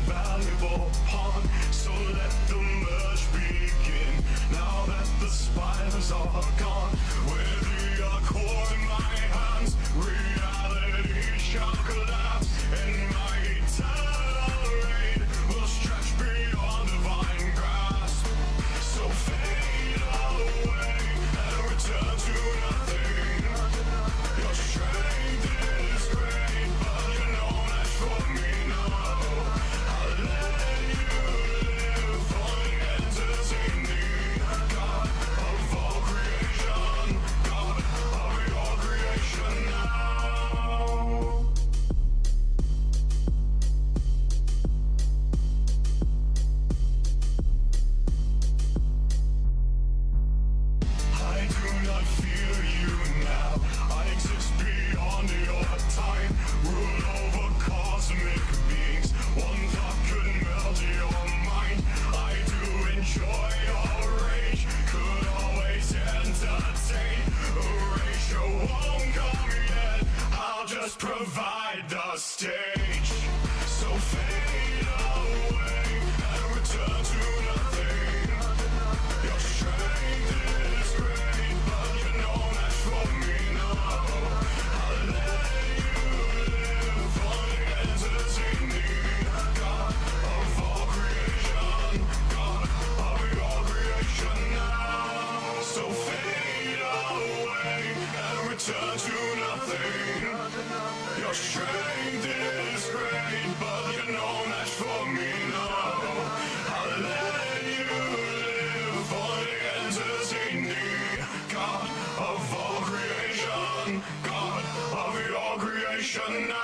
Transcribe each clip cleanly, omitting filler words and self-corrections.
invaluable pawn. So let the merge begin. Now that the spiders are gone, with the core in my hands, reality shall collapse, and my eternal reign will stretch beyond divine grasp. So fade away and return to nothing. Your strength is great, but you're no match for me, no. I'll let you live for the entertain me. God of all creation, God of your creation now. I do not fear you now. I exist beyond your time. Rule over cosmic beings. One thought could melt your mind. I do enjoy your rage. Could always entertain. Erasure won't come yet. I'll just provide the stage. So fade away and return to nothing. Your strength is great, but you're no match for me, no. I'll let you live for the entertain me. God of all creation, God of your creation now. So fade away and return to nothing. Your strength is great, but you're no match for me, no. I'll let you live for the entertain me. God of all creation, God of your creation now.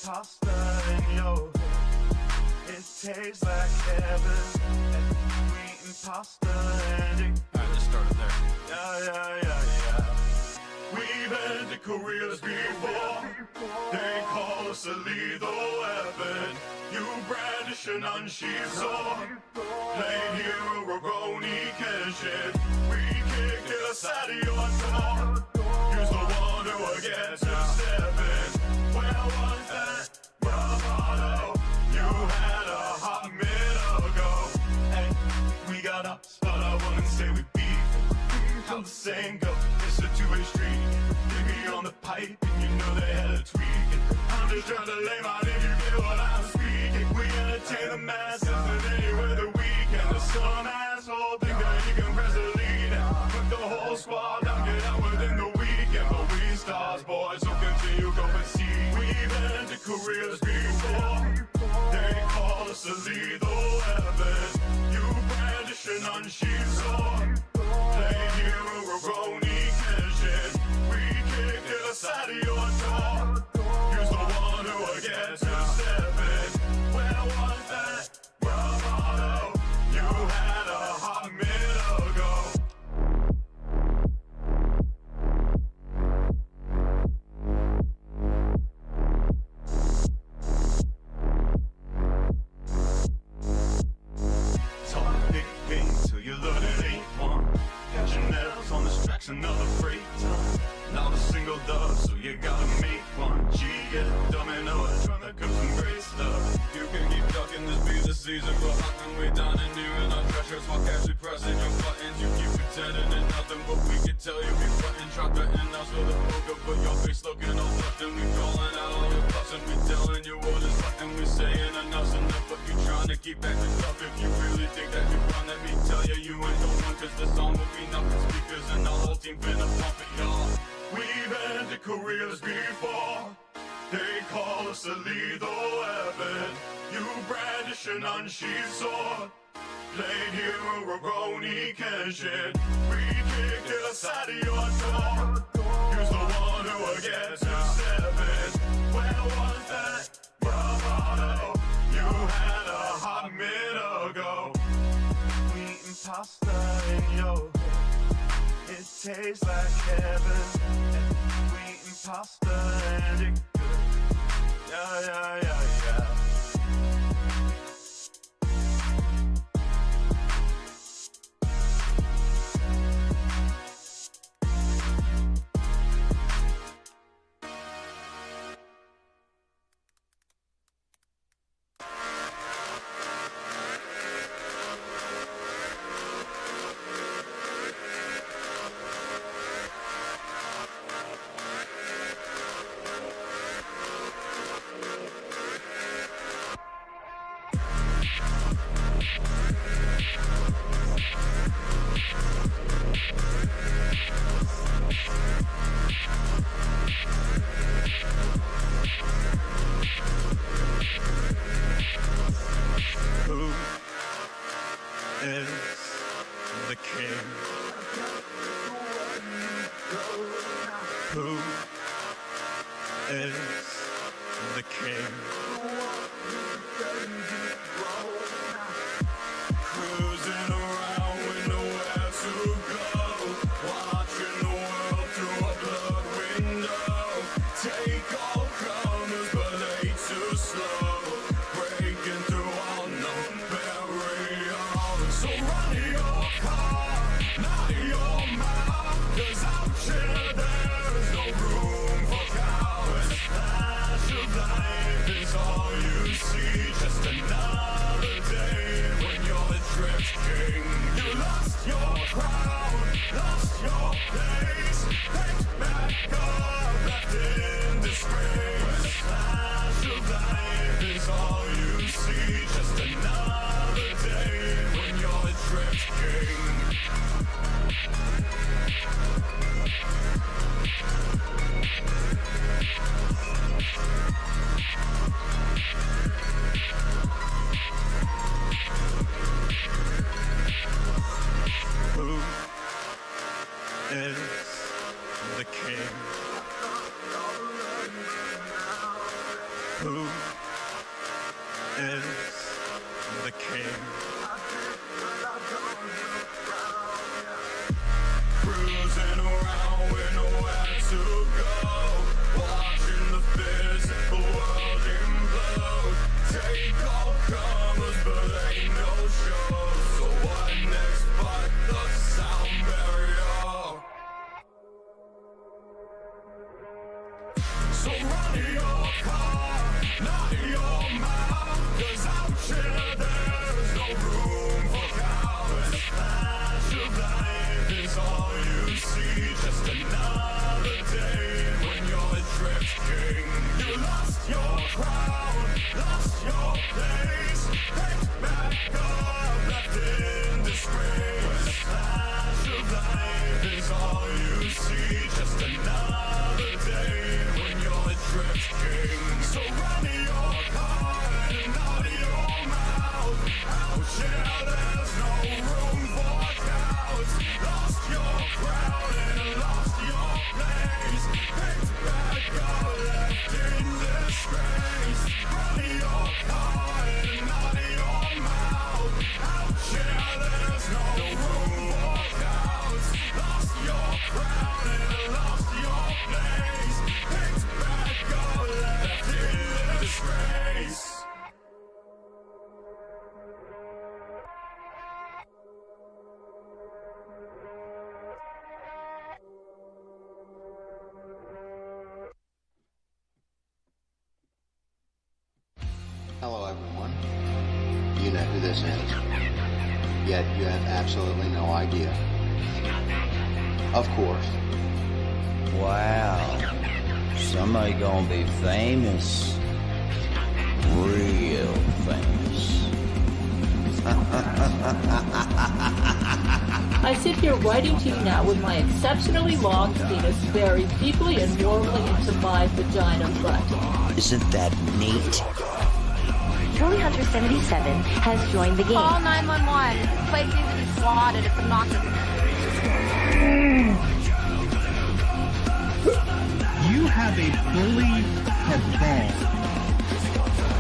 Imposter in your head, it tastes like heaven. We imposter and it. Alright, let's start it there. Yeah. We've ended careers before. They call us a lethal weapon. You brandish an unsheathed sword. Played hero, Roroni Kenshin. We kicked it aside of your door. Use the wonder again to step in. Where was that bravado you had a hot minute ago? Hey, we got ups, but I wouldn't say we beat. How the saying go, it's a two-way street. Get me on the pipe and you know they had a tweak. I'm just trying to lay my name, you get what I'm speaking. We entertain the masses and anywhere the weekend. There's some asshole think that he can press the lead and put the whole squad down, get out within the weekend. But we stars, boys, who continue go and see. We've ended careers before. They call us a lethal weapon. You brandish an unsheathed sword. Play hero, Roroni Kenshin. We kicked it aside of your door. Use the one who again to step in. Where was that bravado you had a hot minute ago? Talk big game till you learn it ain't one. Catching nails on this track's another freight time. Not a single dub, so you gotta make one. G, get a domino, trying to cook some great stuff. You can keep ducking, this be the season. But how can we down and you in our treasures while casually pressing your buttons? You keep pretending and nothing, but we can tell you be frontin'. Try threatening us with a poker, but your face looking all left. And we calling out all your bluffs and we telling you what is left. And we saying enough's enough, but you trying to keep acting tough. If you really think that you run, let me tell you, you ain't the one. Cause the song will be nothing speakers and the whole team finna pump it, y'all. We've ended careers before. They us a lethal weapon. You brandish an unsheathed sword. Played hero Roroni Kenshin. We kicked it outside of your door. You's the one who will get to 7. Where was that bravado you had a hot minute ago? We eating pasta in your head. It tastes like heaven. We eating pasta and it good. Yeah, yeah, yeah, yeah. Hello, everyone. You know who this is, yet you have absolutely no idea. Of course. Wow. Somebody gonna be famous. Real famous. I sit here writing to you now with my exceptionally long penis buried deeply and warmly into my vagina butt. Isn't that neat? Julie Hunter 77 has joined the game. Call 911. This place needs to be swatted. It's obnoxious. You have a bully cabal.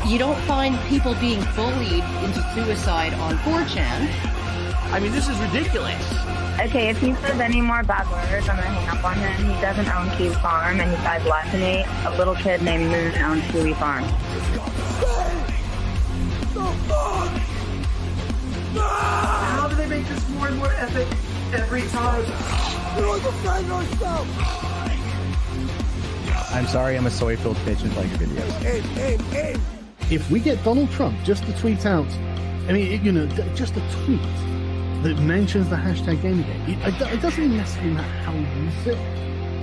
You don't find people being bullied into suicide on 4chan. I mean, this is ridiculous. Okay, if he says any more bad words, I'm gonna hang up on him. He doesn't own Kiwi Farm, and he died blasphemy. A little kid named Moon owns Kiwi Farm. How do they make this more and more epic every time? I'm sorry, I'm a soy-filled bitch and play your videos. If we get Donald Trump just to tweet out, I mean, you know, just a tweet that mentions the hashtag Gamergate, it doesn't necessarily matter how we use it.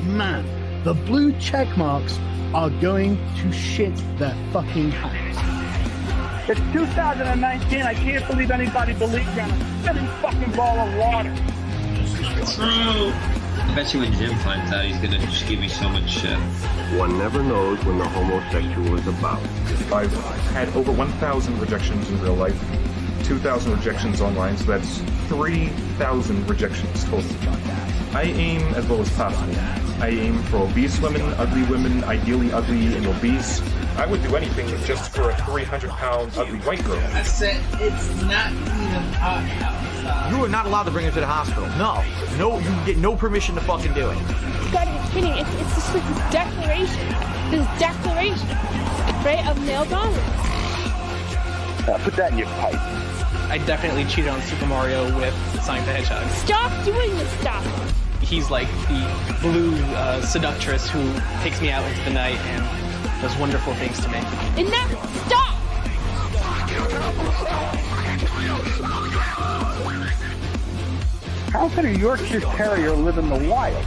Man, the blue check marks are going to shit their fucking pants. It's 2019. I can't believe anybody believes in a spinning fucking ball of water. True. I bet you when Jim finds out, he's gonna just give me so much shit. One never knows when the homosexual is about. I've had over 1,000 rejections in real life, 2,000 rejections online, so that's 3,000 rejections total. I aim as low as possible. I aim for obese women, ugly women, ideally ugly and obese. I would do anything just for a 300-pound ugly white girl. I said it's not even hot outside. You are not allowed to bring him to the hospital. No, you get no permission to fucking do it. You gotta be kidding. It's just like this declaration, right, of male dominance. Put that in your pipe. I definitely cheated on Super Mario with Sonic the Hedgehog. Stop doing this stuff. He's like the blue seductress who takes me out into the night and does wonderful things to me. Enough! Stop! How can a Yorkshire Terrier live in the wild?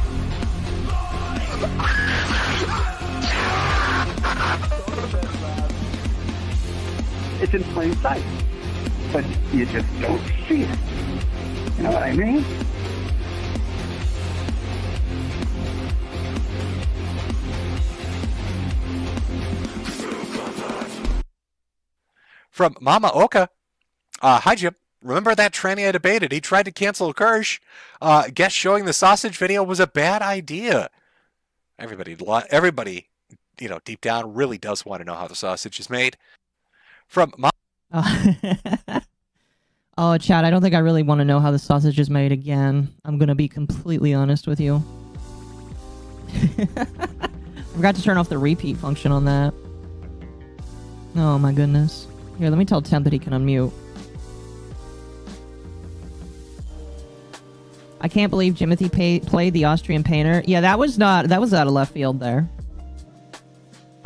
It's in plain sight, but you just don't see it. You know what I mean? From Mama Oka. Hi, Jim. Remember that tranny I debated? He tried to cancel Kirsch. Guess showing the sausage video was a bad idea. Everybody, you know, deep down really does want to know how the sausage is made. From Mama. Oh, Chad, I don't think I really want to know how the sausage is made again. I'm going to be completely honest with you. I forgot to turn off the repeat function on that. Oh, my goodness. Here, let me tell Temp that he can unmute. I can't believe Jimothy played the Austrian painter. Yeah, that was out of left field there.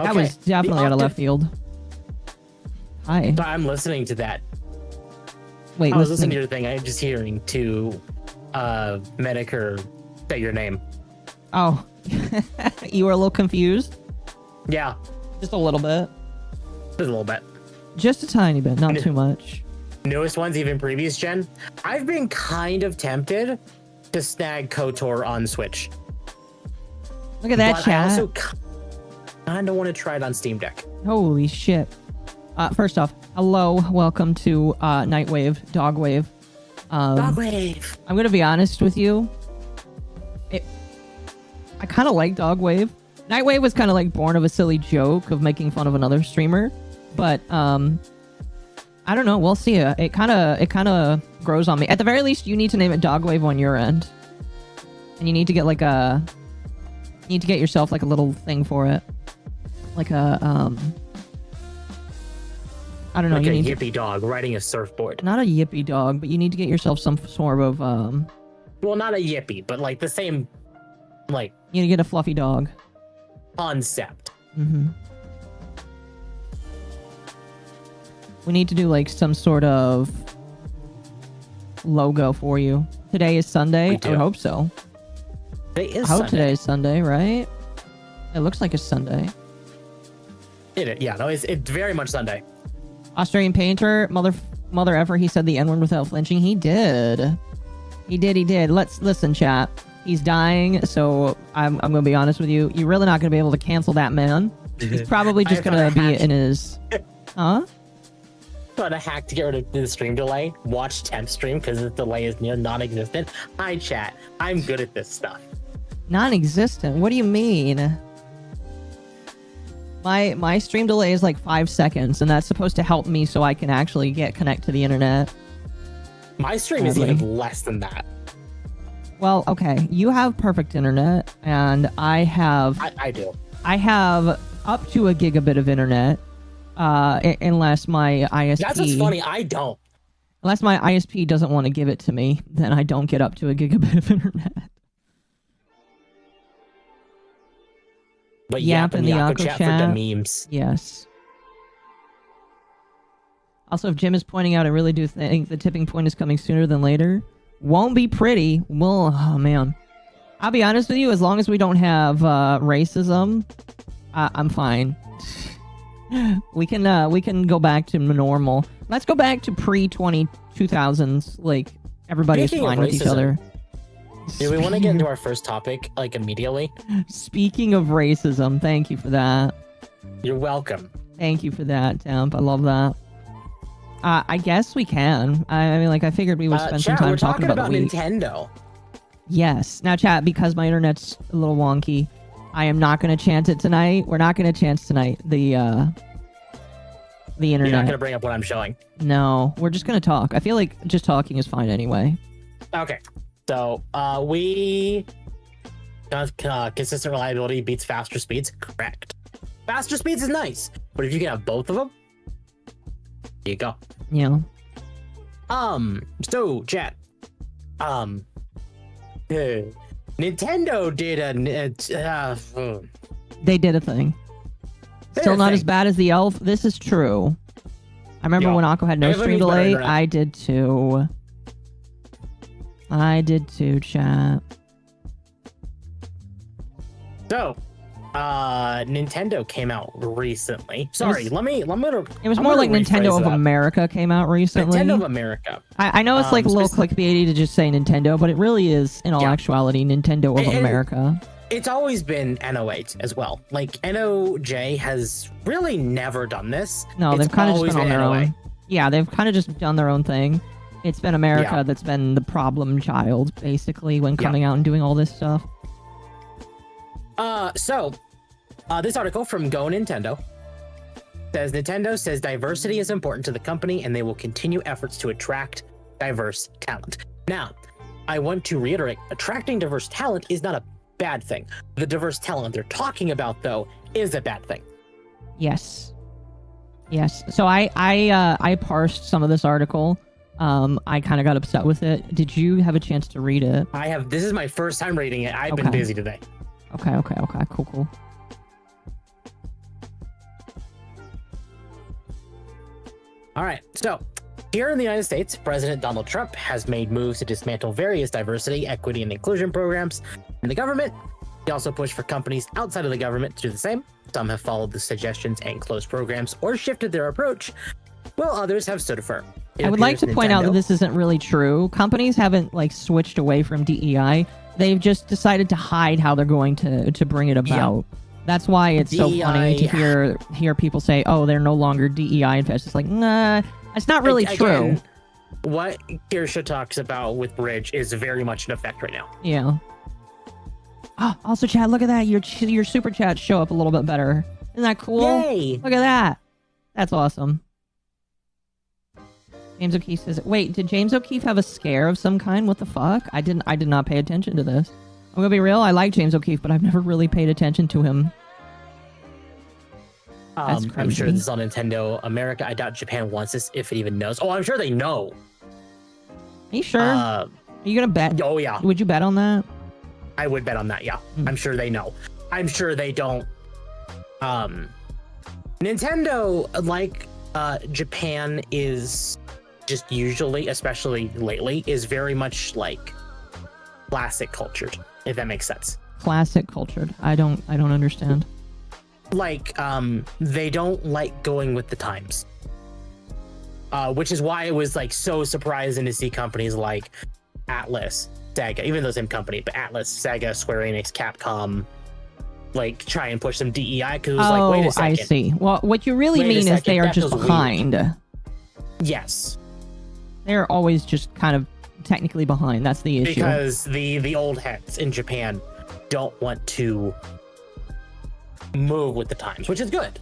Okay. That was definitely out of left field. Hi. I'm listening to that. Wait, I was listening to your thing. I'm just hearing to Medicare say your name. Oh. You were a little confused? Yeah. Just a little bit. Just a little bit. Just a tiny bit, not too much. Newest ones, even previous gen. I've been kind of tempted to snag KOTOR on Switch. Look at that, chat. I also kind of want to try it on Steam Deck. Holy shit. First off, hello, welcome to Nightwave, Dogwave. Dogwave. I'm going to be honest with you. I kind of like Dogwave. Nightwave was kind of like born of a silly joke of making fun of another streamer. But, I don't know. We'll see. It kind of grows on me. At the very least, you need to name it Dogwave on your end. And you need to get like you need to get yourself like a little thing for it. Like a, I don't know. Like you a need yippy dog riding a surfboard. Not a yippy dog, but you need to get yourself some sort of, well, not a yippy, but like the same, like. You need to get a fluffy dog. Concept. Mm-hmm. We need to do like some sort of logo for you. Today is Sunday. I would hope so. Today is I hope Sunday. today is Sunday, right? It looks like it's Sunday. Yeah, no, it's very much Sunday. Australian painter, mother effer, he said the N-word without flinching. He did. He did. Let's listen, chat. He's dying, so I'm gonna be honest with you. You're really not gonna be able to cancel that man. He's probably just gonna be in his. Huh? Got a hack to get rid of the stream delay. Watch temp stream because the delay is near non-existent. Hi chat. I'm good at this stuff. Non-existent? What do you mean? My stream delay is like 5 seconds, and that's supposed to help me so I can actually connect to the internet. My stream is even less than that. Well, okay. You have perfect internet, and I have. I do. I have up to a gigabit of internet. Unless my ISP... That's what's funny, I don't. Unless my ISP doesn't want to give it to me, then I don't get up to a gigabit of internet. But Yap in the Aqua chat for the memes. Yes. Also, if Jim is pointing out, I really do think the tipping point is coming sooner than later. Won't be pretty. Well, oh man. I'll be honest with you, as long as we don't have racism, I'm fine. We can go back to normal. Let's go back to pre-2000s. Like, everybody's fine with each other. Do we want to get into our first topic, like, immediately? Speaking of racism, thank you for that. You're welcome. Thank you for that, Temp. I love that. I guess we can. I mean, like, I figured we would spend some time talking about Nintendo. Yes. Now, chat, because my internet's a little wonky, I am not going to chance it tonight. We're not going to chance tonight the internet. You're not going to bring up what I'm showing? No, we're just going to talk. I feel like just talking is fine anyway. Okay. So, consistent reliability beats faster speeds. Correct. Faster speeds is nice, but if you can have both of them, there you go. Yeah. So, chat. Nintendo did They did a thing. Still not as bad as the Elf. This is true. I remember when Aqua had no stream delay. I did too. I did too, chat. So, Nintendo came out recently. Sorry, let me. It was more like Nintendo of America came out recently. Nintendo of America. I know it's like a little clickbaity to just say Nintendo, but it really is, in all actuality, Nintendo of America. It's always been NO8 as well. Like, NOJ has really never done this. No, they've kind of just been on their own. Yeah, they've kind of just done their own thing. It's been America that's been the problem child, basically, when coming out and doing all this stuff. This article from Go Nintendo says Nintendo says diversity is important to the company and they will continue efforts to attract diverse talent. Now, I want to reiterate, attracting diverse talent is not a bad thing. The diverse talent they're talking about, though, is a bad thing. Yes. Yes. So I parsed some of this article. I kind of got upset with it. Did you have a chance to read it? I have. This is my first time reading it. I've been busy today. Okay. Cool. All right. So, here in the United States, President Donald Trump has made moves to dismantle various diversity, equity, and inclusion programs in the government. He also pushed for companies outside of the government to do the same. Some have followed the suggestions and closed programs or shifted their approach, while others have stood firm. I would like to point out that this isn't really true. Companies haven't like switched away from DEI. They've just decided to hide how they're going to bring it about. Yeah. That's why it's so funny to hear people say, "Oh, they're no longer DEI infest." It's like, nah, it's not really true. What Kirsha talks about with Bridge is very much in effect right now. Yeah. Oh, also, chat, look at that. Your super chats show up a little bit better. Isn't that cool? Yay! Look at that. That's awesome. James O'Keefe says, wait, did James O'Keefe have a scare of some kind? What the fuck? I did not pay attention to this. I'm gonna be real, I like James O'Keefe, but I've never really paid attention to him. That's crazy. I'm sure this is on Nintendo America. I doubt Japan wants this, if it even knows. Oh, I'm sure they know. Are you sure? Are you gonna bet? Oh, yeah. Would you bet on that? I would bet on that, yeah. I'm sure they know. I'm sure they don't. Nintendo, like Japan, is just usually, especially lately, is very much like classic cultured, if that makes sense. Classic cultured. I don't understand. Like, they don't like going with the times. Which is why it was like so surprising to see companies like Atlas, Sega, even though same company, but Atlas, Sega, Square Enix, Capcom, like try and push some DEI because it was like, wait a second. I see. Well, what you really mean is they are just behind. Yes. They're always just kind of technically behind. That's the issue. Because the old heads in Japan don't want to move with the times, which is good.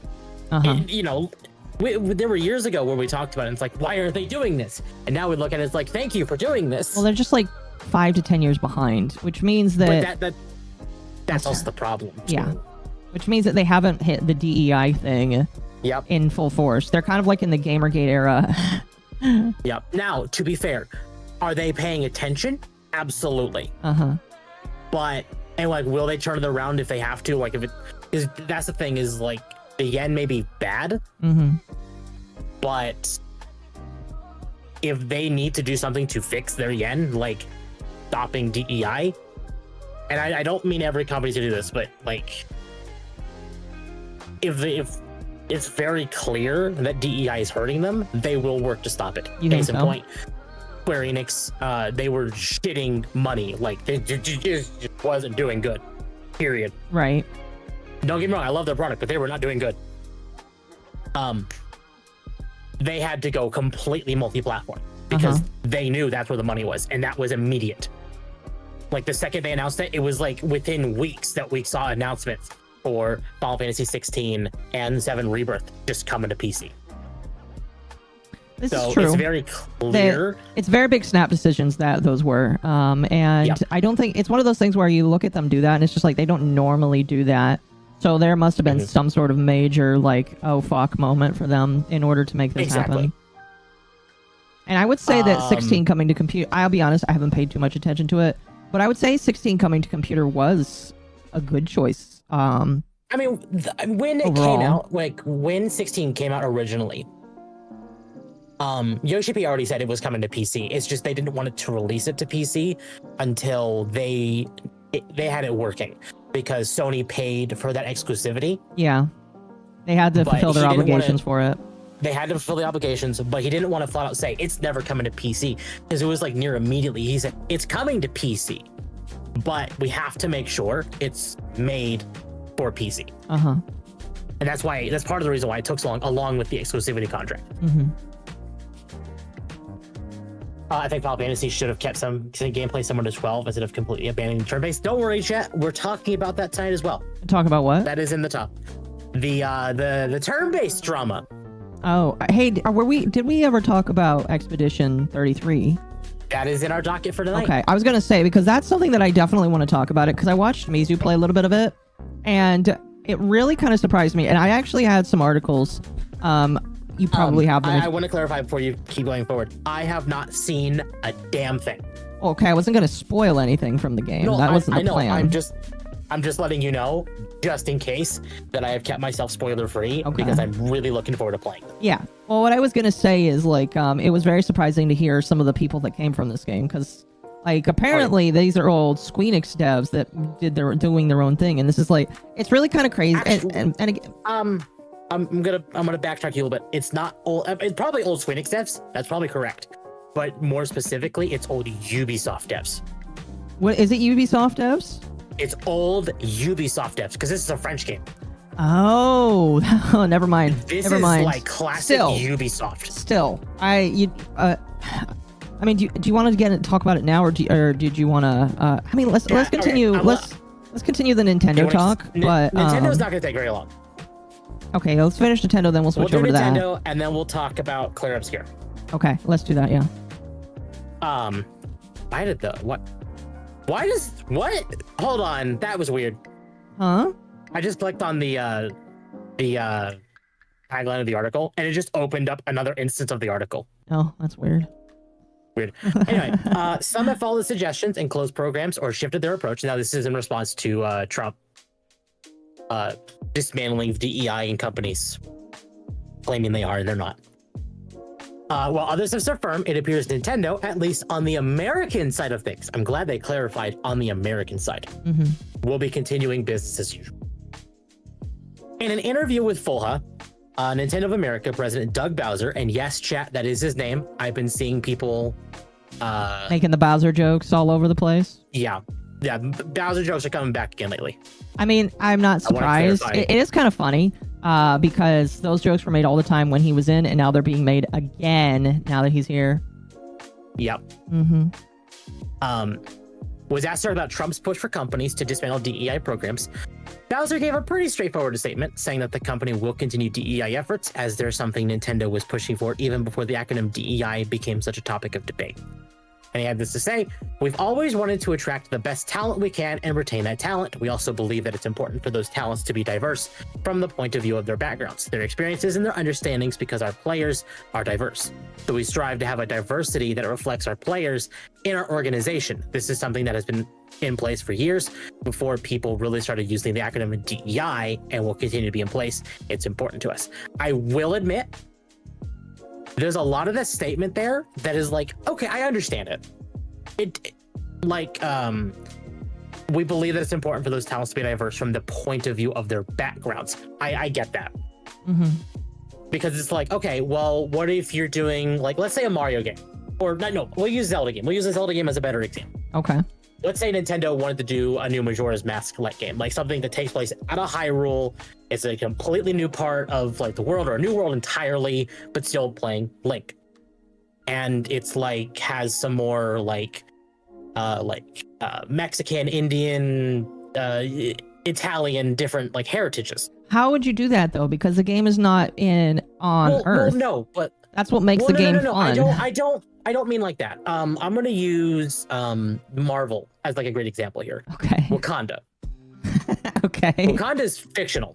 And, you know, there were years ago where we talked about it, and it's like, why are they doing this? And now we look at it as like, thank you for doing this. Well, they're just like 5 to 10 years behind, which means that... But that's also the problem. Too. Yeah. Which means that they haven't hit the DEI thing in full force. They're kind of like in the Gamergate era. Yep. Now, to be fair, are they paying attention? Absolutely. But, and like, will they turn it around if they have to? Like, if it is, that's the thing is like, the yen may be bad, but if they need to do something to fix their yen, like stopping DEI, and I don't mean every company to do this, but like, if it's very clear that DEI is hurting them, they will work to stop it. Case in point, Square Enix, they were shitting money, like they just wasn't doing good. Period. Right. Don't get me wrong, I love their product, but they were not doing good. They had to go completely multi-platform because they knew that's where the money was, and that was immediate. Like the second they announced it, it was like within weeks that we saw announcements for Final Fantasy 16 and 7 Rebirth just coming to PC. This is true. It's very clear. It's very big snap decisions that those were. And I don't think it's one of those things where you look at them do that and it's just like they don't normally do that. So there must have been some sort of major like, oh fuck moment for them in order to make this happen. And I would say that 16 coming to computer, I'll be honest, I haven't paid too much attention to it, but I would say 16 coming to computer was a good choice. I mean, when it overall. came out, like when 16 came out originally, Yoshipi already said it was coming to PC. It's just they didn't want it to release it to PC until they had it working because Sony paid for that exclusivity. Yeah, they had to fulfill their obligations for it. They had to fulfill the obligations, but he didn't want to flat out say it's never coming to PC because it was like near immediately. He said it's coming to PC, but we have to make sure it's made for PC. And that's part of the reason why it took so long, along with the exclusivity contract. I think Final Fantasy should have kept some gameplay similar to 12 instead of completely abandoning turn-based. Don't worry, chat. We're talking about that tonight as well. Talk about what? That is in the top. The turn-based drama. Oh, hey, did we ever talk about Expedition 33? That is in our docket for tonight. Okay, I was gonna say because that's something that I definitely want to talk about it because I watched Mizu play a little bit of it, and it really kind of surprised me. And I actually had some articles. You probably have them. I want to clarify before you keep going forward. I have not seen a damn thing. Okay, I wasn't gonna spoil anything from the game. That wasn't the plan. I'm just letting you know, just in case, that I have kept myself spoiler free because I'm really looking forward to playing them. Yeah. Well, what I was gonna say is like, it was very surprising to hear some of the people that came from this game because, like, apparently these are old Squeenix devs that doing their own thing, and this is like, it's really kind of crazy. Actually, and again, I'm gonna backtrack you a little bit. It's not old. It's probably old Squeenix devs. That's probably correct. But more specifically, it's old Ubisoft devs. What is it? Ubisoft devs? It's old Ubisoft devs because this is a French game. Oh, never mind. This never is mind. like classic Ubisoft. Still, I mean, do you want to talk about it now, or did you want to? I mean, let's continue. Okay, let's continue the Nintendo talk. But Nintendo's not gonna take very long. Okay, let's finish Nintendo, then we'll switch over to that. Nintendo, and then we'll talk about Clear Obscure. Okay, let's do that. Yeah. Why did what? Hold on, that was weird. Huh? I just clicked on the tagline of the article, and it just opened up another instance of the article. Oh, that's weird. Anyway, some have followed the suggestions and closed programs or shifted their approach. Now, this is in response to Trump dismantling DEI in companies, claiming they are and they're not. While others have affirmed, it appears Nintendo, at least on the American side of things, I'm glad they clarified on the American side, will be continuing business as usual. In an interview with Fulha, Nintendo of America President Doug Bowser, and yes, chat, that is his name. I've been seeing people making the Bowser jokes all over the place. Yeah. yeah, Bowser jokes are coming back again lately. I mean, I'm not surprised. It is kind of funny because those jokes were made all the time when he was in, and now they're being made again now that he's here. Yep. Was asked about Trump's push for companies to dismantle DEI programs. Bowser gave a pretty straightforward statement, saying that the company will continue DEI efforts as there's something Nintendo was pushing for even before the acronym DEI became such a topic of debate. And he had this to say, "We've always wanted to attract the best talent we can and retain that talent. We also believe that it's important for those talents to be diverse from the point of view of their backgrounds, their experiences, and their understandings because our players are diverse. So we strive to have a diversity that reflects our players in our organization. This is something that has been in place for years before people really started using the acronym DEI and will continue to be in place. It's important to us." I will admit, there's a lot of that statement there that is like, okay, I understand it. We believe that it's important for those talents to be diverse from the point of view of their backgrounds. I get that. Because it's like, okay, well, what if you're doing, like, let's say a Mario game, or no, we'll use Zelda game. We'll use a Zelda game as a better example. Okay. Let's say Nintendo wanted to do a new Majora's Mask-like game, like something that takes place out of Hyrule. It's a completely new part of like the world, or a new world entirely, but still playing Link. And it's like has some more Mexican, Indian, Italian, different like heritages. How would you do that though? Because the game is not on Earth. Well, no, but that's what makes the game fun. I don't mean like that. I'm gonna use Marvel as like a great example here. Okay. Wakanda. Okay. Wakanda is fictional,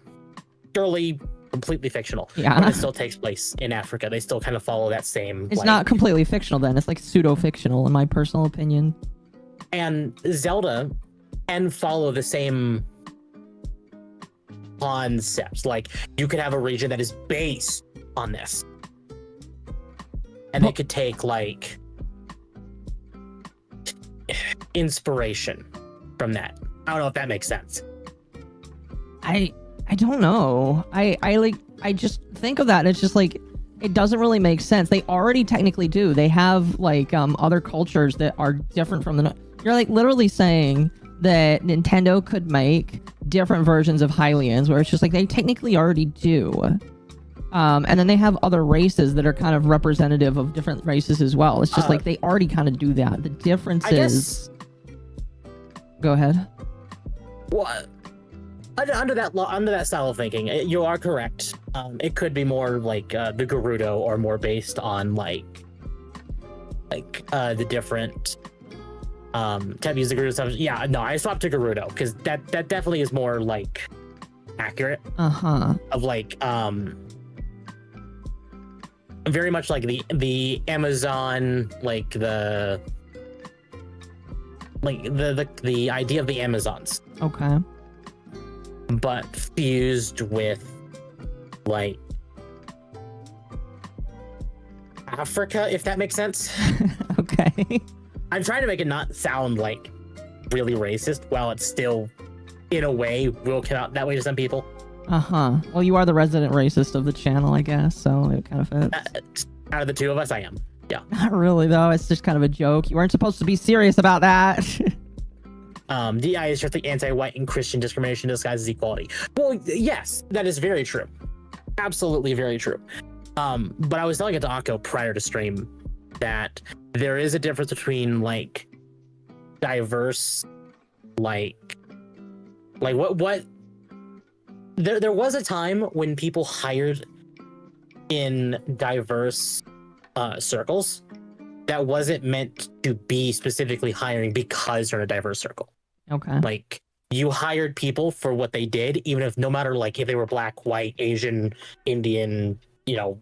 purely completely fictional. Yeah. But it still takes place in Africa. They still kind of follow that same. It's not completely fictional then. It's like pseudo-fictional in my personal opinion. And Zelda can follow the same concepts. Like you could have a region that is based on this. And they could take like inspiration from that. I don't know if that makes sense. I don't know. I just think of that. And it's just like it doesn't really make sense. They already technically do. They have like other cultures that are different from the. You're like literally saying that Nintendo could make different versions of Hylians, where it's just like they technically already do. And then they have other races that are kind of representative of different races as well. It's just like they already kind of do that. The difference is... Go ahead. What? Under that style of thinking, you are correct. It could be more like the Gerudo, or more based on like the different type use the Gerudo stuff. Yeah, no, I swapped to Gerudo because that definitely is more like accurate. Of like very much like the Amazon, like the idea of the Amazons. Okay. But fused with like Africa, if that makes sense. Okay. I'm trying to make it not sound like really racist, while it's still, in a way, will come out that way to some people. Well, you are the resident racist of the channel, I guess, so it kind of fits. Out of the two of us, I am. Yeah. Not really, though. It's just kind of a joke. You weren't supposed to be serious about that. DEI is strictly anti-white and Christian discrimination disguised as equality. Well, yes, that is very true. Absolutely very true. But I was telling it to Akko prior to stream that there is a difference between like diverse, like what there was a time when people hired in diverse circles that wasn't meant to be specifically hiring because they're in a diverse circle. Okay. Like you hired people for what they did, even if no matter like if they were black, white, Asian, Indian,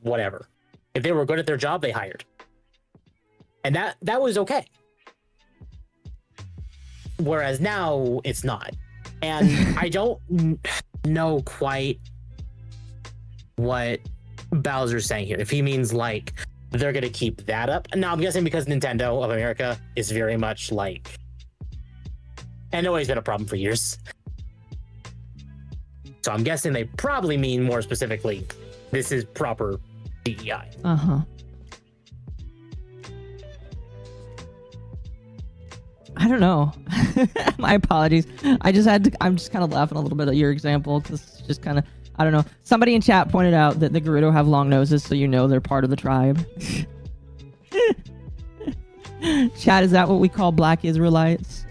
whatever. If they were good at their job, they hired. And that was okay. Whereas now it's not. And I don't know quite what Bowser's saying here. If he means like they're going to keep that up. Now I'm guessing because Nintendo of America is very much like, and always been a problem for years. So I'm guessing they probably mean more specifically, this is proper DEI. I don't know. My apologies. I'm just kind of laughing a little bit at your example because it's just kind of, I don't know. Somebody in chat pointed out that the Gerudo have long noses, so you know they're part of the tribe. Chat, is that what we call black Israelites?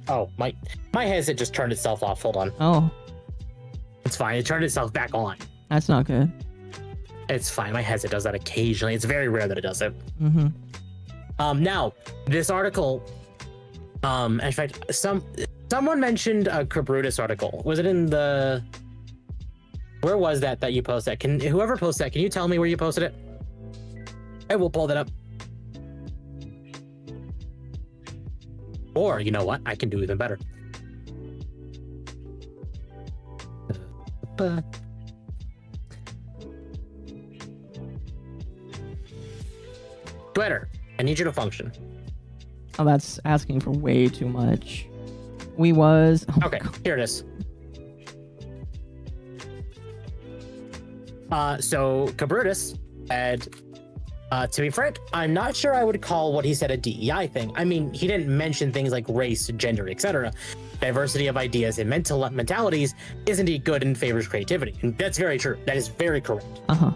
Oh, my headset just turned itself off. Hold on. Oh. It's fine. It turned itself back on. That's not good. It's fine. My headset does that occasionally. It's very rare that it does it. Mm-hmm. Now, this article, in fact, someone mentioned a Cabrutus article. Was it in the... Where was that you posted? Whoever posted that, can you tell me where you posted it? I will pull that up. Or, you know what? I can do even better. Twitter, I need you to function. Oh, that's asking for way too much. Okay, here it is. So Cabrutus said, to be frank, I'm not sure I would call what he said a DEI thing. I mean, he didn't mention things like race, gender, etc. Diversity of ideas and mentalities is indeed good and favors creativity. And that's very true. That is very correct. Uh-huh.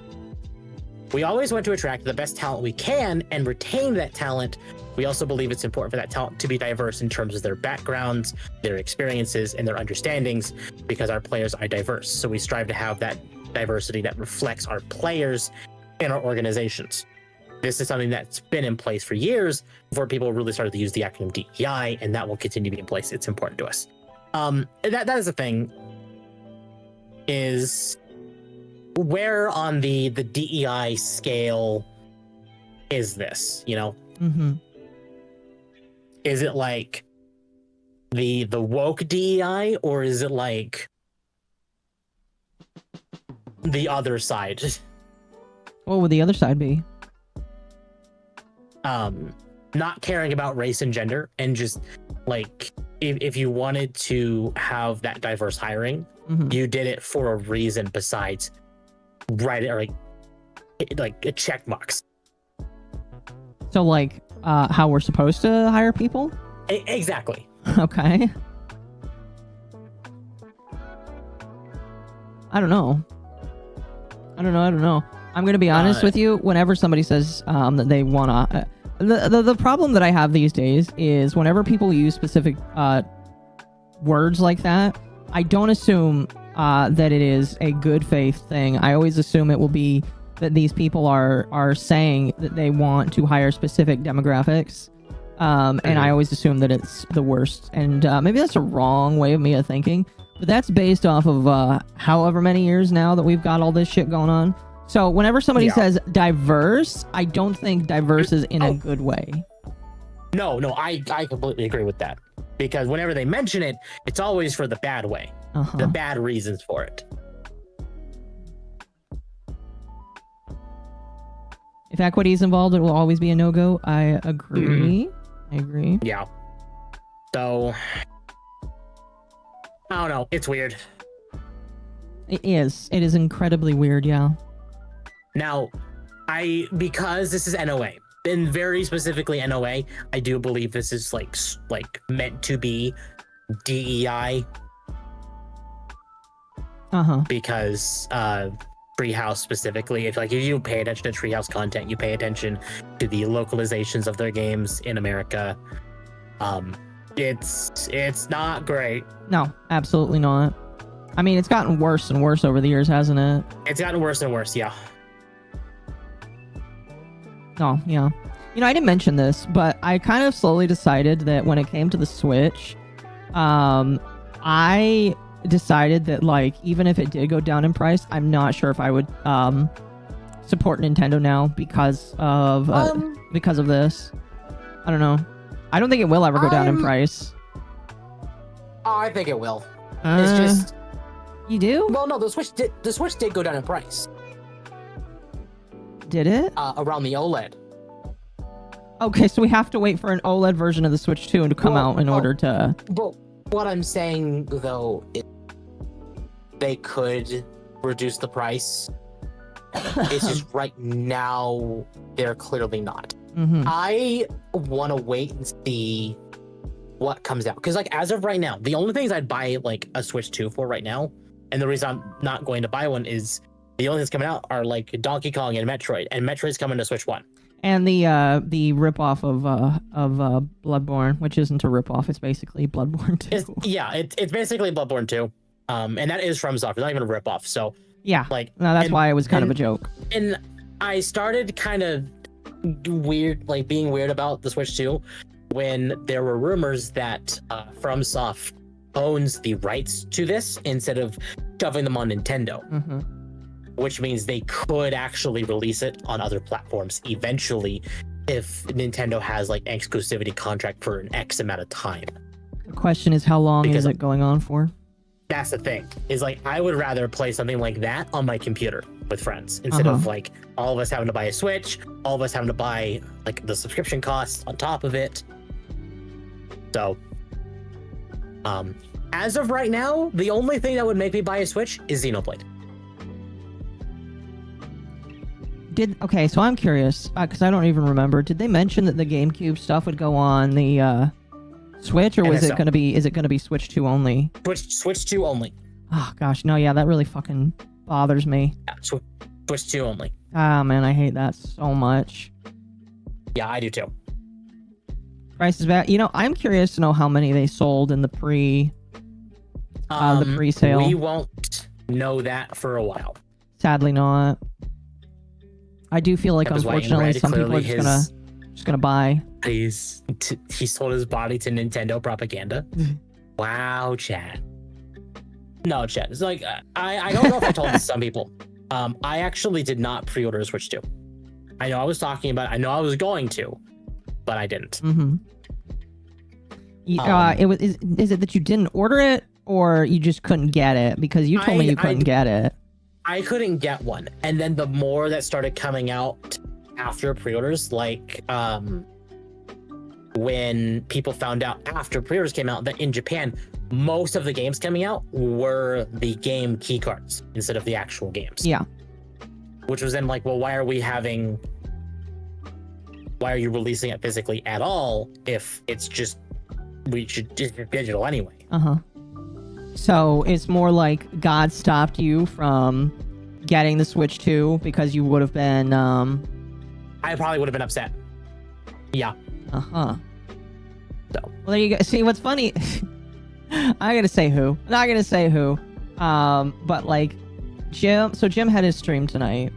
We always want to attract the best talent we can and retain that talent. We also believe it's important for that talent to be diverse in terms of their backgrounds, their experiences, and their understandings, because our players are diverse. So we strive to have that diversity that reflects our players and our organizations. This is something that's been in place for years before people really started to use the acronym DEI, and that will continue to be in place. It's important to us. That is the thing, is where on the DEI scale is this, you know? Mm-hmm. Is it like the woke DEI, or is it like the other side? What would the other side be? Not caring about race and gender, and just like if you wanted to have that diverse hiring, you did it for a reason besides like a check marks. So like how we're supposed to hire people? Exactly. Okay. I don't know. I'm gonna be honest with you. Whenever somebody says that they wanna, the problem that I have these days is whenever people use specific words like that, I don't assume that it is a good faith thing. I always assume it will be that these people are saying that they want to hire specific demographics, and I always assume that it's the worst. And maybe that's a wrong way of me of thinking, but that's based off of however many years now that we've got all this shit going on. So whenever somebody says diverse, I don't think diverse is in a good way. No, I completely agree with that. Because whenever they mention it, it's always for the bad way. The bad reasons for it. If equity is involved, it will always be a no-go. I agree. I agree. Yeah. So, I don't know. It's weird. It is. It is incredibly weird, yeah. Now, because this is NOA, and very specifically NOA, I do believe this is like meant to be DEI. Because Treehouse specifically, if you pay attention to Treehouse content, you pay attention to the localizations of their games in America. It's not great. No, absolutely not. I mean, it's gotten worse and worse over the years, hasn't it? It's gotten worse and worse, yeah. Oh, yeah. You know, I didn't mention this, but I kind of slowly decided that when it came to the Switch, I decided that, like, even if it did go down in price, I'm not sure if I would support Nintendo now because of this. I don't know. I don't think it will ever go down in price. Oh, I think it will. It's just... You do? Well, no, the Switch did go down in price. Did it? Around the OLED. Okay, so we have to wait for an OLED version of the Switch 2 to come out in order to... But what I'm saying, though, is they could reduce the price. It's just right now, they're clearly not. I want to wait and see what comes out, because like as of right now, the only things I'd buy like a Switch 2 for right now, and the reason I'm not going to buy one is the only things coming out are like Donkey Kong and Metroid's coming to Switch 1. And the ripoff of Bloodborne, which isn't a ripoff, it's basically Bloodborne 2. It's basically Bloodborne 2. And that is from Software, not even a ripoff. So yeah, like no, that's why it was kind of a joke. And I started kind of being weird about the Switch 2 when there were rumors that FromSoft owns the rights to this instead of shoving them on Nintendo, which means they could actually release it on other platforms eventually if Nintendo has like an exclusivity contract for an X amount of time. The question is, how long is it going on for? That's the thing, is like I would rather play something like that on my computer with friends instead of like all of us having to buy a Switch, all of us having to buy like the subscription costs on top of it. So as of right now, the only thing that would make me buy a Switch is Xenoblade. Okay, so I'm curious because I don't even remember. Did they mention that the GameCube stuff would go on the Switch, or was it going to be? Is it going to be Switch 2 only? Switch 2 only. Oh gosh, no, yeah, that really fucking bothers me. Yeah, Switch 2 only. Ah man, I hate that so much. Yeah, I do too. Price is bad. You know, I'm curious to know how many they sold in the pre-sale. We won't know that for a while. Sadly not. I do feel like, unfortunately, some people are just gonna buy. He sold his body to Nintendo propaganda. Wow, chat. No, chat. It's like I don't know if I told this to some people. I actually did not pre-order a Switch 2. I know I was talking about it. I know I was going to, but I didn't. Is it that you didn't order it, or you just couldn't get it? Because you told me you couldn't get it. I couldn't get one, and then the more that started coming out after pre-orders, like when people found out after pre-orders came out that in Japan most of the games coming out were the game key cards instead of the actual games. Yeah. Which was then like, well, why are you releasing it physically at all if it's just we should just be digital anyway? So it's more like God stopped you from getting the Switch 2 because you would have been I probably would have been upset. Yeah. So well, there you go. See, what's funny, I'm not gonna say who, but like Jim had his stream tonight,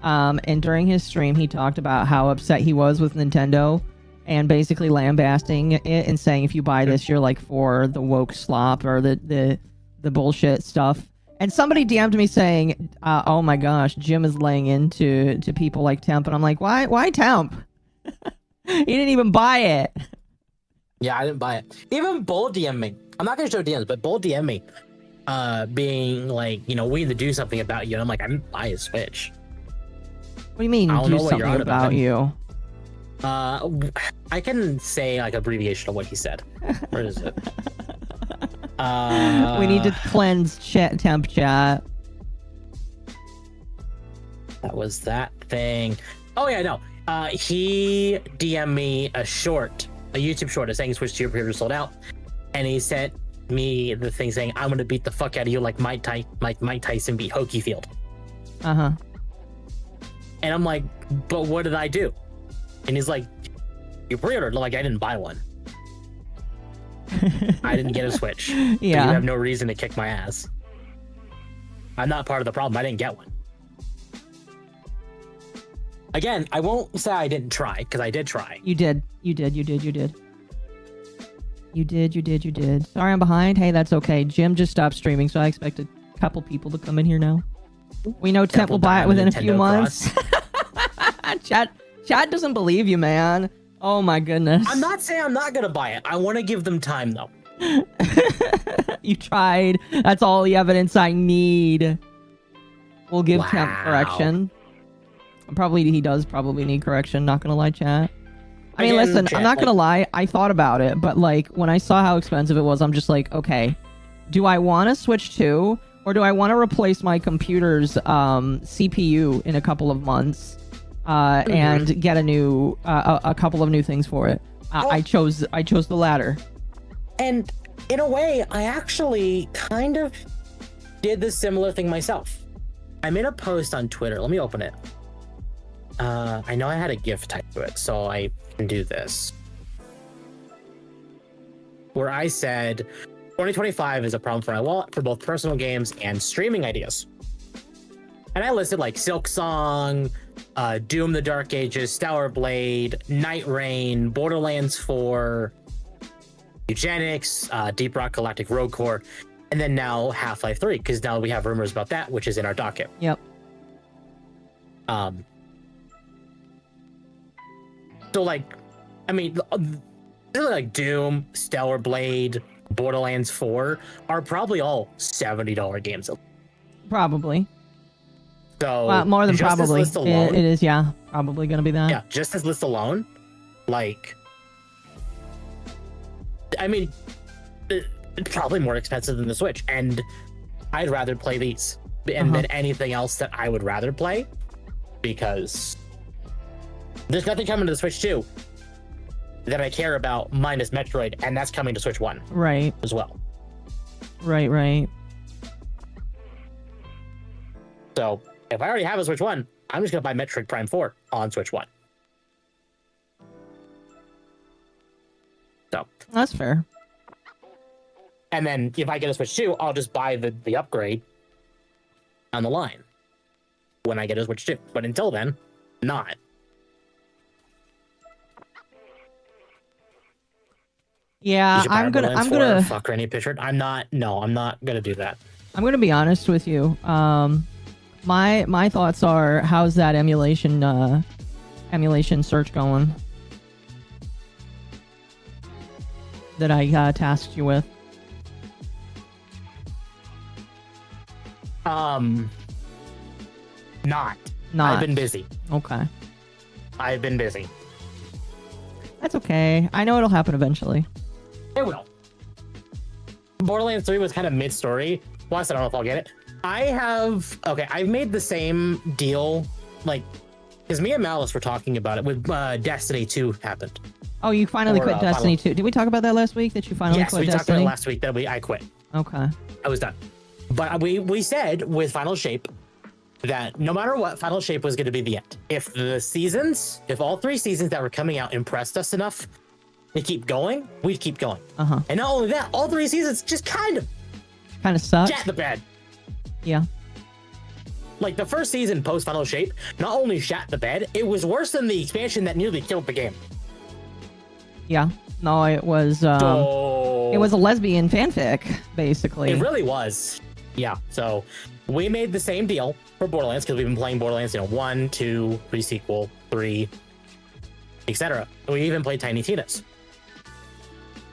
and during his stream he talked about how upset he was with Nintendo and basically lambasting it and saying, if you buy this, you're like for the woke slop or the bullshit stuff. And somebody DM'd me saying, oh my gosh, Jim is laying into people like Temp. And I'm like, why Temp? He didn't even buy it. Yeah, I didn't buy it. Even Bull DM'd me. I'm not going to show DMs, but Bull DM'd me being like, we need to do something about you. And I'm like, I didn't buy a Switch. What do you mean do something about you? I can say like abbreviation of what he said. Where is it? We need to cleanse Temp chat. That was that thing. Oh yeah, no. He DM'd me a YouTube short saying Switch 2 pre-order sold out, and he sent me the thing saying, I'm gonna beat the fuck out of you like Mike Tyson beat Holyfield. And I'm like, but what did I do? And he's like, you pre-ordered. Like, I didn't buy one. I didn't get a Switch. Yeah. You have no reason to kick my ass. I'm not part of the problem. I didn't get one. Again, I won't say I didn't try, because I did try. You did. Sorry I'm behind. Hey, that's okay. Jim just stopped streaming, so I expect a couple people to come in here now. We know Temp will buy it within a few months. Chad doesn't believe you, man. Oh my goodness. I'm not saying I'm not gonna buy it. I want to give them time though. You tried. That's all the evidence I need. We'll give Temp correction. He does probably need correction. Not gonna lie, chat. I mean, listen, I'm not gonna lie. I thought about it, but like when I saw how expensive it was, I'm just like, okay, do I want to Switch 2, or do I want to replace my computer's CPU in a couple of months and get a new a couple of new things for it. I chose the latter. And in a way, I actually kind of did this similar thing myself. I made a post on Twitter. Let me open it. I know I had a GIF typed to it, so I can do this. Where I said 2025 is a problem for my wallet for both personal games and streaming ideas. And I listed like Silk Song, Doom the Dark Ages, Stellar Blade, Night Rain, Borderlands 4, Eugenics, Deep Rock Galactic Rogue Core, and then now Half-Life 3, because now we have rumors about that, which is in our docket. Yep. So like, I mean, really like Doom, Stellar Blade, Borderlands 4 are probably all $70 games. Probably. So well, more than just probably. This list alone, it is, yeah, probably gonna be that. Yeah, just this list alone, like, I mean, it's probably more expensive than the Switch, and I'd rather play these than anything else that I would rather play, because there's nothing coming to the Switch 2 that I care about minus Metroid, and that's coming to Switch 1. Right. As well. Right. So, if I already have a Switch 1, I'm just going to buy Metroid Prime 4 on Switch 1. So. That's fair. And then, if I get a Switch 2, I'll just buy the upgrade on the line when I get a Switch 2. But until then, not. Yeah, I'm gonna fuck Randy Pitchford. I'm not gonna do that. I'm gonna be honest with you. My thoughts are, how's that emulation search going that I tasked you with? Not. I've been busy. Okay. I've been busy. That's okay. I know it'll happen eventually. It will. Borderlands 3 was kind of mid-story. Plus, I don't know if I'll get it. I've made the same deal, like, because me and Malice were talking about it with Destiny 2 happened. Oh, you finally quit Destiny 2. Did we talk about that last week, that you finally quit Destiny? Yes, we talked about it last week that I quit. Okay. I was done. But we said with Final Shape that no matter what, Final Shape was going to be the end. If all 3 seasons that were coming out impressed us enough to keep going, we'd keep going. And not only that, all 3 seasons just kind of sucked. shat the bed. Yeah. Like the first season post Final Shape, not only shat the bed, it was worse than the expansion that nearly killed the game. Yeah. No, it was it was a lesbian fanfic, basically. It really was. Yeah. So we made the same deal for Borderlands, because we've been playing Borderlands, 1, 2, pre-sequel, 3, etc. We even played Tiny Tina's.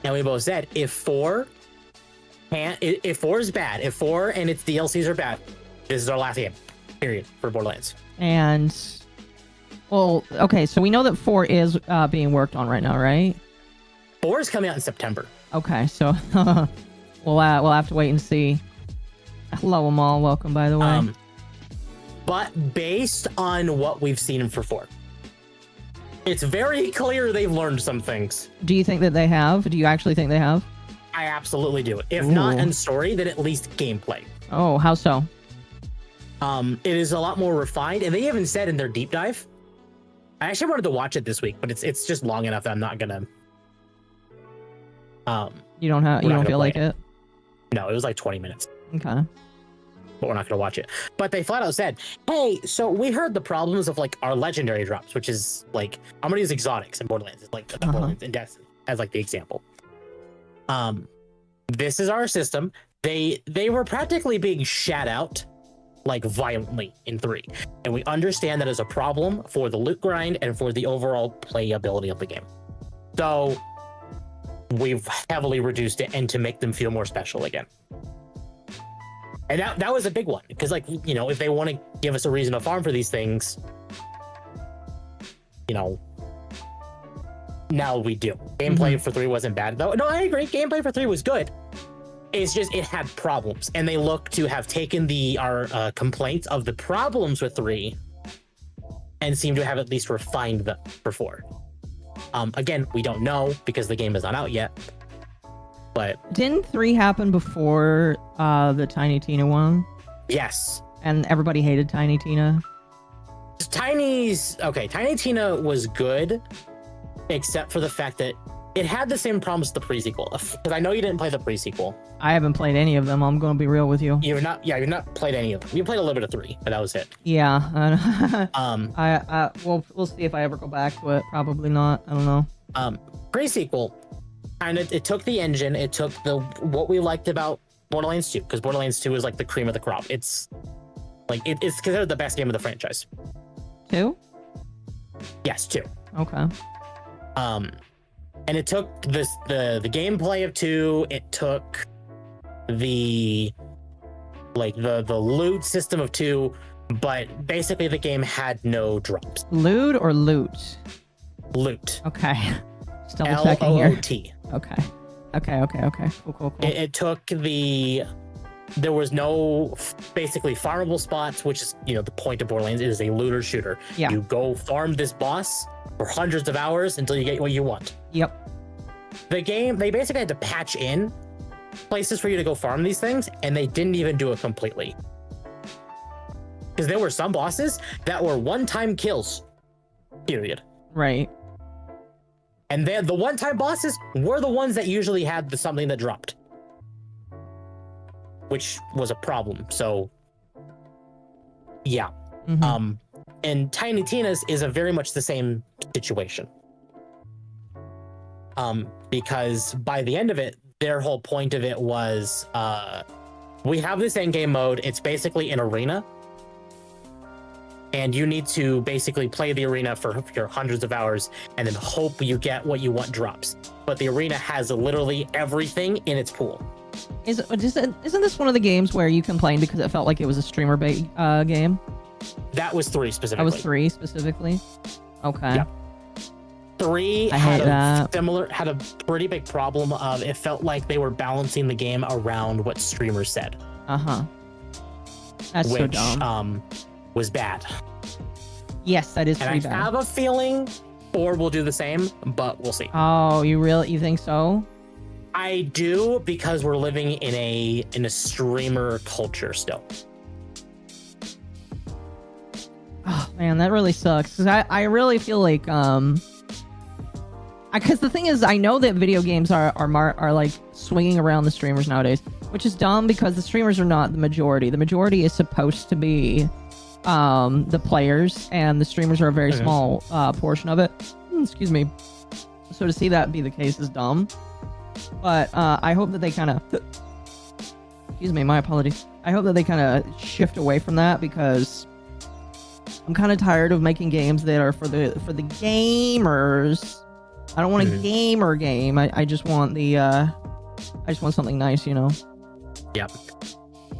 And we both said, if 4 is bad, if 4 and its DLCs are bad, this is our last game, period, for Borderlands. And, well, okay, so we know that 4 is being worked on right now, right? 4 is coming out in September. Okay, so we'll have to wait and see. Hello, Amal. Welcome, by the way. But based on what we've seen for 4, it's very clear they've learned some things. Do you think that they have? Do you actually think they have? I absolutely do. If not in story, then at least gameplay. Oh, how so? It is a lot more refined, and they even said in their deep dive. I actually wanted to watch it this week, but it's just long enough that I'm not gonna. You don't feel like it? No, it was like 20 minutes. Okay. But we're not going to watch it. But they flat out said, hey, so we heard the problems of like our legendary drops, which is like, I'm going to use exotics in Borderlands. It's like Borderlands and Destiny as like the example. This is our system. They were practically being shat out like violently in 3. And we understand that as a problem for the loot grind and for the overall playability of the game. So we've heavily reduced it, and to make them feel more special again. And that was a big one, because like, if they want to give us a reason to farm for these things, now we do. Gameplay for 3 wasn't bad though. No, I agree. Gameplay for 3 was good. It's just, it had problems, and they look to have taken our complaints of the problems with 3 and seem to have at least refined them before. Again, we don't know because the game is not out yet. But didn't 3 happen before the Tiny Tina one? Yes. And everybody hated Tiny Tina. Tiny Tina was good, except for the fact that it had the same problems as the pre-sequel. Because I know you didn't play the pre-sequel. I haven't played any of them. I'm going to be real with you. You've not played any of them. You played a little bit of 3, but that was it. Yeah. We'll see if I ever go back to it. Probably not. I don't know. Pre-sequel, and it took the engine. It took what we liked about Borderlands 2, because Borderlands 2 is like the cream of the crop. It's considered the best game of the franchise. 2? Yes, 2. Okay. And it took the gameplay of 2. It took the loot system of 2, but basically the game had no drops. Loot or loot? Loot. Okay. Still checking here. L-O-O-T. Okay. Cool. It took there was no basically farmable spots, which is, the point of Borderlands. It is a looter shooter. Yeah. You go farm this boss for hundreds of hours until you get what you want. Yep. The game, they basically had to patch in places for you to go farm these things, and they didn't even do it completely. Because there were some bosses that were one-time kills. Period. Right. And then the one-time bosses were the ones that usually had something that dropped, which was a problem. So, yeah. Mm-hmm. And Tiny Tina's is a very much the same situation. Because by the end of it, their whole point of it was, we have this endgame mode. It's basically an arena. And you need to basically play the arena for your hundreds of hours and then hope you get what you want drops. But the arena has literally everything in its pool. Isn't this one of the games where you complained because it felt like it was a streamer bait game? That was 3 specifically. That was 3 specifically? Okay. Yeah. 3 had a pretty big problem of it felt like they were balancing the game around what streamers said. Uh-huh. That's so dumb. Was bad. Yes, that is pretty bad. bad. I have a feeling 4 will do the same, but we'll see. Oh, you think so? I do, because we're living in a streamer culture still. Oh man, that really sucks. Cause I really feel like because the thing is, I know that video games are like swinging around the streamers nowadays, which is dumb because the streamers are not the majority. The majority is supposed to be the players, and the streamers are a very small portion of it. Excuse me. So to see that be the case is dumb. But I hope that they kind of excuse me, my apologies. I hope that they kind of shift away from that, because I'm kind of tired of making games that are for the gamers. I don't want a gamer game. I just want I just want something nice, Yep.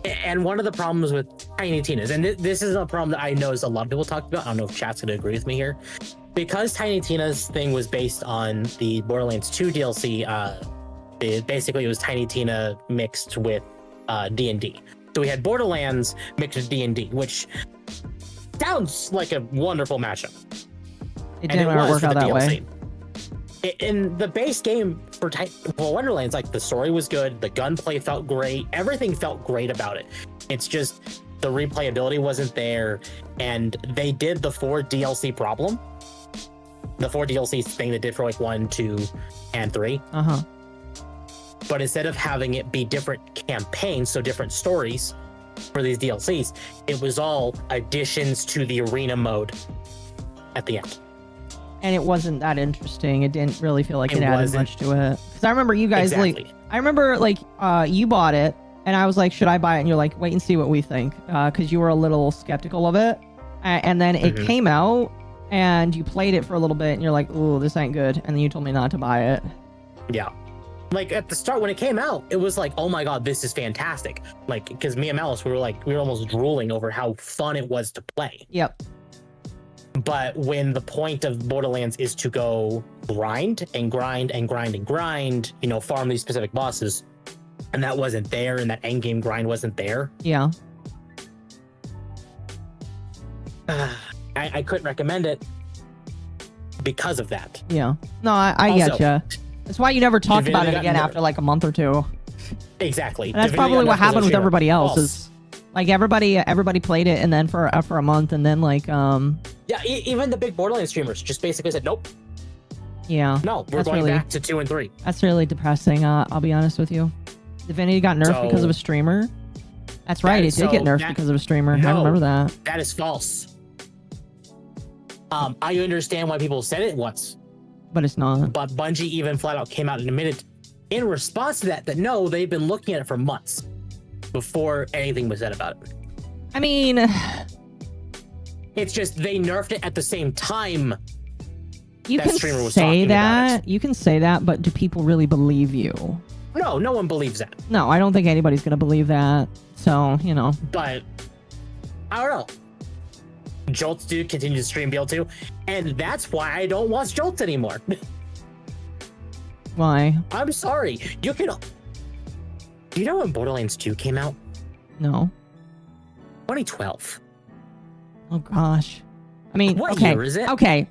And one of the problems with Tiny Tina's, and this is a problem that I know is a lot of people talk about. I don't know if chat's going to agree with me here. Because Tiny Tina's thing was based on the Borderlands 2 DLC, basically it was Tiny Tina mixed with D&D. So we had Borderlands mixed with D&D, which sounds like a wonderful mashup. It didn't work out that way. In the base game for Wonderlands, like, the story was good, the gunplay felt great, everything felt great about it. It's just the replayability wasn't there, and they did the 4 DLC problem. The 4 DLC thing they did for like 1, 2, and 3. Uh-huh. But instead of having it be different campaigns, so different stories for these DLCs, it was all additions to the arena mode at the end. And it wasn't that interesting. It didn't really feel like it added much to it. Because I remember you guys you bought it, and I was like, should I buy it? And you're like, wait and see what we think. Because you were a little skeptical of it. And then it came out, and you played it for a little bit, and you're like, ooh, this ain't good. And then you told me not to buy it. Yeah. Like, at the start, when it came out, it was like, oh my god, this is fantastic. Like, because me and Malice, we were almost drooling over how fun it was to play. Yep. But when the point of Borderlands is to go grind, farm these specific bosses, and that wasn't there, and that endgame grind wasn't there. Yeah. I I couldn't recommend it because of that. Yeah. No, I get you. That's why you never talked Divinity about it got again after like a month or two. Exactly. And that's Divinity probably got what nerfed happened as a with streamer. everybody else. False. Is like everybody played it, and then for a month, and then like Yeah, even the big Borderlands streamers just basically said nope. Yeah. No, we're that's going really, back to 2 and 3. That's really depressing. I'll be honest with you. Divinity got nerfed because of a streamer. That's right. It did get nerfed because of a streamer. I remember that. That is false. I understand why people said it once, but it's not. But Bungie even flat out came out and admitted in response to that no, they've been looking at it for months before anything was said about it. I mean, it's just they nerfed it at the same time. You can say that. You can say that, but do people really believe you? No, no one believes that. No, I don't think anybody's gonna believe that. So, you know. But I don't know. Jolts do continue to stream BL2, and that's why I don't watch Jolts anymore. Why? I'm sorry. You can. Do you know when Borderlands 2 came out? No. 2012. Oh gosh. I mean, what okay. year is it? Okay.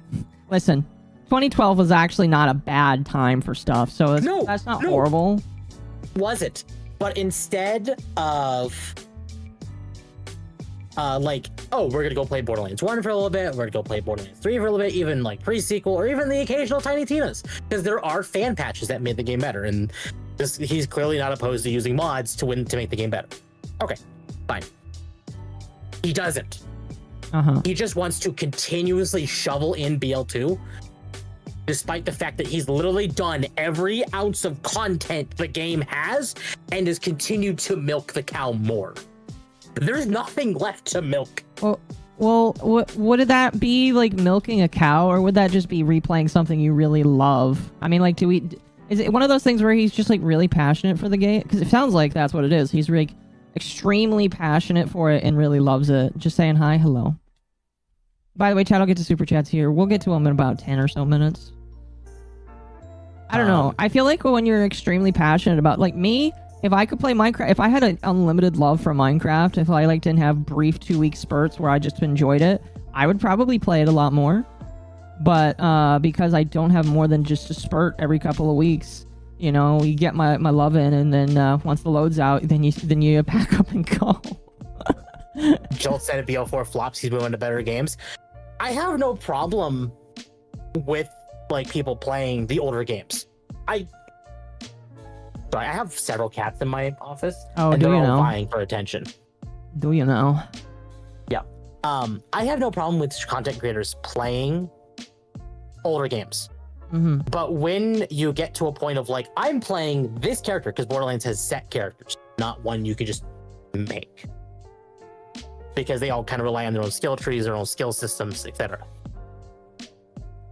Listen. 2012 was actually not a bad time for stuff, so that's not horrible. Was it? But instead of like, oh, we're gonna go play Borderlands 1 for a little bit, we're gonna go play Borderlands 3 for a little bit, even like pre-sequel, or even the occasional Tiny Tina's, because there are fan patches that made the game better, and he's clearly not opposed to using mods to make the game better. Okay, fine. He doesn't. He just wants to continuously shovel in BL2, despite the fact that he's literally done every ounce of content the game has and has continued to milk the cow more. There's nothing left to milk. Well, would that be like milking a cow, or would that just be replaying something you really love? I mean, like, is it one of those things where he's just like really passionate for the game? Because it sounds like that's what it is. He's like extremely passionate for it and really loves it. Just saying hi, hello. By the way, chat, I'll get to super chats here. We'll get to them in about 10 or so minutes. I don't know. I feel like when you're extremely passionate about, like me, if I could play Minecraft, if I had an unlimited love for Minecraft, if I like didn't have brief 2-week spurts where I just enjoyed it, I would probably play it a lot more. But because I don't have more than just a spurt every couple of weeks, you know, you get my love in, and then once the load's out, then you pack up and go. Jolt said if BL4 flops, he's moving to better games. I have no problem with like people playing the older games. I have several cats in my office. Oh, and do they're you all know? vying for attention. Do you know? Yeah. I have no problem with content creators playing older games. Mm-hmm. But when you get to a point of like, I'm playing this character, because Borderlands has set characters, not one you could just make, because they all kind of rely on their own skill trees, their own skill systems, etc.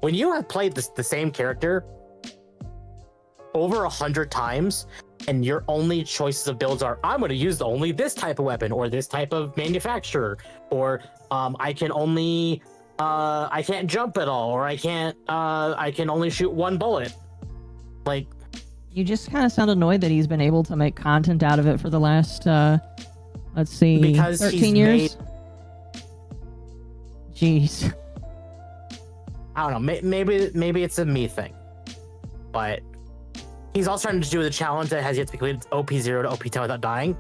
When you have played the same character over 100 times, and your only choices of builds are, I'm going to use only this type of weapon, or this type of manufacturer, or I can only I can't jump at all, or I can only shoot one bullet. Like, you just kind of sound annoyed that he's been able to make content out of it for the last let's see, because 13 years. Jeez. I don't know. Maybe it's a me thing, but he's also trying to do the challenge that has yet to be completed, OP0 to OP10 without dying.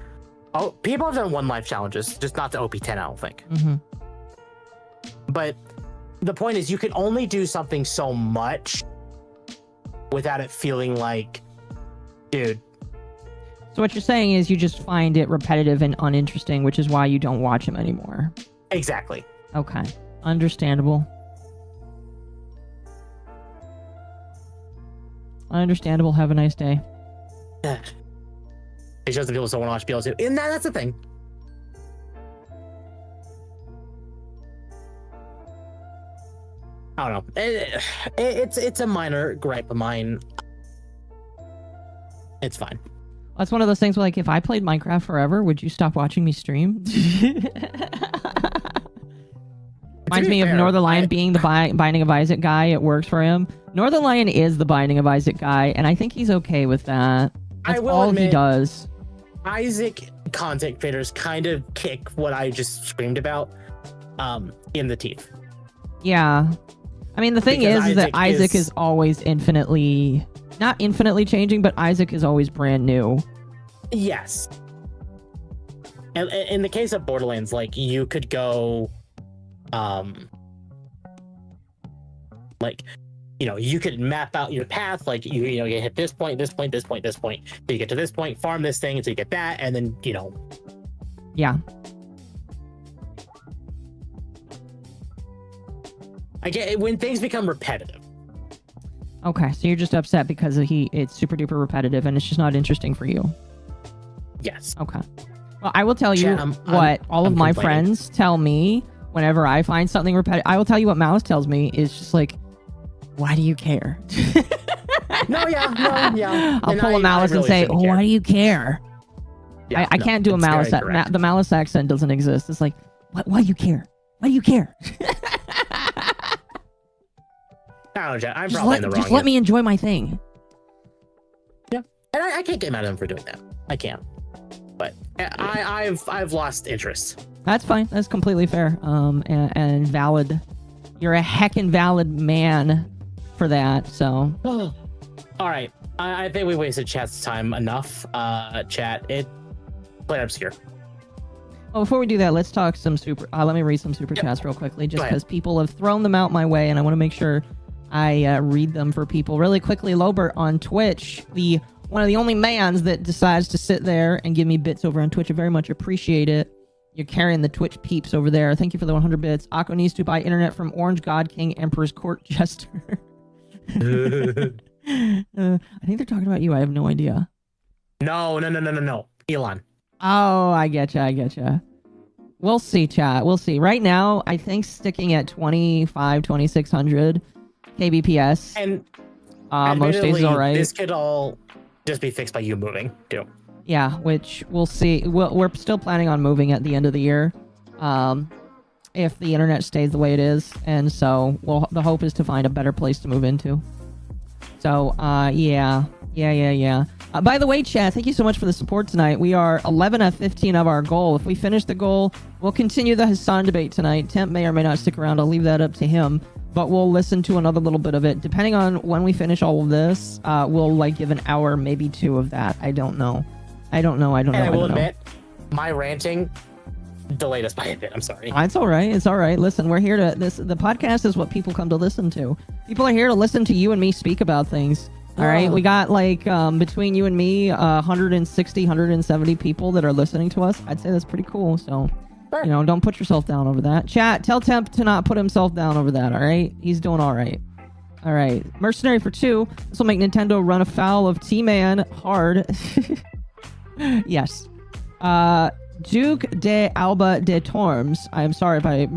Oh, people have done 1 life challenges, just not to OP10, I don't think. Mm-hmm. But the point is, you can only do something so much without it feeling like, dude. So what you're saying is you just find it repetitive and uninteresting, which is why you don't watch him anymore. Exactly. Okay. Understandable. Understandable. Have a nice day. It shows that people still want to watch BL2. And that's the thing. I don't know. It's a minor gripe of mine. It's fine. That's one of those things where, like, if I played Minecraft forever, would you stop watching me stream? Reminds me of Northern Lion being the Binding of Isaac guy. It works for him. Northern Lion is the Binding of Isaac guy, and I think he's okay with that. That's all he does. Isaac content creators kind of kick what I just screamed about in the teeth. Yeah. I mean, the thing Because is that Isaac is always not infinitely changing, but Isaac is always brand new. Yes. And in the case of Borderlands, like you could go, like, you know, you could map out your path. Like you hit this point, this point, this point, this point. So you get to this point, farm this thing until you get that, and then Yeah. I get it when things become repetitive. Okay, so you're just upset because it's super duper repetitive and it's just not interesting for you. Yes. Okay. Well, I will tell you Chat, all of my friends tell me whenever I find something repetitive. I will tell you what Mouse tells me is just like, why do you care? Yeah. I'll pull a Malice and say, why do you care? Yeah, I can't do a Malice. The Malice accent doesn't exist. It's like, why do you care? Why do you care? I'm probably in the wrong. Just let me enjoy my thing. Yeah, and I can't get mad at him for doing that. I can't. But I've lost interest. That's fine. That's completely fair. And valid. You're a heckin' valid man for that. So. All right. I think we wasted chat's time enough. Chat. Play obscure. Well, before we do that, let's talk some let me read some super chats real quickly, just because people have thrown them out my way, and I want to make sure I read them for people really quickly. Lobert on Twitch, one of the only mans that decides to sit there and give me bits over on Twitch. I very much appreciate it. You're carrying the Twitch peeps over there. Thank you for the 100 bits. Akko needs to buy internet from Orange God King Emperor's Court Jester. I think they're talking about you. I have no idea. No. Elon. Oh, I getcha. We'll see, chat. We'll see. Right now, I think sticking at 2600 kbps. And most days is all right. This could all just be fixed by you moving, too. Yeah, which we'll see. We're still planning on moving at the end of the year, if the internet stays the way it is. And so the hope is to find a better place to move into. So, yeah. By the way, chat, thank you so much for the support tonight. We are 11 out of 15 of our goal. If we finish the goal, we'll continue the Hassan debate tonight. Temp may or may not stick around. I'll leave that up to him. But we'll listen to another little bit of it. Depending on when we finish all of this, we'll give an hour, maybe two of that. I don't know. I will admit, my ranting delayed us by a bit. I'm sorry. It's all right. Listen, we're here the podcast is what people come to listen to. People are here to listen to you and me speak about things. All right, we got between you and me, 160, 170 people that are listening to us. I'd say that's pretty cool. So, don't put yourself down over that. Chat, tell Temp to not put himself down over that. All right, he's doing all right. All right, Mercenary for 2. This will make Nintendo run afoul of T-Man hard. Yes. Duke de Alba de Torms. I'm sorry if I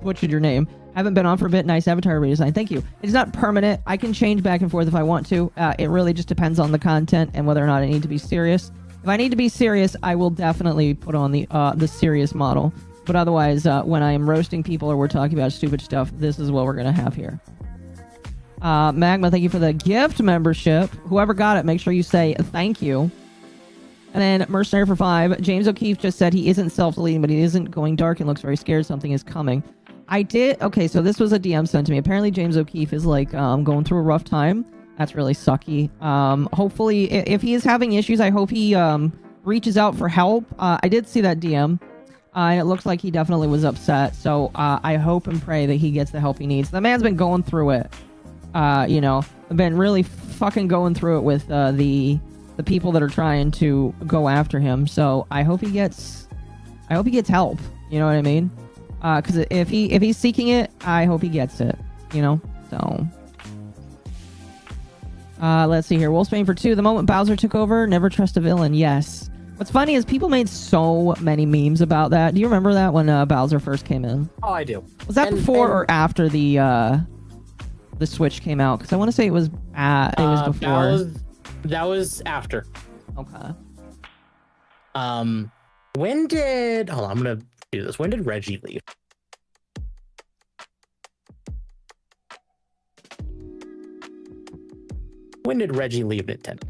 butchered your name. Haven't been on for a bit. Nice avatar redesign. Thank you. It's not permanent. I can change back and forth if I want to. It really just depends on the content and whether or not I need to be serious. If I need to be serious, I will definitely put on the serious model. But otherwise, when I am roasting people or we're talking about stupid stuff, this is what we're going to have here. Magma, thank you for the gift membership. Whoever got it, make sure you say thank you. And then Mercenary for 5. James O'Keefe just said he isn't self-deleting, but he isn't going dark and looks very scared something is coming. Okay, so this was a DM sent to me. Apparently James O'Keefe is going through a rough time. That's really sucky. Hopefully, if he is having issues, I hope he reaches out for help. I did see that DM, and it looks like he definitely was upset. So I hope and pray that he gets the help he needs. The man's been going through it. Been really fucking going through it with the people that are trying to go after him. So I hope he gets help. You know what I mean? Because if he's seeking it, I hope he gets it. So. Let's see here. Wolfsbane for 2. The moment Bowser took over, never trust a villain. Yes. What's funny is people made so many memes about that. Do you remember that when Bowser first came in? Oh, I do. Was that before or after the Switch came out? Because I want to say it was before. That was after. Okay. Hold on, I'm gonna do this. When did Reggie leave? When did Reggie leave Nintendo?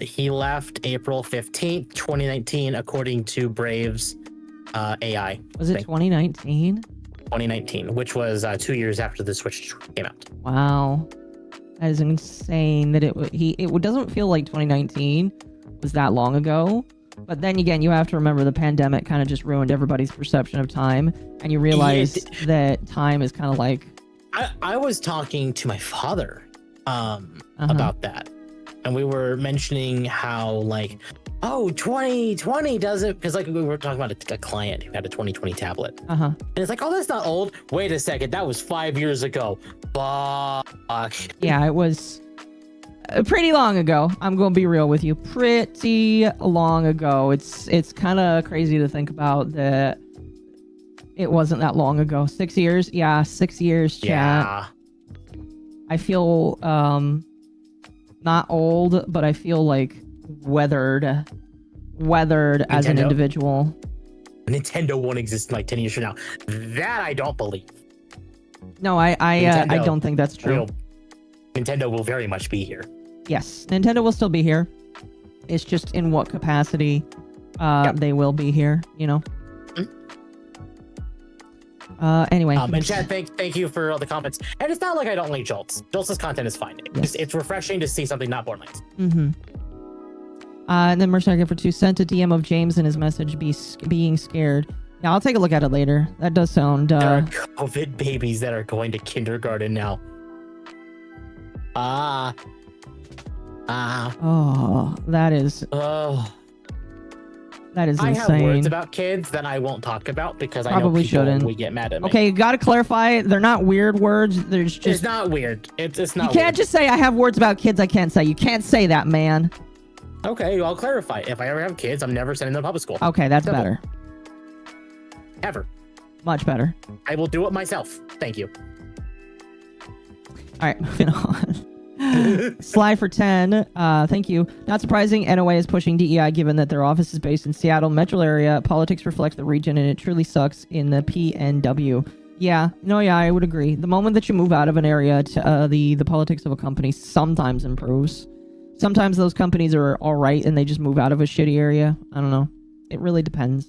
He left April 15th, 2019, according to Brave's AI. Was it 2019? 2019, which was 2 years after the Switch came out. Wow, that is insane. That it doesn't feel like 2019 was that long ago. But then again, you have to remember the pandemic kind of just ruined everybody's perception of time, and you realize that time is kind of like. I was talking to my father about that, and we were mentioning how like, oh, 2020 doesn't, because like we were talking about a client who had a 2020 tablet, and it's like, oh, that's not old. Wait a second, that was 5 years ago. Fuck. Yeah, it was pretty long ago. I'm gonna be real with you, pretty long ago. It's kind of crazy to think about that. It wasn't that long ago. 6 years? Yeah, 6 years, chat. Yeah. I feel, not old, but I feel like weathered as an individual. Nintendo won't exist in like 10 years from now. That I don't believe. No, I don't think that's true. Nintendo will very much be here. Yes, Nintendo will still be here. It's just in what capacity they will be here, you know? Anyway. And Chad, thank you for all the comments. And it's not like I don't like Jolts. Jolts' content is fine. It's refreshing to see something not Borderlands. And then Mercenary for 2 sent a DM of James and his message being scared. Yeah, I'll take a look at it later. That does sound... There are COVID babies that are going to kindergarten now. Oh, that is... That is insane. I have words about kids that I won't talk about because I probably know people shouldn't. will get mad at me. Okay, you gotta clarify. They're not weird words. There's just... It's not weird. It's not You can't just say I have words about kids I can't say. You can't say that, man. Okay, I'll clarify. If I ever have kids, I'm never sending them to public school. Okay, that's Simple. better. Ever. Much better. I will do it myself. Thank you. All right, moving on. Sly for 10, thank you. Not surprising, NOA is pushing DEI given that their office is based in Seattle metro area. Politics reflects the region and it truly sucks in the PNW. Yeah, I would agree. The moment that you move out of an area to the politics of a company sometimes improves. Sometimes those companies are all right and they just move out of a shitty area. I don't know. It really depends.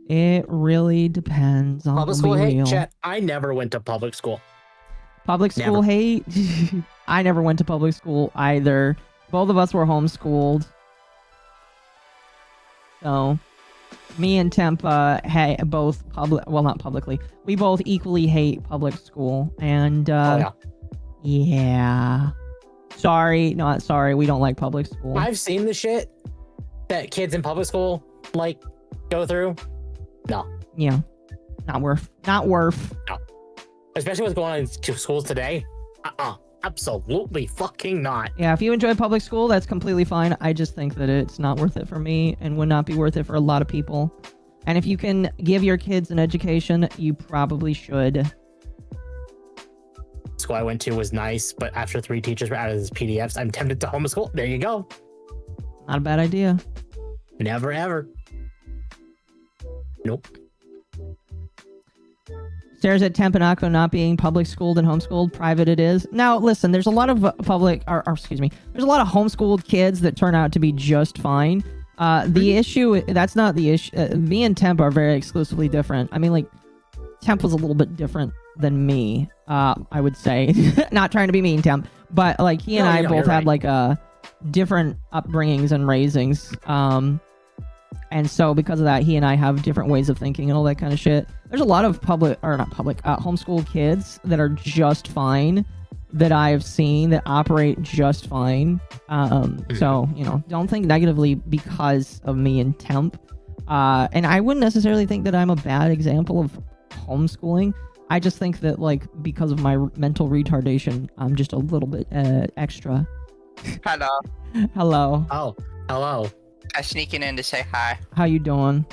It really depends. Public school hate? Chat, I never went to public school. Public school hate? I never went to public school either. Both of us were homeschooled. So, me and Tempa both not publicly. We both equally hate public school. And, yeah. Sorry, not sorry. We don't like public school. I've seen the shit that kids in public school, like, go through. No. Yeah. Not worth. Not worth. No. Especially what's going on to schools today. Absolutely fucking not. Yeah, if you enjoy public school, that's completely fine. I just think that it's not worth it for me and would not be worth it for a lot of people. And if you can give your kids an education, you probably should. School I went to was nice, but after 3 teachers were out of his PDFs, I'm tempted to homeschool. There you go. Not a bad idea. Never ever. Nope. Stares at Tampanako not being public schooled and homeschooled. Private it is. Now, listen, there's a lot of there's a lot of homeschooled kids that turn out to be just fine. The issue, that's not the issue. Me and Temp are very exclusively different. I mean, like, Temp was a little bit different than me, I would say. Not trying to be mean, Temp, but like he and I both had like different upbringings and raisings. And so because of that, he and I have different ways of thinking and all that kind of shit. There's a lot of homeschooled kids that are just fine that I've seen that operate just fine. So, don't think negatively because of me and Temp. And I wouldn't necessarily think that I'm a bad example of homeschooling. I just think that, like, because of my mental retardation, I'm just a little bit extra. Hello. Hello. Oh, hello. I'm sneaking in to say hi. How you doing?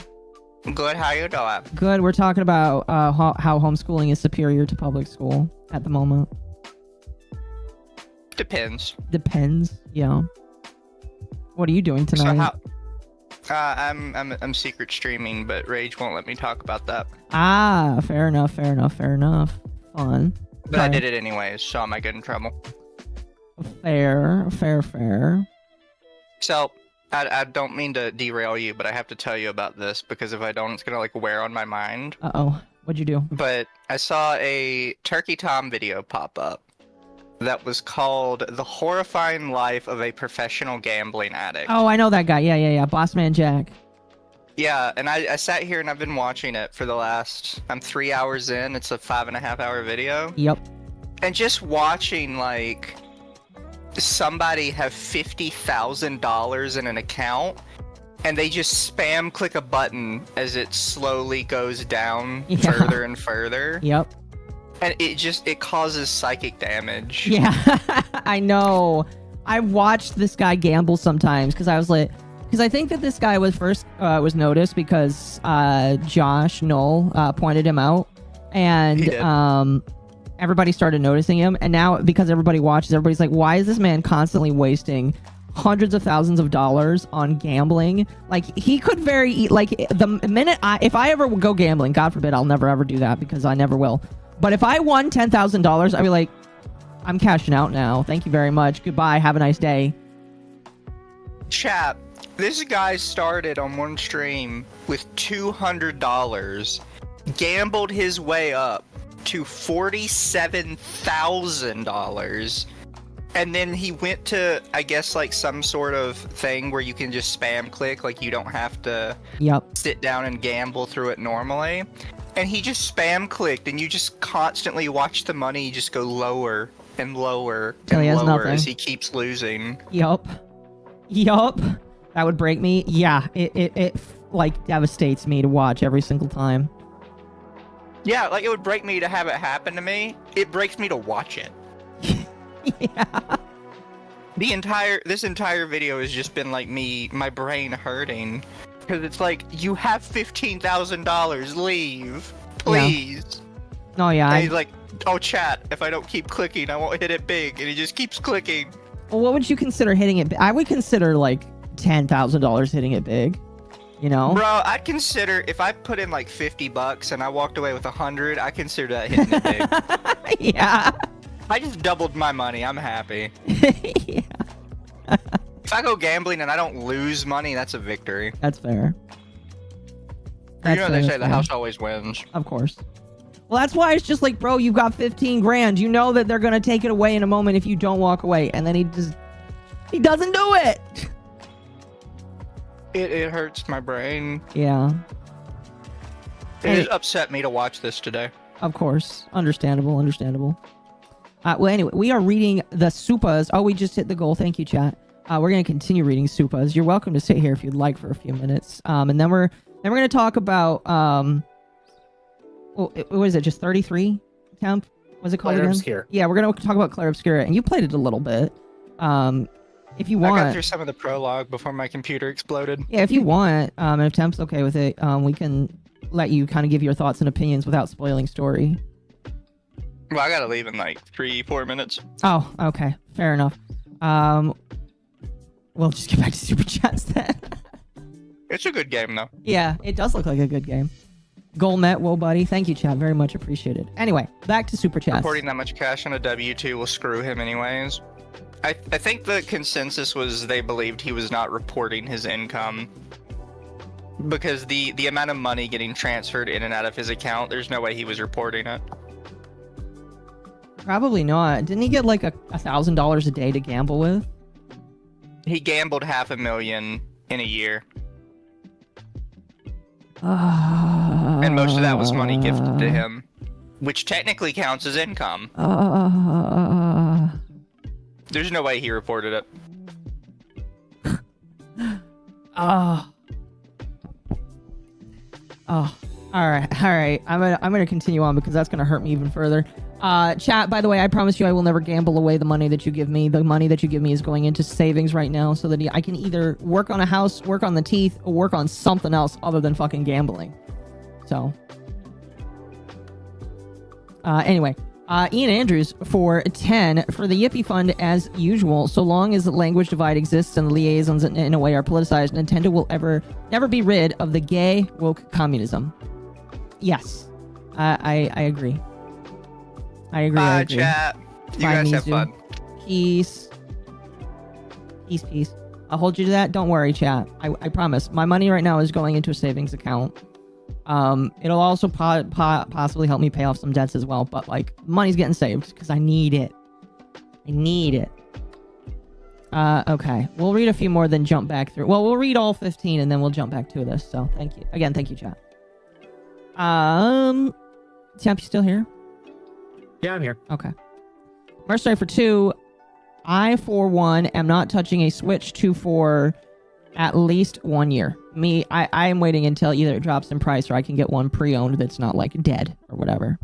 Good, how you doing? Good. We're talking about how homeschooling is superior to public school at the moment. Depends. Depends, yeah. What are you doing tonight? So I'm secret streaming, but Rage won't let me talk about that. Ah, fair enough. Fun. But I did it anyways, so I might get in trouble. Fair. So, I don't mean to derail you, but I have to tell you about this because if I don't, it's gonna like wear on my mind. Uh-oh. What'd you do? But I saw a Turkey Tom video pop up that was called "The Horrifying Life of a Professional Gambling Addict." Oh, I know that guy. Yeah. Boss Man Jack. Yeah, and I sat here and I've been watching it for the last... I'm 3 hours in. It's a 5.5-hour video. Yep. And just watching, like, somebody have $50,000 in an account, and they just spam click a button as it slowly goes down further and further. Yep. And it causes psychic damage. Yeah, I know. I watched this guy gamble sometimes because I was like... Because I think that this guy was first was noticed because Josh Knoll pointed him out, and everybody started noticing him. And now because everybody watches, everybody's like, "Why is this man constantly wasting hundreds of thousands of dollars on gambling? Like he could the minute if I ever go gambling, God forbid, I'll never ever do that because I never will. But if I won $10,000, I'd be like, I'm cashing out now. Thank you very much. Goodbye. Have a nice day." Chat. This guy started on one stream with $200, gambled his way up to $47,000, and then he went to, I guess, like some sort of thing where you can just spam click, like you don't have to sit down and gamble through it normally. And he just spam clicked, and you just constantly watch the money just go lower and lower and lower as he keeps losing. Yup. That would break me. Yeah, it like devastates me to watch every single time. Yeah, like it would break me to have it happen to me. It breaks me to watch it. Yeah. This entire video has just been like my brain hurting. Because it's like, you have $15,000, leave. Please. Oh, yeah. And he's like, oh, chat, if I don't keep clicking, I won't hit it big. And he just keeps clicking. Well, what would you consider hitting it? I would consider like $10,000 hitting it big, you know? Bro, I'd consider if I put in like $50 and I walked away with 100, I consider that hitting it big. Yeah. I just doubled my money. I'm happy. Yeah. If I go gambling and I don't lose money, that's a victory. That's fair. You know they say the house always wins. Of course. Well, that's why it's just like, bro, you've got 15 grand. You know that they're going to take it away in a moment if you don't walk away. And then he doesn't do it. It hurts my brain. Yeah. It has upset me to watch this today. Of course. Understandable. Well, anyway, we are reading the Supas. Oh, we just hit the goal. Thank you, chat. We're going to continue reading Supas. You're welcome to sit here if you'd like for a few minutes. And then we're going to talk about, what is it, just 33 temp? What's it called again? Obscura. Yeah, we're going to talk about Claire Obscura. And you played it a little bit. If you want... I got through some of the prologue before my computer exploded. Yeah, if you want, and if Temp's okay with it, we can let you kind of give your thoughts and opinions without spoiling story. Well, I gotta leave in like 3-4 minutes. Oh, okay. Fair enough. We'll just get back to Super Chats then. It's a good game, though. Yeah, it does look like a good game. Goal met, whoa, buddy. Thank you, chat. Very much appreciated. Anyway, back to Super Chats. Reporting that much cash on a W-2 will screw him anyways. I think the consensus was they believed he was not reporting his income. Because the amount of money getting transferred in and out of his account, there's no way he was reporting it. Probably not. Didn't he get like $1,000 a day to gamble with? He gambled $500,000 in a year. And most of that was money gifted to him, which technically counts as income. There's no way he reported it. All right. I'm gonna continue on because that's gonna hurt me even further. Chat, by the way, I promise you I will never gamble away the money that you give me. The money that you give me is going into savings right now so that I can either work on a house, work on the teeth, or work on something else other than fucking gambling. So, anyway, Ian Andrews for 10 for the Yippee Fund as usual. So long as the language divide exists and the liaisons in a way are politicized, Nintendo will never be rid of the gay woke communism. Yes, I agree. I agree. Chat. You guys have fun. Peace. I'll hold you to that. Don't worry, chat. I promise. My money right now is going into a savings account. It'll also possibly help me pay off some debts as well, but like money's getting saved because I need it. I need it. Okay. We'll read a few more, then jump back through. Well, we'll read all 15 and then we'll jump back to this. So thank you. Again, thank you, chat. Champ, you still here? Yeah, I'm here. Okay. Mercenary for 2. I, for 1, am not touching a Switch 2 for at least 1 year. I am waiting until either it drops in price or I can get one pre-owned that's not, like, dead or whatever.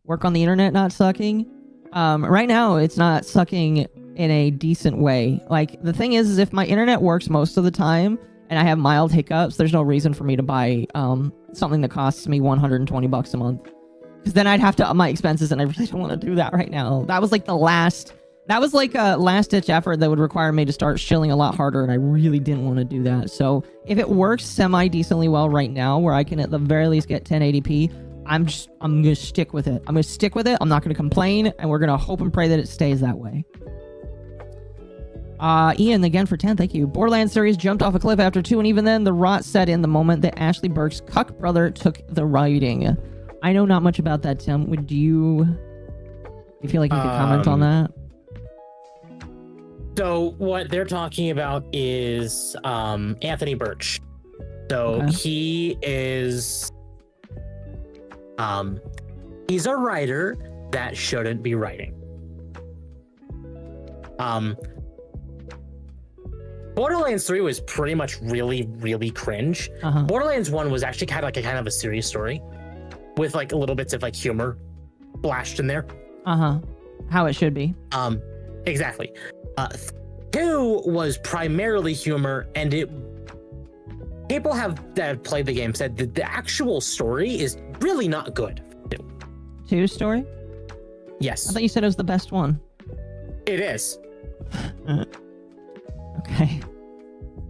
Work on the internet not sucking? Right now, it's not sucking in a decent way. Like, the thing is if my internet works most of the time and I have mild hiccups, there's no reason for me to buy something that costs me $120 a month. Because then I'd have to up my expenses, and I really don't want to do that right now. That was like a last-ditch effort that would require me to start shilling a lot harder, and I really didn't want to do that. So if it works semi-decently well right now, where I can at the very least get 1080p, I'm going to stick with it. I'm going to stick with it. I'm not going to complain, and we're going to hope and pray that it stays that way. Ian, again for 10, thank you. Borderlands series jumped off a cliff after 2, and even then, the rot set in the moment that Ashley Burke's cuck brother took the writing. I know not much about that, Tim. Do you feel like you could comment on that? So what they're talking about is Anthony Birch. So Okay. he is he's a writer that shouldn't be writing. Borderlands 3 was pretty much really cringe. Borderlands 1 was actually kind of a serious story with like little bits of like humor splashed in there. How it should be. Exactly. 2 was primarily humor, and people that have played the game said that the actual story is really not good. 2's story? Yes. I thought you said it was the best one. It is. Okay.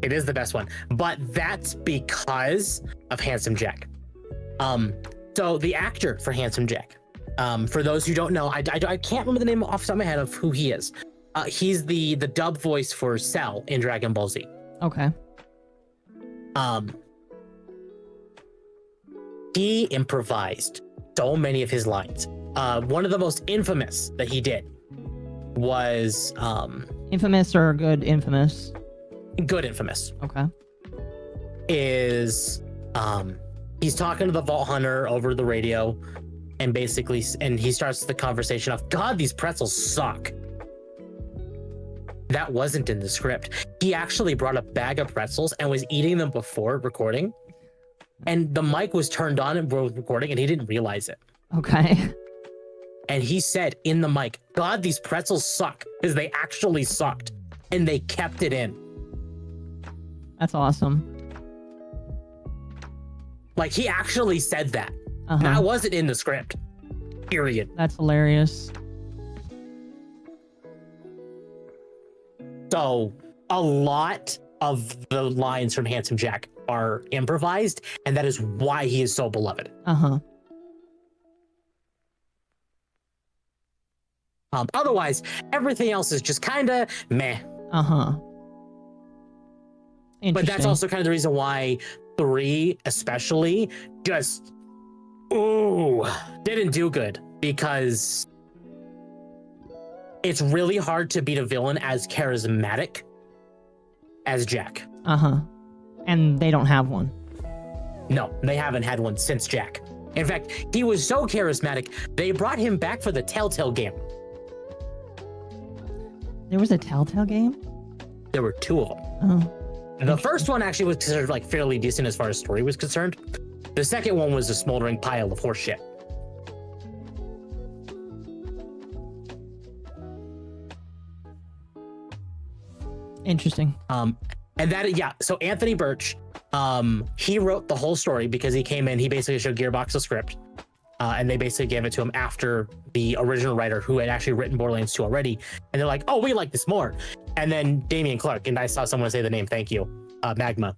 It is the best one, but that's because of Handsome Jack. So the actor for Handsome Jack, for those who don't know, I can't remember the name off the top of my head of who he is. He's the dub voice for Cell in Dragon Ball Z. Okay. He improvised so many of his lines. One of the most infamous that he did was Infamous or good infamous? Good infamous. Okay. Is he's talking to the Vault Hunter over the radio, and he starts the conversation of, God, these pretzels suck. That wasn't in the script. He actually brought a bag of pretzels and was eating them before recording, and the mic was turned on and was recording, and he didn't realize it. Okay. And he said in the mic, God, these pretzels suck, because they actually sucked, and they kept it in. That's awesome. Like, he actually said that. That wasn't in the script. Period. That's hilarious. So, a lot of the lines from Handsome Jack are improvised, and that is why he is so beloved. Otherwise, everything else is just kind of meh. But that's also kind of the reason why 3 especially just didn't do good, because it's really hard to beat a villain as charismatic as Jack. And they don't have one. No, they haven't had one since Jack. In fact, he was so charismatic, they brought him back for the Telltale game. There was a Telltale game? There were 2 of them. The first one actually was considered like fairly decent as far as story was concerned. The second one was a smoldering pile of horseshit. Interesting. So Anthony Birch, he wrote the whole story because he came in, he basically showed Gearbox the script, and they basically gave it to him after the original writer who had actually written Borderlands 2 already. And they're like, oh, we like this more. And then Damian Clark, and I saw someone say the name, thank you, Magma,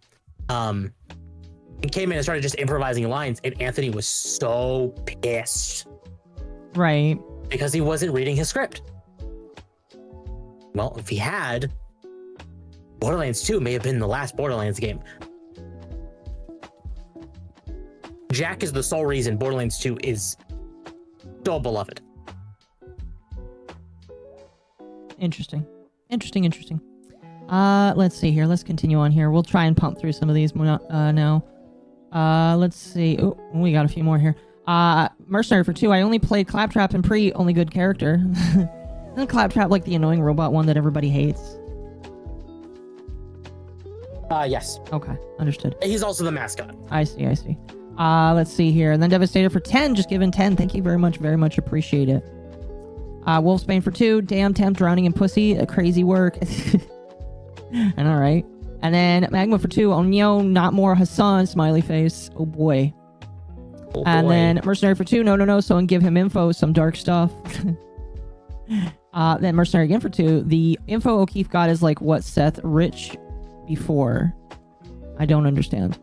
he came in and started just improvising lines, and Anthony was so pissed. Right. Because he wasn't reading his script. Well, if he had, Borderlands 2 may have been the last Borderlands game. Jack is the sole reason Borderlands 2 is so beloved. Interesting. Let's see here. Let's continue on here. We'll try and pump through some of these now. Let's see. Oh, we got a few more here. Mercenary for 2. I only played Claptrap and Pre. Only good character. Isn't Claptrap like the annoying robot one that everybody hates? Yes. Okay, understood. He's also the mascot. I see. Let's see here. And then Devastator for 10. Just given 10. Thank you very much. Appreciate it. Wolfsbane for 2. Damn Temp, Drowning in Pussy. Crazy work. And alright. And then Magma for 2. Oh no, not more Hassan. Smiley face. Oh boy. And then Mercenary for 2. No. Someone give him info. Some dark stuff. Then Mercenary again for 2. The info O'Keefe got is like what Seth Rich before. I don't understand.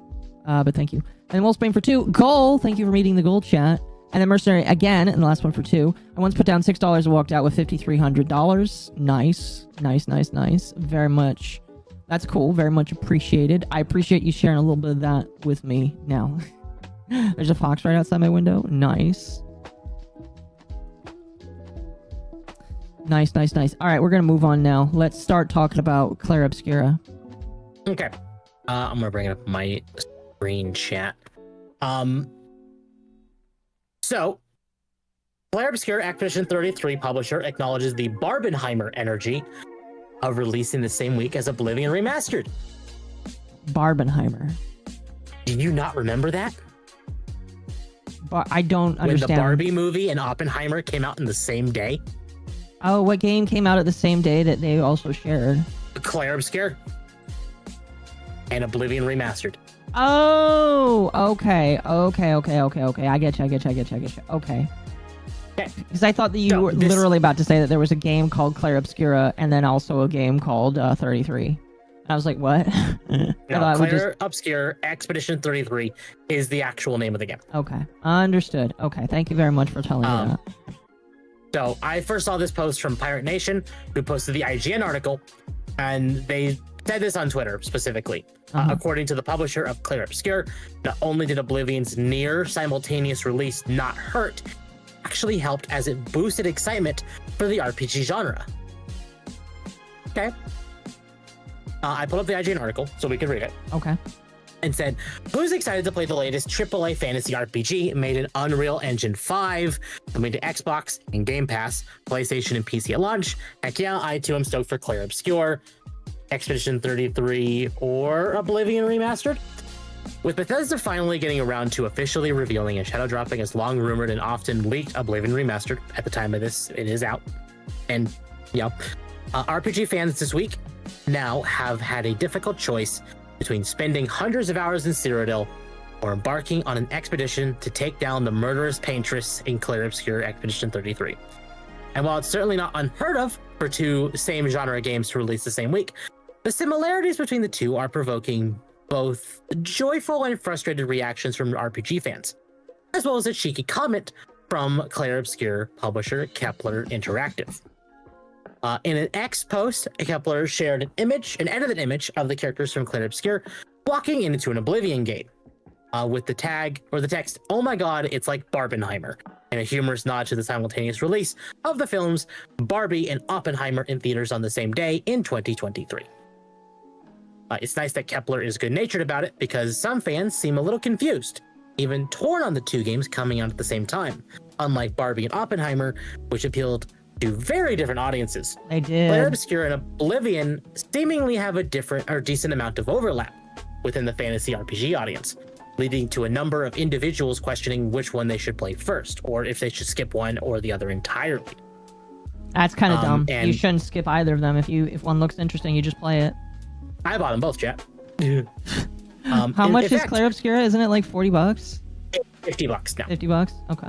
But thank you. And Wolfsbane for 2. Goal. Thank you for meeting the gold chat. And then Mercenary again, and the last one for 2. I once put down $6 and walked out with $5,300. Nice. Very much. That's cool. Very much appreciated. I appreciate you sharing a little bit of that with me now. There's a fox right outside my window. Nice. Nice. All right, we're going to move on now. Let's start talking about Claire Obscura. Okay. I'm going to bring up my screen chat. So, Claire Obscura Activision 33 publisher acknowledges the Barbenheimer energy of releasing the same week as Oblivion Remastered. Barbenheimer. Do you not remember that? I don't understand. When the Barbie movie and Oppenheimer came out in the same day? Oh, what game came out at the same day that they also shared? Claire Obscura. And Oblivion Remastered. Oh, okay. I get you. Okay. Because I thought that you were literally about to say that there was a game called Claire Obscura and then also a game called 33. And I was like, what? No, Claire Obscura Expedition 33 is the actual name of the game. Okay, understood. Okay, thank you very much for telling me that. So I first saw this post from Pirate Nation, who posted the IGN article, and they said this on Twitter specifically. According to the publisher of Claire Obscura, not only did Oblivion's near simultaneous release not hurt, actually helped as it boosted excitement for the RPG genre. Okay. I pulled up the IGN article so we could read it. Okay. And said, who's excited to play the latest AAA fantasy RPG made in Unreal Engine 5, coming to Xbox and Game Pass, PlayStation and PC at launch? Heck yeah, I too am stoked for Claire Obscura, Expedition 33, or Oblivion Remastered. With Bethesda finally getting around to officially revealing and shadow dropping its long rumored and often leaked Oblivion Remastered, at the time of this, it is out. And, RPG fans this week now have had a difficult choice between spending hundreds of hours in Cyrodiil or embarking on an expedition to take down the murderous paintress in Claire Obscura Expedition 33. And while it's certainly not unheard of for two same genre games to release the same week, the similarities between the two are provoking both joyful and frustrated reactions from RPG fans, as well as a cheeky comment from Claire Obscura publisher Kepler Interactive. In an X post, Kepler shared an edited image of the characters from Claire Obscura walking into an Oblivion gate, with the tag or the text, "Oh my god, it's like Barbenheimer," and a humorous nod to the simultaneous release of the films Barbie and Oppenheimer in theaters on the same day in 2023. It's nice that Kepler is good-natured about it, because some fans seem a little confused, even torn on the two games coming out at the same time, unlike Barbie and Oppenheimer, which appealed to very different audiences. They did. Claire Obscura and Oblivion seemingly have a different or decent amount of overlap within the fantasy RPG audience, leading to a number of individuals questioning which one they should play first, or if they should skip one or the other entirely. That's kind of dumb. You shouldn't skip either of them. If one looks interesting, you just play it. I bought them both, chat. How much is Claire Obscura? Isn't it like $40? $50 now. $50? Okay.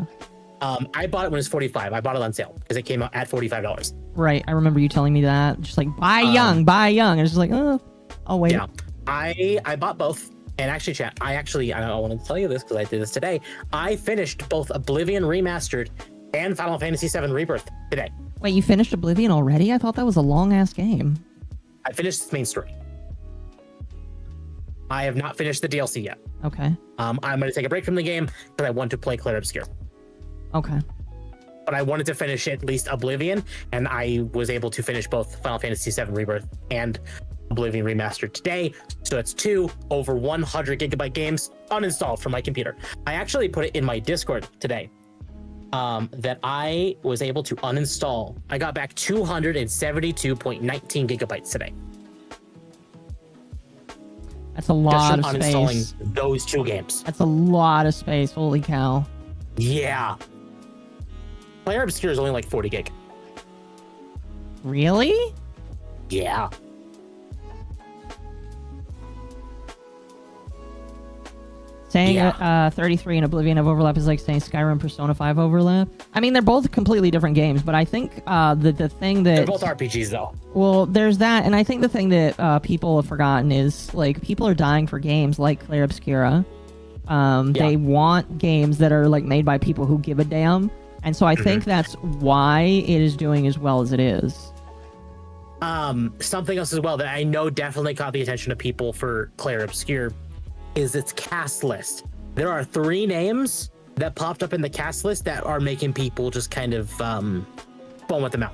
I bought it when it was 45. I bought it on sale because it came out at $45. Right. I remember you telling me that. Just like, buy young. And it's just like, oh, I'll wait. Yeah. I bought both. And actually, chat, I wanted to tell you this because I did this today. I finished both Oblivion Remastered and Final Fantasy VII Rebirth today. Wait, you finished Oblivion already? I thought that was a long-ass game. I finished its main story. I have not finished the DLC yet. Okay. I'm going to take a break from the game because I want to play Clair Obscur. Okay. But I wanted to finish at least Oblivion, and I was able to finish both Final Fantasy VII Rebirth and Oblivion Remastered today. So that's 2 over 100 gigabyte games uninstalled from my computer. I actually put it in my Discord today that I was able to uninstall. I got back 272.19 gigabytes today. That's a lot of uninstalling space. Those 2 games. That's a lot of space. Holy cow. Yeah. Clair Obscur is only like 40 gig. Really? Yeah. Saying 33 and Oblivion have overlap is like saying Skyrim Persona 5 overlap. I mean, they're both completely different games, but I think the thing that... They're both RPGs, though. Well, there's that, and I think the thing that people have forgotten is, like, people are dying for games like Clair Obscura. They want games that are, like, made by people who give a damn, and so I think that's why it is doing as well as it is. Something else as well that I know definitely caught the attention of people for Clair Obscur is its cast list. There are 3 names that popped up in the cast list that are making people just kind of foam at the mouth.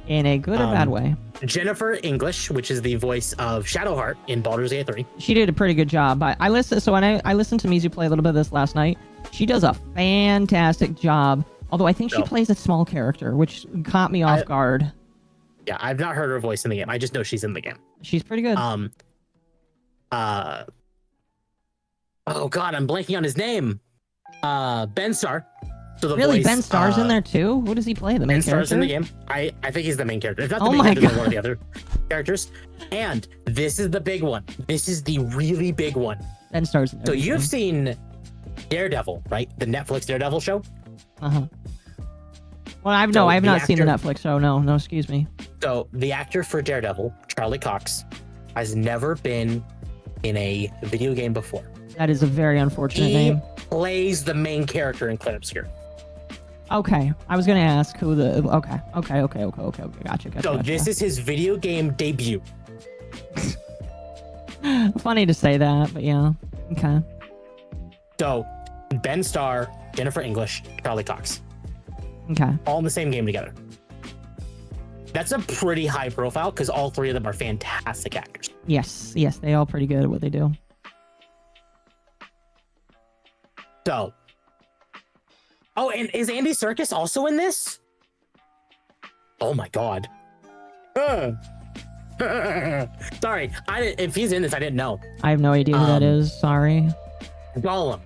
In a good or bad way. Jennifer English, which is the voice of Shadowheart in Baldur's Gate 3. She did a pretty good job. When I listened to Mizu play a little bit of this last night, she does a fantastic job. Although I think she plays a small character, which caught me off guard. Yeah, I've not heard her voice in the game. I just know she's in the game. She's pretty good. Oh god, I'm blanking on his name. Ben Starr. So the really, voice, Ben Starr's in there too? Who does he play? The main character? Ben Starr's in the game. I think he's the main character. If not the main character, then one of the other characters. And this is the big one. This is the really big one. Ben Starr's in there. So you've seen Daredevil, right? The Netflix Daredevil show? Uh-huh. Well, I have not seen the Netflix show. No, excuse me. So the actor for Daredevil, Charlie Cox, has never been in a video game before. That is a very unfortunate name. He plays the main character in Clair Obscur. Okay, I was gonna ask who the. Okay. Gotcha. So this is his video game debut. Funny to say that, but yeah. Okay. So Ben Starr, Jennifer English, Charlie Cox. Okay. All in the same game together. That's a pretty high profile because all 3 of them are fantastic actors. Yes, they all pretty good at what they do. So, and is Andy Serkis also in this? Oh my god. Sorry, if he's in this, I didn't know. I have no idea who that is. Sorry. Gollum.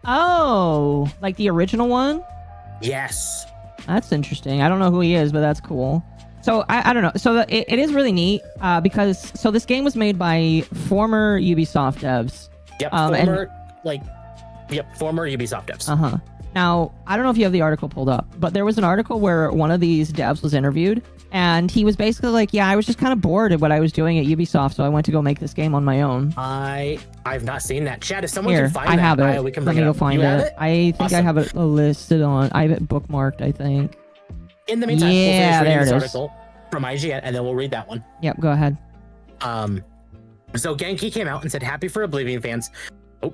Oh, like the original one? Yes. That's interesting. I don't know who he is, but that's cool. So I don't know. So it is really neat because this game was made by former Ubisoft devs. Yep. Former Ubisoft devs. Uh-huh. Now, I don't know if you have the article pulled up, but there was an article where one of these devs was interviewed, and he was basically like, yeah, I was just kind of bored at what I was doing at Ubisoft, so I went to go make this game on my own. I've not seen that. Chad, if someone Here, can find I have that, it. we can Let bring me it go up. find You have it. I think Awesome. I have it listed on... I have it bookmarked, I think. In the meantime, yeah, we'll finish reading there this it is. article from IGN, and then we'll read that one. Yep, go ahead. So Genki came out and said, happy for Oblivion fans. Oh.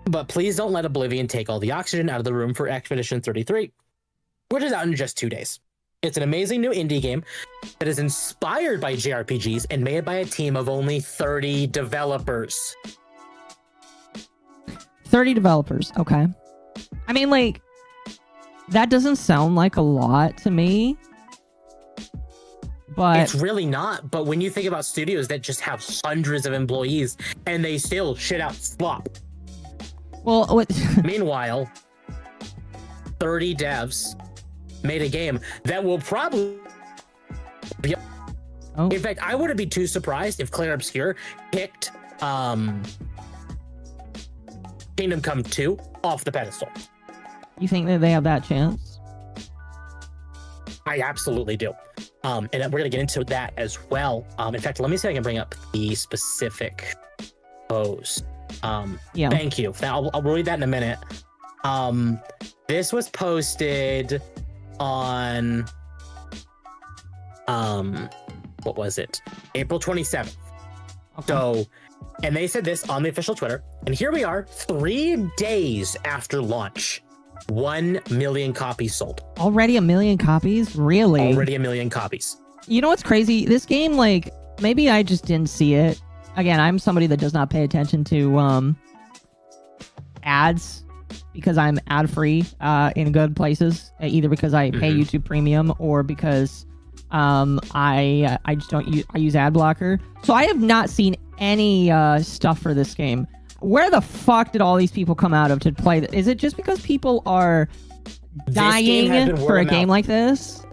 But please don't let Oblivion take all the oxygen out of the room for Expedition 33, which is out in just 2 days. It's an amazing new indie game that is inspired by JRPGs and made by a team of only 30 developers. 30 developers, okay. I mean, like, that doesn't sound like a lot to me. But it's really not. But when you think about studios that just have hundreds of employees and they still shit out slop. Well, meanwhile, 30 devs made a game that will probably be... Oh. In fact, I wouldn't be too surprised if Clair Obscur picked Kingdom Come 2 off the pedestal. You think that they have that chance? I absolutely do. And we're going to get into that as well. In fact, let me see if I can bring up the specific post. Yeah. Thank you. I'll read that in a minute. This was posted on what was it? April 27th. Okay. So And they said this on the official Twitter. And here we are, 3 days after launch. 1 million copies sold. Already 1 million copies? Really? Already 1 million copies. You know what's crazy? This game, like, maybe I just didn't see it. Again, I'm somebody that does not pay attention to ads because I'm ad-free in good places, either because I pay YouTube Premium or because I just don't use, I use ad blocker. So I have not seen any stuff for this game. Where the fuck did all these people come out of to play? Is it just because people are dying for a game like this?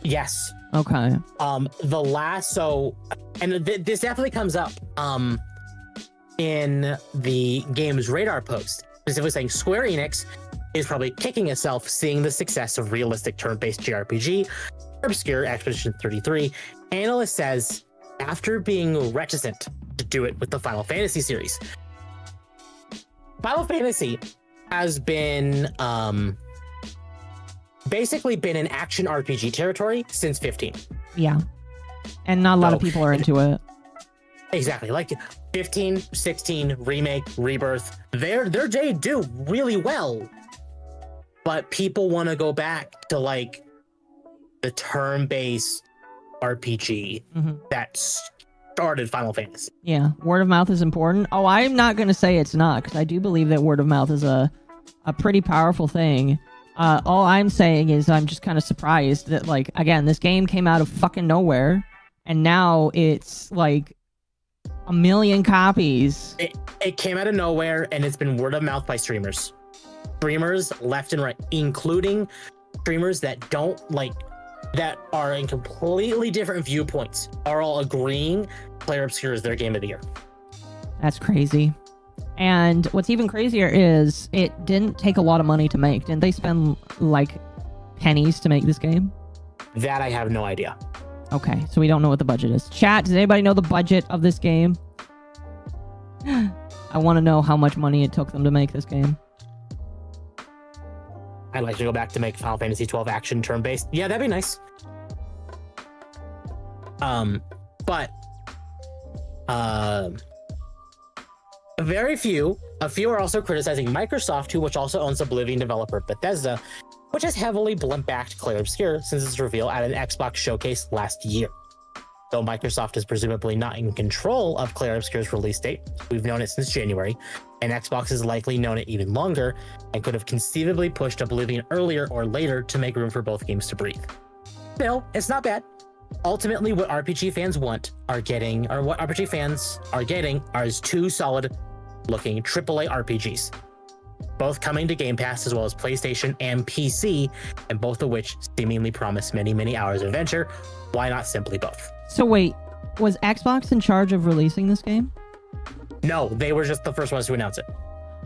Yes. Okay. This definitely comes up in the game's radar post, specifically saying Square Enix is probably kicking itself seeing the success of realistic turn-based JRPG. Obscure Expedition 33 analyst says after being reticent to do it with the Final Fantasy series. Final Fantasy has been basically been in action RPG territory since 15. Yeah. And not a lot of people are into it. Exactly. Like 15, 16, Remake, Rebirth. They do really well. But people want to go back to like the turn-based RPG that started Final Fantasy. Yeah, word of mouth is important. Oh, I'm not going to say it's not, because I do believe that word of mouth is a pretty powerful thing. All I'm saying is I'm just kind of surprised that, like, again, this game came out of fucking nowhere, and now it's, like, 1 million copies. It came out of nowhere, and it's been word of mouth by streamers. Streamers left and right, including streamers that that are in completely different viewpoints, are all agreeing Player Obscure is their game of the year. That's crazy. And what's even crazier is it didn't take a lot of money to make. Didn't they spend like pennies to make this game? That I have no idea. Okay, so we don't know what the budget is. Chat, does anybody know the budget of this game? I want to know how much money it took them to make this game. I'd like to go back to make Final Fantasy 12 action turn-based. Yeah, that'd be nice. A few are also criticizing Microsoft, which also owns Oblivion developer Bethesda, which has heavily backed Clair Obscur since its reveal at an Xbox showcase last year. Though Microsoft is presumably not in control of Clair Obscur's release date, we've known it since January, and Xbox has likely known it even longer and could have conceivably pushed Oblivion earlier or later to make room for both games to breathe. Still, it's not bad. Ultimately, what RPG fans are getting is 2 solid-looking AAA RPGs, both coming to Game Pass as well as PlayStation and PC, and both of which seemingly promise many, many hours of adventure. Why not simply both? So wait, was Xbox in charge of releasing this game? No, they were just the first ones to announce it.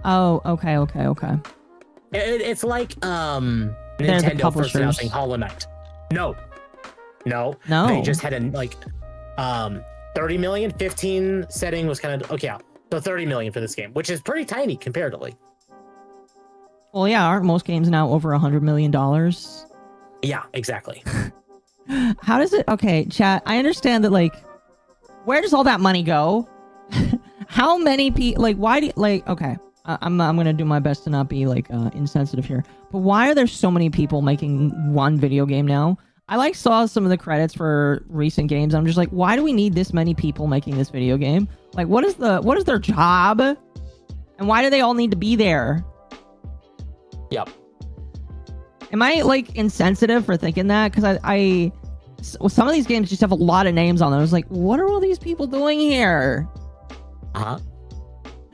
Oh, okay. It's like Nintendo first announcing Hollow Knight. No. They just had 30 million, 15 setting was kind of okay. So 30 million for this game, which is pretty tiny comparatively. Well, yeah, aren't most games now over $100 million? Yeah, exactly. How does it? Okay, chat. I understand that. Like, where does all that money go? How many people? Like, why do? Okay, I'm gonna do my best to not be insensitive here. But why are there so many people making one video game now? I saw some of the credits for recent games. I'm just like, why do we need this many people making this video game? Like, what is their job? And why do they all need to be there? Yep. Am I insensitive for thinking that? Because some of these games just have a lot of names on them. I was like, what are all these people doing here?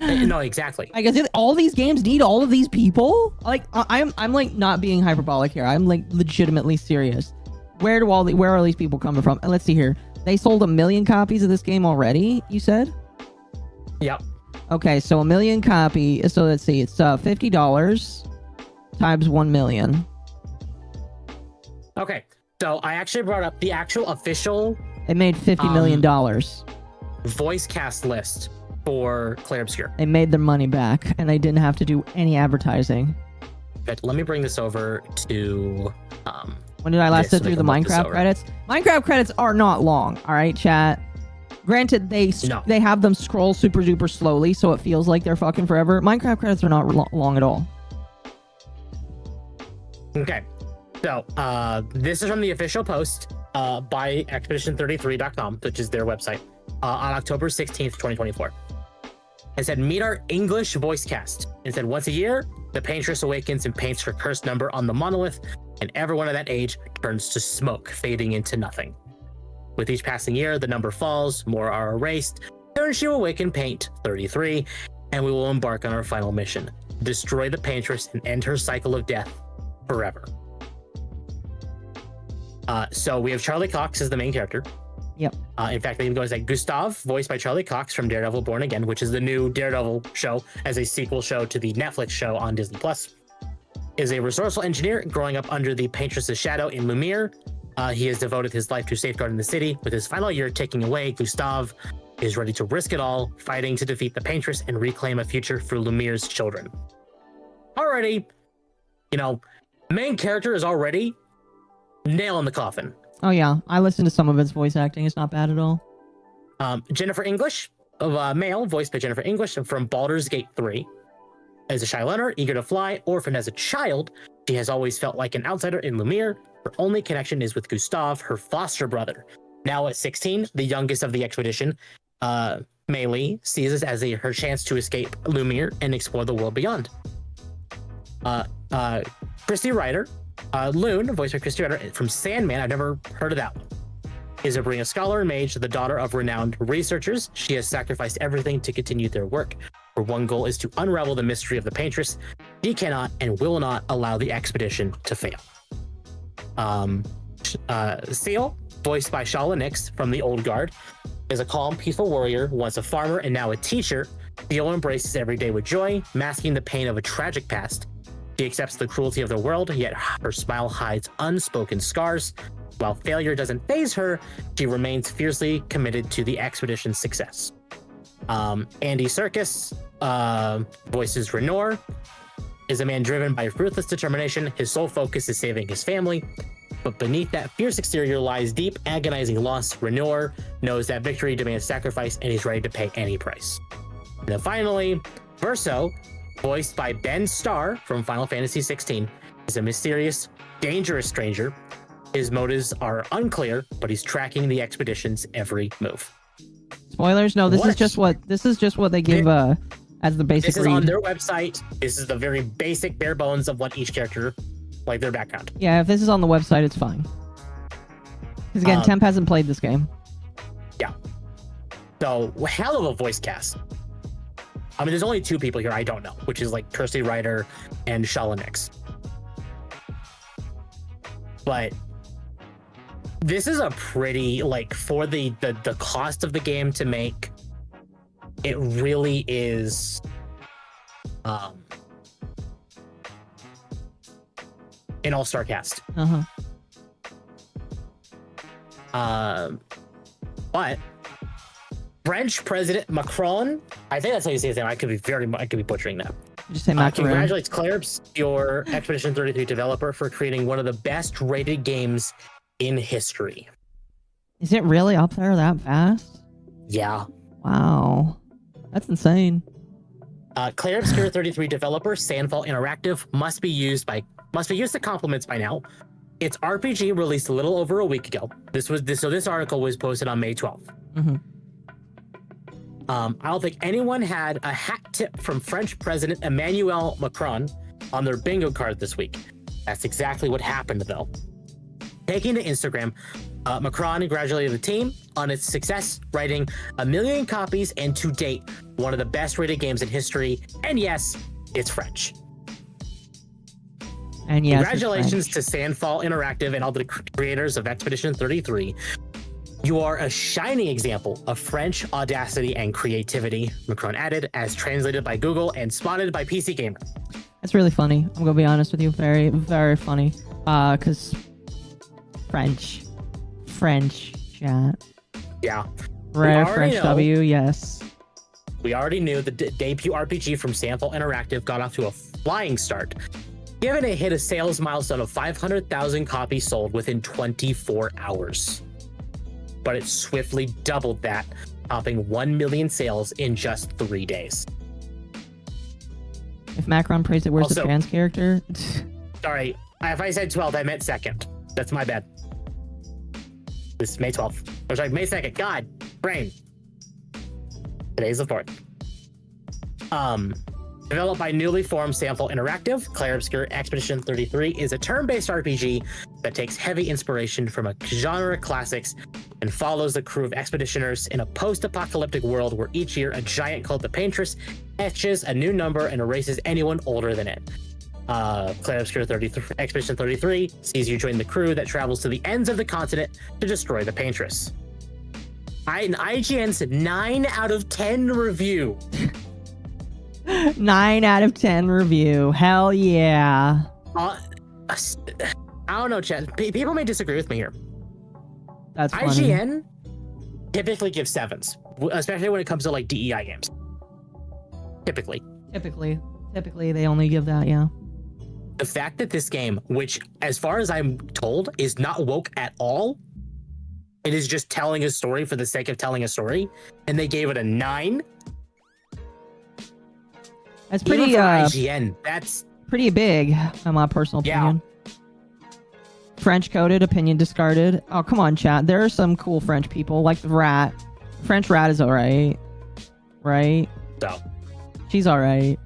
No, exactly. I guess all these games need all of these people. I'm not being hyperbolic here. I'm legitimately serious. Where are these people coming from? And let's see here. They sold 1 million copies of this game already, you said? Yep. Okay, so 1 million copies. So let's see. It's $50 times 1 million. Okay, so I actually brought up the actual official... It made $50 million. Voice cast list for Clair Obscur. They made their money back, and they didn't have to do any advertising. But let me bring this over to... when did I last sit through the Minecraft credits? Minecraft credits are not long, all right, chat? Granted, they have them scroll super duper slowly, so it feels like they're fucking forever. Minecraft credits are not long at all. Okay, so this is from the official post by Expedition33.com, which is their website, on October 16th, 2024. It said, meet our English voice cast. It said, once a year, the Paintress awakens and paints her cursed number on the monolith, and everyone of that age turns to smoke, fading into nothing. With each passing year, the number falls, more are erased. Soon she will awaken Paint 33, and we will embark on our final mission: destroy the Paintress and end her cycle of death forever. So we have Charlie Cox as the main character. Yep. In fact, they even go as like Gustav, voiced by Charlie Cox from Daredevil Born Again, which is the new Daredevil show as a sequel show to the Netflix show on Disney+. Is a resourceful engineer growing up under the Paintress's shadow in Lumiere. He has devoted his life to safeguarding the city. With his final year ticking away, Gustav is ready to risk it all, fighting to defeat the Paintress and reclaim a future for Lumiere's children. Already, main character is already nail in the coffin. Oh yeah, I listened to some of its voice acting. It's not bad at all. Jennifer English, male, voiced by Jennifer English from Baldur's Gate 3. As a shy learner, eager to fly, orphaned as a child, she has always felt like an outsider in Lumiere. Her only connection is with Gustav, her foster brother. Now at 16, the youngest of the expedition, Meili sees this as her chance to escape Lumiere and explore the world beyond. Christy Ryder, Loon, voiced by Christy Ryder from Sandman, I've never heard of that one, is a brilliant scholar and mage, the daughter of renowned researchers. She has sacrificed everything to continue their work. Her one goal is to unravel the mystery of the Paintress. She cannot and will not allow the expedition to fail. Seal, voiced by Shala Nix from The Old Guard, is a calm, peaceful warrior, once a farmer and now a teacher. Seal embraces every day with joy, masking the pain of a tragic past. She accepts the cruelty of the world, yet her smile hides unspoken scars. While failure doesn't faze her, she remains fiercely committed to the expedition's success. Andy Serkis, voices Renor, is a man driven by ruthless determination. His sole focus is saving his family. But beneath that fierce exterior lies deep, agonizing loss. Renor knows that victory demands sacrifice, and he's ready to pay any price. And then finally, Verso, voiced by Ben Starr from Final Fantasy XVI, is a mysterious, dangerous stranger. His motives are unclear, but he's tracking the expedition's every move. Spoilers? No, this is just what they give as the basic. This is read. on their website. This is the very basic, bare bones of what each character, like their background. Yeah, if this is on the website, it's fine. Because again, Temp hasn't played this game. Yeah. So, hell of a voice cast. I mean, there's only two people here I don't know, which is like Kirsty Ryder and Shala Nix. But this is a pretty, like, for the cost of the game to make, it really is an all-star cast. But French President Macron, I think that's how you say his name. I could be butchering that. Just say Macron. Congratulates Clairbs, your Expedition 33 developer, for creating one of the best rated games in history. Is it really up there that fast? Yeah. Wow. That's insane. Clairbs Cure 33 developer Sandfall Interactive must be used to compliments by now. Its RPG released a little over a week ago. This article was posted on May 12th. I don't think anyone had a hat tip from French President Emmanuel Macron on their bingo card this week. That's exactly what happened, though. Taking to Instagram, Macron congratulated the team on its success, writing 1 million copies and to date, one of the best rated games in history. And yes, it's French. And yes, congratulations to Sandfall Interactive and all the creators of Expedition 33. You are a shining example of French audacity and creativity, Macron added, as translated by Google and spotted by PC Gamer. That's really funny. I'm gonna be honest with you. Very, very funny. Because French chat. Yeah. Rare French W, yes. We already knew the debut RPG from Sandfall Interactive got off to a flying start, given it hit a sales milestone of 500,000 copies sold within 24 hours. But it swiftly doubled that topping 1 million sales in just 3 days. If Macron praised it, where's the Also- trans character? Sorry, if I said 12th, I meant 2nd. That's my bad. This is May 12th. Or sorry, May 2nd. God, brain. Today's the 4th. Developed by newly formed Sample Interactive, Clair Obscur Expedition 33 is a turn-based RPG that takes heavy inspiration from a genre classics and follows the crew of expeditioners in a post-apocalyptic world where each year a giant called the Paintress etches a new number and erases anyone older than it. Clair Obscur Expedition 33 sees you join the crew that travels to the ends of the continent to destroy the Paintress. An IGN's 9 out of 10 review. 9 out of 10 review. Hell yeah. I don't know, Chad. People may disagree with me here. That's funny. IGN typically gives 7s, especially when it comes to like DEI games. Typically, they only give that, yeah. the fact that this game, which as far as I'm told, is not woke at all, it is just telling a story for the sake of telling a story, and they gave it a 9. That's pretty Even for IGN. That's pretty big, in my personal opinion. French coded, opinion discarded. Oh, come on, chat. There are some cool French people, like the Rat. French Rat is alright. Right? So. She's alright.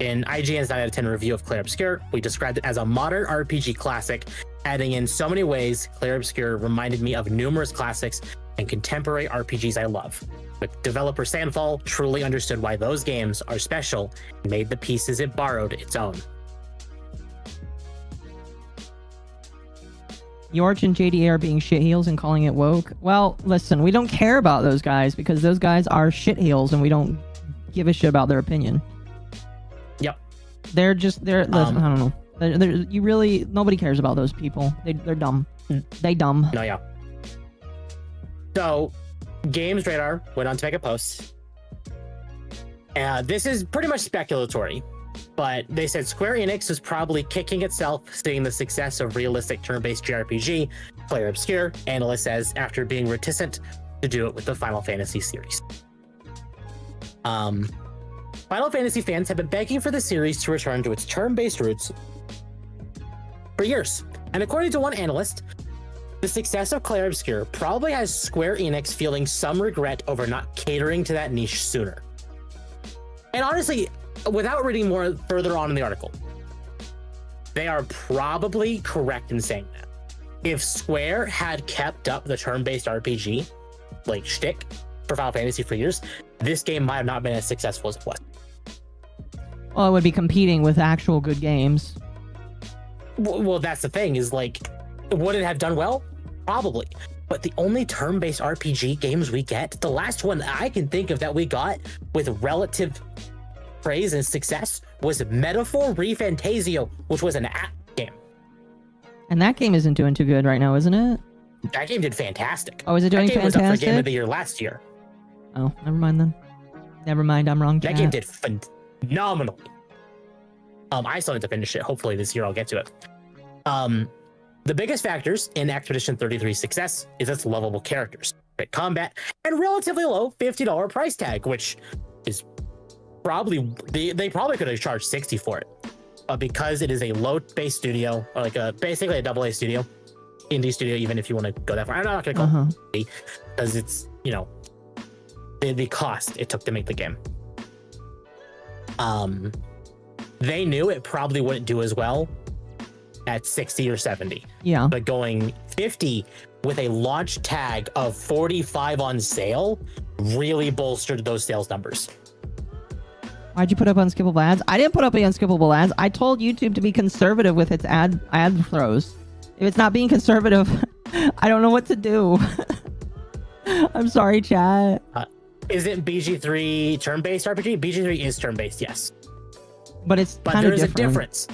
In IGN's 9 out of 10 review of Clair Obscur, we described it as a modern RPG classic, adding in so many ways. Clair Obscur reminded me of numerous classics and contemporary RPGs I love. But developer Sandfall truly understood why those games are special and made the pieces it borrowed its own. Yorch and JDA are being shitheels and calling it woke. Well, listen, we don't care about those guys because those guys are shitheels and we don't give a shit about their opinion. Yep. They're listen, I don't know. Nobody cares about those people. They're dumb. They dumb. No, yeah. So, Games Radar went on to make a post. This is pretty much speculatory, but they said Square Enix is probably kicking itself seeing the success of realistic turn-based JRPG. Clair Obscur, analyst says, after being reticent to do it with the Final Fantasy series. Final Fantasy fans have been begging for the series to return to its turn-based roots for years. And according to one analyst, the success of Clair Obscur probably has Square Enix feeling some regret over not catering to that niche sooner. And honestly, without reading more further on in the article, they are probably correct in saying that. If Square had kept up the turn-based RPG, like shtick, for Final Fantasy for years, this game might have not been as successful as it was. Well, it would be competing with actual good games. Well, that's the thing, is like, would it have done well? Probably. But the only turn-based RPG games we get, the last one I can think of that we got with relative praise and success was Metaphor ReFantasio, which was an app game. And that game isn't doing too good right now, isn't it? That game did fantastic. Oh, is it doing fantastic? That game fantastic? was up for Game of the Year last year. Oh, never mind then. Never mind, I'm wrong. That game did phenomenally. I still need to finish it. Hopefully this year I'll get to it. The biggest factors in Expedition 33's success is its lovable characters, great combat, and relatively low $50 price tag, which is probably they probably could have charged $60 for it, but because it is a low-based studio, or like basically a AA studio, indie studio, even if you want to go that far. I'm not going to call it because it's, you know, the cost it took to make the game. They knew it probably wouldn't do as well at 60 or 70. Yeah. But going 50 with a launch tag of 45 on sale really bolstered those sales numbers. Why'd you put up unskippable ads? I didn't put up the unskippable ads. I told YouTube to be conservative with its ad throws. If it's not being conservative, I don't know what to do. I'm sorry, chat. Isn't BG3 turn-based RPG? BG3 is turn-based, yes. But it's but there is a difference.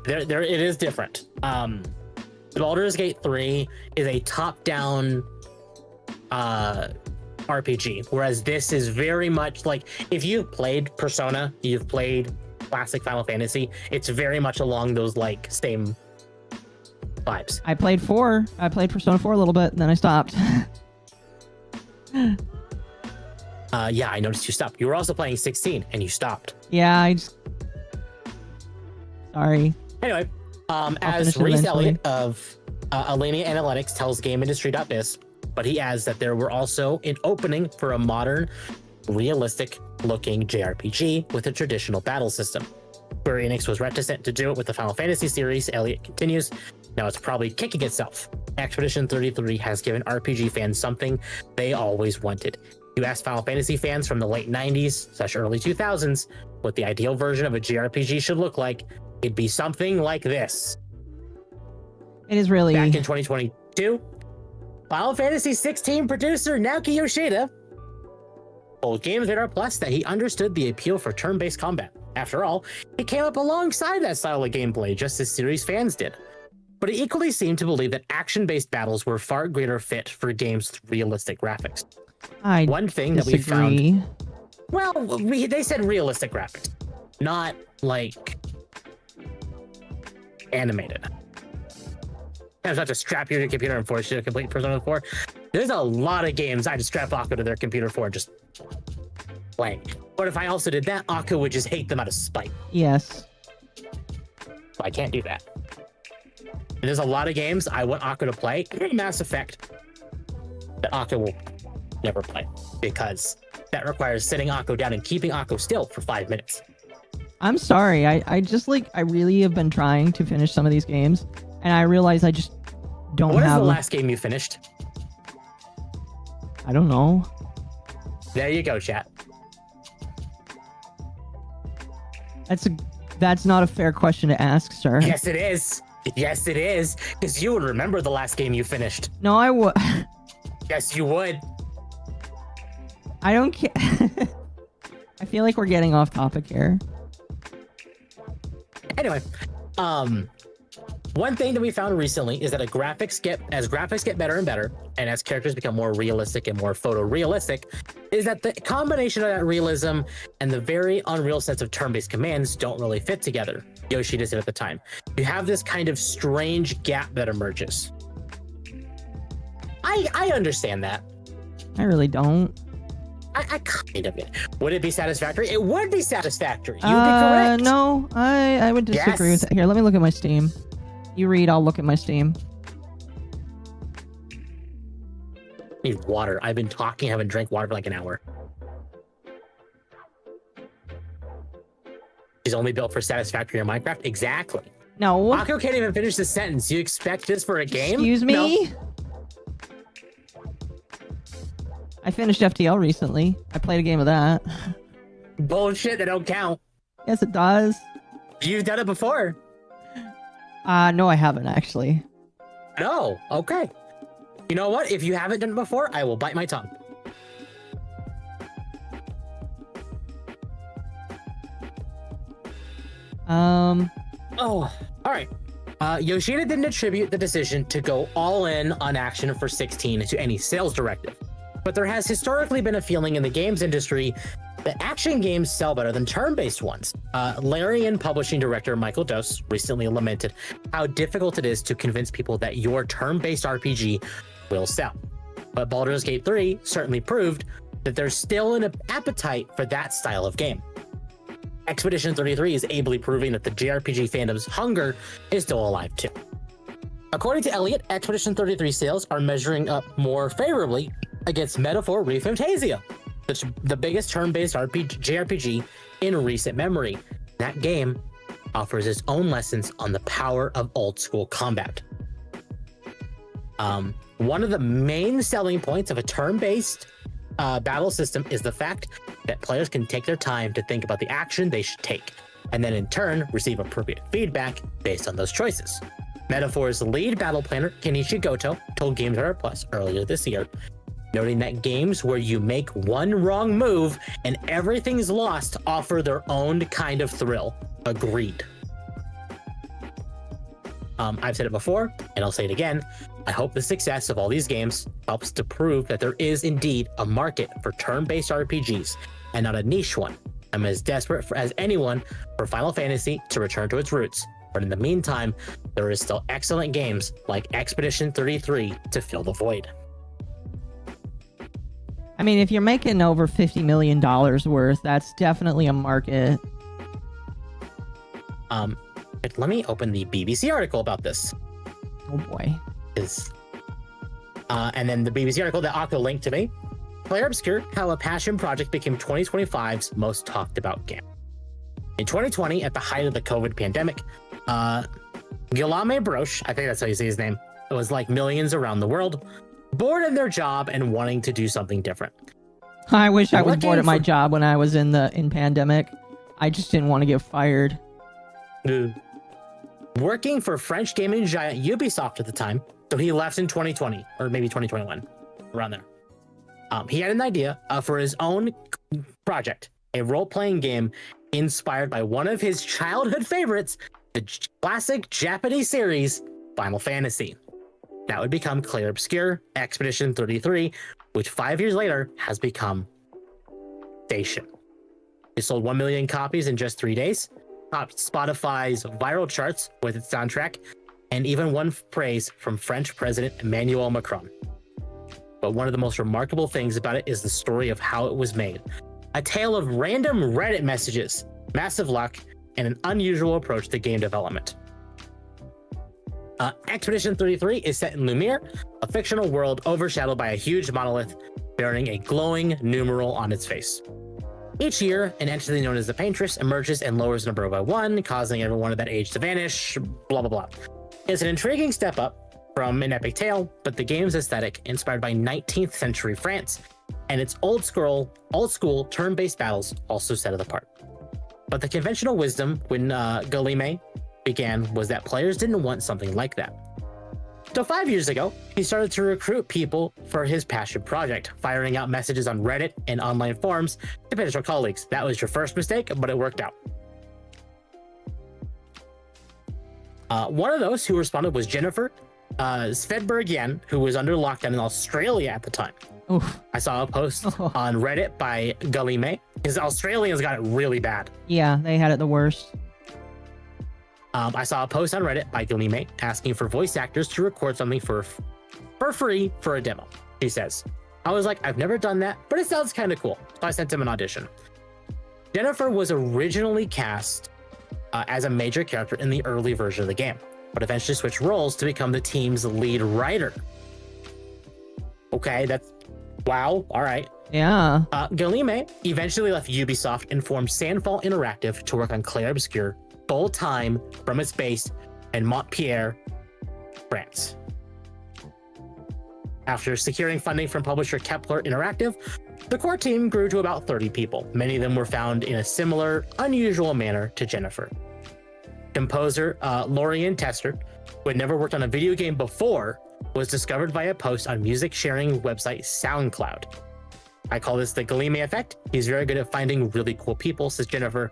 There it is different. Baldur's Gate 3 is a top-down RPG, whereas this is very much like, if you've played Persona, you've played classic Final Fantasy, it's very much along those like same vibes. I played Persona 4 a little bit, then I stopped. Yeah, I noticed you stopped. You were also playing 16 and you stopped. Yeah, I just... Sorry. Anyway, as finish it Reese eventually. Elliott of Alenia Analytics tells GameIndustry.biz, but he adds that there were also an opening for a modern, realistic-looking JRPG with a traditional battle system. Square Enix was reticent to do it with the Final Fantasy series. Elliott continues, now it's probably kicking itself. Expedition 33 has given RPG fans something they always wanted. You ask Final Fantasy fans from the late 90s/early 2000s what the ideal version of a JRPG should look like, it'd be something like this. It is really... Back in 2022, Final Fantasy 16 producer Naoki Yoshida told Games Radar Plus that he understood the appeal for turn-based combat. After all, he came up alongside that style of gameplay just as series fans did. But he equally seemed to believe that action-based battles were far greater fit for games with realistic graphics. One thing that we found... Well, they said realistic graphics, not like animated. I was about to strap you to your computer and force you to complete Persona 4. There's a lot of games I just strap Akko to their computer for and just play. But if I also did that, Akko would just hate them out of spite. Yes. So I can't do that. And there's a lot of games I want Akko to play. Mass Effect that Akko will never play because that requires sitting Akko down and keeping Akko still for 5 minutes. I'm sorry. I just like, I really have been trying to finish some of these games, and I realize I just don't have... What is the last game you finished? I don't know. There you go, chat. That's not a fair question to ask, sir. Yes, it is. Yes, it is. Because you would remember the last game you finished. No, I would. Yes, you would. I don't care. I feel like we're getting off topic here. Anyway, one thing that we found recently is that as graphics get better and better, and as characters become more realistic and more photorealistic, is that the combination of that realism and the very unreal sense of turn-based commands don't really fit together. Yoshida said at the time. You have this kind of strange gap that emerges. I understand that. I really don't. I kind of it. Would it be satisfactory? It would be satisfactory. You would be correct. No, I would disagree with that. Here, let me look at my Steam. You read, I'll look at my Steam. I need water. I've been talking, I haven't drank water for like an hour. She's only built for satisfactory in Minecraft? Exactly. No. Akko can't even finish the sentence. You expect this for a game? Excuse me? No. I finished FTL recently. I played a game of that. Bullshit, that don't count. Yes, it does. You've done it before. No, I haven't actually. No, okay. You know what? If you haven't done it before, I will bite my tongue. Oh, all right. Yoshida didn't attribute the decision to go all in on action for 16 to any sales directive. But there has historically been a feeling in the games industry that action games sell better than turn-based ones. Larian publishing director Michael Dose recently lamented how difficult it is to convince people that your turn-based RPG will sell. But Baldur's Gate 3 certainly proved that there's still an appetite for that style of game. Expedition 33 is ably proving that the JRPG fandom's hunger is still alive too. According to Elliott, Expedition 33 sales are measuring up more favorably against Metaphor ReFantasia, the biggest turn-based JRPG in recent memory. That game offers its own lessons on the power of old-school combat. One of the main selling points of a turn-based battle system is the fact that players can take their time to think about the action they should take, and then in turn receive appropriate feedback based on those choices. Metaphor's lead battle planner, Kenichi Goto, told Games Radar Plus earlier this year, noting that games where you make one wrong move and everything's lost offer their own kind of thrill. Agreed. I've said it before, and I'll say it again. I hope the success of all these games helps to prove that there is indeed a market for turn-based RPGs, and not a niche one. I'm as desperate as anyone for Final Fantasy to return to its roots, but in the meantime, there is still excellent games like Expedition 33 to fill the void. I mean, if you're making over $50 million worth, that's definitely a market. Let me open the BBC article about this. Oh boy. And then the BBC article that Octo linked to me. Claire Obscure, how a passion project became 2025's most talked about game. In 2020, at the height of the COVID pandemic, Guillaume Broche, I think that's how you say his name, it was like millions around the world, bored in their job and wanting to do something different. I wish I was bored at my job when I was in pandemic. I just didn't want to get fired. Working for French gaming giant Ubisoft at the time, so he left in 2020 or maybe 2021, around there. He had an idea for his own project, a role-playing game inspired by one of his childhood favorites, the classic Japanese series Final Fantasy. That would become Clair Obscur Expedition 33, which 5 years later has become Station. It sold 1 million copies in just 3 days, topped Spotify's viral charts with its soundtrack, and even won praise from French President Emmanuel Macron. But one of the most remarkable things about it is the story of how it was made. A tale of random Reddit messages, massive luck, and an unusual approach to game development. Expedition 33 is set in Lumiere, a fictional world overshadowed by a huge monolith bearing a glowing numeral on its face. Each year, an entity known as the Paintress emerges and lowers the number by 1, causing everyone of that age to vanish, blah blah blah. It's an intriguing step up from an epic tale, but the game's aesthetic, inspired by 19th century France, and its old school turn-based battles also set it apart. But the conventional wisdom when Guillaume began was that players didn't want something like that. So 5 years ago, he started to recruit people for his passion project, firing out messages on Reddit and online forums to potential colleagues. That was your first mistake, but it worked out. One of those who responded was Jennifer Svedbergian, who was under lockdown in Australia at the time. Oof. I saw a post on Reddit by Guillaume. His Australians got it really bad. Yeah, they had it the worst. I saw a post on Reddit by Guillaume asking for voice actors to record something for free for a demo. He says, I was like, I've never done that, but it sounds kind of cool. So I sent him an audition. Jennifer was originally cast as a major character in the early version of the game, but eventually switched roles to become the team's lead writer. Okay, that's wow. All right. Yeah. Guillaume eventually left Ubisoft and formed Sandfall Interactive to work on Clair Obscur full-time from its base in Montpellier, France. After securing funding from publisher Kepler Interactive, the core team grew to about 30 people. Many of them were found in a similar, unusual manner to Jennifer. Composer Lorian Tester, who had never worked on a video game before, was discovered by a post on music sharing website SoundCloud. I call this the Guillaume effect. He's very good at finding really cool people, says Jennifer.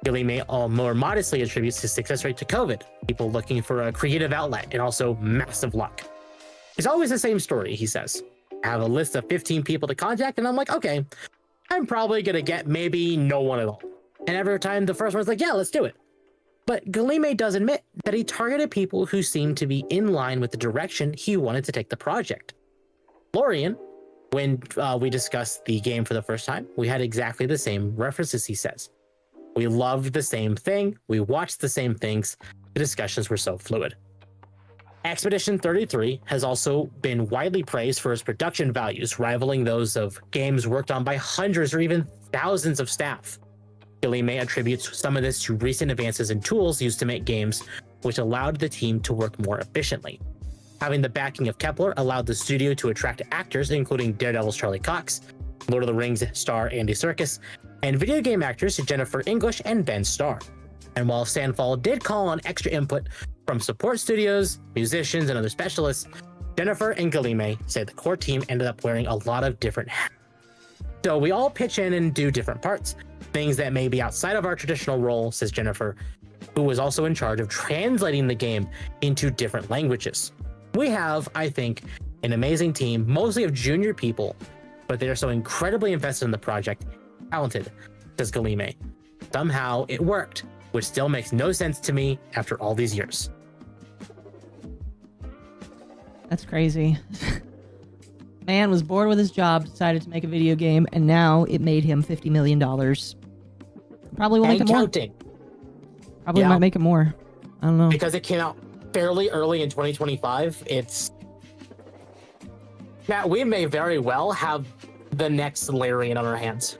Guillaume more modestly attributes his success rate to COVID, people looking for a creative outlet, and also massive luck. It's always the same story, he says. I have a list of 15 people to contact, and I'm like, okay, I'm probably going to get maybe no one at all. And every time the first one's like, yeah, let's do it. But Guillaume does admit that he targeted people who seemed to be in line with the direction he wanted to take the project. Lorian, when we discussed the game for the first time, we had exactly the same references, he says. We loved the same thing. We watched the same things. The discussions were so fluid. Expedition 33 has also been widely praised for its production values, rivaling those of games worked on by hundreds or even thousands of staff. Guillaume attributes some of this to recent advances in tools used to make games, which allowed the team to work more efficiently. Having the backing of Kepler allowed the studio to attract actors, including Daredevil's Charlie Cox, Lord of the Rings star Andy Serkis, and video game actors Jennifer English and Ben Starr. And while Sandfall did call on extra input from support studios, musicians, and other specialists, Jennifer and Guillaume say the core team ended up wearing a lot of different hats. So we all pitch in and do different parts, things that may be outside of our traditional role, says Jennifer, who was also in charge of translating the game into different languages. We have, I think, an amazing team, mostly of junior people, but they are so incredibly invested in the project, talented, says Guillaume. Somehow it worked, which still makes no sense to me after all these years. That's crazy. Man was bored with his job, decided to make a video game, and now it made him $50 million. Probably will make it more. Counting. Probably might make it more. I don't know. Because it came out fairly early in 2025, it's... Matt, we may very well have the next Larian on our hands.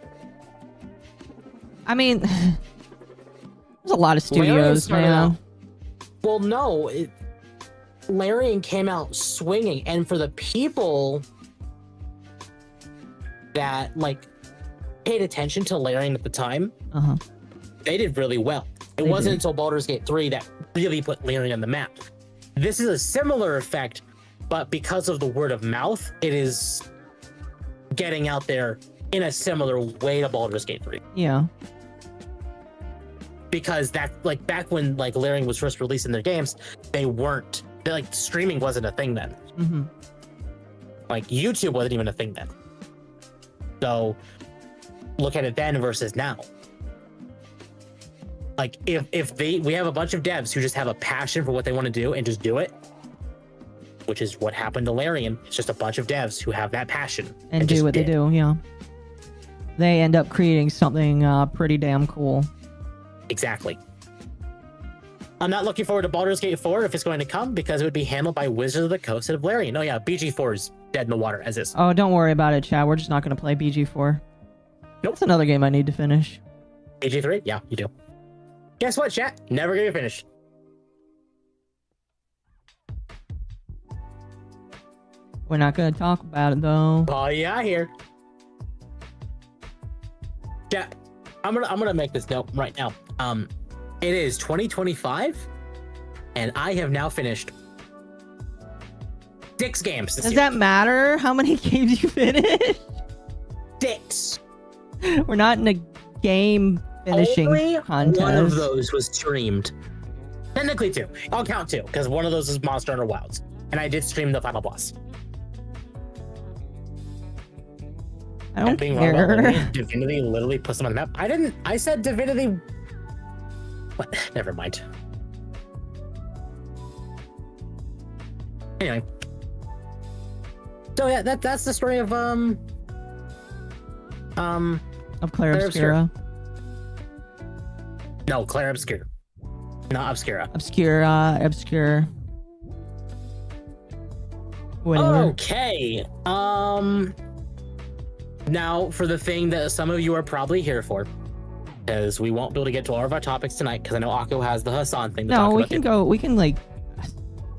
I mean, there's a lot of studios, man. Well, no. Larian came out swinging, and for the people that, like, paid attention to Larian at the time, they did really well. It wasn't until Baldur's Gate 3 that really put Larian on the map. This is a similar effect, but because of the word of mouth, it is getting out there in a similar way to Baldur's Gate 3. Yeah. Because that, like, back when, like, Larian was first released in their games, like, streaming wasn't a thing then. Like, YouTube wasn't even a thing then. So, look at it then versus now. Like, we have a bunch of devs who just have a passion for what they want to do and just do it, which is what happened to Larian. It's just a bunch of devs who have that passion and do what they do. Yeah, they end up creating something pretty damn cool. Exactly. I'm not looking forward to Baldur's Gate 4 if it's going to come, because it would be handled by Wizards of the Coast of Larian. Oh yeah, BG4 is dead in the water as is. Oh, don't worry about it, Chad. We're just not going to play BG4. Nope. That's another game I need to finish. BG3? Yeah, you do. Guess what, chat? Never gonna finish. We're not gonna talk about it though. Oh yeah, here. Chat, I'm gonna make this note right now. It is 2025, and I have now finished 6 games this Does year. that matter how many games you finish? 6. We're not in a game finishing Only contest. One of those was streamed. Technically 2. I'll count 2, because one of those is Monster Hunter Wilds, and I did stream the final boss. I don't care. Divinity literally puts them on the map. I said Divinity. What? Never mind. Anyway. So yeah, that's the story of Claire Obscura. No, Claire Obscura. Not Obscura. Obscure. Whatever. Okay. Now for the thing that some of you are probably here for, because we won't be able to get to all of our topics tonight, because I know Akko has the Hassan thing to talk about. No, we can go. We can, like, it's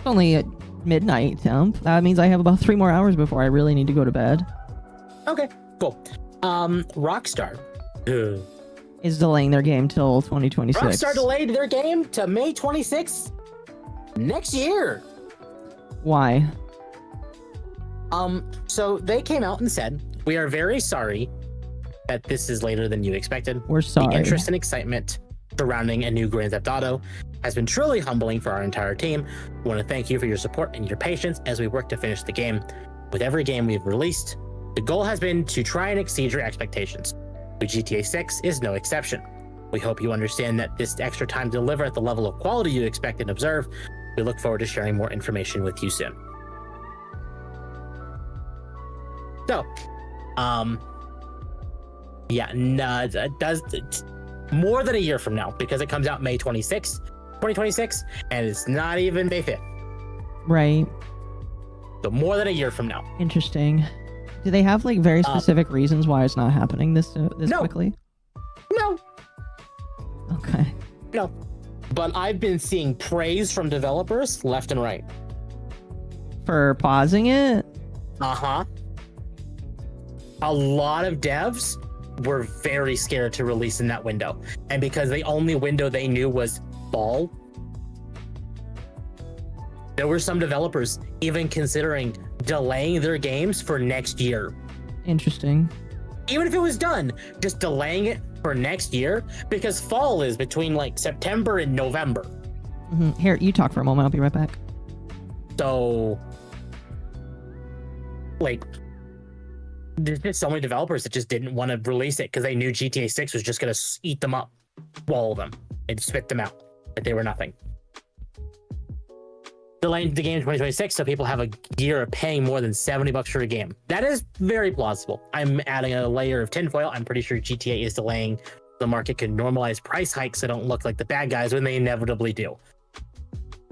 only at midnight, Temp. That means I have about 3 more hours before I really need to go to bed. Okay, cool. Rockstar is delaying their game till 2026. Rockstar delayed their game to May 26th next year. Why? So they came out and said, "We are very sorry that this is later than you expected. We're sorry. The interest and excitement surrounding a new Grand Theft Auto has been truly humbling for our entire team. We want to thank you for your support and your patience as we work to finish the game. With every game we've released, the goal has been to try and exceed your expectations. GTA 6 is no exception. We hope you understand that this extra time to deliver at the level of quality you expect and observe. We look forward to sharing more information with you soon." So, yeah, no, that does more than a year from now, because it comes out May 26th, 2026, and it's not even May 5th. Right. So more than a year from now. Interesting. Do they have, like, very specific reasons why it's not happening this quickly? No. Okay. No. But I've been seeing praise from developers left and right. For pausing it? Uh-huh. A lot of devs were very scared to release in that window. And because the only window they knew was fall, there were some developers even considering delaying their games for next year. Interesting. Even if it was done, just delaying it for next year, because fall is between, like, September and November. Mm-hmm. Here, you talk for a moment. I'll be right back. So, like, there's just so many developers that just didn't want to release it because they knew GTA 6 was just going to eat them up, swallow them, and spit them out, that they were nothing. delaying the game in 2026 so people have a year of paying more than $70 for a game. That is very plausible. I'm adding a layer of tinfoil. I'm pretty sure GTA is delaying the market can normalize price hikes so don't look like the bad guys when they inevitably do.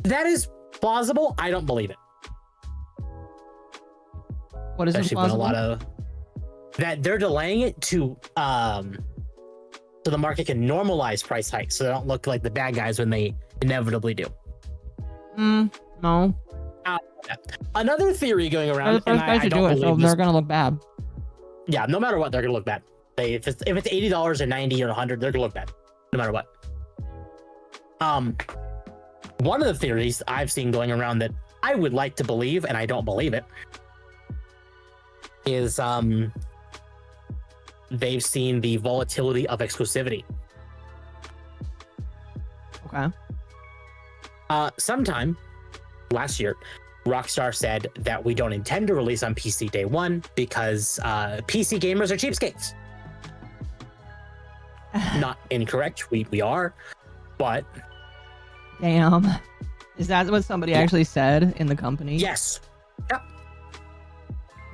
That is plausible. I don't believe it. What is Especially it plausible? when a lot of that they're delaying it to so the market can normalize price hikes so they don't look like the bad guys when they inevitably do. No. Another theory going around, They're the first guys to do it, so they're gonna look bad. Yeah, no matter what, they're gonna look bad. If it's $80 or $90 or $100, they're gonna look bad, no matter what. One of the theories I've seen going around that I would like to believe, and I don't believe it, is they've seen the volatility of exclusivity. Okay. Sometime last year, Rockstar said that we don't intend to release on PC day one because PC gamers are cheapskates. Not incorrect, we are, but... Damn. Is that what somebody actually said in the company? Yes. Yep.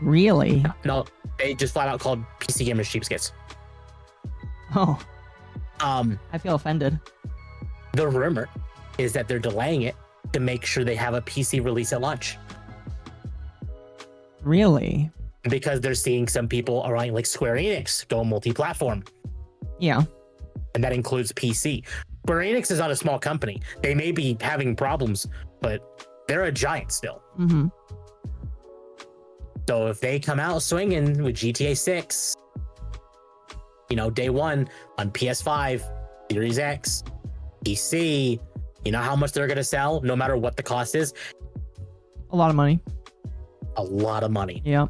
Really? No, they just flat out called PC gamers cheapskates. Oh. I feel offended. The rumor is that they're delaying it to make sure they have a PC release at launch. Really? Because they're seeing some people around like Square Enix go multi-platform. Yeah. And that includes PC. Square Enix is not a small company. They may be having problems, but they're a giant still. Mm-hmm. So if they come out swinging with GTA 6, day one on PS5, Series X, PC, you know how much they're going to sell no matter what the cost is? A lot of money. A lot of money. Yeah.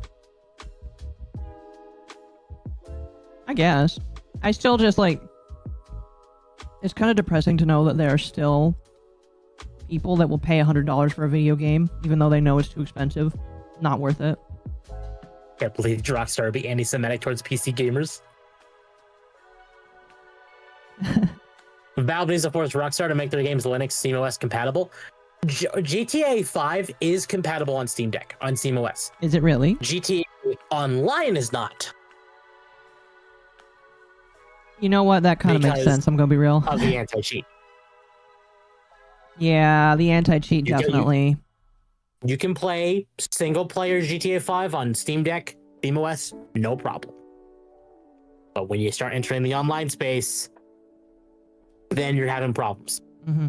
I guess. I still just it's kind of depressing to know that there are still people that will pay $100 for a video game, even though they know it's too expensive. Not worth it. Can't believe Rockstar would be anti-Semitic towards PC gamers. Valve needs to force Rockstar to make their games Linux SteamOS compatible. GTA 5 is compatible on Steam Deck, on SteamOS. Is it really? GTA Online is not. You know what? That kind of makes sense. I'm going to be real. Of the anti-cheat. Yeah, the anti-cheat definitely. You can play single-player GTA 5 on Steam Deck, SteamOS, no problem. But when you start entering the online space, then you're having problems. Mm-hmm.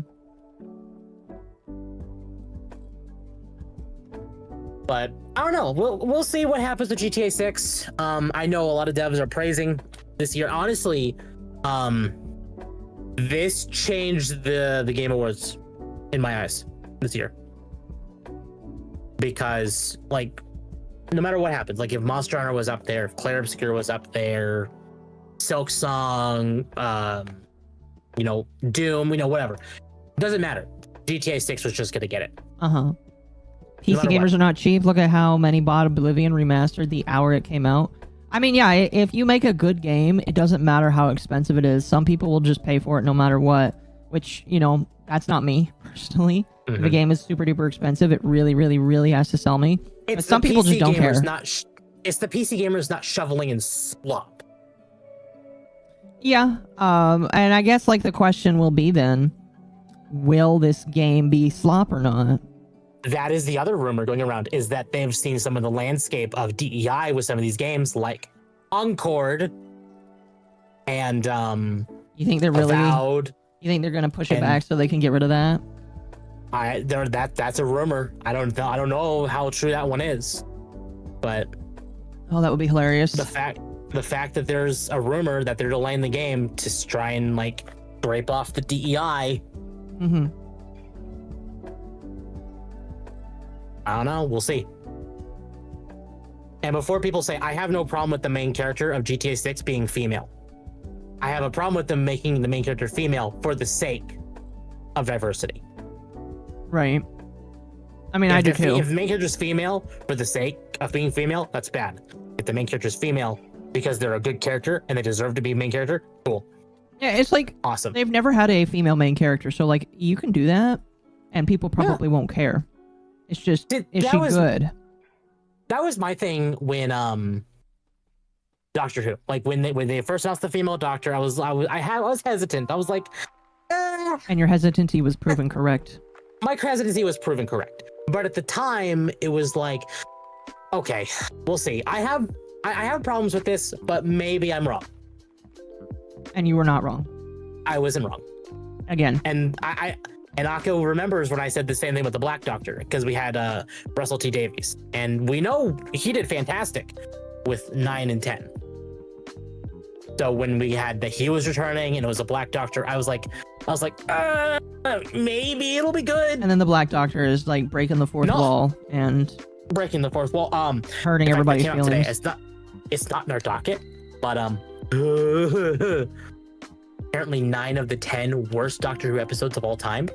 But I don't know. We'll see what happens with GTA 6. I know a lot of devs are praising this year. Honestly, this changed the Game Awards in my eyes this year. Because, no matter what happens, if Monster Hunter was up there, if Clair Obscur was up there, Silk Song, Doom, whatever. Doesn't matter. GTA 6 was just going to get it. Uh-huh. PC gamers are not cheap. Look at how many bought Oblivion Remastered the hour it came out. I mean, yeah, if you make a good game, it doesn't matter how expensive it is. Some people will just pay for it no matter what, which, that's not me, personally. Mm-hmm. If a game is super duper expensive, it really, really, really has to sell me. But some people just don't care. It's the PC gamers not shoveling in slop. Yeah, and I guess, the question will be then, will this game be slop or not? That is the other rumor going around, is that they've seen some of the landscape of DEI with some of these games, like Encord and You think they're really? Avowed, you think they're gonna push it back so they can get rid of that? That's a rumor. I don't know how true that one is, but oh, that would be hilarious. The fact that there's a rumor that they're delaying the game to try and scrape off the DEI. Mm-hmm. I don't know. We'll see. And before people say, I have no problem with the main character of GTA 6 being female. I have a problem with them making the main character female for the sake of diversity. Right. I mean, I do too. If the main character's female for the sake of being female, that's bad. If the main character's female because they're a good character and they deserve to be main character, cool. Yeah, it's awesome. They've never had a female main character, so you can do that and people probably won't care. It's just, is that she was- good? That was my thing when Doctor Who, like when they first announced the female Doctor, I was hesitant. I was like, And your hesitancy was proven correct. my hesitancy was proven correct. But at the time, it was like, okay, we'll see. I have problems with this, but maybe I'm wrong. And you were not wrong. I wasn't wrong. Again. And and Akko remembers when I said the same thing with the Black Doctor, because we had Russell T Davies, and we know he did fantastic with 9 and 10. So when we had that he was returning and it was a Black Doctor, I was like, maybe it'll be good. And then the Black Doctor is like breaking the fourth wall and breaking the fourth wall, hurting everybody's feelings. Today. It's not in our docket, but apparently 9 of the 10 worst Doctor Who episodes of all time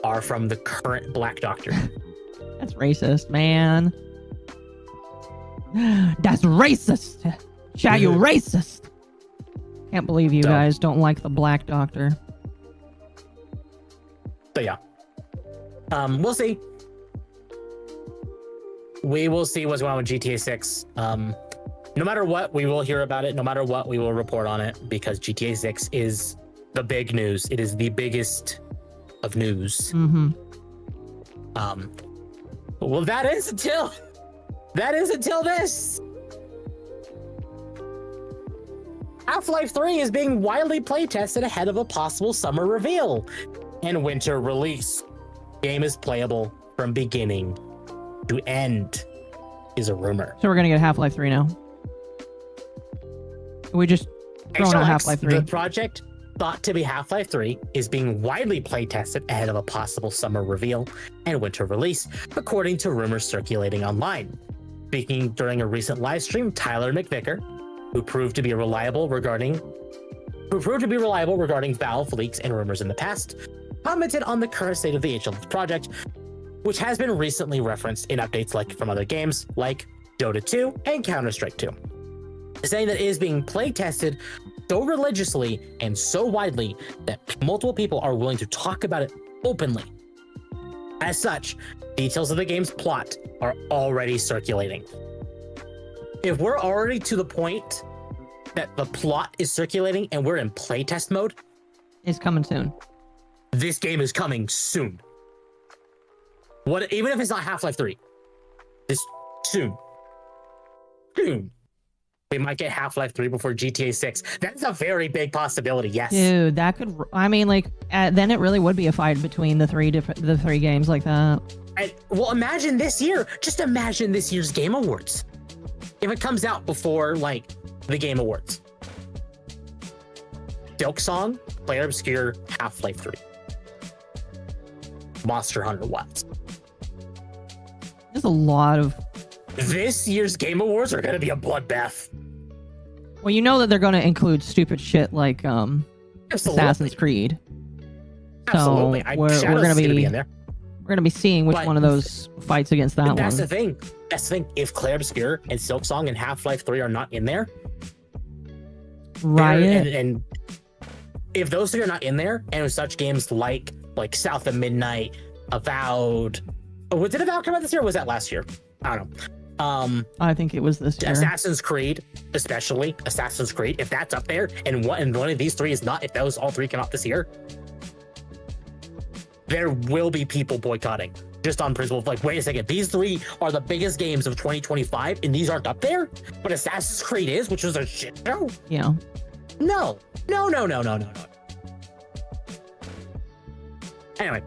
are from the current Black Doctor. That's racist, man. That's racist. Chat, you racist. Can't believe you guys don't like the Black Doctor. So yeah, we'll see. We will see what's going on with GTA 6. No matter what, we will hear about it. No matter what, we will report on it, because GTA 6 is the big news. It is the biggest of news. Mm-hmm. Well, that is until this. Half-Life 3 is being widely playtested ahead of a possible summer reveal and winter release. Game is playable from beginning to end, is a rumor. So we're gonna get Half-Life 3 now. We just throwing out Half-Life 3. The project, thought to be Half-Life 3, is being widely playtested ahead of a possible summer reveal and winter release, according to rumors circulating online. Speaking during a recent live stream, Tyler McVicker, who proved to be reliable regarding Valve leaks and rumors in the past, commented on the current state of the HLX project, which has been recently referenced in updates like from other games like Dota 2 and Counter-Strike 2, saying that it is being playtested so religiously and so widely that multiple people are willing to talk about it openly. As such, details of the game's plot are already circulating. If we're already to the point that the plot is circulating and we're in playtest mode, it's coming soon. This game is coming soon. Even if it's not Half-Life 3, this soon. We might get Half-Life 3 before GTA 6. That's a very big possibility, yes. Dude, that could, I mean, like, then it really would be a fight between the three games like that. And, well, imagine this year. Just imagine this year's Game Awards. If it comes out before, like, the Game Awards. Silksong, Player Obscure, Half-Life 3. Monster Hunter Wilds. There's a lot of... This year's Game Awards are going to be a bloodbath. Well, you know that they're going to include stupid shit like Assassin's Creed. Absolutely. So we're going to be in there. We're going to be seeing which one of those fights against that one. That's the thing. If Claire Obscure and Silksong and Half-Life 3 are not in there, Riot, and if those three are not in there, and such games like South of Midnight, Avowed, did Avowed come out this year? Or was that last year? I don't know. I think it was this year. Assassin's Creed, especially Assassin's Creed. If that's up there, and one of these three is not, if those all three come out this year, there will be people boycotting just on principle of like, wait a second, these three are the biggest games of 2025, and these aren't up there, but Assassin's Creed is, which was a shit show. Yeah. No. Anyway,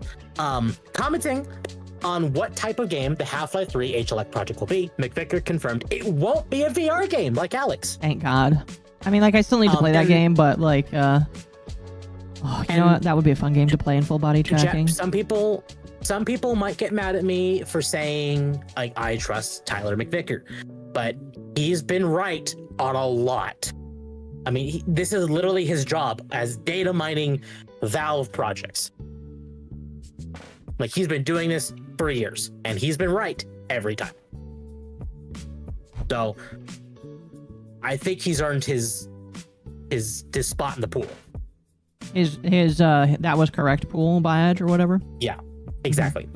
commenting on what type of game the Half-Life 3 HLX project will be, McVicker confirmed it won't be a VR game like Alex. Thank God. I mean, like, I still need to play that game, but like, you know what? That would be a fun game to play in full body tracking. Some people might get mad at me for saying like I trust Tyler McVicker, but he's been right on a lot. I mean, this is literally his job as data mining Valve projects. Like, he's been doing this for years, and he's been right every time. So, I think he's earned his spot in the pool. His that was correct pool badge or whatever. Yeah, exactly.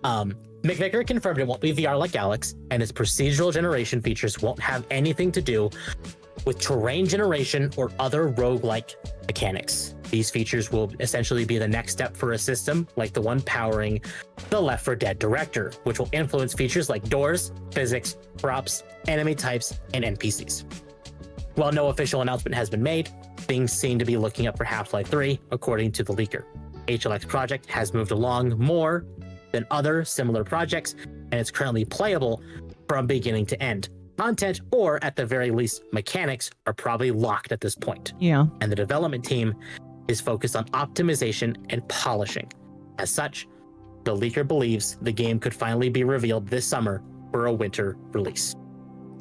McVicker confirmed it won't be VR like Alex, and its procedural generation features won't have anything to do with terrain generation or other roguelike mechanics. These features will essentially be the next step for a system like the one powering the Left 4 Dead director, which will influence features like doors, physics, props, enemy types, and NPCs. While no official announcement has been made, things seem to be looking up for Half-Life 3, according to the leaker. HLX project has moved along more than other similar projects, and it's currently playable from beginning to end. Content, or at the very least, mechanics, are probably locked at this point. Yeah. And the development team is focused on optimization and polishing. As such, the leaker believes the game could finally be revealed this summer for a winter release.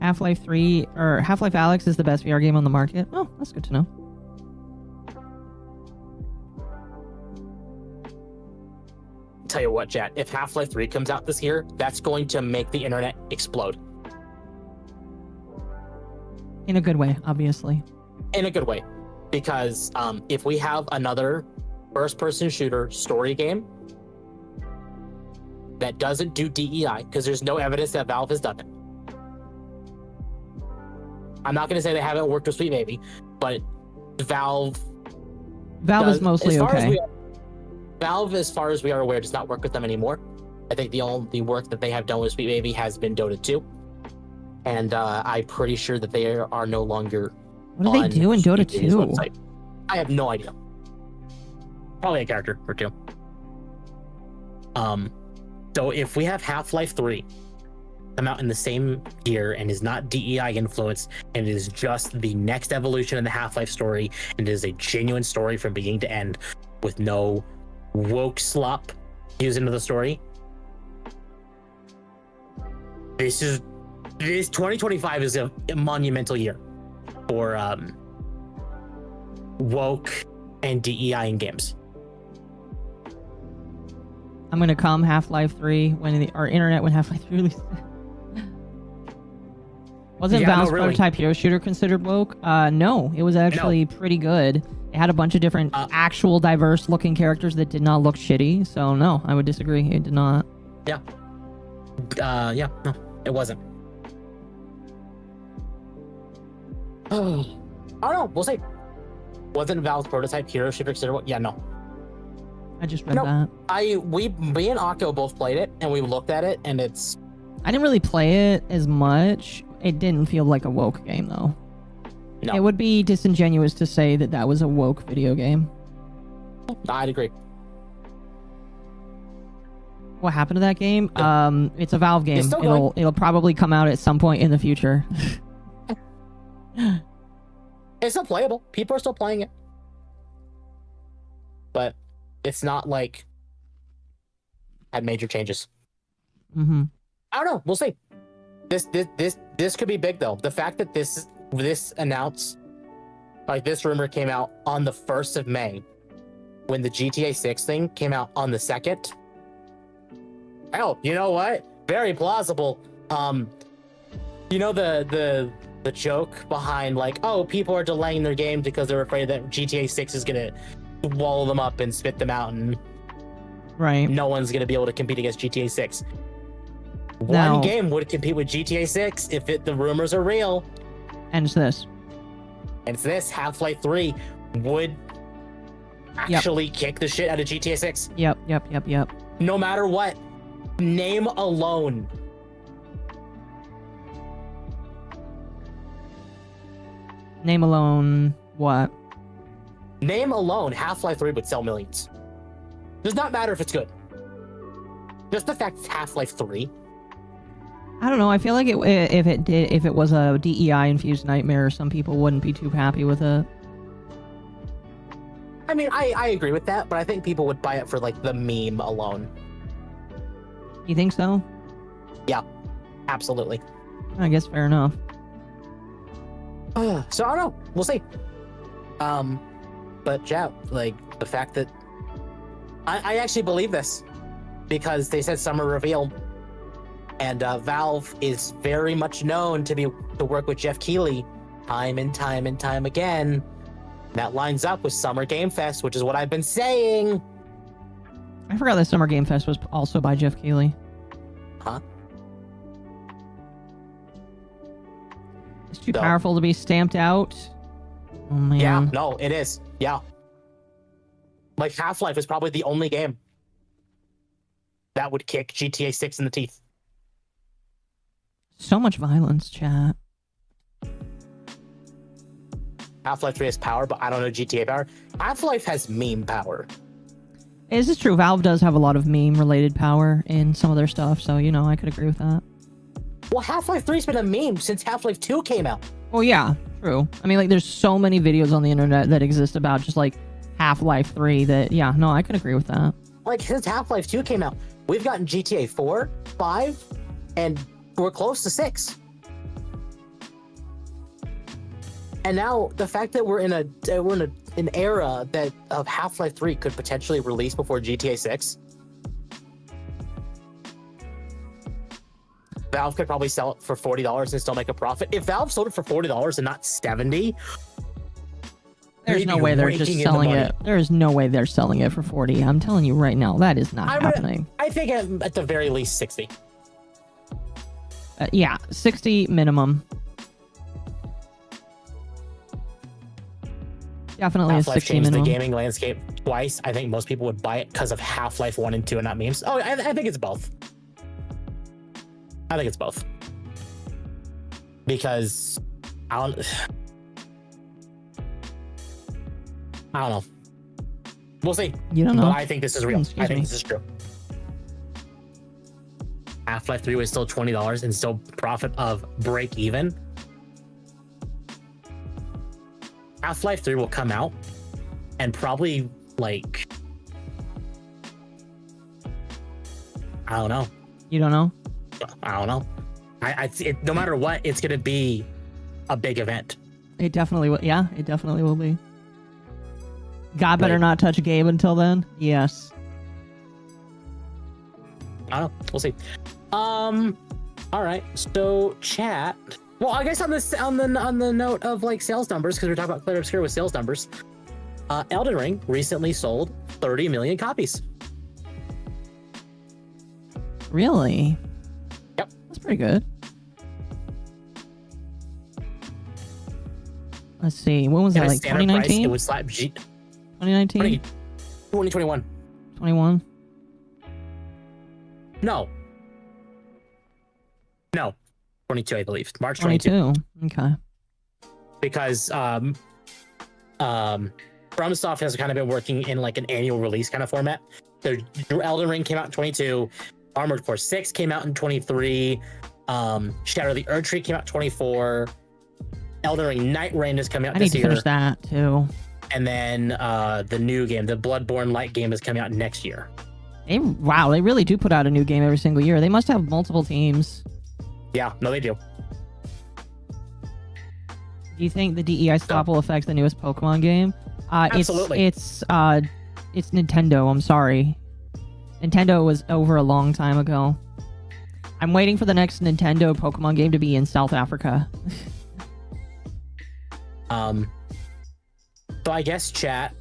Half-Life 3 or Half-Life Alyx is the best VR game on the market. Oh, that's good to know. Tell you what, chat, if Half-Life 3 comes out this year, that's going to make the internet explode. In a good way, obviously. In a good way. Because if we have another first-person shooter story game that doesn't do DEI, because there's no evidence that Valve has done it. I'm not going to say they haven't worked with Sweet Baby, but Valve is mostly okay. Valve, as far as we are aware, does not work with them anymore. I think the only work that they have done with Sweet Baby has been Dota 2. And I'm pretty sure that they are no longer. What do they do in Dota 2? I have no idea. Probably a character or two. So if we have Half-Life 3 come out in the same year and is not DEI influenced and is just the next evolution in the Half-Life story and is a genuine story from beginning to end with no woke slop used into the story, this 2025 is a monumental year for woke and DEI in games. I'm gonna come Half-Life 3 when our internet when Half-Life 3 released. Wasn't Valve's prototype hero shooter considered woke? No, it was actually pretty good. It had a bunch of different actual diverse looking characters that did not look shitty. So no, I would disagree. It did not. Yeah. Yeah, no, it wasn't. Oh, no, we'll see. Wasn't Valve's prototype hero shooter considered woke? Yeah, no. I just read that. Me and Akko both played it and we looked at it and it's. I didn't really play it as much. It didn't feel like a woke game though. No. It would be disingenuous to say that that was a woke video game. I'd agree. What happened to that game? It's a Valve game. It'll probably come out at some point in the future. It's still playable. People are still playing it. But it's not like had major changes. Mm-hmm. I don't know. We'll see. This could be big though. The fact that this announced, like this rumor came out on the 1st of May, when the GTA 6 thing came out on the 2nd. Hell, you know what? Very plausible. You know the joke behind like, oh, people are delaying their game because they're afraid that GTA 6 is gonna wall them up and spit them out, and right, no one's gonna be able to compete against GTA 6. One game would compete with GTA 6 if the rumors are real. And it's this. And it's this. Half-Life 3 would actually kick the shit out of GTA 6. Yep. No matter what. Name alone. Name alone what? Name alone, Half-Life 3 would sell millions. Does not matter if it's good. Just the fact it's Half-Life 3. I don't know. I feel like if it was a DEI infused nightmare, some people wouldn't be too happy with it. I mean, I agree with that, but I think people would buy it for like the meme alone. You think so? Yeah, absolutely. I guess fair enough. So I don't know. We'll see. But yeah, like the fact that I actually believe this because they said summer reveal. And Valve is very much known to work with Jeff Keighley time and time again. That lines up with Summer Game Fest, which is what I've been saying. I forgot that Summer Game Fest was also by Jeff Keighley. Huh? It's too powerful to be stamped out. Oh man. Yeah, no, it is. Yeah. Like Half-Life is probably the only game that would kick GTA 6 in the teeth. So much violence, chat. Half-Life 3 has power, but I don't know GTA power. Half-Life has meme power. This is true. Valve does have a lot of meme-related power in some of their stuff, so, you know, I could agree with that. Well, Half-Life 3's been a meme since Half-Life 2 came out. Well, yeah, true. I mean, like, there's so many videos on the internet that exist about just, like, Half-Life 3 that, yeah, no, I could agree with that. Like, since Half-Life 2 came out, we've gotten GTA 4, 5, and we're close to 6. And now the fact that we're in an era that of Half-Life 3 could potentially release before GTA 6. Valve could probably sell it for $40 and still make a profit. If Valve sold it for $40 and not $70, there's no way they're just selling it. There is no way they're selling it for $40. I'm telling you right now, that is not happening. I think at the very least $60. Yeah, $60 minimum. Definitely Half-Life a 60 changed minimum. the gaming landscape twice. I think most people would buy it because of Half-Life 1 and 2 and not memes. Oh, I think it's both. I think it's both. Because I don't know. We'll see. You don't know. But I think this is real. Excuse I think me. this is true. Half-Life 3 was still $20 and still profit of break even. Half-Life 3 will come out and probably like I don't know. You don't know? I don't know. No matter what, it's gonna be a big event. It definitely will. Yeah, it definitely will be. God better Like- not touch Gabe until then. Yes. I don't know. We'll see. All right. So chat. Well, I guess on the note of like sales numbers, because we're talking about Clear Obscure with sales numbers. Elden Ring recently sold 30 million copies. Really? Yep. That's pretty good. Let's see. When was At that? a Like standard price, 2019? it would slap 2019? 2021. 21? No. 22, I believe. March 22. 22. Okay. Because FromSoft has kind of been working in like an annual release kind of format. Their Elden Ring came out in 22. Armored Core 6 came out in 23. Shadow of the Erdtree came out in 24. Elden Ring Night Rain is coming out I need this to year. finish that too. And then the new game, the Bloodborne Light game, is coming out next year. Wow, they really do put out a new game every single year. They must have multiple teams. Yeah, no, they do. Do you think the DEI stop will affect the newest Pokemon game? Absolutely. It's Nintendo. I'm sorry. Nintendo was over a long time ago. I'm waiting for the next Nintendo Pokemon game to be in South Africa. So I guess chat,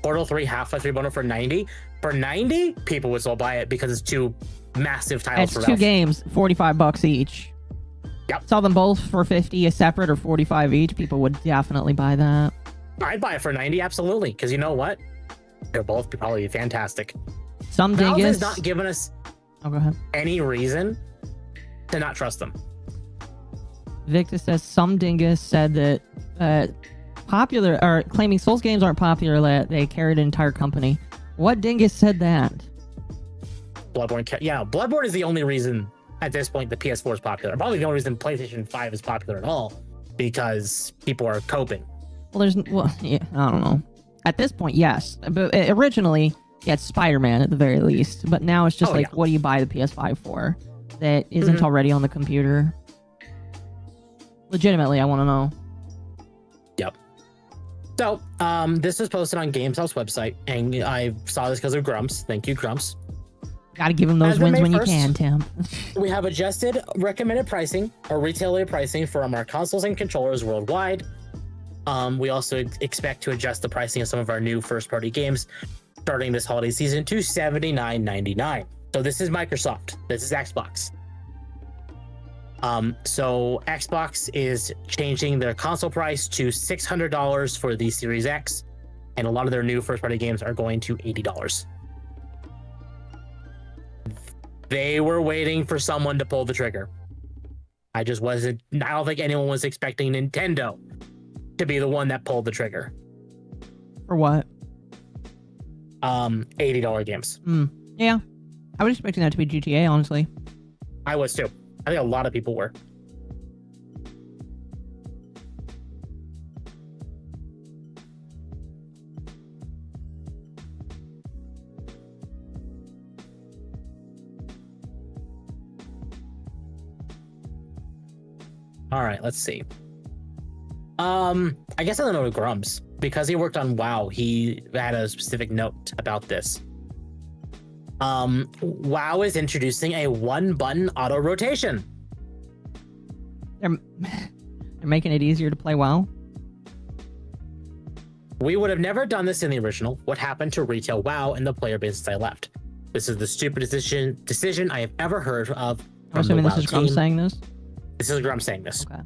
Portal 3 Half-Life 3 bundle for 90. For 90, people would still buy it because it's two massive titles It's for two Valve. games, $45 each. Yep. Saw them both for 50 a separate or 45 each. People would definitely buy that. I'd buy it for 90, absolutely, because you know what? They're both probably fantastic. Some Valve dingus. has not given us Oh, go ahead. any reason to not trust them. Victor says some dingus said that popular or claiming Souls games aren't popular. That they carried an entire company. What dingus said that? Bloodborne, yeah, Bloodborne is the only reason at this point the PS4 is popular. Probably the only reason PlayStation 5 is popular at all, because people are coping. Well, yeah, I don't know. At this point, yes, but originally, yeah, it's Spider-Man at the very least. But now it's just what do you buy the PS5 for? That isn't already on the computer. Legitimately, I want to know. Yep. So, this was posted on GameStop's website, and I saw this because of Grumps. Thank you, Grumps. Gotta give them those As of wins May when 1st, you can, Tim. We have adjusted recommended pricing or retailer pricing for our consoles and controllers worldwide. We also expect to adjust the pricing of some of our new first-party games. starting this holiday season to $79.99. So this is Microsoft. This is Xbox. So Xbox is changing their console price to $600 for the Series X, and a lot of their new first-party games are going to $80. They were waiting for someone to pull the trigger. I don't think anyone was expecting Nintendo to be the one that pulled the trigger. For what? $80 games. Yeah. I was expecting that to be GTA, honestly. I was too. I think a lot of people were. All right, let's see. I guess I don't know Grumps, because he worked on WoW. He had a specific note about this. WoW is introducing a one-button auto rotation. They're making it easier to play WoW. We would have never done this in the original. What happened to retail WoW and the player base since I left? This is the stupidest decision I have ever heard of. I'm assuming this is Grumps saying this? This is Grumps saying this. Okay.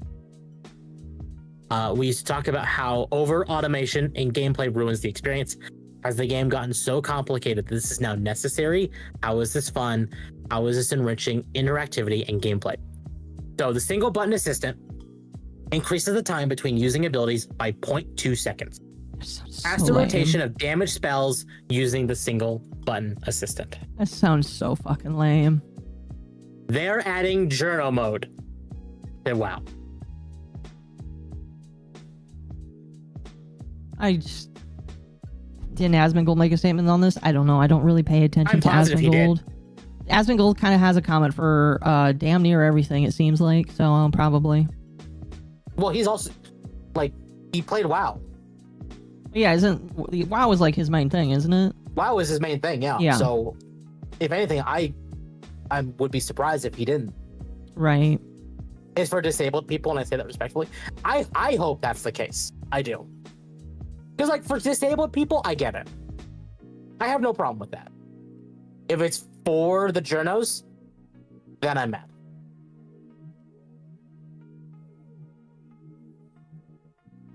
We used to talk about how over-automation in gameplay ruins the experience. Has the game gotten so complicated that this is now necessary? How is this fun? How is this enriching interactivity and gameplay? So the single button assistant increases the time between using abilities by 0.2 seconds. Faster rotation of damage spells using the single button assistant. That sounds so fucking lame. They're adding journal mode to WoW. Didn't Asmongold make a statement on this? I don't know. I don't really pay attention to Asmongold. Asmongold kind of has a comment for damn near everything, it seems like. So probably. Well, he's also he played WoW. Yeah, WoW is like his main thing, isn't it? WoW is his main thing, yeah. So, if anything, I would be surprised if he didn't. Right. It's for disabled people, and I say that respectfully. I hope that's the case. I do. Because, for disabled people, I get it. I have no problem with that. If it's for the journos, then I'm mad.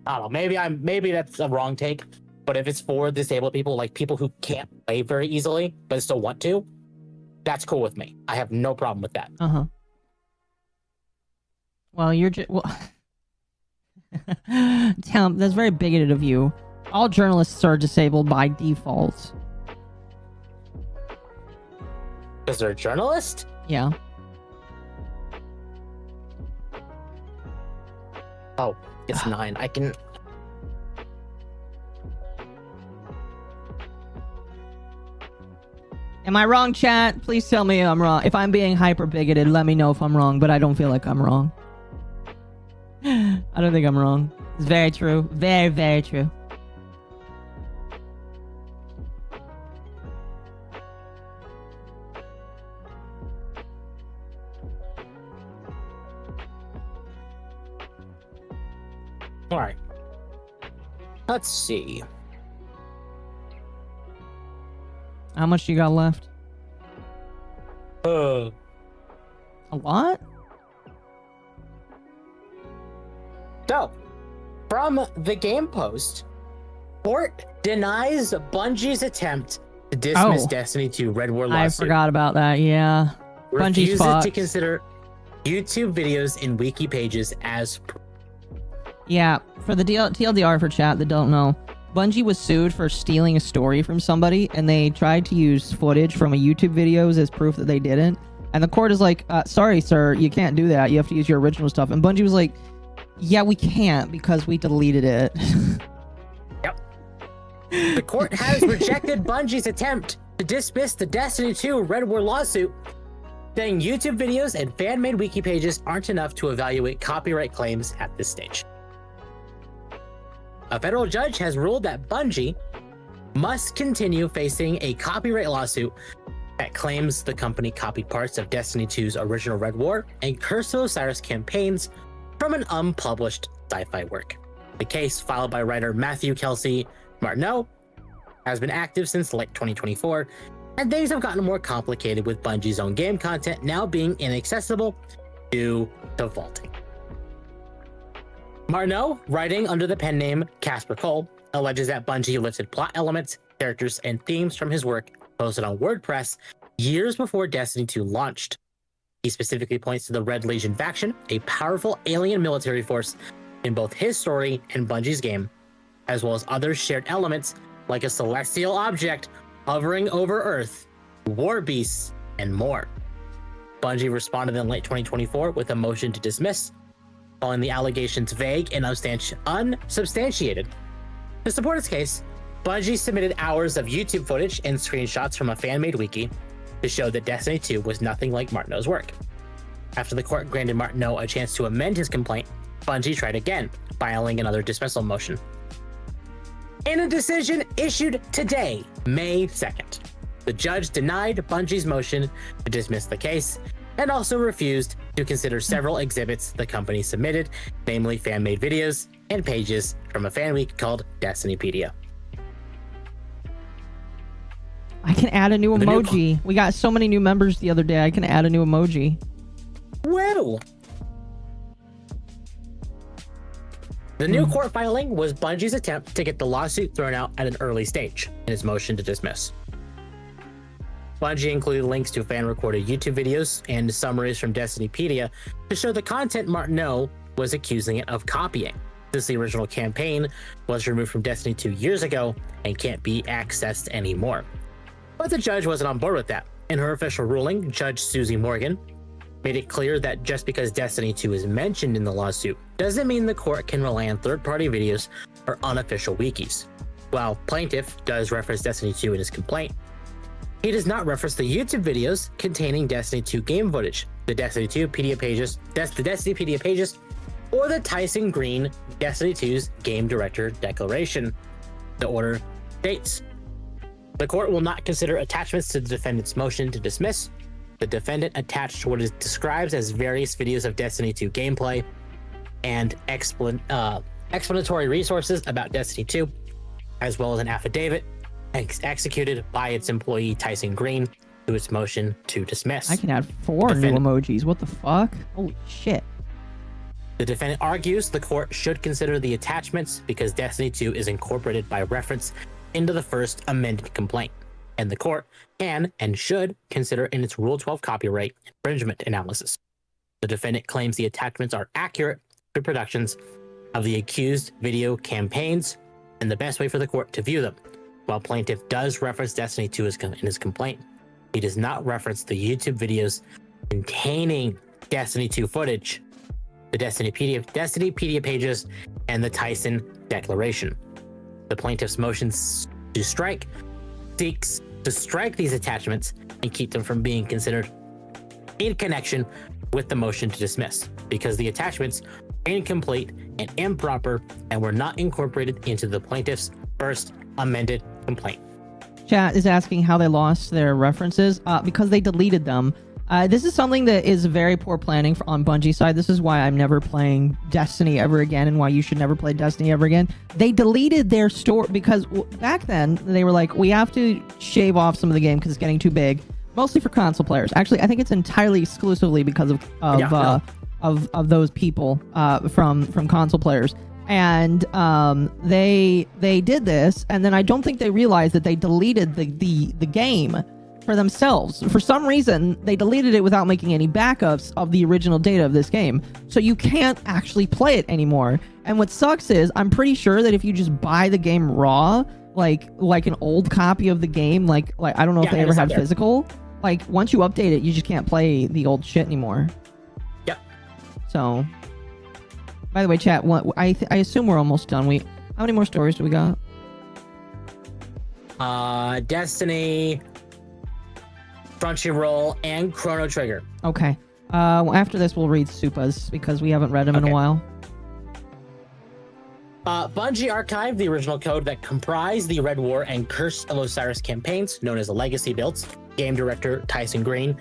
I don't know. Maybe that's a wrong take. But if it's for disabled people, like people who can't play very easily but still want to, that's cool with me. I have no problem with that. Well, Tom, that's very bigoted of you. All journalists are disabled by default. Because they're a journalist? Yeah. Oh, it's 9. I can... Am I wrong, chat? Please tell me I'm wrong. If I'm being hyper bigoted, let me know if I'm wrong, but I don't feel like I'm wrong. I don't think I'm wrong. It's very true. Very, very true. All right. Let's see. How much you got left? A lot? So, from the Game Post, court denies Bungie's attempt to dismiss Destiny 2 Red War lawsuit. I forgot about that, yeah. Bungie's refuses to consider YouTube videos in wiki pages as proof. Yeah, for the TLDR for chat that don't know, Bungie was sued for stealing a story from somebody, and they tried to use footage from a YouTube videos as proof that they didn't. And the court is like, sorry, sir, you can't do that. You have to use your original stuff. And Bungie was like, yeah, we can't because we deleted it. Yep. The court has rejected Bungie's attempt to dismiss the Destiny 2 Red War lawsuit, saying YouTube videos and fan-made wiki pages aren't enough to evaluate copyright claims at this stage. A federal judge has ruled that Bungie must continue facing a copyright lawsuit that claims the company copied parts of Destiny 2's original Red War and Curse of Osiris campaigns from an unpublished sci-fi work. The case, filed by writer Matthew Kelsey Martineau, has been active since late 2024, and things have gotten more complicated with Bungie's own game content now being inaccessible due to vaulting. Martineau, writing under the pen name Casper Cole, alleges that Bungie lifted plot elements, characters, and themes from his work posted on WordPress years before Destiny 2 launched. He specifically points to the Red Legion faction, a powerful alien military force in both his story and Bungie's game, as well as other shared elements like a celestial object hovering over Earth, war beasts, and more. Bungie responded in late 2024 with a motion to dismiss, calling the allegations vague and unsubstantiated. To support its case, Bungie submitted hours of YouTube footage and screenshots from a fan-made wiki to show that Destiny 2 was nothing like Martineau's work. After the court granted Martineau a chance to amend his complaint, Bungie tried again, filing another dismissal motion. In a decision issued today, May 2nd, the judge denied Bungie's motion to dismiss the case and also refused to consider several exhibits the company submitted, namely fan-made videos and pages from a fan week called Destinypedia. I can add a new emoji. We got so many new members the other day. I can add a new emoji. Whoa! The new court filing was Bungie's attempt to get the lawsuit thrown out at an early stage in his motion to dismiss. Bungie included links to fan-recorded YouTube videos and summaries from Destinypedia to show the content Martineau was accusing it of copying, since the original campaign was removed from Destiny 2 years ago and can't be accessed anymore. But the judge wasn't on board with that. In her official ruling, Judge Susie Morgan made it clear that just because Destiny 2 is mentioned in the lawsuit doesn't mean the court can rely on third-party videos or unofficial wikis. While plaintiff does reference Destiny 2 in his complaint, he does not reference the YouTube videos containing Destiny 2 game footage, the Destinypedia pages, or the Tyson Green Destiny 2's game director declaration. The order states, the court will not consider attachments to the defendant's motion to dismiss. The defendant attached what it describes as various videos of Destiny 2 gameplay and explanatory resources about Destiny 2, as well as an affidavit executed by its employee Tyson Green to its motion to dismiss. I can add 4 new emojis. What the fuck? Holy shit. The defendant argues the court should consider the attachments because Destiny 2 is incorporated by reference into the first amended complaint, and the court can and should consider in its Rule 12 copyright infringement analysis. The defendant claims the attachments are accurate reproductions of the accused video campaigns and the best way for the court to view them. While plaintiff does reference Destiny 2 in his complaint, he does not reference the YouTube videos containing Destiny 2 footage, the Destinypedia pages, and the Tyson declaration. The plaintiff's motion to strike seeks to strike these attachments and keep them from being considered in connection with the motion to dismiss, because the attachments are incomplete and improper and were not incorporated into the plaintiff's first amended complaint. Chat is asking how they lost their references. Because they deleted them. This is something that is very poor planning on Bungie's side. This is why I'm never playing Destiny ever again, and why you should never play Destiny ever again. They deleted their store because back then they were like, we have to shave off some of the game because it's getting too big, mostly for console players. Actually, I think it's entirely exclusively because of those people from console players. And they did this, and then I don't think they realized that they deleted the game for themselves. For some reason, they deleted it without making any backups of the original data of this game. So you can't actually play it anymore. And what sucks is, I'm pretty sure that if you just buy the game raw, like an old copy of the game, like I don't know if they ever had physical, like once you update it, you just can't play the old shit anymore. Yep. So, by the way, chat, I assume we're almost done. How many more stories do we got? Destiny, Crunchyroll, and Chrono Trigger. Okay. After this, we'll read Supas because we haven't read them in a while. Bungie archived the original code that comprised the Red War and Curse of Osiris campaigns, known as the Legacy builds. Game director Tyson Green.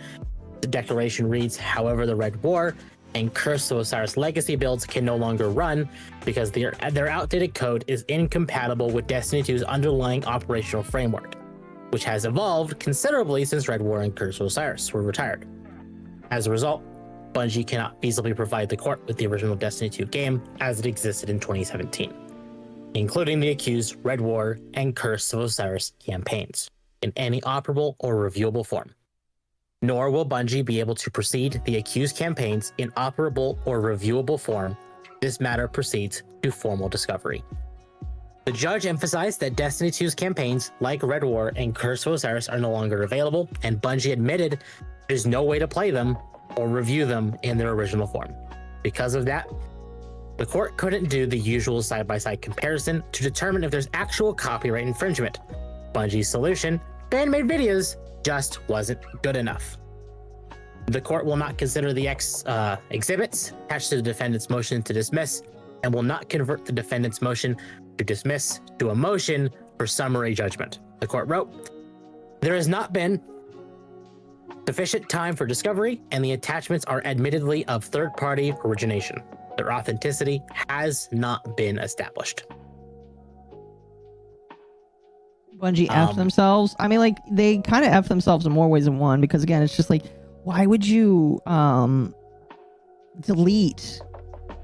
The declaration reads, however, the Red War and Curse of Osiris legacy builds can no longer run because their outdated code is incompatible with Destiny 2's underlying operational framework, which has evolved considerably since Red War and Curse of Osiris were retired. As a result, Bungie cannot feasibly provide the court with the original Destiny 2 game as it existed in 2017, including the accused Red War and Curse of Osiris campaigns, in any operable or reviewable form. Nor will Bungie be able to proceed the accused campaigns in operable or reviewable form. This matter proceeds to formal discovery. The judge emphasized that Destiny 2's campaigns, like Red War and Curse of Osiris, are no longer available, and Bungie admitted there's no way to play them or review them in their original form. Because of that, the court couldn't do the usual side-by-side comparison to determine if there's actual copyright infringement. Bungie's solution, fan-made videos, just wasn't good enough. The court will not consider the exhibits attached to the defendant's motion to dismiss, and will not convert the defendant's motion to dismiss to a motion for summary judgment. The court wrote, "There has not been sufficient time for discovery, and the attachments are admittedly of third-party origination. Their authenticity has not been established." Bungie F themselves. I mean, like, they kind of F themselves in more ways than one, because again, it's just like, why would you delete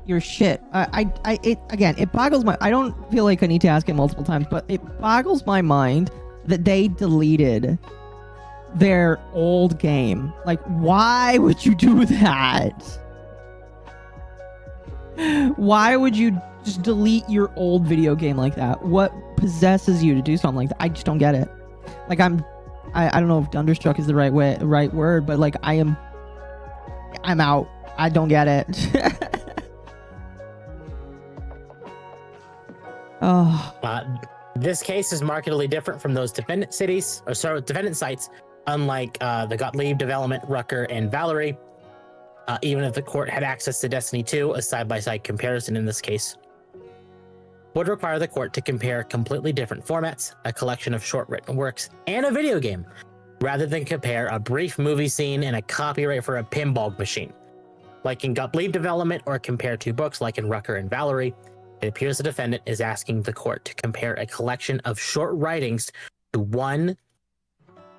your shit? It boggles my, I don't feel like I need to ask it multiple times, but it boggles my mind that they deleted their old game. Like, why would you do that? Why would you just delete your old video game like that? What possesses you to do something like that? I just don't get it. Like, I don't know if Dunderstruck is the right word, but like, I'm out. I don't get it. Oh. This case is markedly different from those defendant sites, unlike the Gottlieb development, Rucker, and Valerie. Even if the court had access to Destiny 2, a side-by-side comparison in this case would require the court to compare completely different formats, a collection of short written works, and a video game, rather than compare a brief movie scene and a copyright for a pinball machine. Like in Gottlieb development, or compare two books like in Rucker and Valerie, it appears the defendant is asking the court to compare a collection of short writings to 1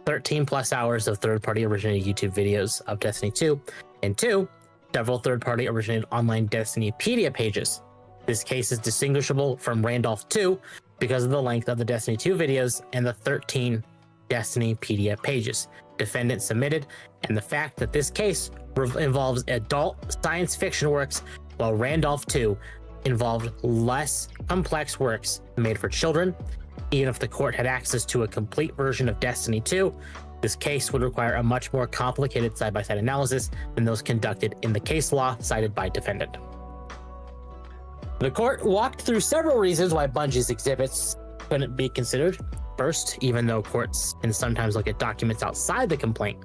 13+ hours of third-party originated YouTube videos of Destiny 2, and 2 several third-party originated online Destinypedia pages. This case is distinguishable from Randolph 2 because of the length of the Destiny 2 videos and the 13 Destinypedia pages defendant submitted, and the fact that this case involves adult science fiction works, while Randolph 2 involved less complex works made for children. Even if the court had access to a complete version of Destiny 2, this case would require a much more complicated side-by-side analysis than those conducted in the case law cited by defendant. The court walked through several reasons why Bungie's exhibits couldn't be considered. First, even though courts can sometimes look at documents outside the complaint,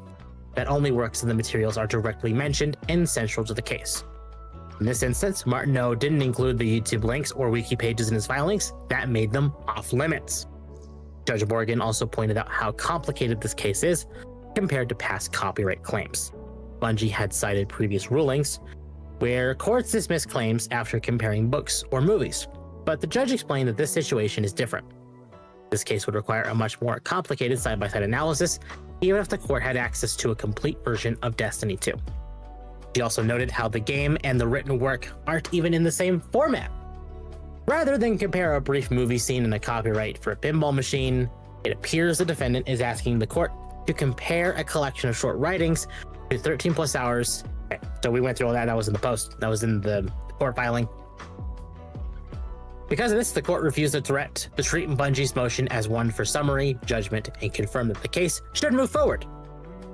that only works if the materials are directly mentioned and central to the case. In this instance, Martineau didn't include the YouTube links or wiki pages in his filings. That made them off limits. Judge Morgan also pointed out how complicated this case is compared to past copyright claims. Bungie had cited previous rulings where courts dismiss claims after comparing books or movies, but the judge explained that this situation is different. This case would require a much more complicated side-by-side analysis, even if the court had access to a complete version of Destiny 2. She also noted how the game and the written work aren't even in the same format. Rather than compare a brief movie scene and a copyright for a pinball machine, it appears the defendant is asking the court to compare a collection of short writings to 13+ hours. Okay, so we went through all that. That was in the post. That was in the court filing. Because of this, the court refused a threat to treat Bungie's motion as one for summary judgment and confirmed that the case should move forward.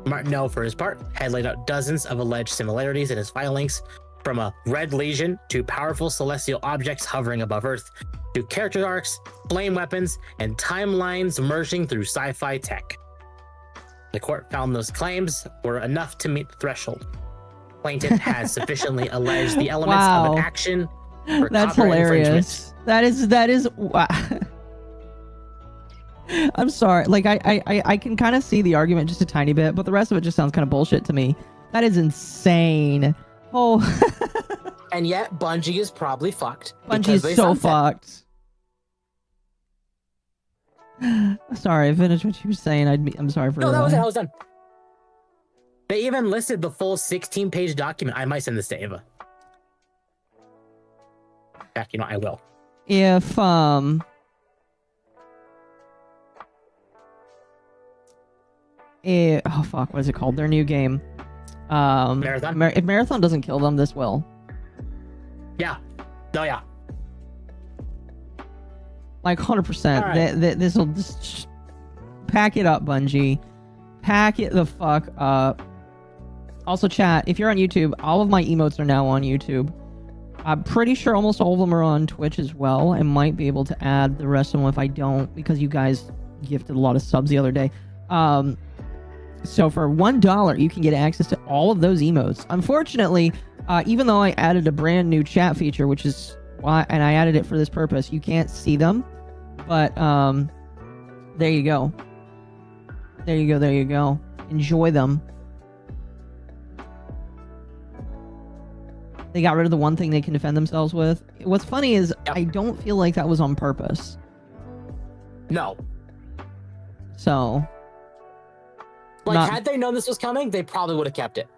Martineau, for his part, had laid out dozens of alleged similarities in his filings, from a red legion to powerful celestial objects hovering above Earth, to character arcs, flame weapons, and timelines merging through sci-fi tech. The court found those claims were enough to meet the threshold. Plaintiff has sufficiently alleged the elements of an action for That's copyright hilarious. That is wow. I'm sorry. Like, I can kind of see the argument just a tiny bit, but the rest of it just sounds kind of bullshit to me. That is insane. Oh. And yet, Bungie is probably fucked. Bungie's so fucked. Sorry, I finished what you were saying. I'm sorry for No, that was it. I was done. They even listed the full 16-page document. I might send this to Ava. Heck, you know, I will. If oh fuck, what is it called? Their new game. Marathon? If Marathon doesn't kill them, this will. Yeah. Oh yeah. Like 100%. Right. This will just pack it up, Bungie. Pack it the fuck up. Also, chat, if you're on YouTube, all of my emotes are now on YouTube. I'm pretty sure almost all of them are on Twitch as well. I might be able to add the rest of them if I don't, because you guys gifted a lot of subs the other day. So for $1, you can get access to all of those emotes. Unfortunately, even though I added a brand new chat feature, which is why, and I added it for this purpose, you can't see them. But there you go. There you go. There you go. Enjoy them. They got rid of the one thing they can defend themselves with. What's funny is I don't feel like that was on purpose. No. So. Like, had they known this was coming, they probably would have kept it.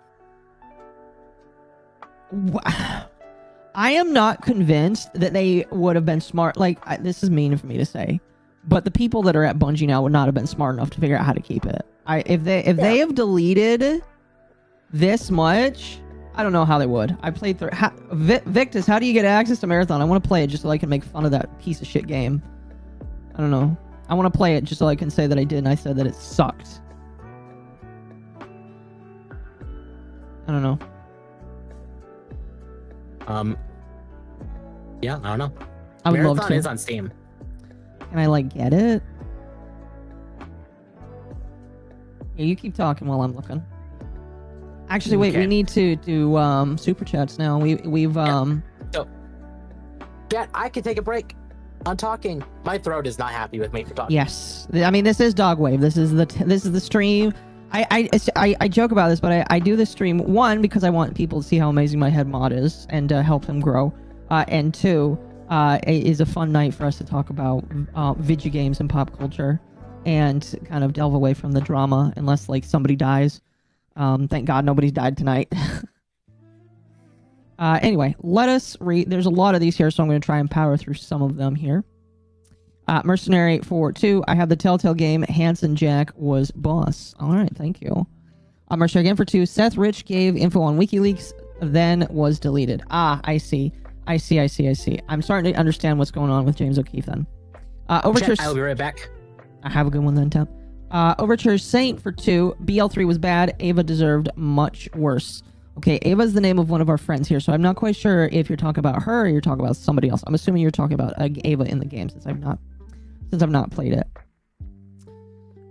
I am not convinced that they would have been smart. Like, this is mean for me to say, but the people that are at Bungie now would not have been smart enough to figure out how to keep it. If they have deleted this much, I don't know how they would. I played through. Victus, how do you get access to Marathon? I want to play it just so I can make fun of that piece of shit game. I don't know. I want to play it just so I can say that I did and I said that it sucked. I don't know. Yeah, I don't know. I would love Marathon to. is on Steam. Can I, like, get it? Yeah, you keep talking while I'm looking. Actually, wait, we need to do super chats now. We've So, Jet, I could take a break on talking. My throat is not happy with me for talking. Yes, I mean, this is Dogwave. This is the stream. I joke about this, but I do this stream, one, because I want people to see how amazing my head mod is and help him grow, and two, it is a fun night for us to talk about video games and pop culture and kind of delve away from the drama, unless like somebody dies. Thank God nobody's died tonight. Anyway, let us read. There's a lot of these here, so I'm going to try and power through some of them here. Mercenary for 2. I have the Telltale game. Hanson Jack was boss. All right, thank you. Mercenary again for 2. Seth Rich gave info on WikiLeaks, then was deleted. I see. I'm starting to understand what's going on with James O'Keefe then. Overture. I'll be right back. I have a good one then, Temp. Overture Saint for 2. BL3 was bad. Ava deserved much worse. Okay, Ava's the name of one of our friends here, so I'm not quite sure if you're talking about her or you're talking about somebody else. I'm assuming you're talking about Ava in the game since I've not played it.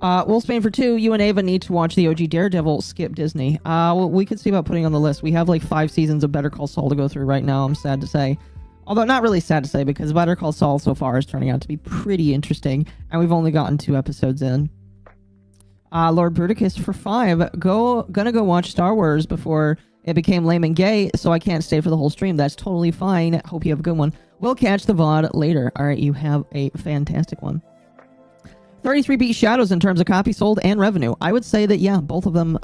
Wolfsbane for 2. You and Ava need to watch the OG Daredevil. Skip Disney. Well, we could see about putting on the list. We have like 5 seasons of Better Call Saul to go through right now. I'm sad to say. Although not really sad to say, because Better Call Saul so far is turning out to be pretty interesting, and we've only gotten 2 episodes in. Lord Bruticus for 5. Gonna go watch Star Wars before it became lame and gay, so I can't stay for the whole stream. That's totally fine. Hope you have a good one. We'll catch the VOD later. All right, you have a fantastic one. 33-beat Shadows in terms of copies sold and revenue. I would say that, yeah, both of them...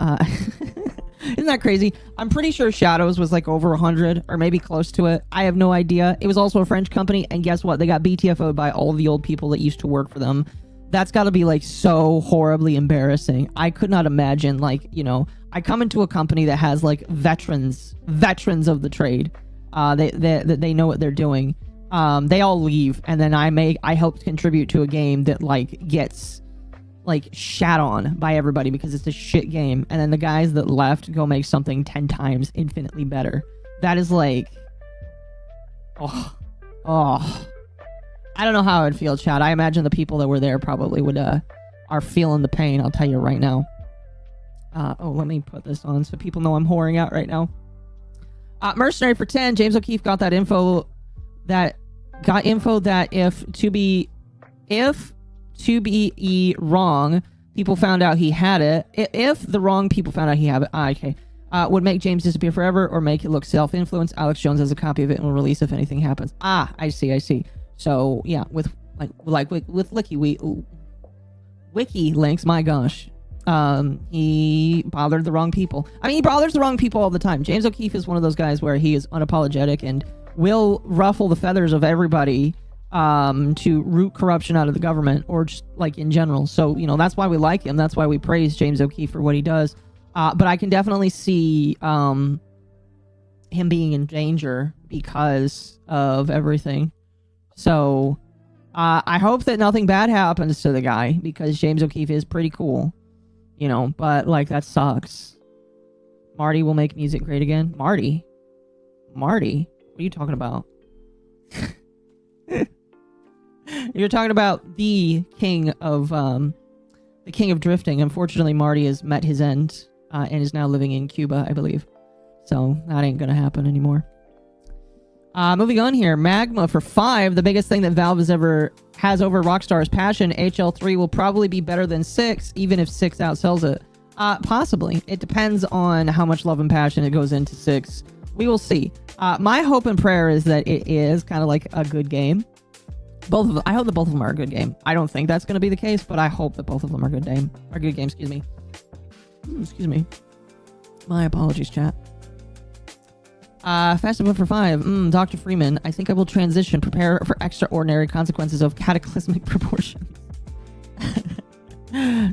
Isn't that crazy? I'm pretty sure Shadows was like over 100 or maybe close to it. I have no idea. It was also a French company, and guess what? They got BTFO'd by all of the old people that used to work for them. That's got to be like so horribly embarrassing. I could not imagine, like, you know, I come into a company that has like veterans of the trade. They know what they're doing. They all leave, and then I help contribute to a game that like gets like shat on by everybody because it's a shit game, and then the guys that left go make something 10 times infinitely better. That is like, oh. I don't know how I would feel, chat. I imagine the people that were there probably would are feeling the pain. I'll tell you right now. Let me put this on so people know I'm whoring out right now. Mercenary for 10. James O'Keefe got info that if to be wrong, people found out he had it. If the wrong people found out he had it. Okay. would make James disappear forever or make it look self-influenced. Alex Jones has a copy of it and will release if anything happens. Ah, I see. So yeah, with Wiki links, my gosh. He bothered the wrong people. I mean, he bothers the wrong people all the time. James O'Keefe is one of those guys where he is unapologetic and will ruffle the feathers of everybody to root corruption out of the government or just like in general. So, that's why we like him. That's why we praise James O'Keefe for what he does. But I can definitely see him being in danger because of everything. So I hope that nothing bad happens to the guy because James O'Keefe is pretty cool. But like that sucks. Marty will make music great again. Marty? What are you talking about? You're talking about the king of drifting. Unfortunately, Marty has met his end and is now living in Cuba, I believe. So that ain't gonna happen anymore. Moving on here, Magma for 5. The biggest thing that Valve has over Rockstar's passion. HL3 will probably be better than 6, even if 6 outsells it. Possibly. It depends on how much love and passion it goes into 6. We will see. My hope and prayer is that it is kind of like a good game. I hope that both of them are a good game. I don't think that's going to be the case, but I hope that both of them are good games. Excuse me. Excuse me. My apologies, chat. Fast and for 5. Dr. Freeman, I think I will transition. Prepare for extraordinary consequences of cataclysmic proportions.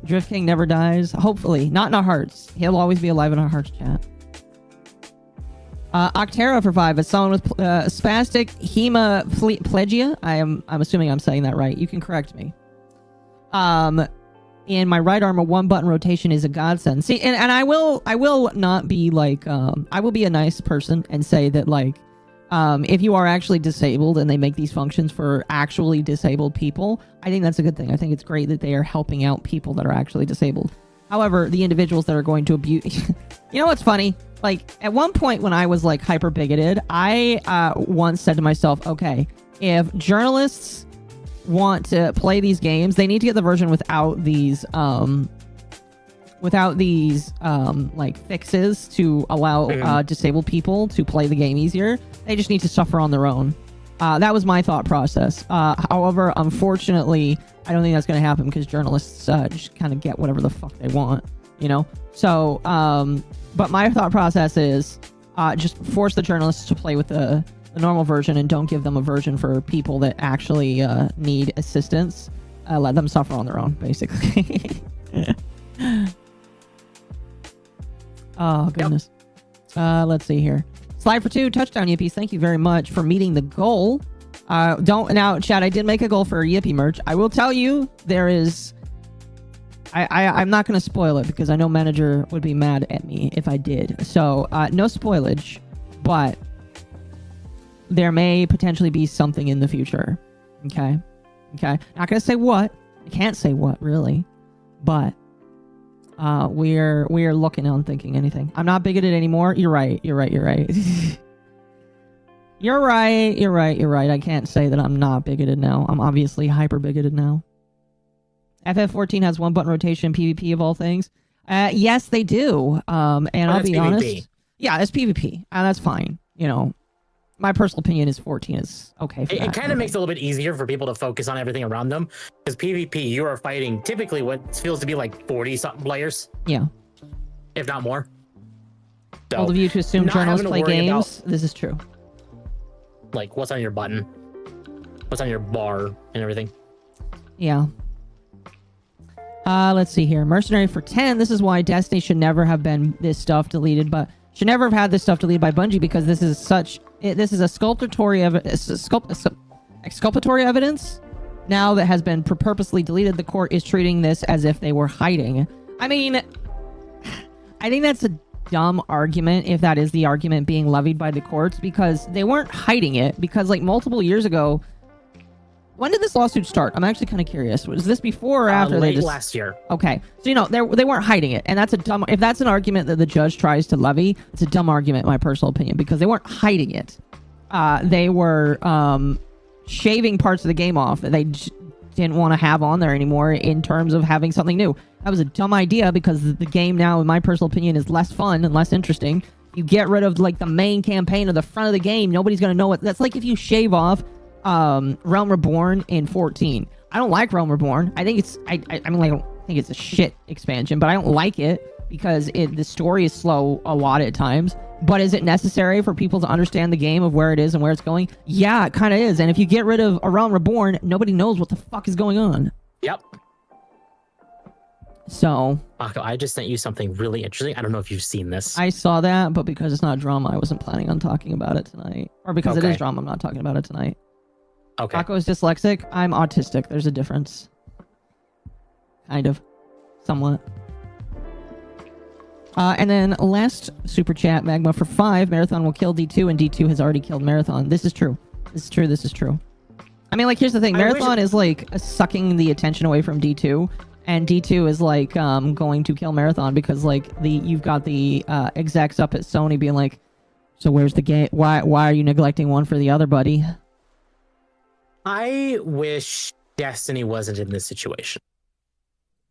Drift King never dies. Hopefully. Not in our hearts. He'll always be alive in our hearts, chat. Octera for 5. It's someone with spastic hemiplegia. I'm assuming I'm saying that right. You can correct me. In my right arm, a 1-button rotation is a godsend. See, and I will not be like, I will be a nice person and say that, like, if you are actually disabled and they make these functions for actually disabled people, I think that's a good thing. I think it's great that they are helping out people that are actually disabled. However, the individuals that are going to abuse... You know what's funny? Like, at one point when I was, like, hyper bigoted, I once said to myself, okay, if journalists want to play these games, they need to get the version without these like fixes to allow disabled people to play the game easier. They just need to suffer on their own. That was my thought process. However, unfortunately, I don't think that's going to happen because journalists just kind of get whatever the fuck they want, So, but my thought process is just force the journalists to play with the normal version and don't give them a version for people that actually need assistance. Let them suffer on their own, basically. Oh, goodness. Let's see here. Slide for 2, touchdown Yippies. Thank you very much for meeting the goal. Now, Chad, I did make a goal for Yippie merch. I will tell you, there is... I'm not going to spoil it because I know manager would be mad at me if I did. So, no spoilage, but there may potentially be something in the future. Okay? Not going to say what. I can't say what, really. But we're looking on thinking anything. I'm not bigoted anymore. You're right. You're right. You're right. I can't say that I'm not bigoted now. I'm obviously hyper bigoted now. FF14 has 1-button rotation PvP of all things. Yes, they do. And I'll be honest. Yeah, it's PvP. That's fine. My personal opinion is 14 is okay for that. It kind of makes it a little bit easier for people to focus on everything around them. Because PvP, you are fighting typically what feels to be like 40-something players. Yeah. If not more. So, all of you to assume journalists play games, this is true. Like, what's on your button? What's on your bar and everything. Yeah. Let's see here. Mercenary for 10. This is why Destiny should never have been this stuff deleted, but should never have had this stuff deleted by Bungie because this is a exculpatory evidence now that has been purposely deleted. The court is treating this as if they were hiding. I mean, I think that's a dumb argument if that is the argument being levied by the courts because they weren't hiding it because like multiple years ago. When did this lawsuit start? I'm actually kind of curious. Was this before or after? Late last year. Okay. So, they weren't hiding it. And that's a dumb... If that's an argument that the judge tries to levy, it's a dumb argument, in my personal opinion, because they weren't hiding it. They were shaving parts of the game off that they didn't want to have on there anymore in terms of having something new. That was a dumb idea because the game now, in my personal opinion, is less fun and less interesting. You get rid of like the main campaign or the front of the game, nobody's gonna know what. That's like if you shave off Realm Reborn in 14. I don't like Realm Reborn. I think it's I mean, like, I don't think it's a shit expansion, but I don't like it because the story is slow a lot at times. But is it necessary for people to understand the game of where it is and where it's going? Yeah, it kind of is. And if you get rid of A Realm Reborn, nobody knows what the fuck is going on. Yep. So... Akko, I just sent you something really interesting. I don't know if you've seen this. I saw that, but because it's not drama, I wasn't planning on talking about it tonight. Or because it is drama, I'm not talking about it tonight. Okay. Akko is dyslexic. I'm autistic. There's a difference. Kind of. Somewhat. And then last super chat, Magma for 5. Marathon will kill D2, and D2 has already killed Marathon. This is true. This is true. This is true. I mean, like, here's the thing. Marathon is, like, sucking the attention away from D2, and D2 is, like, going to kill Marathon because, like, you've got the execs up at Sony being like, so where's the game? Why are you neglecting one for the other, buddy? I wish Destiny wasn't in this situation.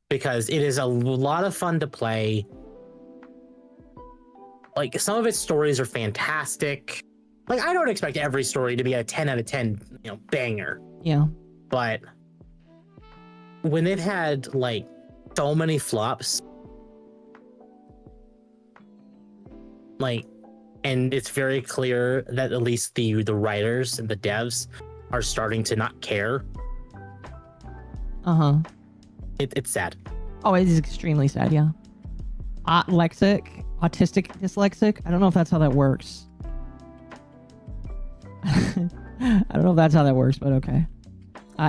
Because it is a lot of fun to play. Like, some of its stories are fantastic. Like, I don't expect every story to be a 10 out of 10, banger. Yeah. But when they've had, like, so many flops, like, and it's very clear that at least the writers and the devs are starting to not care. Uh-huh. It's sad. Oh, it is extremely sad, yeah. Autistic dyslexic? I don't know if that's how that works. I don't know if that's how that works, but okay.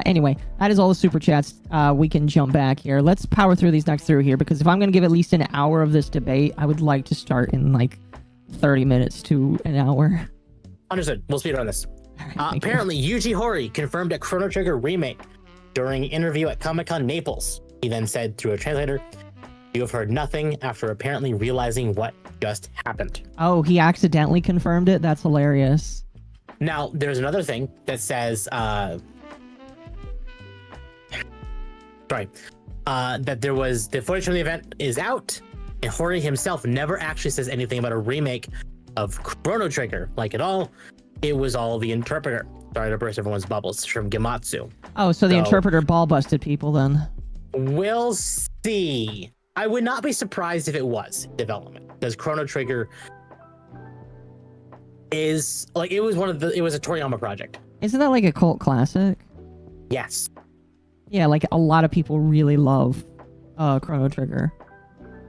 Anyway, that is all the super chats. We can jump back here. Let's power through these next through here, because if I'm going to give at least an hour of this debate, I would like to start in, like, 30 minutes to an hour. Understood. We'll speed on this. Apparently, Yuji Horii confirmed a Chrono Trigger remake during an interview at Comic-Con Naples. He then said through a translator, "You have heard nothing," after apparently realizing what just happened. Oh, he accidentally confirmed it? That's hilarious. Now, there's another thing that says, that there was the footage from the event is out, and Horii himself never actually says anything about a remake of Chrono Trigger, like at all. It was all the interpreter. Sorry to burst everyone's bubbles, from Gematsu. Oh, so the interpreter ball busted people then. We'll see. I would not be surprised if it was development, because Chrono Trigger is like, it was a Toriyama project. Isn't that like a cult classic? Yes. Yeah, like a lot of people really love Chrono Trigger.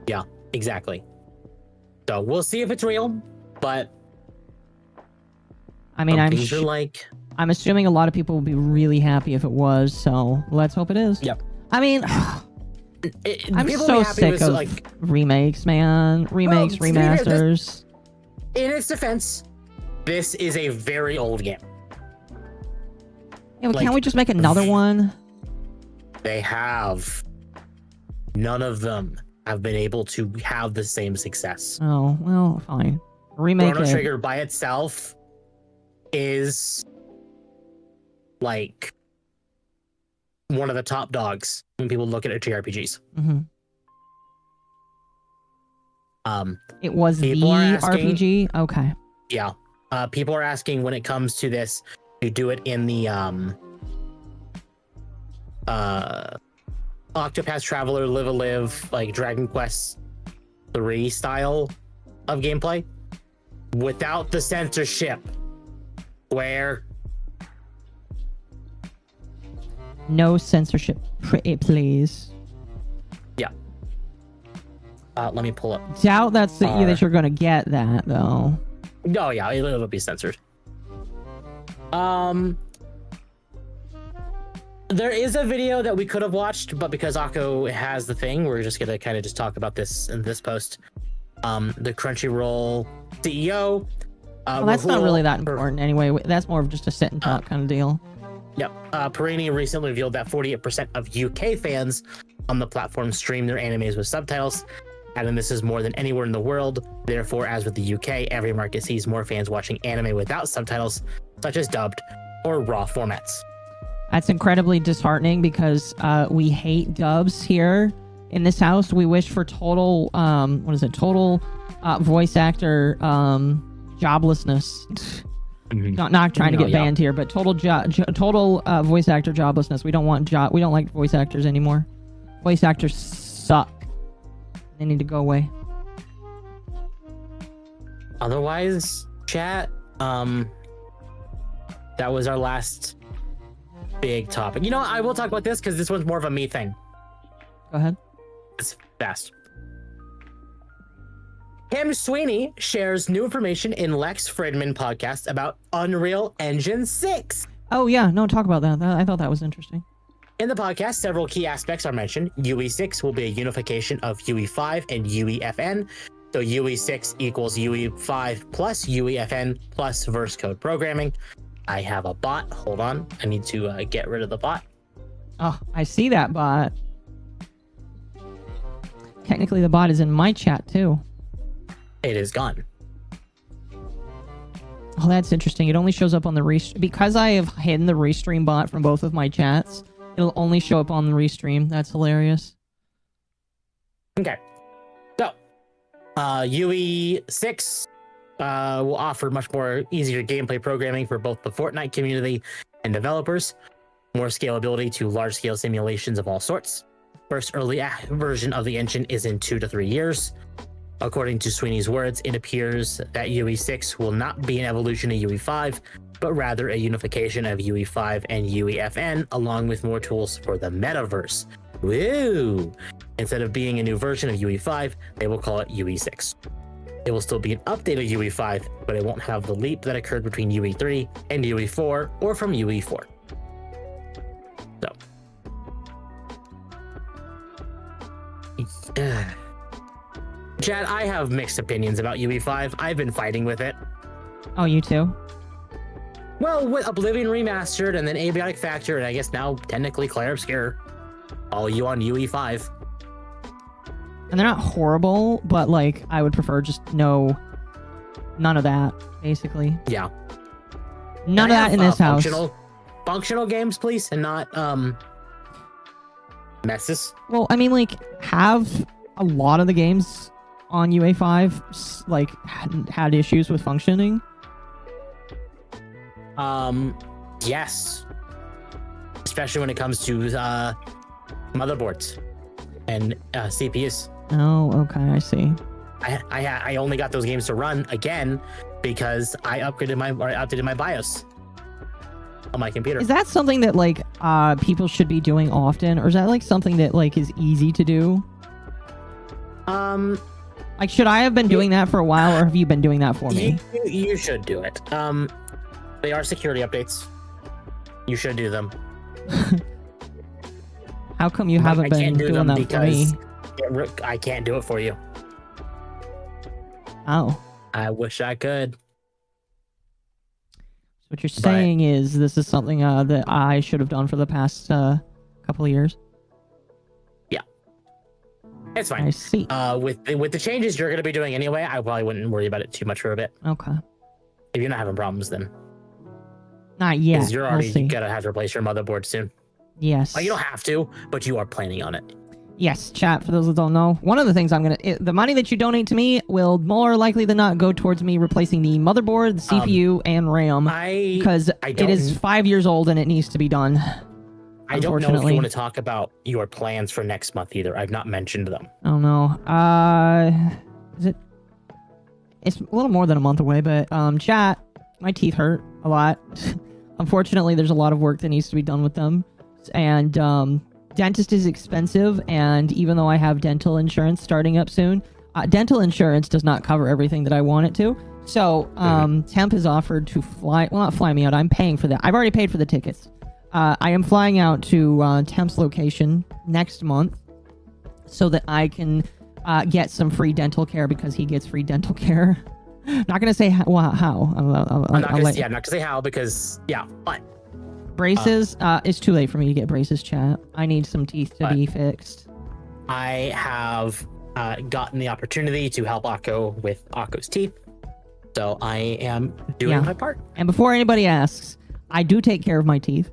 Yeah, exactly. So we'll see if it's real, but I mean, I'm assuming a lot of people will be really happy if it was, so let's hope it is. Yep. I mean, I'm so sick of remakes, man. Remakes, remasters. In its defense, this is a very old game. Yeah, but can't we just make another one? They have. None of them have been able to have the same success. Oh, well, fine. Remake Chrono it. Trigger by itself is like one of the top dogs when people look at JRPGs. Mm-hmm. It was the RPG? Okay. Yeah. People are asking when it comes to this to do it in the Octopath Traveler Live a Live, like Dragon Quest 3 style of gameplay without the censorship. Where no censorship, please. Yeah. Let me pull up. Doubt that's that you're gonna get that though. No, yeah, it'll be censored. There is a video that we could have watched, but because Akko has the thing, we're just gonna kind of just talk about this in this post. The Crunchyroll CEO. Well, that's not really that important anyway. That's more of just a sit and talk kind of deal. Yep. Perini recently revealed that 48% of UK fans on the platform stream their animes with subtitles, and this is more than anywhere in the world. Therefore, as with the UK, every market sees more fans watching anime without subtitles, such as dubbed or raw formats. That's incredibly disheartening because we hate dubs here in this house. We wish for total, total voice actor joblessness. Not trying to get banned here, but total voice actor joblessness. We don't want we don't like voice actors anymore. Voice actors suck. They need to go away. Otherwise, chat, that was our last big topic. You know, I will talk about this because this one's more of a me thing. Go ahead. It's fast. Tim Sweeney shares new information in Lex Fridman podcast about Unreal Engine 6. Oh yeah, no, talk about that. I thought that was interesting. In the podcast, several key aspects are mentioned. UE6 will be a unification of UE5 and UEFN. So UE6 equals UE5 plus UEFN plus verse code programming. I have a bot. Hold on. I need to get rid of the bot. Oh, I see that bot. Technically, the bot is in my chat too. It is gone. Oh, that's interesting. It only shows up on the restream. Because I have hidden the restream bot from both of my chats, it'll only show up on the restream. That's hilarious. Okay. So, UE6 will offer much more easier gameplay programming for both the Fortnite community and developers. More scalability to large-scale simulations of all sorts. First early version of the engine is in 2 to 3 years. According to Sweeney's words, it appears that UE6 will not be an evolution of UE5, but rather a unification of UE5 and UEFN, along with more tools for the metaverse. Woo! Instead of being a new version of UE5, they will call it UE6. It will still be an update of UE5, but it won't have the leap that occurred between UE3 and UE4, or from UE4. So. Chad, I have mixed opinions about UE5. I've been fighting with it. Oh, you too? Well, with Oblivion Remastered and then Abiotic Factor, and I guess now technically Clair Obscure, all you on UE5. And they're not horrible, but like I would prefer just none of that, basically. Yeah. None of that in this house. Functional games, please, and not messes. Well, I mean, like, have a lot of the games on UA5 like had issues with functioning? Yes. Especially when it comes to motherboards and CPUs. Oh, okay, I see. I only got those games to run again because I updated my BIOS on my computer. Is that something that like people should be doing often, or is that like something that like is easy to do? Like, should I have been doing that for a while, or have you been doing that for me? You should do it. They are security updates. You should do them. How come you haven't been doing that for me? I can't do it for you. Oh. I wish I could. So what you're saying is this is something that I should have done for the past couple of years? Yeah. It's fine. I see. With the changes you're going to be doing anyway, I probably wouldn't worry about it too much for a bit. Okay. If you're not having problems, then. Not yet. Because you're already going to have to replace your motherboard soon. Yes. Well, you don't have to, but you are planning on it. Yes, chat, for those that don't know. One of the things the money that you donate to me will more likely than not go towards me replacing the motherboard, the CPU, and RAM. Because it is 5 years old and it needs to be done. I don't know if you want to talk about your plans for next month either. I've not mentioned them. Oh no. Is it? It's a little more than a month away, but chat, my teeth hurt a lot. Unfortunately, there's a lot of work that needs to be done with them. And dentist is expensive, and even though I have dental insurance starting up soon, dental insurance does not cover everything that I want it to. So Temp has offered to not fly me out. I'm paying for that. I've already paid for the tickets. I am flying out to Temp's location next month so that I can get some free dental care because he gets free dental care. Not gonna say how. I'm not gonna say how because but braces. It's too late for me to get braces, chat. I need some teeth to be fixed. I have gotten the opportunity to help Akko with Akko's teeth, so I am doing my part. And before anybody asks, I do take care of my teeth.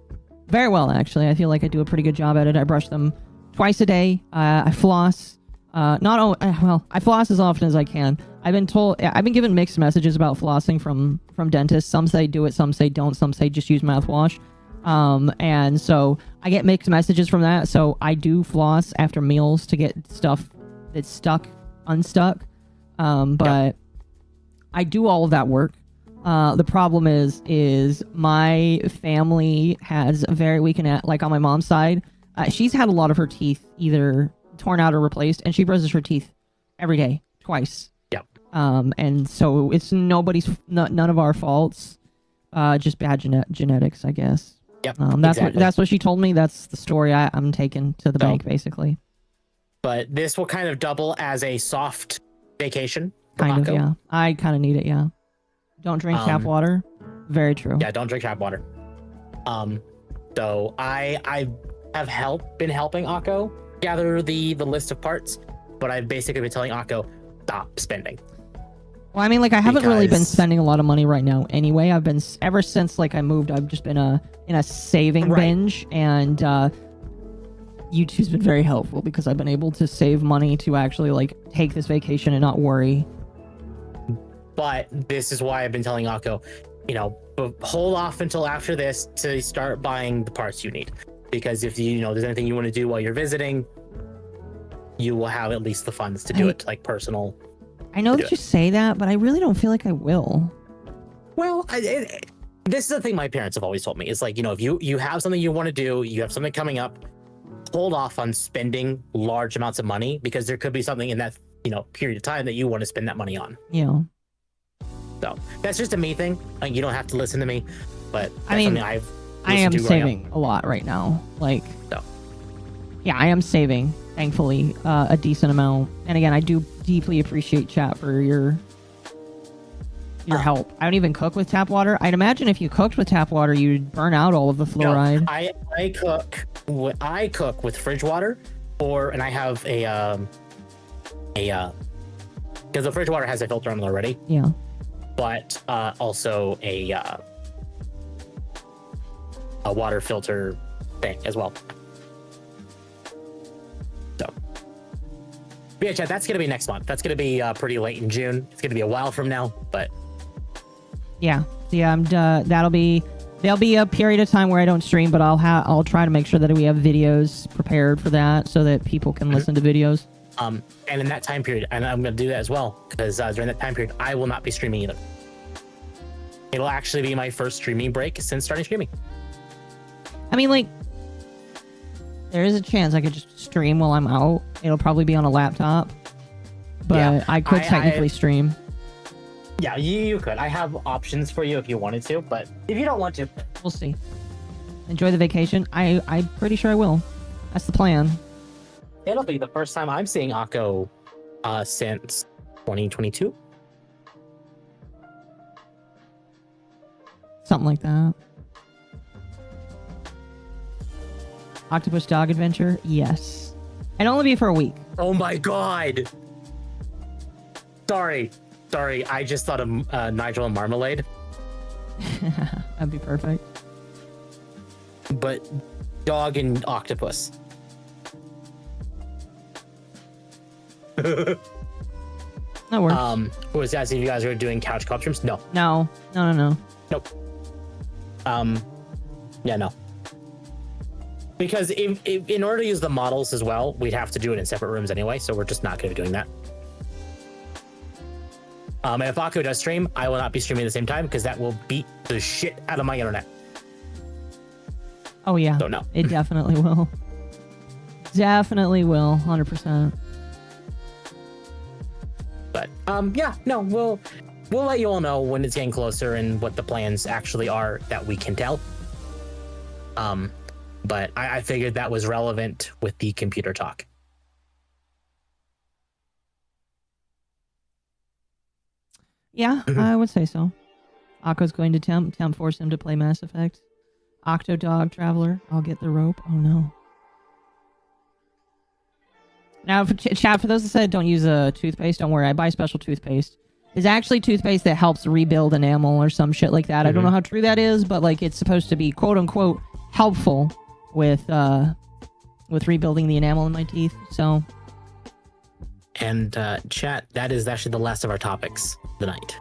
Very well, actually. I feel like I do a pretty good job at it. I brush them twice a day. I floss. I floss as often as I can. I've been given mixed messages about flossing from dentists. Some say do it, some say don't, some say just use mouthwash. And so I get mixed messages from that. So I do floss after meals to get stuff that's unstuck. But I do all of that work. The problem is my family has very weak like on my mom's side, she's had a lot of her teeth either torn out or replaced, and she brushes her teeth every day, twice. Yep. And so it's none of our faults, just bad genetics, I guess. Yep. That's what she told me. That's the story I'm taking to the bank, basically. But this will kind of double as a soft vacation. Kind of, yeah. I kind of need it, yeah. Don't drink tap water. Very true. Yeah, don't drink tap water. So I have been helping Akko gather the list of parts, but I've basically been telling Akko, stop spending. Well, I mean, like, I haven't really been spending a lot of money right now anyway. I've been, ever since, like, I moved, I've just been in a saving binge, and YouTube's been very helpful because I've been able to save money to actually, like, take this vacation and not worry. But this is why I've been telling Akko, hold off until after this to start buying the parts you need. Because if there's anything you want to do while you're visiting, you will have at least the funds to do it, like personal. I know that you say that, but I really don't feel like I will. Well, this is the thing my parents have always told me. It's like, if you have something you want to do, you have something coming up, hold off on spending large amounts of money because there could be something in that, period of time that you want to spend that money on. Yeah. So that's just a me thing. Like, you don't have to listen to me, but that's I mean, something I am saving a lot right now. Like, yeah, I am saving, thankfully, a decent amount. And again, I do deeply appreciate chat for your help. I don't even cook with tap water. I'd imagine if you cooked with tap water, you'd burn out all of the fluoride. No, I cook with fridge water, and I have because the fridge water has a filter on it already. Yeah. But also a water filter thing as well. So, but yeah, chat, that's gonna be next month. That's gonna be pretty late in June. It's gonna be a while from now, but yeah, there'll be a period of time where I don't stream, but I'll try to make sure that we have videos prepared for that so that people can listen to videos. And in that time period, and I'm going to do that as well, because during that time period, I will not be streaming either. It'll actually be my first streaming break since starting streaming. I mean, like, there is a chance I could just stream while I'm out. It'll probably be on a laptop, but yeah, I could technically stream. Yeah, you could. I have options for you if you wanted to, but if you don't want to, we'll see. Enjoy the vacation. I'm pretty sure I will. That's the plan. It'll be the first time I'm seeing Akko since 2022. Something like that. Octopus Dog Adventure? Yes. And only be for a week. Oh my god! Sorry, I just thought of Nigel and Marmalade. That'd be perfect. But dog and octopus. That works. Who was asking if you guys are doing couch co-op streams? No. No. Nope. Yeah, no. Because if in order to use the models as well, we'd have to do it in separate rooms anyway, so we're just not going to be doing that. And if Akko does stream, I will not be streaming at the same time because that will beat the shit out of my internet. Oh yeah. So no. It definitely will. Definitely will. 100%. But yeah, no, we'll let you all know when it's getting closer and what the plans actually are that we can tell. But I figured that was relevant with the computer talk. Yeah, I would say so. Akko's going to temp force him to play Mass Effect. Octodog Traveler, I'll get the rope. Oh no. Now, chat, for those that said don't use a toothpaste, don't worry, I buy special toothpaste. It's actually toothpaste that helps rebuild enamel or some shit like that. I don't know how true that is, but like it's supposed to be quote unquote helpful with rebuilding the enamel in my teeth. So. And chat, that is actually the last of our topics tonight.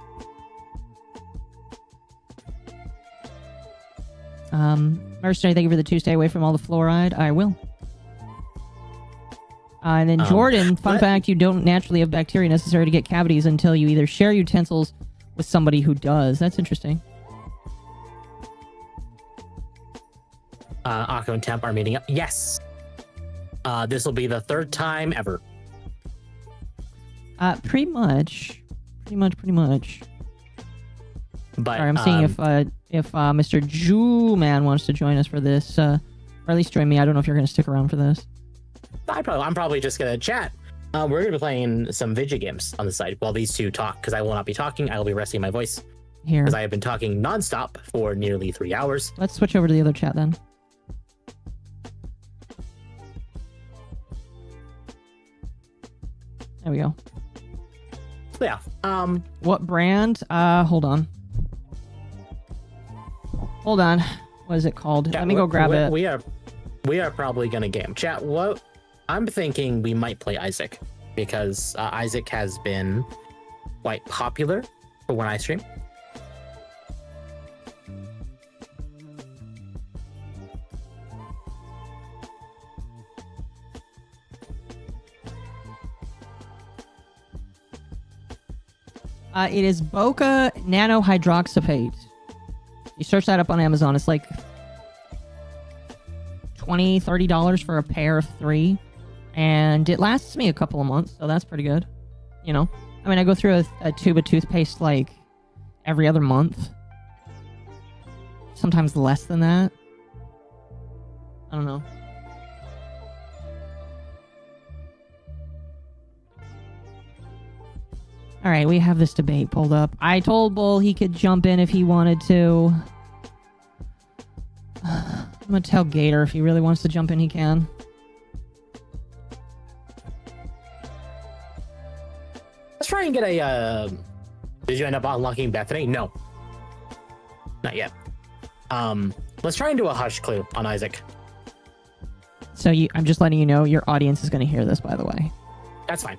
Mercenary, thank you for the 2 stay away from all the fluoride. I will. And then Jordan, fun fact, you don't naturally have bacteria necessary to get cavities until you either share utensils with somebody who does. That's interesting. Akko and Temp are meeting up. Yes! This will be the 3rd time ever. Pretty much. But, sorry, I'm seeing if Mr. Jew-Man wants to join us for this, or at least join me. I don't know if you're going to stick around for this. I'm probably just going to chat. We're going to be playing some video games on the side while these two talk, because I will not be talking. I will be resting my voice. Here. Because I have been talking nonstop for nearly 3 hours. Let's switch over to the other chat then. There we go. Yeah. What brand? Hold on. What is it called? Let me go grab it. We are probably gonna game chat. What I'm thinking, we might play Isaac, because Isaac has been quite popular for when I stream. It is Boca Nanohydroxapate. You search that up on Amazon. It's like $20-$30 for a pair of 3. And it lasts me a couple of months, so that's pretty good. You know? I mean, I go through a tube of toothpaste like every other month. Sometimes less than that. I don't know. All right, we have this debate pulled up. I told Bull he could jump in if he wanted to. I'm gonna tell Gator if he really wants to jump in, he can. Let's try and get a. Did you end up unlocking Bethany? No, not yet. Let's try and do a hush clue on Isaac. So I'm just letting you know your audience is gonna hear this, by the way. That's fine.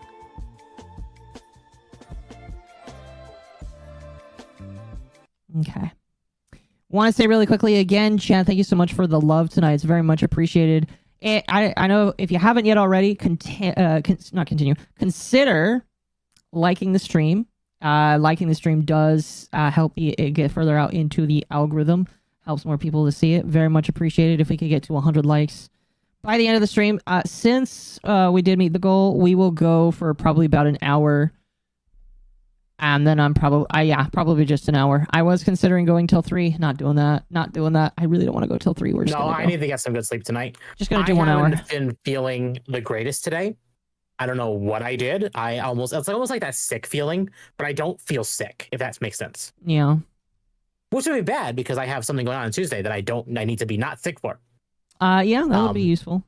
Okay. Want to say really quickly again, Chad, thank you so much for the love tonight. It's very much appreciated. I know if you haven't yet already, consider liking the stream. Liking the stream does help it get further out into the algorithm. Helps more people to see it. Very much appreciated if we could get to 100 likes by the end of the stream. Since we did meet the goal, we will go for probably about an hour. And then I'm probably just an hour. I was considering going till 3. Not doing that. I really don't want to go till 3. We're just I need to get some good sleep tonight. Just gonna do 1 hour. I haven't been feeling the greatest today. I don't know what I did. It's almost like that sick feeling, but I don't feel sick, if that makes sense. Yeah. Which would be bad because I have something going on Tuesday that I need to be not sick for. Yeah, that would be useful.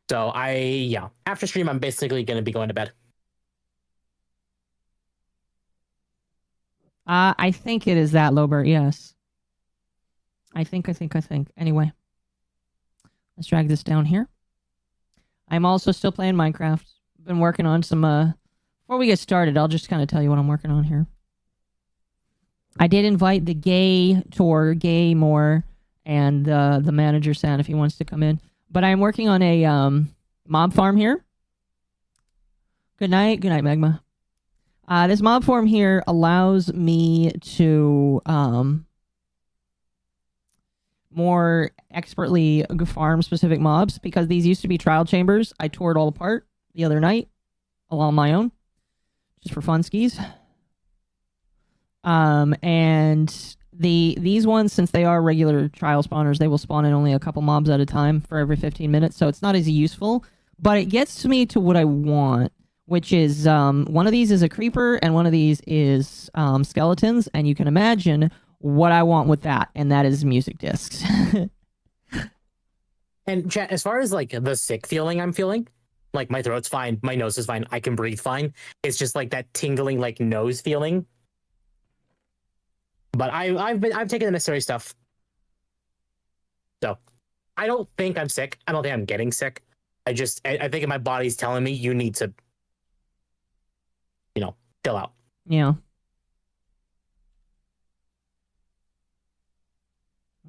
So after stream, I'm basically going to be going to bed. I think it is that, Lobert, yes. I think. Anyway. Let's drag this down here. I'm also still playing Minecraft. Been working on some, before we get started, I'll just kind of tell you what I'm working on here. I did invite the Gay Moore, and the manager San if he wants to come in. But I'm working on a mob farm here. Good night, Magma. This mob farm here allows me to more expertly farm specific mobs, because these used to be trial chambers. I tore it all apart the other night, all on my own, just for fun skis. And these ones, since they are regular trial spawners, they will spawn in only a couple mobs at a time for every 15 minutes, so it's not as useful, but it gets me to what I want, which is one of these is a creeper and one of these is skeletons, and you can imagine what I want with that, and that is music discs. And chat, as far as like the sick feeling I'm feeling, like my throat's fine, my nose is fine, I can breathe fine. It's just like that tingling like nose feeling. But I've taken the necessary stuff. So I don't think I'm sick. I don't think I'm getting sick. I think my body's telling me you need to, chill out. Yeah.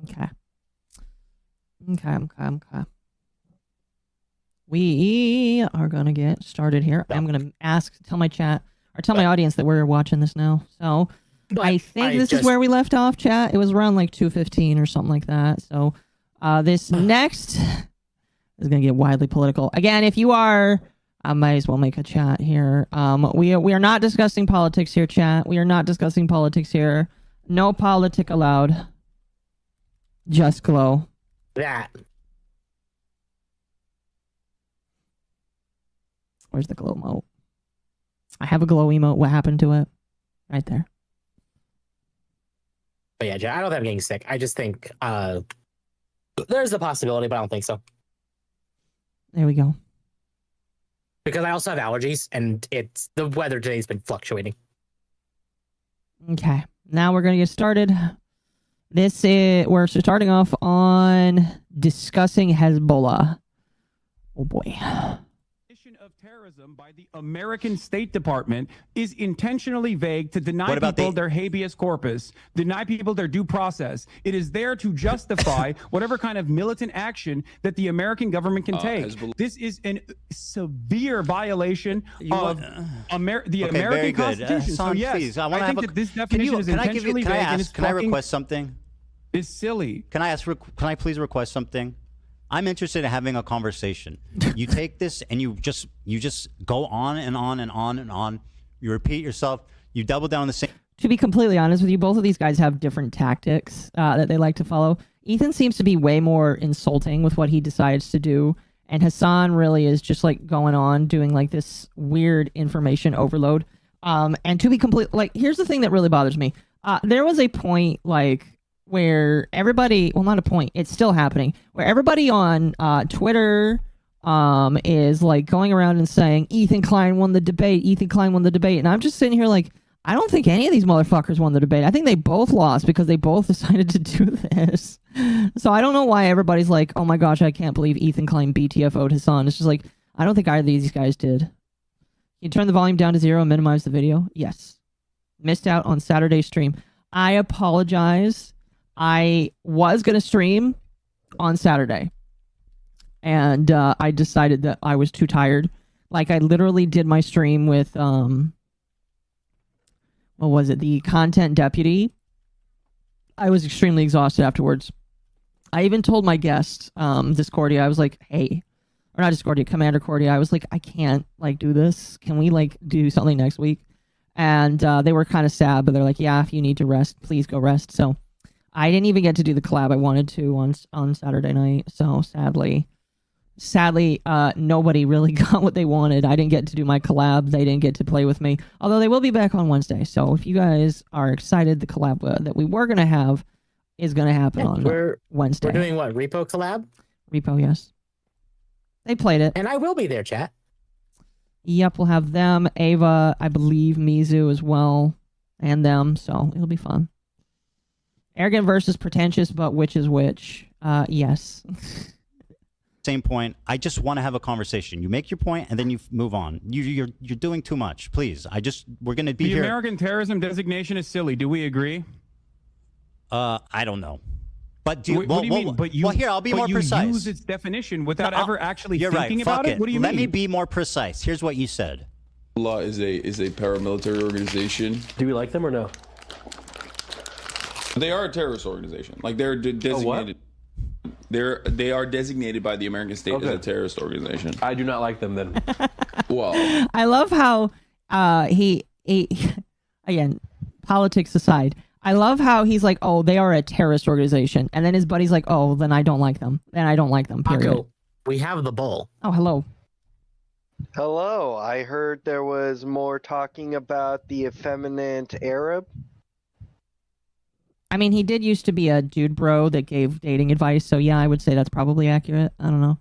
Okay. We are gonna get started here. I'm gonna tell my chat or tell my audience that we're watching this now. So I think this is where we left off, chat. It was around like 2:15 or something like that. So this next is gonna get wildly political. Again, if you are, I might as well make a chat here. We are not discussing politics here, chat. We are not discussing politics here. No politic allowed. Just glow. That. Where's the glow emote? I have a glow emote. What happened to it? Right there. But yeah, I don't think I'm getting sick. I just think there's a possibility, but I don't think so. There we go. Because I also have allergies, and the weather today's been fluctuating. Okay, now we're gonna get started. We're starting off on discussing Hezbollah. Oh boy. Of terrorism by the American State Department is intentionally vague to deny people their habeas corpus, deny people their due process. It is there to justify whatever kind of militant action that the American government can take. This is a severe violation of the American Constitution. So yes, please, I think that this definition is intentionally vague and it's can I request something? It's silly. Can I please request something? I'm interested in having a conversation. You take this and you just go on and on and on and on. You repeat yourself. You double down on the same. To be completely honest with you, both of these guys have different tactics that they like to follow. Ethan seems to be way more insulting with what he decides to do, and Hassan really is just like going on doing like this weird information overload. And to be here's the thing that really bothers me. There was a point where everybody, well, not a point, it's still happening, where everybody on Twitter is like going around and saying Ethan Klein won the debate, and I'm just sitting here like, I don't think any of these motherfuckers won the debate. I think they both lost because they both decided to do this. So I don't know why everybody's like, oh my gosh, I can't believe Ethan Klein BTFO'd Hassan. It's just like, I don't think either of these guys did. You turn the volume down to 0 and minimize the video? Yes. Missed out on Saturday's stream. I apologize. I was going to stream on Saturday, and I decided that I was too tired. Like, I literally did my stream with, what was it? The content deputy. I was extremely exhausted afterwards. I even told my guest, Discordia, I was like, hey, or not Discordia, Commander Cordia, I was like, I can't, do this. Can we, do something next week? And they were kind of sad, but they're like, yeah, if you need to rest, please go rest. So I didn't even get to do the collab I wanted to on Saturday night. So sadly, nobody really got what they wanted. I didn't get to do my collab. They didn't get to play with me. Although they will be back on Wednesday. So if you guys are excited, the collab that we were going to have is going to happen on Wednesday. We're doing what? Repo collab? Repo, yes. They played it. And I will be there, chat. Yep, we'll have them, Ava, I believe Mizu as well, and them. So it'll be fun. Arrogant versus pretentious, but which is which? Yes. Same point. I just want to have a conversation. You make your point and then you move on. You're doing too much. Please. We're going to be here. The American terrorism designation is silly. Do we agree? I don't know. But what do you mean? But here, I'll be more precise. You use its definition without ever actually you're thinking right. about Fuck it. What do you mean? Let me be more precise. Here's what you said. Law is a paramilitary organization. Do we like them or no? They are a terrorist organization. They're designated. They are designated by the American state as a terrorist organization. I do not like them then. Well, I love how he again, politics aside, I love how he's like, oh, they are a terrorist organization, and then his buddy's like, oh, then I don't like them. Then I don't like them. Period. Paco, we have the bull. Oh, hello. Hello. I heard there was more talking about the effeminate Arab. I mean, he did used to be a dude bro that gave dating advice, so yeah, I would say that's probably accurate. I don't know.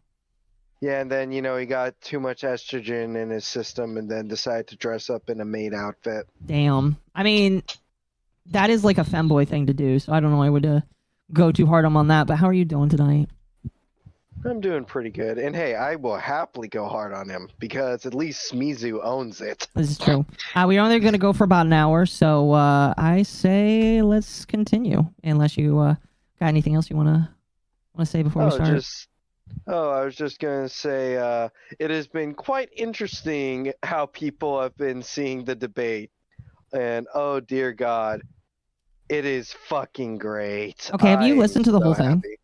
Yeah, and then, he got too much estrogen in his system and then decided to dress up in a maid outfit. Damn. I mean, that is like a femboy thing to do, so I don't know. I would go too hard on that, but how are you doing tonight? I'm doing pretty good. And hey, I will happily go hard on him because at least Mizu owns it. This is true. We're only going to go for about an hour, so I say let's continue. Unless you got anything else you want to say before we start? I was just going to say it has been quite interesting how people have been seeing the debate. And oh dear God, it is fucking great. Okay, have you listened to the whole thing? Happy.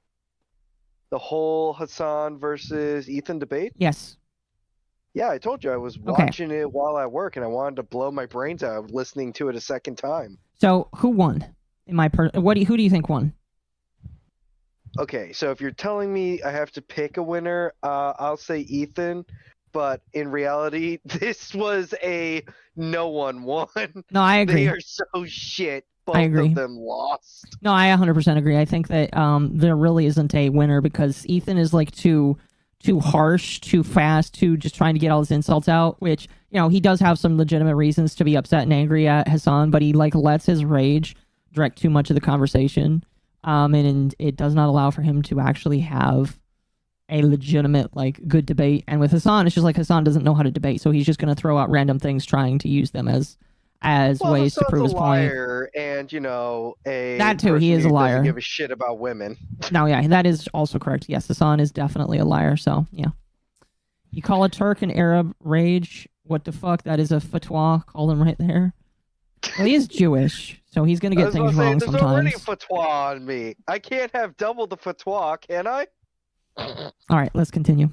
The whole Hassan versus Ethan debate? Yes. Yeah, I told you I was watching it while at work, and I wanted to blow my brains out listening to it a second time. So, who won? Who do you think won? Okay, so if you're telling me I have to pick a winner, I'll say Ethan. But in reality, this was a no one won. No, I agree. They are so shit. Both I agree. of them lost. No, I 100% agree. I think that there really isn't a winner because Ethan is like too harsh, too fast, too just trying to get all his insults out, which, you know, he does have some legitimate reasons to be upset and angry at Hassan, but he like lets his rage direct too much of the conversation. And it does not allow for him to actually have a legitimate, like, good debate. And with Hassan, it's just like Hassan doesn't know how to debate, so he's just going to throw out random things trying to use them as ways to prove his point. And, you know, that too, he is a liar. Doesn't give a shit about women. No, yeah, that is also correct. Yes, Hassan is definitely a liar, so, yeah. You call a Turk an Arab rage? What the fuck? That is a fatwa. Call him right there. Well, he is Jewish, so he's going to get things wrong sometimes. There's already fatwa on me. I can't have double the fatwa, can I? All right, let's continue.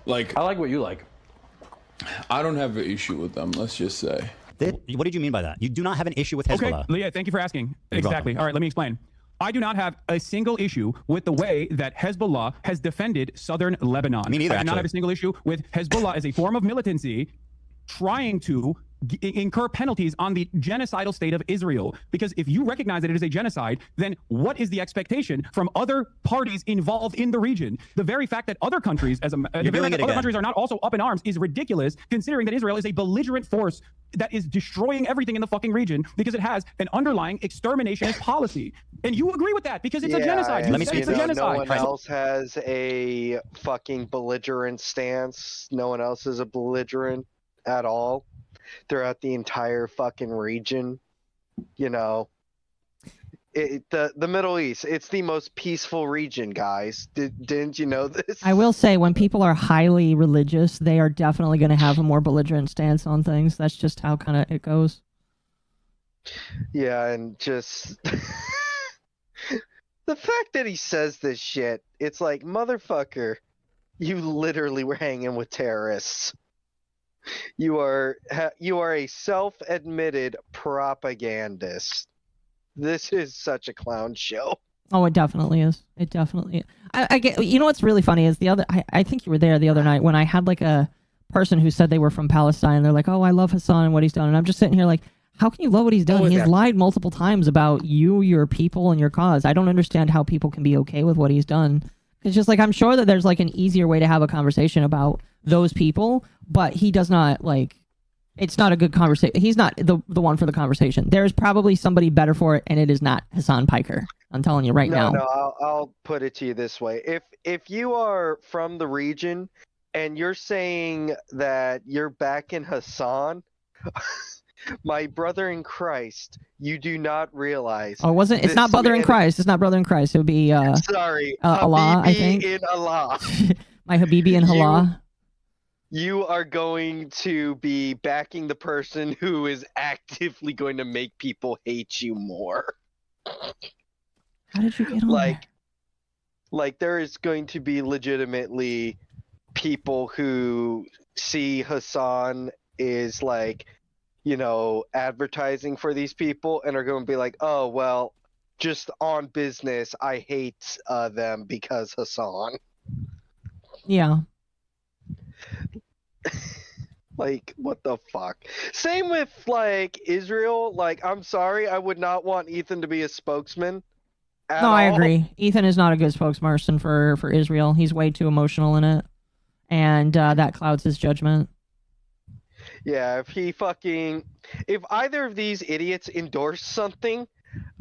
Like, I like what you like. I don't have an issue with them, let's just say. What did you mean by that? You do not have an issue with Hezbollah. Okay, yeah, thank you for asking. Exactly. All right, let me explain. I do not have a single issue with the way that Hezbollah has defended southern Lebanon. Me neither, I do not have a single issue with Hezbollah as a form of militancy trying to incur penalties on the genocidal state of Israel. Because if you recognize that it is a genocide, then what is the expectation from other parties involved in the region? The very fact that other countries, other countries are not also up in arms is ridiculous, considering that Israel is a belligerent force that is destroying everything in the fucking region because it has an underlying exterminationist policy. And you agree with that because it's a genocide. You said it's a genocide. No one else has a fucking belligerent stance. No one else is a belligerent at all throughout the entire fucking region. You know, the Middle East, it's the most peaceful region, guys. Didn't you know this? I will say, when people are highly religious, they are definitely going to have a more belligerent stance on things. That's just how kind of it goes. Yeah, and just the fact that he says this shit, it's like, motherfucker, you literally were hanging with terrorists. You are a self-admitted propagandist. This is such a clown show. Oh, it definitely is. It definitely is. I get. You know what's really funny is I think you were there the other night when I had like a person who said they were from Palestine. And they're like, oh, I love Hassan and what he's done. And I'm just sitting here like, how can you love what he's done? He's lied multiple times about you, your people, and your cause. I don't understand how people can be okay with what he's done. It's just like, I'm sure that there's like an easier way to have a conversation about those people, but he does not like, it's not a good conversation. He's not the one for the conversation. There's probably somebody better for it, and it is not Hassan Piker. I'm telling you right now. No, I'll put it to you this way. If you are from the region and you're saying that you're backing Hassan, my brother in Christ, you do not realize. Oh, it's not brother in Christ. It's not brother in Christ. It would be sorry, Allah, I think. In Allah. My Habibi in Allah. You are going to be backing the person who is actively going to make people hate you more. How did you get on there? Like there is going to be legitimately people who see Hassan is like, you know, advertising for these people and are going to be like, oh, well, just on business, I hate them because Hassan. Yeah. Like, what the fuck? Same with, like, Israel. Like, I'm sorry, I would not want Ethan to be a spokesman. No, I agree. Ethan is not a good spokesperson for Israel. He's way too emotional in it. And that clouds his judgment. Yeah, if either of these idiots endorse something,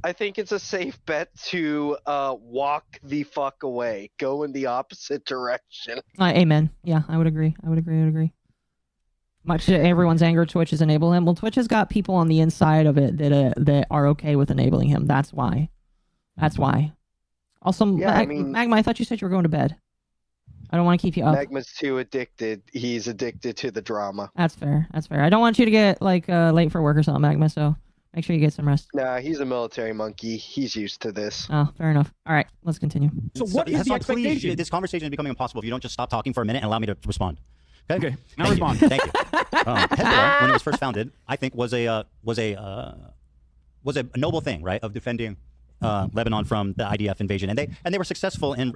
I think it's a safe bet to walk the fuck away. Go in the opposite direction. Amen. Yeah, I would agree. I would agree. Much to everyone's anger, Twitch is enabling him. Well, Twitch has got people on the inside of it that are okay with enabling him. That's why. Also, Yeah, Magma, I thought you said you were going to bed. I don't want to keep you up. Magma's too addicted. He's addicted to the drama. That's fair. I don't want you to get late for work or something, Magma. So make sure you get some rest. Nah, he's a military monkey. He's used to this. Oh, fair enough. All right, let's continue. So what is the expectation? Please, this conversation is becoming impossible if you don't just stop talking for a minute and allow me to respond. Okay, now respond. Thank you. Hezbollah, when it was first founded, I think was a noble thing, right, of defending Lebanon from the IDF invasion, and they were successful in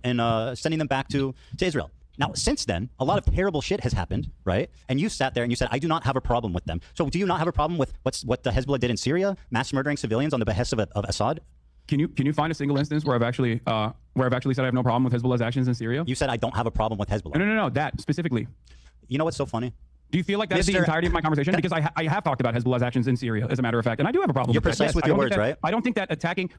sending them back to Israel. Now, since then, a lot of terrible shit has happened, right? And you sat there and you said, I do not have a problem with them. So do you not have a problem with what the Hezbollah did in Syria, mass murdering civilians on the behest of Assad? Can you find a single instance where I've actually said I have no problem with Hezbollah's actions in Syria? You said I don't have a problem with Hezbollah. No, that specifically. You know what's so funny? Do you feel like that is the entirety of my conversation? Because I have talked about Hezbollah's actions in Syria, as a matter of fact, and I do have a problem You're with that. precise with your words, right? I don't think that harming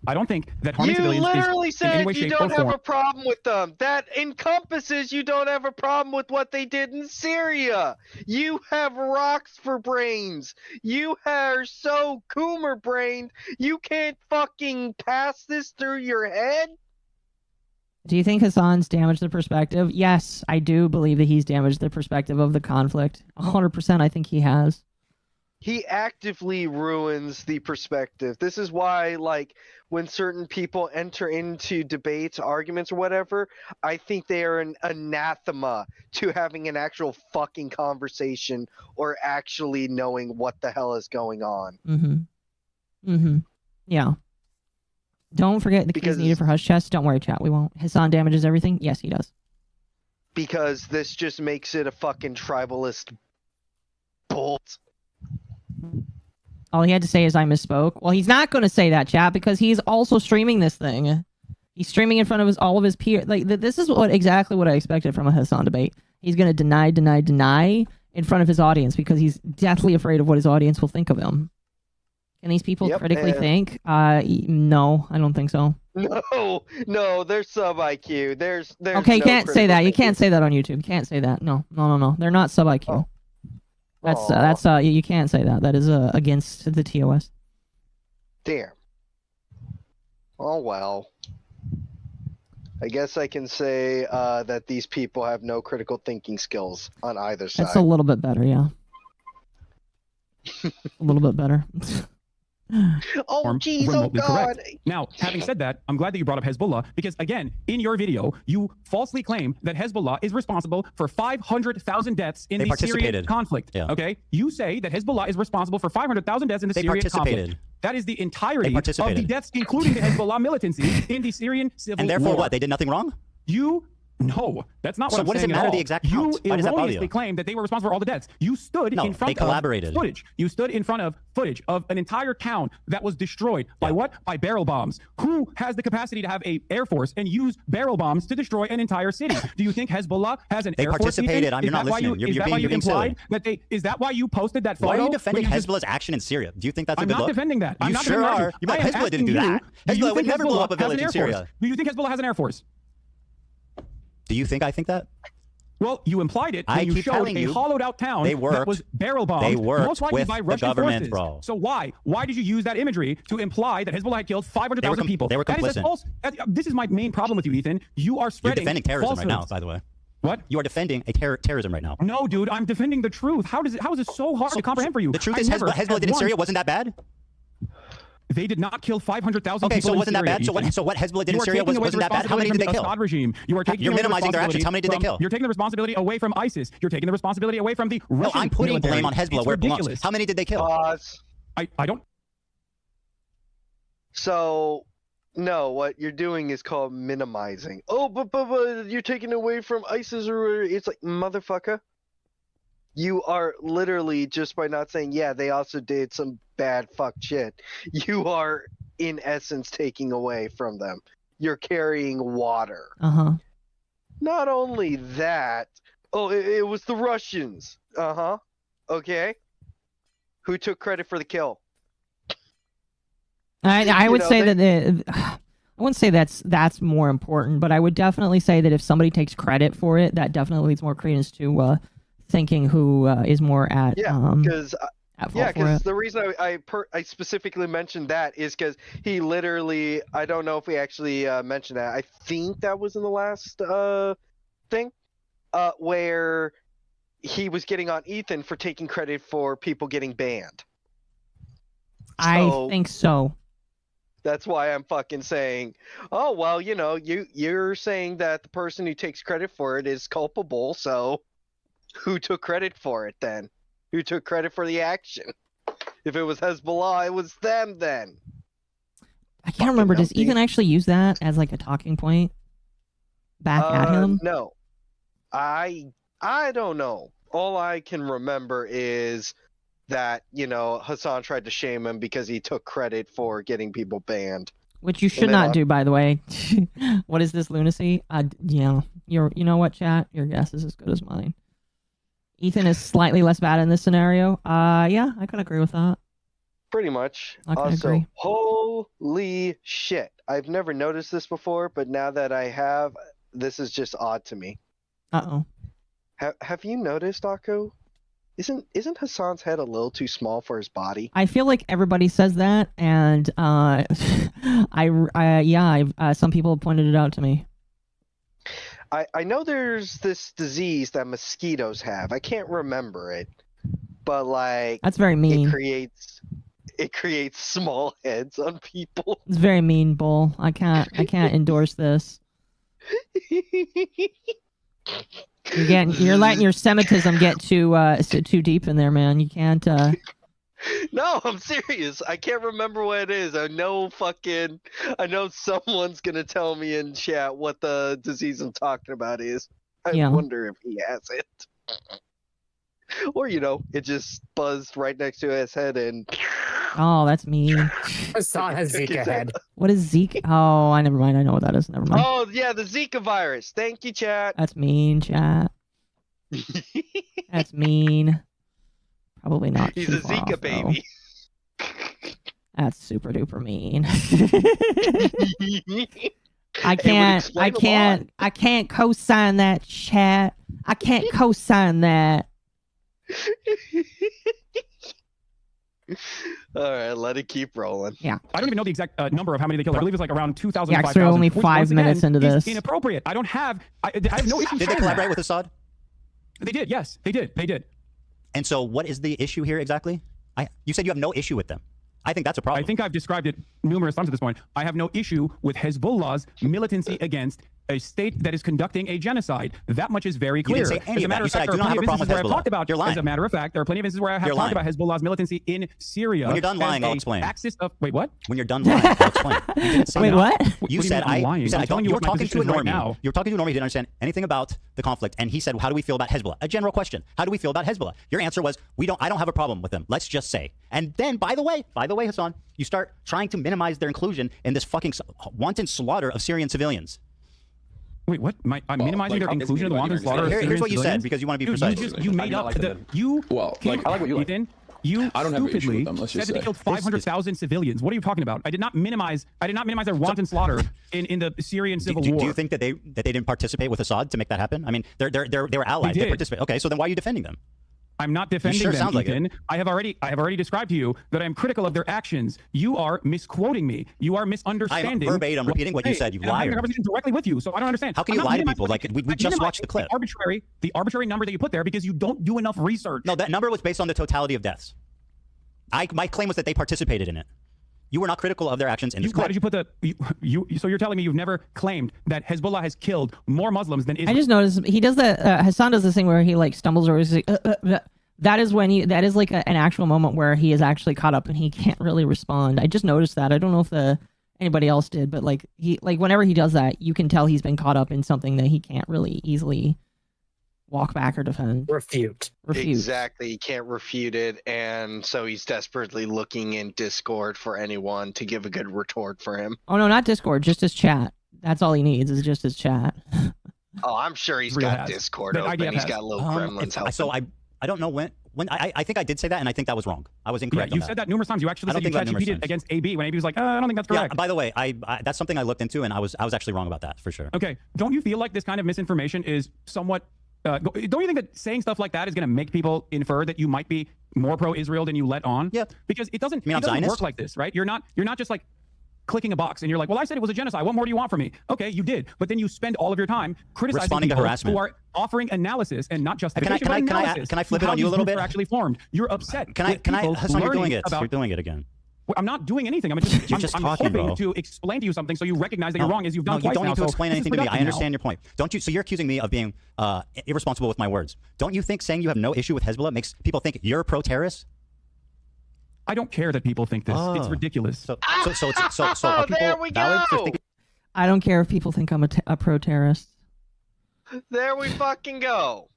civilians You literally is in any way, said you shape, don't or have form. a problem with them. That encompasses you don't have a problem with what they did in Syria. You have rocks for brains. You are so Coomer brained. You can't fucking pass this through your head. Do you think Hassan's damaged the perspective? Yes, I do believe that he's damaged the perspective of the conflict. 100%, I think he has. He actively ruins the perspective. This is why, like, when certain people enter into debates, arguments, or whatever, I think they are an anathema to having an actual fucking conversation or actually knowing what the hell is going on. Yeah. Don't forget the keys needed for Hush Chest. Don't worry, chat. We won't. Hassan damages everything. Yes, he does. Because this just makes it a fucking tribalist bolt. All he had to say is I misspoke. Well, he's not going to say that, chat, because he's also streaming this thing. He's streaming in front of all of his peers. Like, this is exactly what I expected from a Hassan debate. He's going to deny in front of his audience because he's deathly afraid of what his audience will think of him. Can these people critically think? No, I don't think so. No, they're sub IQ. There's okay, you can't say that. You can't say that on YouTube. You can't say that. No. They're not sub IQ. That's you can't say that. That is against the TOS. Damn. Oh well. I guess I can say that these people have no critical thinking skills on either side. That's a little bit better, yeah. A little bit better. Oh, jeez, oh, God. Correct. Now, having said that, I'm glad that you brought up Hezbollah because, again, in your video, you falsely claim that Hezbollah is responsible for 500,000 deaths in the Syrian conflict. Yeah. Okay? You say that Hezbollah is responsible for 500,000 deaths in the Syrian conflict. That is the entirety of the deaths, including the Hezbollah militancy in the Syrian civil war. And therefore what? They did nothing wrong? No, that's not what I'm saying. So what does it matter the exact count? You erroneously claimed that they were responsible for all the deaths. You stood in front of footage. You stood in front of footage of an entire town that was destroyed by what? By barrel bombs. Who has the capacity to have an air force and use barrel bombs to destroy an entire city? Do you think Hezbollah has an air force? They participated. You're not listening. You're being silly. Is that why you posted that photo? Why are you defending Hezbollah's action in Syria? Do you think that's a good look? I'm not defending that. You sure are. Hezbollah didn't do that. Hezbollah would never blow up a village in Syria. Do you think Hezbollah has an air force? Do you think I think that? Well, you implied it when you showed a hollowed-out town that was barrel bombed, most likely by Russian forces. Bro. So why did you use that imagery to imply that Hezbollah had killed 500,000 people? They were complicit. That is false. This is my main problem with you, Ethan. You are spreading You're defending terrorism falsehoods. right now, by the way. What? You are defending terrorism right now. No, dude, I'm defending the truth. How is it so hard to comprehend for you? The truth is Hezbollah did in Syria wasn't that bad? They did not kill 500,000 people. Okay, so wasn't that bad? So what Hezbollah did in Syria wasn't that bad? How many did they kill? Assad regime. You're minimizing their actions. How many did they kill? You're taking the responsibility away from ISIS. You're taking the responsibility away from the Russian. No, I'm putting blame on Hezbollah where it belongs. How many did they kill? I don't. So, no, what you're doing is called minimizing. Oh, but you're taking away from ISIS, or it's like, motherfucker. You are literally, just by not saying, yeah, they also did some bad fuck shit, you are, in essence, taking away from them. You're carrying water. Uh-huh. Not only that, it was the Russians. Uh-huh. Okay. Who took credit for the kill? I would say that I wouldn't say that's more important, but I would definitely say that if somebody takes credit for it, that definitely leads more credence to thinking who is more at because because the reason I specifically mentioned that is because he literally, I don't know if we actually mentioned that. I think that was in the last thing where he was getting on Ethan for taking credit for people getting banned. I think so. That's why I'm fucking saying, oh well, you're saying that the person who takes credit for it is culpable, so who took credit for it then? Who took credit for the action? If it was Hezbollah, it was them then. I can't remember. Does Ethan actually use that as like a talking point back at him? No. I don't know. All I can remember is that, Hassan tried to shame him because he took credit for getting people banned. Which you should not do, by the way. What is this lunacy? You know what, chat? Your guess is as good as mine. Ethan is slightly less bad in this scenario. Yeah, I can agree with that. Pretty much. I can agree. Holy shit. I've never noticed this before, but now that I have, this is just odd to me. Uh-oh. Have you noticed, Akko? Isn't Hassan's head a little too small for his body? I feel like everybody says that, and some people have pointed it out to me. I know there's this disease that mosquitoes have. I can't remember it, but like that's very mean. It creates small heads on people. It's very mean, Bull. I can't endorse this. You're letting your Semitism get too deep in there, man. You can't. No, I'm serious. I can't remember what it is. I know someone's gonna tell me in chat what the disease I'm talking about is. I wonder if he has it. Or, it just buzzed right next to his head and... Oh, that's mean. Hassan has Zika head. What is Zika? Oh, never mind. I know what that is. Never mind. Oh, yeah, the Zika virus. Thank you, chat. That's mean, chat. That's mean. Probably not. He's a Zika off, baby. That's super duper mean. I can't co-sign that, chat. I can't co-sign that. All right, let it keep rolling. Yeah. I don't even know the exact number of how many they killed. I believe it's like around 2,000. Yeah, we're only 5 minutes into this. Inappropriate. I have no issue. Did they collaborate with Assad? They did. Yes, they did. And so, what is the issue here exactly? You said you have no issue with them. I think that's a problem. I think I've described it numerous times at this point. I have no issue with Hezbollah's militancy against a state that is conducting a genocide. That much is very clear. You didn't say any of that. You said I do not have a problem with Hezbollah. You're lying. As a matter of fact, there are plenty of instances where I have talked about Hezbollah's militancy in Syria. When you're done lying, I'll explain. Wait, what? When you're done lying, I'll explain. You didn't say Wait, what? You said you were talking to a normie. You were talking to a normie who didn't understand anything about the conflict, and he said, "How do we feel about Hezbollah?" A general question. How do we feel about Hezbollah? Your answer was, I don't have a problem with them. Let's just say. And then, by the way, Hassan, you start trying to minimize their inclusion in this fucking wanton slaughter of Syrian civilians. Wait, what? I'm minimizing their inclusion in the wanton slaughter of Syrian Here's what you civilians? said, because you want to be precise. You made up the... I like what you like. Ethan, you I don't have an issue with them, said that they killed 500,000 civilians. What are you talking about? I did not minimize their wanton slaughter in the Syrian civil war. Do you think that they didn't participate with Assad to make that happen? I mean, they were allies. They participated. Okay, so then why are you defending them? I'm not defending them, Ethan. I have already described to you that I'm critical of their actions. You are misquoting me. You are misunderstanding. I'm verbatim repeating what you said, you liar. I'm having a conversation directly with you, so I don't understand. How can you lie to people? Like we just watched the clip. The arbitrary number that you put there because you don't do enough research. No, that number was based on the totality of deaths. My claim was that they participated in it. You were not critical of their actions in this clip. Why did you put so you're telling me you've never claimed that Hezbollah has killed more Muslims than Israel? I just noticed he does the Hassan does this thing where he like stumbles or is like, that is when that is like an actual moment where he is actually caught up and he can't really respond. I just noticed that. I don't know if anybody else did, but like whenever he does that, you can tell he's been caught up in something that he can't really easily walk back or defend. Refute. Exactly. He can't refute it, and so he's desperately looking in Discord for anyone to give a good retort for him. Oh no, not Discord, just his chat. That's all he needs is just his chat. Oh, I'm sure he's got Discord open. He's got little gremlins helping. So I don't know when I think I did say that, and I think that was wrong. I was incorrect. Yeah, you said that numerous times. You actually said you ChatGPT'd against AB when AB was like, I don't think that's correct. Yeah, by the way, I that's something I looked into, and I was actually wrong about that for sure. Okay, don't you feel like this kind of misinformation is somewhat? Don't you think that saying stuff like that is going to make people infer that you might be more pro-Israel than you let on? Yeah, because it doesn't work like this, right? You're not just like clicking a box and you're like, well, I said it was a genocide. What more do you want from me? Okay, you did. But then you spend all of your time criticizing responding people to harassment, who are offering analysis and not justification. Can I flip it on you a little bit? Actually formed. You're upset. Can I? Hassan, you're doing it. You're doing it again. I'm not doing anything. I'm talking, hoping bro. to explain to you something so you recognize that you're wrong, as you've done twice now. You don't need to explain anything to me. I understand now. your point. Don't you? So you're accusing me of being irresponsible with my words. Don't you think saying you have no issue with Hezbollah makes people think you're pro-terrorist? I don't care that people think this. It's ridiculous. So are people there we valid go. for thinking? I don't care if people think I'm a pro-terrorist. There we fucking go.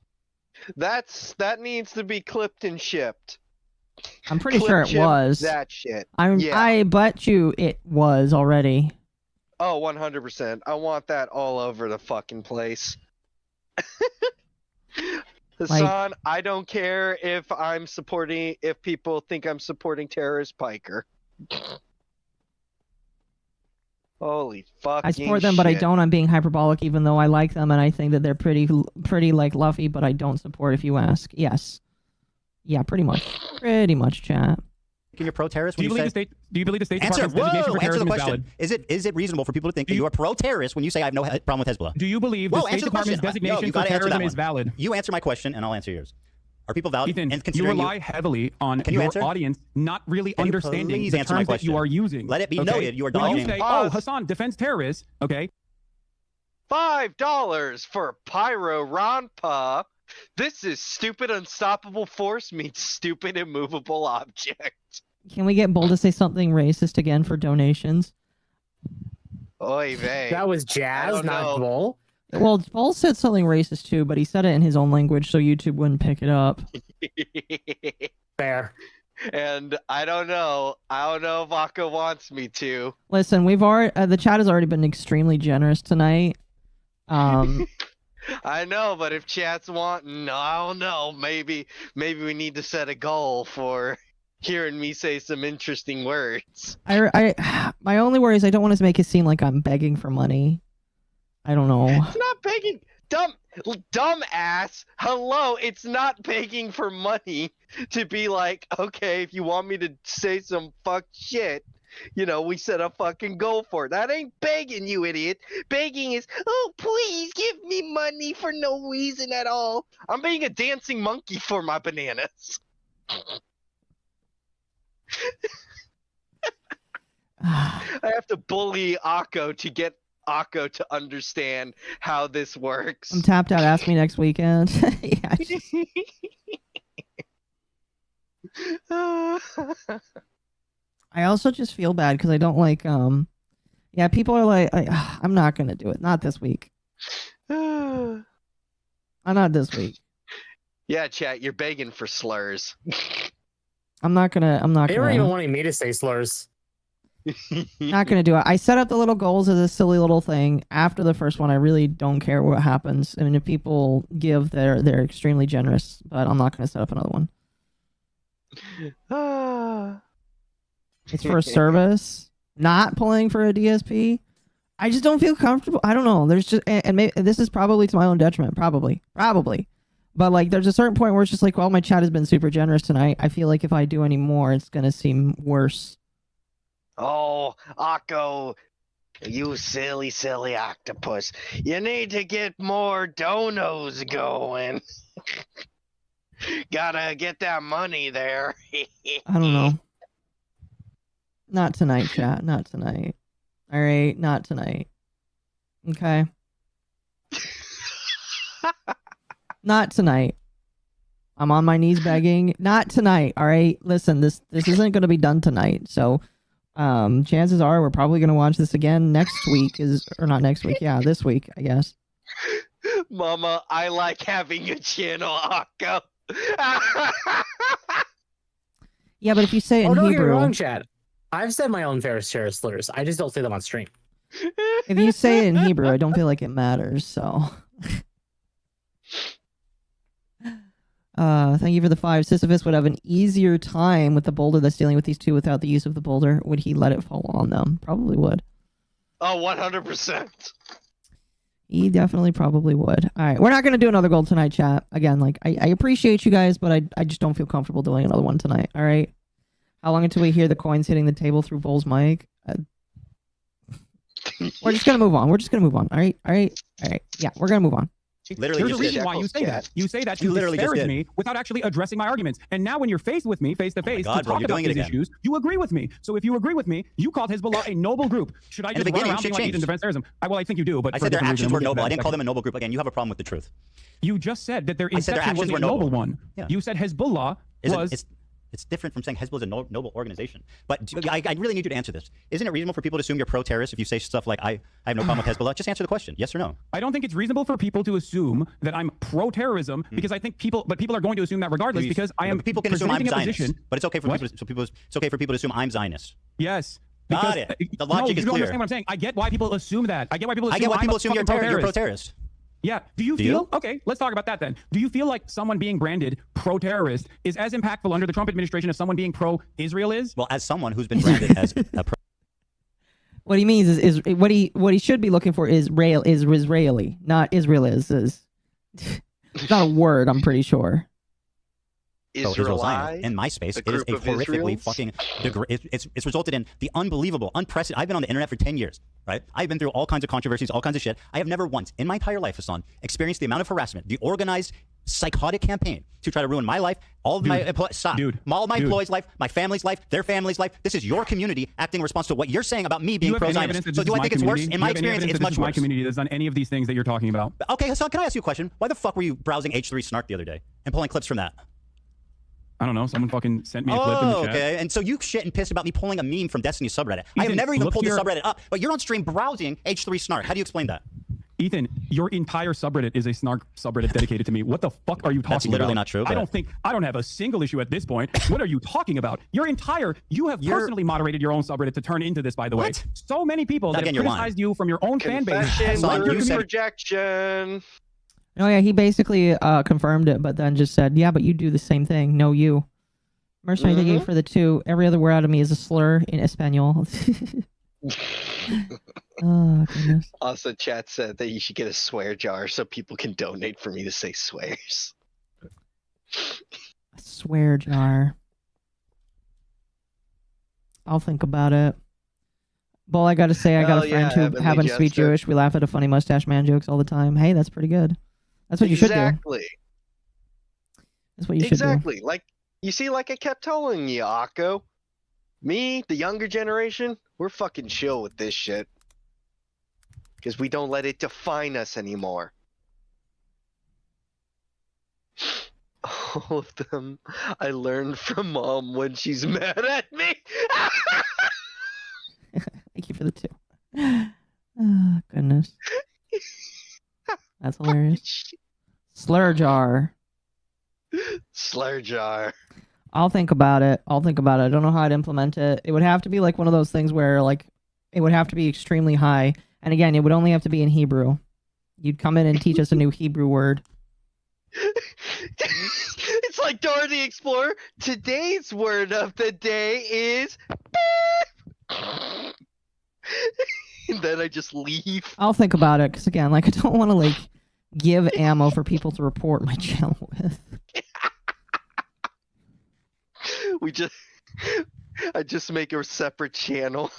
That needs to be clipped and shipped. I'm pretty sure it was. That shit. I bet you it was already. Oh, 100%. I want that all over the fucking place. Hassan, I don't care if people think I'm supporting terrorist Piker. Holy fucking I support them, but I don't. I'm being hyperbolic, even though I like them and I think that they're pretty like luffy, but I don't support if you ask. Yes. Yeah, pretty much. Pretty much, chat. You're pro-terrorist when do you believe the State answer, Department's designation for answer the terrorism question. is valid? Is it reasonable for people to think that you are pro-terrorist when you say I have no problem with Hezbollah? Do you believe the State Department's designation for terrorism is valid? You answer my question, and I'll answer yours. Are people valid? Ethan, and you rely heavily on your audience not really understanding the terms that you are using. Let it be noted you are when dodging. you say, oh, Hassan defends terrorists, okay? $5 for Pyro Ronpa. This is stupid unstoppable force meets stupid immovable object. Can we get Bull to say something racist again for donations? Oy vey. That was Jazz, not Bull. Well, Bull said something racist too, but he said it in his own language, so YouTube wouldn't pick it up. Fair. And I don't know if Aka wants me to. Listen, we've already the chat has already been extremely generous tonight. I know, but if chat's wanting, I don't know. Maybe we need to set a goal for hearing me say some interesting words. My only worry is I don't want to make it seem like I'm begging for money. I don't know. It's not begging. Dumb ass. Hello, it's not begging for money to be like, okay, if you want me to say some fuck shit, we set a fucking goal for it. That ain't begging, you idiot. Begging is, oh, please give me money for no reason at all. I'm being a dancing monkey for my bananas. I have to bully Akko to get Akko to understand how this works. I'm tapped out. Ask me next weekend. Yeah. I also just feel bad because I don't like people are like I'm not gonna do it. Not this week. I'm not this week. Yeah, chat, you're begging for slurs. I'm not gonna They were even wanting me to say slurs. Not gonna do it. I set up the little goals as a silly little thing. After the first one, I really don't care what happens. I mean, if people give, they're extremely generous. But I'm not gonna set up another one. It's for a service, not pulling for a DSP. I just don't feel comfortable. I don't know. There's just, and maybe this is probably to my own detriment. Probably. But like, there's a certain point where it's just like, well, my chat has been super generous tonight. I feel like if I do any more, it's gonna seem worse. Oh, Akko, you silly octopus. You need to get more donos going. Gotta get that money there. I don't know. Not tonight, chat. Not tonight. All right, not tonight. Okay. Not tonight. I'm on my knees begging. Not tonight. All right. Listen, this isn't going to be done tonight. So, chances are we're probably going to watch this again next week. Or not next week. Yeah, this week, I guess. Mama, I like having a channel, Akko. Yeah, but if you say it in Hebrew, Hebrew, you're wrong, Chad. I've said my own fair share of slurs. I just don't say them on stream. If you say it in Hebrew, I don't feel like it matters. So, Thank you for the 5. Sisyphus would have an easier time with the boulder that's dealing with these two without the use of the boulder. Would he let it fall on them? Probably would. Oh, 100%. He definitely probably would. All right, we're not going to do another gold tonight, chat. Again, like, I appreciate you guys, but I just don't feel comfortable doing another one tonight, all right? How long until we hear the coins hitting the table through Bull's mic? We're just going to move on. We're just going to move on, all right? All right? All right. Yeah, we're going to move on. Literally There's a reason why you say that. You say that to disparage me without actually addressing my arguments. And now when you're faced with me, face to face, to talk about these issues, you agree with me. So if you agree with me, you called Hezbollah a noble group. Should I just run around being like Ethan defense terrorism? Well, I think you do. But I said their actions were noble. I didn't call them a noble group. Again, you have a problem with the truth. You just said that their inception was a noble one. Yeah. You said Hezbollah was... It's different from saying Hezbollah is a noble organization. But I really need you to answer this. Isn't it reasonable for people to assume you're pro-terrorist if you say stuff like, I have no problem with Hezbollah? Just answer the question, yes or no? I don't think it's reasonable for people to assume that I'm pro-terrorism because I think people are going to assume that regardless because I am people can assume I'm Zionist, but it's okay for people. It's okay for people to assume I'm Zionist. Yes. Got it. The logic is clear. You don't understand what I'm saying. I get why people assume that. I get why people assume you're pro-terrorist. Yeah. Do you feel okay? Let's talk about that then. Do you feel like someone being branded pro-terrorist is as impactful under the Trump administration as someone being pro-Israel is? Well, as someone who's been branded as a pro. What he means is what he should be looking for is Israeli, not Israel is. It's not a word. I'm pretty sure. Israelite in MySpace, it is a horrifically fucking it's resulted in the unbelievable, unprecedented. I've been on the internet for 10 years, right? I've been through all kinds of controversies, all kinds of shit. I have never once in my entire life, Hassan, experienced the amount of harassment, the organized, psychotic campaign to try to ruin my life, all of my employees' life, my family's life, their family's life. This is your community acting in response to what you're saying about me being pro-Zionist. So do I think it's worse? In my experience, it's much worse. My community that's done any of these things that you're talking about. Okay, Hassan, can I ask you a question? Why the fuck were you browsing H3 Snark the other day and pulling clips from that? I don't know. Someone fucking sent me a clip in the chat. Okay. And so you shit and pissed about me pulling a meme from Destiny's subreddit. I have never even pulled the subreddit up, but you're on stream browsing H3 Snark. How do you explain that? Ethan, your entire subreddit is a Snark subreddit dedicated to me. What the fuck are you talking about? That's literally not true. I don't have a single issue at this point. What are you talking about? You have personally moderated your own subreddit to turn into this, by the way. So many people that have criticized you from your own fan base. Projection. Oh yeah, he basically confirmed it, but then just said, "Yeah, but you do the same thing. No, you." Mercenary thinking for the 2. Every other word out of me is a slur in Espanol. Oh goodness. Also, chat said that you should get a swear jar so people can donate for me to say swears. A swear jar. I'll think about it. Well, I gotta say, I got a friend who happens to be Jewish. We laugh at a funny mustache man jokes all the time. Hey, that's pretty good. That's what you should do. Exactly. That's what you should do. Exactly. Like, you see, like I kept telling you, Akko. Me, the younger generation, we're fucking chill with this shit. Because we don't let it define us anymore. All of them I learned from Mom when she's mad at me. Thank you for the 2. Oh, goodness. That's hilarious. Slur jar. Slur jar. I'll think about it. I don't know how I'd implement it. It would have to be like one of those things where like it would have to be extremely high. And again, it would only have to be in Hebrew. You'd come in and teach us a new Hebrew word. It's like Dora the Explorer. Today's word of the day is and then I just leave. I'll think about it, because again, like I don't want to like give ammo for people to report my channel with. I just make a separate channel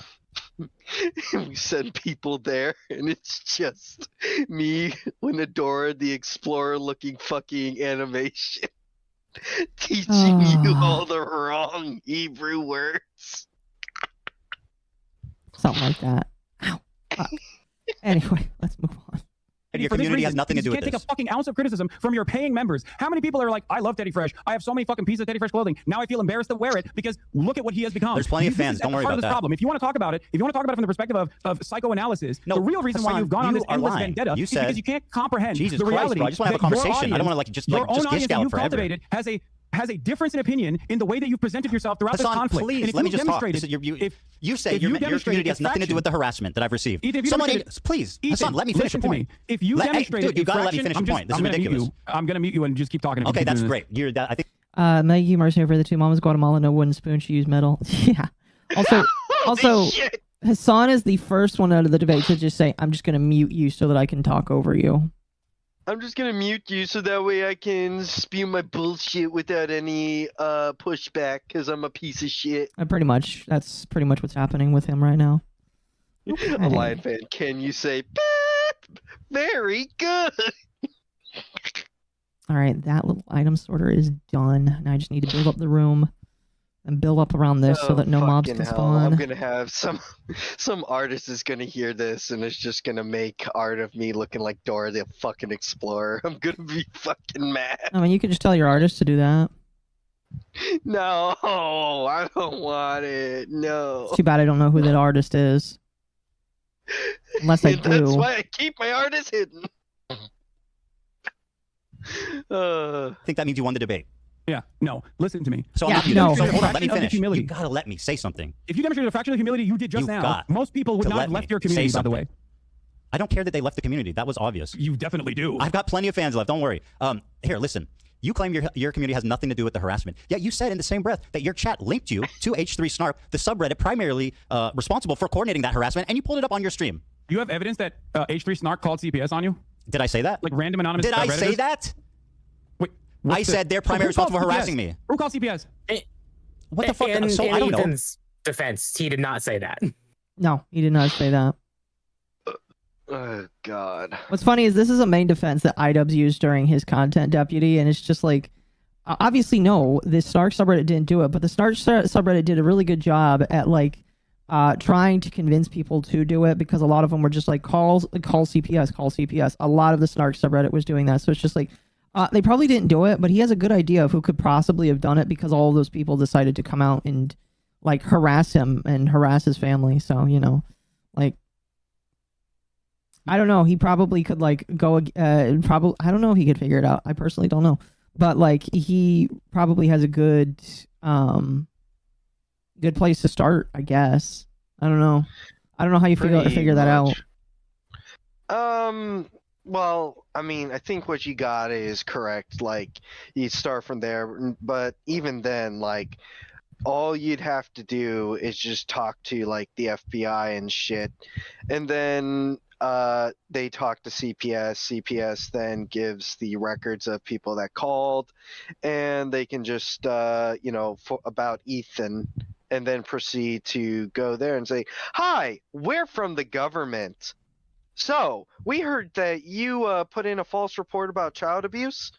and we send people there, and it's just me with Dora the Explorer looking fucking animation teaching you all the wrong Hebrew words. Something like that. Ow. Anyway, let's move on. And your community has nothing to do with this. You can't take a fucking ounce of criticism from your paying members. How many people are like, I love Teddy Fresh. I have so many fucking pieces of Teddy Fresh clothing. Now I feel embarrassed to wear it because look at what he has become. There's plenty of fans. Don't worry about that. Problem. If you want to talk about it, from the perspective of psychoanalysis, the real reason why you've gone on this endless vendetta is because you can't comprehend the reality. I just want to have a conversation. I don't want to like just gish out forever. Cultivated has a has a difference in opinion in the way that you've presented yourself throughout this Hassan, conflict. please, And if let me you just talk. demonstrated- You say if your you demonstrated community has nothing to do with the harassment that I've received. Ethan, if you Someone, demonstrated- please, Ethan, Hassan, let me finish a listen to point. me. If you demonstrated dude, you gotta let me finish a point. This is ridiculous. I'm gonna mute you and just keep talking. Okay, that's great. I think. Maggie Marcia for the two mamas, Guatemala, no wooden spoon. She used metal. Yeah. Also, Hassan is the first one out of the debate to just say, "I'm just gonna mute you so that I can talk over you." I'm just gonna mute you so that way I can spew my bullshit without any pushback, because I'm a piece of shit. Pretty much. That's pretty much what's happening with him right now. Okay. A Lion fan, can you say beep? Very good. All right, that little item sorter is done. Now I just need to build up the room and build up around this so that no mobs can spawn. I'm gonna have some artist is gonna hear this and it's just gonna make art of me looking like Dora the fucking Explorer. I'm gonna be fucking mad. I mean, you could just tell your artist to do that. No, I don't want it. No. It's too bad I don't know who that artist is. Unless I do. That's why I keep my artist hidden. I think that means you won the debate. Yeah, no, listen to me. So Yeah, I'm no. So hold on, let me Fraction of finish. humility. You gotta let me say something. If you demonstrated a fraction of humility you did just now, most people would not have left your community, by the way. I don't care that they left the community. That was obvious. You definitely do. I've got plenty of fans left. Don't worry. Here, listen. You claim your community has nothing to do with the harassment. Yet you said in the same breath that your chat linked you to H3 Snarp, the subreddit primarily responsible for coordinating that harassment, and you pulled it up on your stream. You have evidence that H3 Snark called CPS on you? Did I say that? Like random anonymous Did I say that? Wait, I said they're primarily responsible for harassing me. Who called CPS? What the fuck? In I don't know. Ethan's defense, he did not say that. No, he did not say that. Oh, God. What's funny is this is a main defense that iDubbbz used during his content deputy, and it's just like, obviously, no, the Snark subreddit didn't do it, but the Snark subreddit did a really good job at, like, trying to convince people to do it, because a lot of them were just like, call CPS, call CPS. A lot of the Snark subreddit was doing that, so it's just like, they probably didn't do it, but he has a good idea of who could possibly have done it, because all of those people decided to come out and, like, harass him and harass his family, so, you know, like, I don't know. He probably could like go. I don't know if he could figure it out. I personally don't know, but like he probably has a good place to start. I guess. I don't know. I don't know how you figure that out. Well, I mean, I think what you got is correct. Like, you start from there, but even then, like, all you'd have to do is just talk to like the FBI and shit, and then they talk to CPS. CPS then gives the records of people that called, and they can just about Ethan, and then proceed to go there and say, "Hi, we're from the government. So we heard that you put in a false report about child abuse.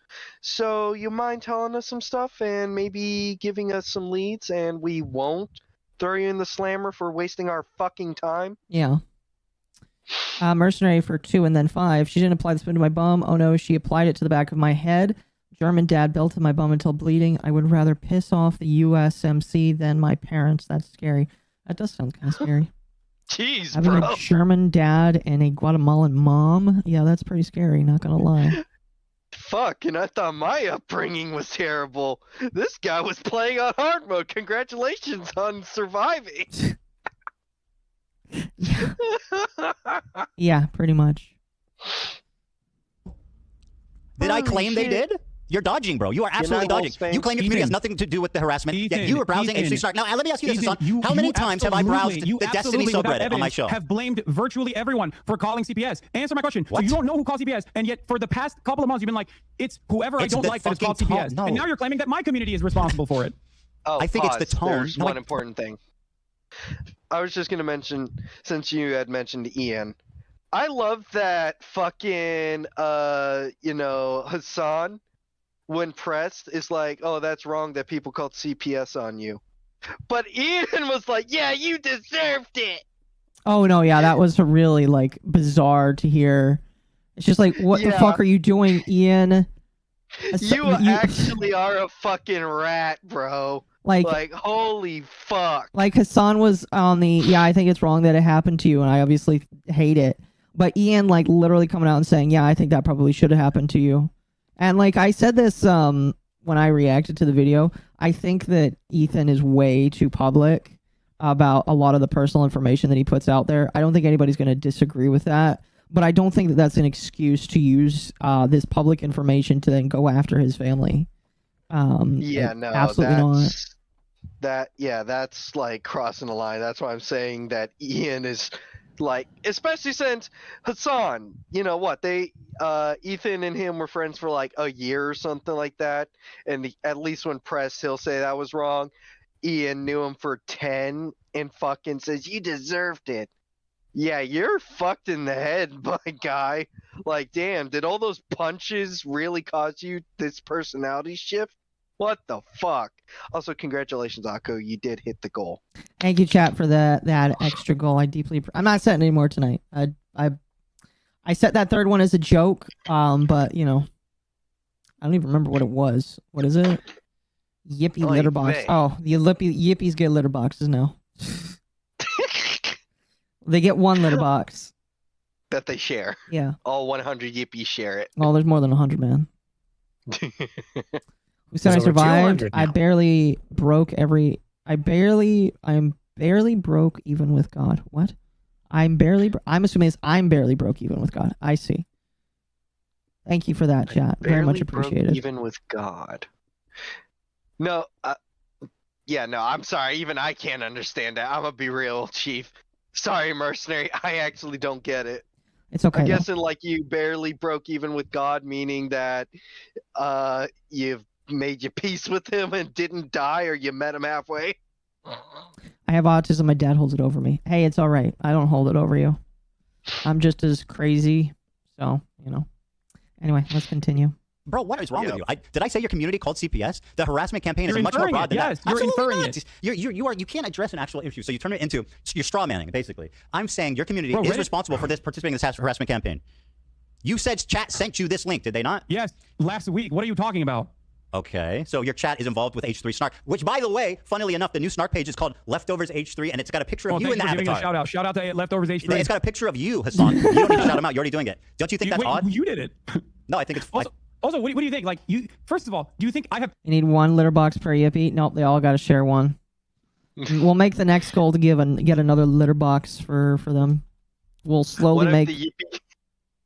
So you mind telling us some stuff and maybe giving us some leads, and we won't throw you in the slammer for wasting our fucking time?" Yeah. Mercenary for 2 and then 5. She didn't apply the spoon to my bum. Oh no, she applied it to the back of my head. German dad belted my bum until bleeding. I would rather piss off the USMC than my parents. That's scary. That does sound kind of scary. Jeez, Having bro. a German dad and a Guatemalan mom. Yeah, that's pretty scary, not gonna lie. Fuck, and I thought my upbringing was terrible. This guy was playing on hard mode. Congratulations on surviving. Yeah, pretty much. Did I claim they did? You're dodging, bro. You are absolutely dodging. You claim your community has nothing to do with the harassment, yet you were browsing H3 Snark. Now, let me ask you this, Hassan. How many times have I browsed the Destiny subreddit on my show? Have blamed virtually everyone for calling CPS. Answer my question. What? So you don't know who called CPS, and yet for the past couple of months you've been like, it's whoever I don't like that has called CPS. No. And now you're claiming that my community is responsible for it. Oh, I think it's the tone. There's one important thing. I was just gonna mention, since you had mentioned Ian, I love that fucking Hassan, when pressed, is like, "Oh, that's wrong that people called CPS on you," but Ian was like, "Yeah, you deserved it." Oh no, yeah, that was really like bizarre to hear. It's just like, what the fuck are you doing, Ian? You actually are a fucking rat, bro. Like holy fuck. Like Hassan was on the, I think it's wrong that it happened to you, and I obviously hate it. But Ian, like, literally coming out and saying, yeah, I think that probably should have happened to you. And like I said this when I reacted to the video, I think that Ethan is way too public about a lot of the personal information that he puts out there. I don't think anybody's going to disagree with that, but I don't think that that's an excuse to use this public information to then go after his family. Yeah, no, absolutely not. That's like crossing the line. That's why I'm saying that Ian is like, especially since Hassan, you know what, Ethan and him were friends for like a year or something like that, and at least when pressed, he'll say that was wrong. Ian knew him for 10 and fucking says, you deserved it. Yeah, you're fucked in the head, my guy. Like, damn, did all those punches really cause you this personality shift? What the fuck? Also, congratulations, Akko. You did hit the goal. Thank you, chat, for that extra goal. I'm not setting any more tonight. I set that third one as a joke, but, you know, I don't even remember what it was. What is it? Yippee litter box. Oh, the yippies get litter boxes now. They get one litter box. That they share. Yeah. All 100 yippies share it. Well, there's more than 100, man. Who said I survived? I barely broke even with God. What? I'm assuming it's I'm barely broke even with God. I see. Thank you for that, chat. Very much appreciated. Even with God. No, I'm sorry. Even I can't understand that. I'm gonna be real, Chief. Sorry, mercenary. I actually don't get it. It's okay. I'm guessing like you barely broke even with God, meaning that you've made your peace with him and didn't die, or you met him halfway. I have autism. My dad holds it over me. Hey, it's all right. I don't hold it over you. I'm just as crazy. So, you know. Anyway, let's continue. Bro, what is wrong with you? Did I say your community called CPS? The harassment campaign is much more broad than that. You're inferring it. You can't address an actual issue, so you turn it into you're straw manning, basically. I'm saying your community is responsible for participating in this harassment campaign. You said chat sent you this link, did they not? Yes, last week. What are you talking about? Okay, so your chat is involved with H3 Snark, which, by the way, funnily enough, the new Snark page is called Leftovers H3, and it's got a picture of you in the avatar. Shout out to Leftovers H3. It's got a picture of you, Hassan. You don't need to shout him out. You're already doing it. Don't you think that's odd? You did it. No, I think it's... Also, what do you think? Like, first of all, do you think I have... You need one litter box per yippie? Nope, they all got to share one. We'll make the next goal to get another litter box for them. We'll slowly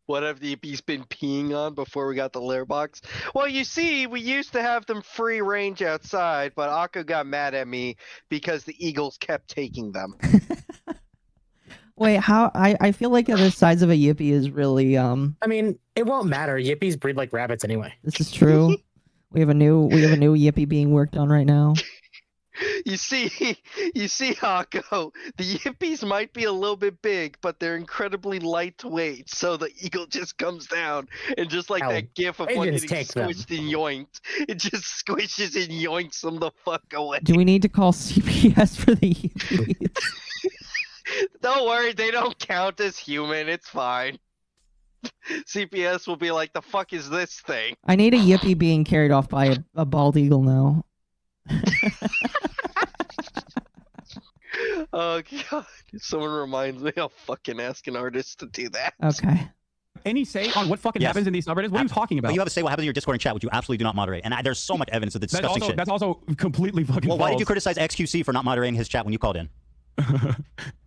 What have the yippies been peeing on before we got the litter box? Well, you see, we used to have them free range outside, but Akko got mad at me because the eagles kept taking them. Wait, how? I feel like the size of a yippie is really I mean, it won't matter. Yippies breed like rabbits anyway. This is true. we have a new yippie being worked on right now. You see, Akko, the yippies might be a little bit big, but they're incredibly lightweight, so the eagle just comes down, and just like that gif of one getting squished and yoinked, it just squishes and yoinks them the fuck away. Do we need to call CPS for the yippies? Don't worry, they don't count as human, it's fine. CPS will be like, the fuck is this thing? I need a yippie being carried off by a bald eagle now. Oh god, someone reminds me I'll fucking ask an artist to do that. Okay. Any say on what fucking happens in these subreddits? What are you talking about? But you have a say what happens in your Discord and chat, which you absolutely do not moderate. And there's so much evidence of the disgusting shit. That's also completely fucking false. Why did you criticize XQC for not moderating his chat when you called in?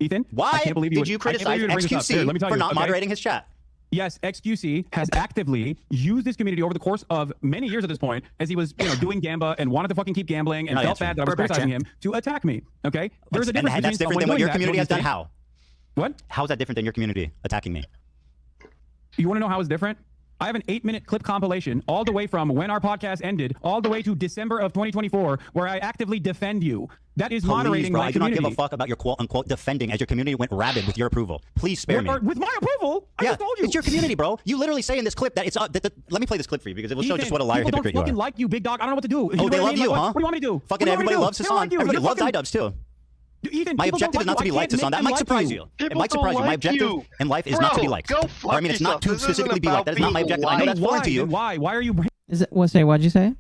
Ethan? Why did you criticize XQC for not moderating his chat? Yes, XQC has actively used this community over the course of many years at this point, as he was, doing Gamba and wanted to fucking keep gambling and felt bad that I was criticizing him, to attack me. Okay, there's a difference. And that's different than what your community has done. How? What? How is that different than your community attacking me? You want to know how it's different? I have an 8-minute clip compilation all the way from when our podcast ended all the way to December of 2024 where I actively defend you. That is moderating my community. I do not give a fuck about your quote-unquote defending as your community went rabid with your approval. Please spare me. With my approval? I just told you. It's your community, bro. You literally say in this clip that it's... let me play this clip for you because it will show just what a liar hypocrite you are. People don't fucking like you, big dog. I don't know what to do. Oh, they love you, huh? What do you want me to do? Fucking everybody loves Hassan. Everybody loves iDubbbz too. Ethan, my objective is not to be liked, Hassan. That might surprise you. It might surprise you. My objective in life is not to be liked. Or I mean, it's not to specifically be liked. That is not my objective. I know that's foreign to you. Why are you... What'd you say?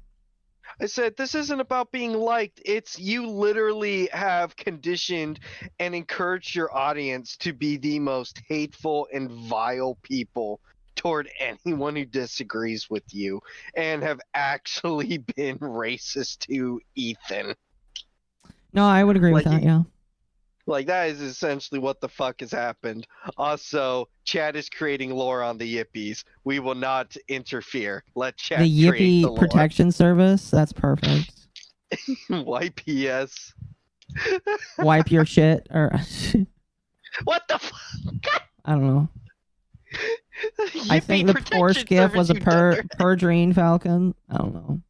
I said, this isn't about being liked. It's you literally have conditioned and encouraged your audience to be the most hateful and vile people toward anyone who disagrees with you and have actually been racist to Ethan. No, I would agree with that, yeah. Like, that is essentially what the fuck has happened. Also, Chad is creating lore on the Yippies. We will not interfere. Let Chad The create the Yippee lore. Protection Service? That's perfect. YPS. Wipe your shit, or... What the fuck? I don't know. I think the Porsche GIF was a Perdrine Falcon. I don't know.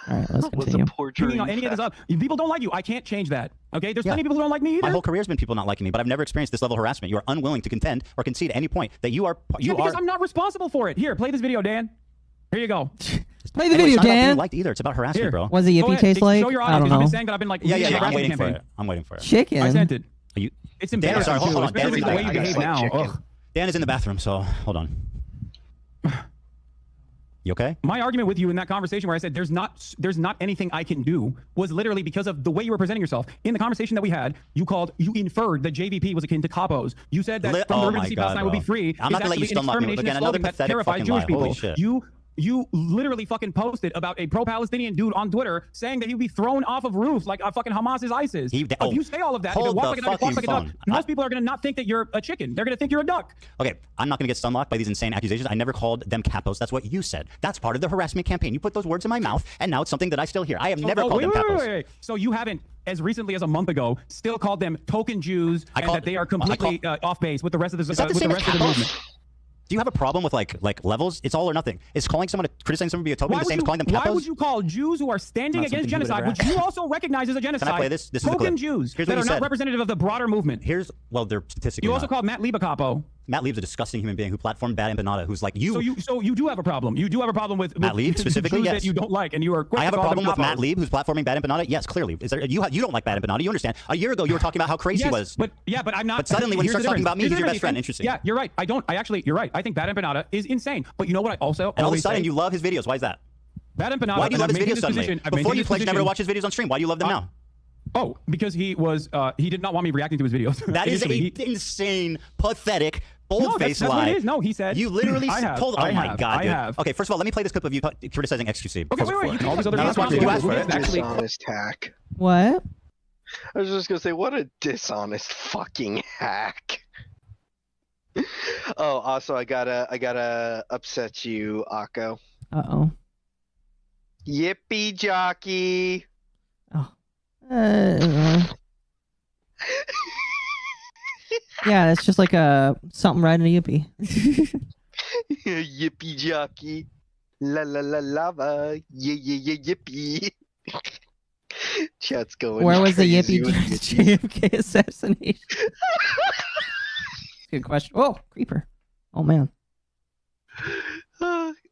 Alright, let's continue. Picking on any of this up. People don't like you. I can't change that. Okay? There's plenty of people who don't like me either. My whole career's been people not liking me, but I've never experienced this level of harassment. You are unwilling to contend or concede at any point that you are. Because I'm not responsible for it. Here, play this video, Dan. Here you go. Play the video, it's not about Dan. being liked either. It's about harassment, bro. What does the Yippee taste like? Show your I audience. don't I've been know. saying that I've been like, Yeah. I'm waiting for it. I'm waiting for it. Chicken. I sent it. Are you? It's embarrassing. Dan, sorry, hold on. Especially the way you behave now. Ugh. Dan is in the bathroom, so hold on. You okay? My argument with you in that conversation where I said there's not anything I can do was literally because of the way you were presenting yourself. In the conversation that we had, you inferred that JVP was akin to capos. You said that from the River to Sea Palestine would be free. I'm not gonna let you stump me again. Another pathetic terrifies fucking Jewish lie. people. Holy shit. You literally fucking posted about a pro-Palestinian dude on Twitter saying that he would be thrown off of roofs like fucking Hamas is ISIS. If you say all of that, hold walk the like a duck, phone. most people are going to not think that you're a chicken. They're going to think you're a duck. Okay, I'm not going to get stunlocked by these insane accusations. I never called them capos. That's what you said. That's part of the harassment campaign. You put those words in my mouth, and now it's something that I still hear. I have never called them capos. Wait. So you haven't, as recently as a month ago, still called them token Jews and that they are completely off base with the rest of the, Is that the same as the movement. Do you have a problem with like levels? It's all or nothing. Is calling someone criticizing someone to be a token the same as calling them capos? Why would you call Jews who are standing against genocide, which you also recognize as a genocide, Can I play this? This is the token clip. Jews Here's that what are you not said. representative of the broader movement? Well, they're statistically You also not. called Matt Lieb a capo. Matt Lieb's a disgusting human being who platformed Bad Empanada, who's like you. So you do have a problem. You do have a problem with Matt Lieb specifically. Jews Yes. that you don't like, and you are quick I have to a call problem them with Matt capos. Lieb, who's platforming Bad Empanada. Yes, clearly. Is there, you don't like Bad Empanada. You understand. A year ago, you were talking about how crazy he was. But I'm not. But suddenly, when he here's starts the talking difference. about me, Here's he's the your best difference, friend. Ethan. Interesting. Yeah, you're right. You're right. I think Bad Empanada is insane. But you know what I also And all of a always sudden, say? you love his videos. Why is that? Bad Empanada. Why do you love his videos suddenly? Before you pledged never to watch his videos on stream. Why do you love them now? Oh, because he did not want me reacting to his videos. That is insane, pathetic, bold-faced that's lie. what it is. No, he said. You literally told. Oh my god, dude. I have. Okay, first of all, let me play this clip of you criticizing XQC. Okay, wait. You can all these other dishonest hack. What? I was just gonna say, what a dishonest fucking hack. Oh, also, I gotta upset you, Akko. Uh-oh. Yippee jockey. Oh. Yeah, it's just like something riding a yippee. Yippee jockey. La la la lava. Yeah, yippee. Chat's going Where was the crazy yippee with JFK assassination? Good question. Oh, creeper. Oh, man.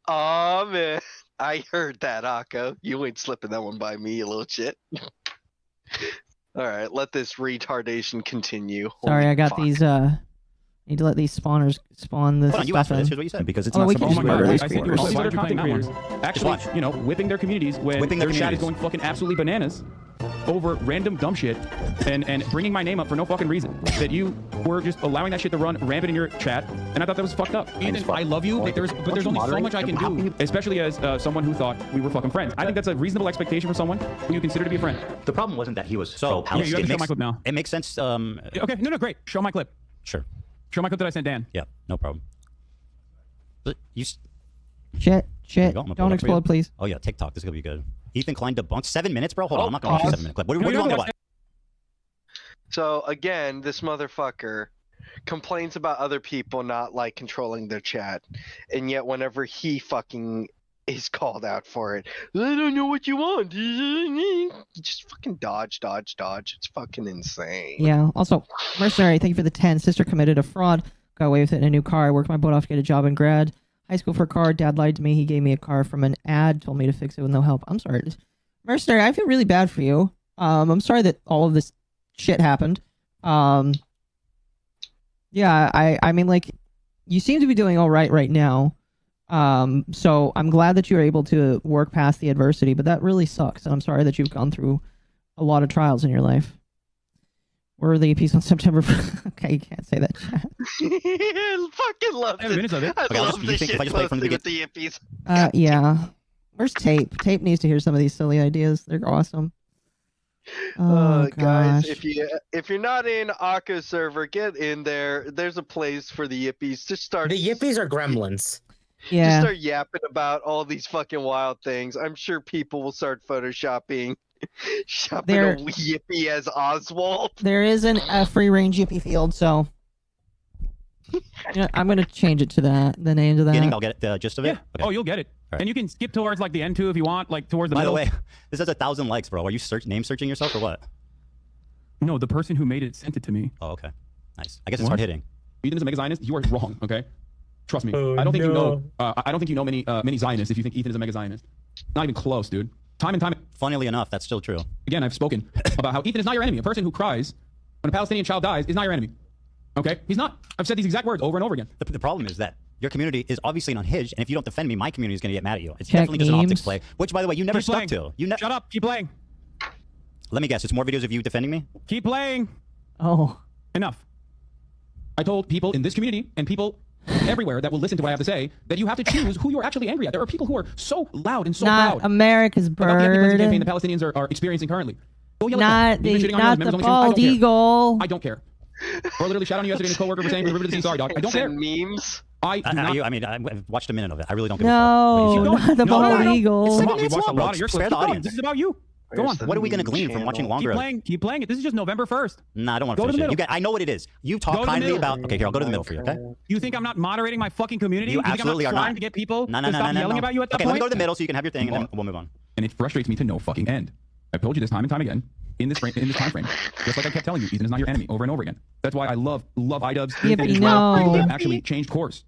Oh man, I heard that, Akko. You ain't slipping that one by me, you little shit. All right, let this retardation continue. Sorry, Holy I got fuck. these, need to let these spawners spawn this Hold on, you stuff asked for this. in. Here's what you said. Because it's Oh, not we supposed can to just be murder released I think before. all these other content creators actually, watch. whipping their communities when Whipping their their chat is communities. going fucking absolutely bananas over random dumb shit and bringing my name up for no fucking reason. That you were just allowing that shit to run rampant in your chat, and I thought that was fucked up. Ethan, I love you, but there's only so much I can do, especially as someone who thought we were fucking friends. I think that's a reasonable expectation for someone who you consider to be a friend. The problem wasn't that he was so Yeah, you have to show my clip now. It makes sense. Okay, no, great. Show my clip. Sure. Show my clip that I sent Dan. Yeah, no problem. But you. Shit. There you go. I'm gonna pull Don't it up for you. explode, please. Oh yeah, TikTok. This is gonna be good. Ethan Klein debunked 7 minutes, bro. Hold on, I'm not gonna watch a 7-minute clip. What do you want to watch? So again, this motherfucker complains about other people not like controlling their chat, and yet whenever he fucking is called out for it, I don't know what you want. You just fucking dodge. It's fucking insane. Yeah. Also, Mercenary, thank you for the 10. Sister committed a fraud. Got away with it in a new car. I worked my butt off to get a job in grad. High school for a car. Dad lied to me. He gave me a car from an ad. Told me to fix it with no help. I'm sorry. Mercenary, I feel really bad for you. I'm sorry that all of this shit happened. Yeah, I mean, like, you seem to be doing all right now. So I'm glad that you're able to work past the adversity, but that really sucks. And I'm sorry that you've gone through a lot of trials in your life. Where are the EPs on September? Okay, you can't say that. Chat. I fucking love it. Minutes of it. I Okay, love you this think shit if I just play from the with the yippies. Yeah. Where's Tape? Tape needs to hear some of these silly ideas. They're awesome. Oh Guys, gosh. if you're not in Akka server, get in there. There's a place for the yippies to start. The yippies are gremlins. Yeah. Just start yapping about all these fucking wild things. I'm sure people will start photoshopping shopping There- a yippie as Oswald. There isn't a free range yippie field, so I'm gonna change it to that. The name to that. Beginning, I'll get the gist of it. Yeah. Oh, you'll get it. Right. And you can skip towards like the end too if you want, like towards the By the middle. way, this has 1,000 likes, bro. Are you name searching yourself or what? No, the person who made it sent it to me. Oh, okay. Nice. I guess it's hard hitting. Ethan is a mega Zionist. You are wrong. Okay, trust me. I don't think you know. I don't think you know many Zionists if you think Ethan is a mega Zionist. Not even close, dude. Time and time. Funnily enough, that's still true. Again, I've spoken about how Ethan is not your enemy. A person who cries when a Palestinian child dies is not your enemy. Okay, he's not. I've said these exact words over and over again. The problem is that your community is obviously unhinged, and if you don't defend me, my community is going to get mad at you. It's Check definitely just an memes. optics play, which, by the way, you never Keep stuck playing. to. Shut up. Keep playing. Let me guess. It's more videos of you defending me? Keep playing. Oh. Enough. I told people in this community and people everywhere that will listen to what I have to say that you have to choose who you're actually angry at. There are people who are so loud and so Not proud America's about the ethnic cleansing campaign bird. the Palestinians are experiencing currently. Go yell at Not them. You've been the shitting on not yours, the members only stream. bald I don't care. eagle. Bro literally shot on you yesterday and his coworker for saying we were riveted to see sorry, dog. I don't care. And memes. I do not. I mean, I've watched a minute of it. I really don't give No, a fuck. not the bald eagle. It's 7 Come on, we minutes watched a long, bro. lot of your Spare clips. the Keep going. audience. This is about you. Go on. What are we going to glean from watching longer Keep of it? playing. Keep playing it. This is just November 1st. Nah, I don't want to Go to finish the it. middle. I know what it is. You Go talk to the kindly middle. about... Okay, here, I'll go to the middle for you, okay? You think I'm not moderating my fucking community? You think absolutely I'm are not trying not. to get people No, to stop yelling about you at that Okay, point? let me go to the middle so you can have your thing, and then we'll move on. And it frustrates me to no fucking end. I've told you this time and time again in this time frame. Just like I kept telling you, Ethan is not your enemy over and over again. That's why I love iDubbbz. Yippee, People no. that actually changed course,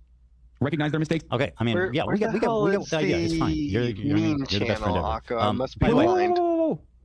recognize their mistakes. Okay, I mean, yeah, we get the idea. It's fine. You're the best friend ever. Must By be the way, blind.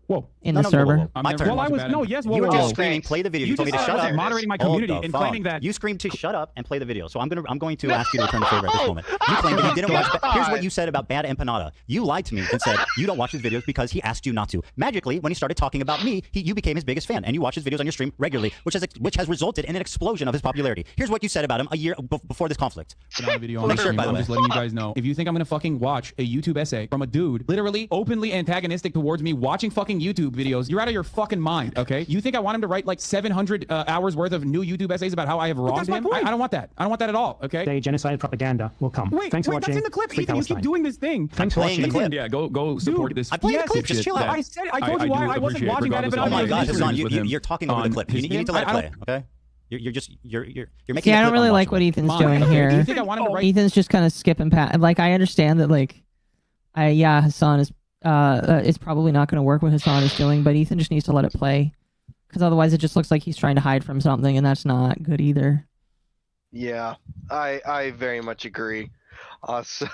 Whoa. In the server. My turn. Well, I was no, yes. Well, You were we're just all screaming, play the video. You told me to just shut up. moderating my Hold community the and phone. claiming that You screamed to shut up and play the video. So I'm going to ask you to return the favor at this moment. You claimed that you didn't watch. Here's what you said about Bad Empanada. You lied to me and said you don't watch his videos because he asked you not to. Magically, when he started talking about me, you became his biggest fan, and you watch his videos on your stream regularly, which has resulted in an explosion of his popularity. Here's what you said about him a year before this conflict. Video on Make the sure, stream. by the I'm way. just letting you guys know. If you think I'm gonna fucking watch a YouTube essay from a dude literally openly antagonistic towards me watching fucking YouTube videos, you're out of your fucking mind. Okay? You think I want him to write like 700 hours worth of new YouTube essays about how I have wronged him? I don't want that. I don't want that at all. Okay? Day genocide propaganda will come. Thanks for watching. That's in the clip. Free Ethan, you keep Palestine. doing this thing. Thanks for watching. Yeah, go support this. I played the clip. Just chill out. I said I told you why I wasn't watching that. Oh my God, Hassan, you're talking over the clip. You need to let it play, okay? You're making. Yeah, I don't really like what Ethan's doing here. You think I want him to write? Ethan's just kind of skipping past. Like, I understand that, like, Hassan is probably not going to work what Hassan is doing, but Ethan just needs to let it play, because otherwise it just looks like he's trying to hide from something, and that's not good either. Yeah, I very much agree. Also,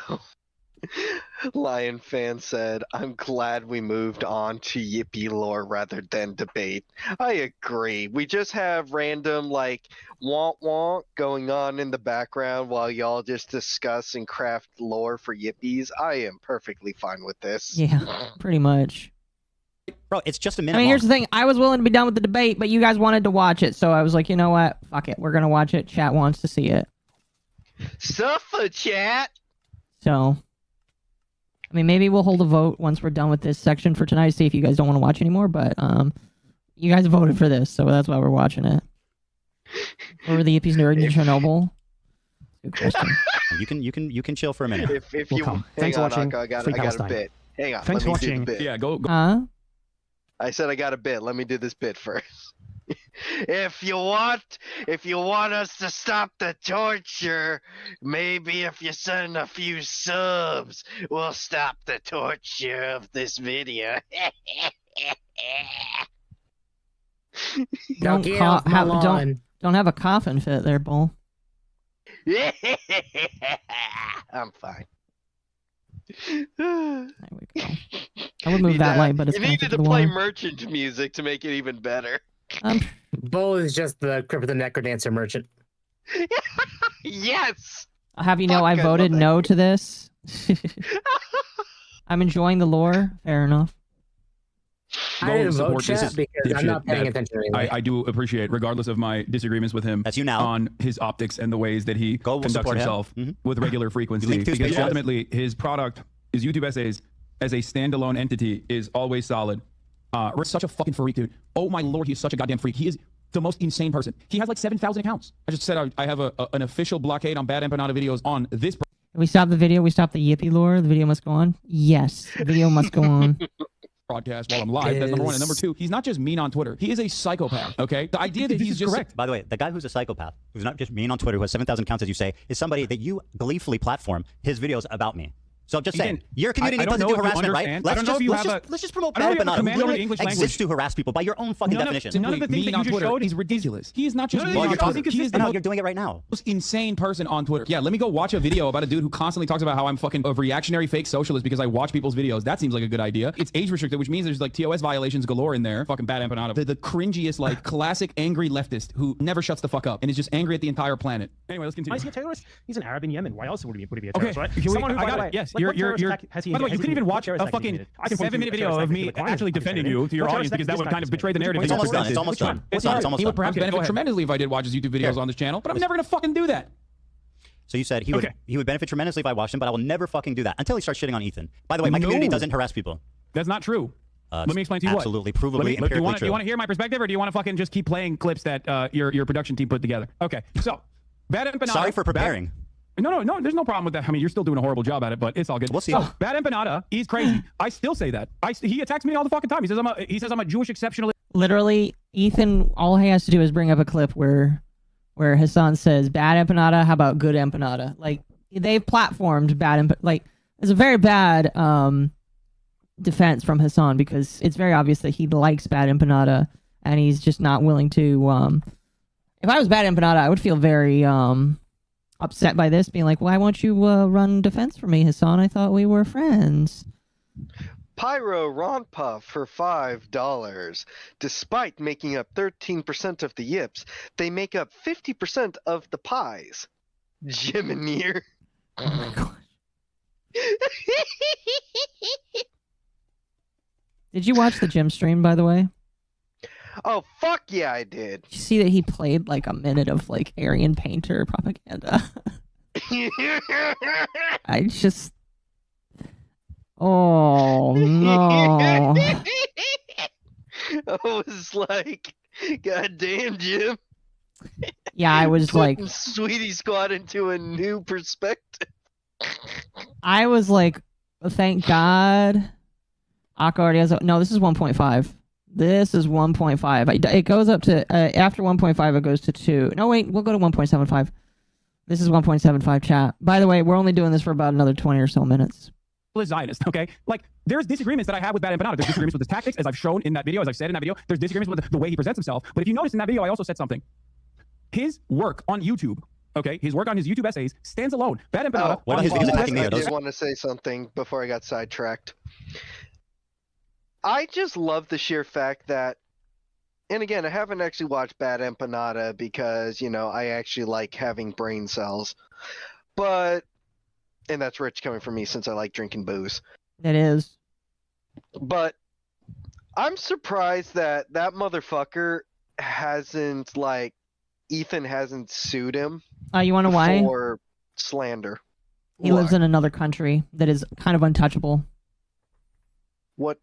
Lion Fan said, "I'm glad we moved on to yippee lore rather than debate." I agree. We just have random like wonk wonk going on in the background while y'all just discuss and craft lore for yippies. I am perfectly fine with this. Yeah, pretty much. Bro, it's just a minute. I mean, here's the thing. I was willing to be done with the debate, but you guys wanted to watch it, so I was like, you know what? Fuck it. We're gonna watch it. Chat wants to see it. Suffer, chat. So, I mean, maybe we'll hold a vote once we're done with this section for tonight, see if you guys don't want to watch anymore, but you guys voted for this, so that's why we're watching it. Or the Yippies nerd in Chernobyl? Good question. You can chill for a minute. If you hang Thanks on, for watching. I got Free a Palestine. bit. Hang on. Thanks let for me do watching. the bit. Yeah, go. Huh? I said I got a bit. Let me do this bit first. If you want us to stop the torture, maybe if you send a few subs, we'll stop the torture of this video. Don't have a coffin fit there, Bull. I'm fine. There we go. I would move that light, but it's you connected needed to to the play wall. merchant music to make it even better. Bull is just the Crypt of the Necrodancer merchant. Yes. I'll have you know, I Fuck, I voted love no to this. I'm enjoying the lore. Fair enough. I didn't vote support chat this because I'm dipshit not paying that attention anyway. I do appreciate, regardless of my disagreements with him. That's you now. On his optics and the ways that he conducts support him. himself with regular frequency. Link to his Because page. ultimately, his product, his YouTube essays, as a standalone entity, is always solid. Rick's such a fucking freak, dude. Oh my lord, he's such a goddamn freak. He is the most insane person. He has like 7,000 accounts. I just said I have an official blockade on Bad Empanada videos on this. We stop the video. We stop the yippee lore. The video must go on. Yes, the video must go on. Broadcast while I'm live. That's number one. And number two, he's not just mean on Twitter. He is a psychopath. Okay, the idea that he's just correct. By the way, the guy who's a psychopath, who's not just mean on Twitter, who has 7,000 accounts, as you say, is somebody that you gleefully platform his videos about me. So I'm just saying, your community doesn't do harassment, right? Let's just promote Bad Empanada. Literally exists to harass people by your own fucking definition. None of the things that you just showed is ridiculous. He is not just mean on Twitter. He is the you're doing it right now. most insane person on Twitter. Yeah, let me go watch a video about a dude who constantly talks about how I'm fucking a reactionary fake socialist because I watch people's videos. That seems like a good idea. It's age restricted, which means there's like TOS violations galore in there. Fucking Bad Empanada. The cringiest, like, classic angry leftist who never shuts the fuck up and is just angry at the entire planet. Anyway, let's continue. Why is he a terrorist? He's an Arab in Yemen. Why else would he be a terrorist, right? I got it. Yes, you're. By the way, you couldn't even watch a fucking 7-minute video of me actually defending you to your audience because that would kind of betray the narrative. It's almost done. It's almost done. It's almost done. He would perhaps benefit tremendously if I did watch his YouTube videos on this channel, but I'm never gonna fucking do that. So you said he would benefit tremendously if I watched him, but I will never fucking do that until he starts shitting on Ethan. By the way, my community doesn't harass people. That's not true. Let me explain to you what. Absolutely, provably, empirically true. Do you want to hear my perspective, or do you want to fucking just keep playing clips that your production team put together? Okay, so Bad Empanada. Sorry for preparing. No, there's no problem with that. I mean, you're still doing a horrible job at it, but it's all good. We'll see. So, Bad Empanada, he's crazy. I still say that. He attacks me all the fucking time. He says I'm a Jewish exceptionalist. Literally, Ethan, all he has to do is bring up a clip where Hassan says, "Bad Empanada, how about good Empanada?" Like, they've platformed Bad Empanada. Like, it's a very bad defense from Hassan because it's very obvious that he likes Bad Empanada and he's just not willing to. If I was Bad Empanada, I would feel very upset by this, being like, why won't you run defense for me, Hassan? I thought we were friends. Pyro Ron Puff for $5. Despite making up 13% of the yips, they make up 50% of the pies. Jimineer. Oh my gosh. Did you watch the gym stream, by the way? Oh, fuck yeah, I did. Did you see that he played like a minute of like Aryan Painter propaganda? I just... Oh, no. I was like, God damn, Jim. Yeah, I was like... Sweetie Squad into a new perspective. I was like, thank God. Akka already has a... No, this is 1.5. This is 1.5. It goes up to... after 1.5, it goes to 2. No, wait, we'll go to 1.75. This is 1.75, chat. By the way, we're only doing this for about another 20 or so minutes. Zionist, okay? Like, there's disagreements that I have with Bad Empanada. There's disagreements with his tactics, as I've shown in that video, as I've said in that video. There's disagreements with the way he presents himself. But if you notice in that video, I also said something. His work on YouTube, okay? His work on his YouTube essays stands alone. Bad Empanada... I did want to say something before I got sidetracked. I just love the sheer fact that... And again, I haven't actually watched Bad Empanada because, you know, I actually like having brain cells. But... And that's rich coming from me since I like drinking booze. It is. But I'm surprised that motherfucker hasn't, like, Ethan hasn't sued him. You want to know why? For slander. He lives in another country that is kind of untouchable. What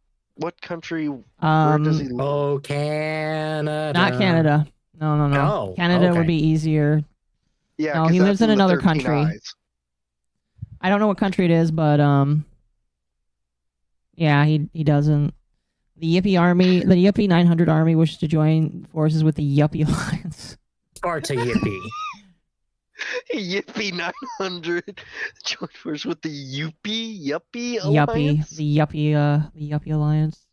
country? Where does he live? Oh, Canada. Not Canada. No. Canada would be easier. Yeah. No, he lives in another country. I don't know what country it is, but yeah, he doesn't. The Yippie Army, the Yippie 900 Army wishes to join forces with the Yuppie Alliance. Sparta Yippie. Yippie 900 join forces with the Yuppie Alliance. The Yuppie Alliance.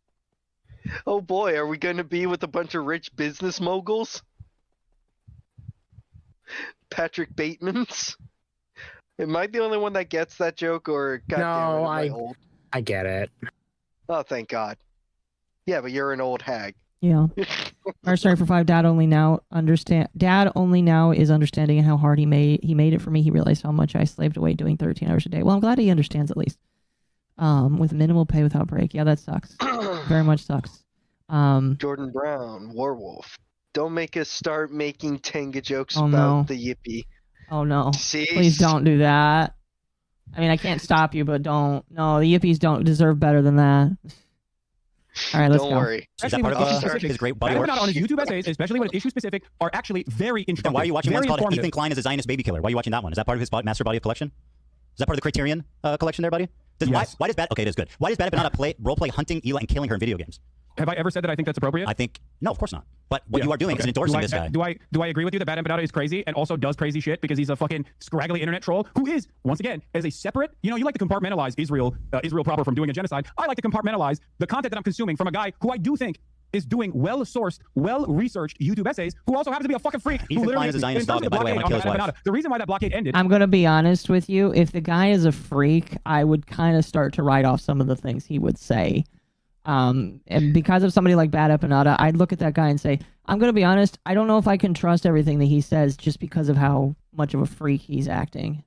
Oh boy, are we going to be with a bunch of rich business moguls? Patrick Bateman's? Am I the only one that gets that joke, or no? I get it. Oh, thank God. Yeah, but you're an old hag. Yeah. Sorry for 5. Dad only now is understanding how hard he made it for me. He realized how much I slaved away doing 13 hours a day. Well, I'm glad he understands at least. With minimal pay without break. Yeah, that sucks. very much sucks. Jordan Brown, Warwolf. Don't make us start making Tenga jokes about the Yippee. Oh no! See? Please don't do that. I mean, I can't stop you, but don't. No, the Yippies don't deserve better than that. All right, let's go. Don't worry. Is that part of his great body work? Not on his YouTube essays, especially when it's issue specific, are actually very instructive. Then why are you watching one one called Ethan Klein as a Zionist baby killer? Why are you watching that one? Is that part of his master body of collection? Is that part of the Criterion collection there, buddy? Yes. Why does Bad? Okay, it is good. Why does Bad not role play hunting Ela and killing her in video games? Have I ever said that I think that's appropriate? I think no, of course not. But what you are doing is endorsing this guy. Do I agree with you that Bad Empanada is crazy and also does crazy shit because he's a fucking scraggly internet troll who is, once again, as a separate, you like to compartmentalize Israel proper from doing a genocide. I like to compartmentalize the content that I'm consuming from a guy who I do think is doing well-sourced, well-researched YouTube essays, who also happens to be a fucking freak. Ethan Klein is a Zionist dog, by the way, I want to kill his wife. The reason why that blockade ended... I'm going to be honest with you. If the guy is a freak, I would kind of start to write off some of the things he would say. And because of somebody like Bad Empanada, I'd look at that guy and say, I'm going to be honest, I don't know if I can trust everything that he says just because of how much of a freak he's acting.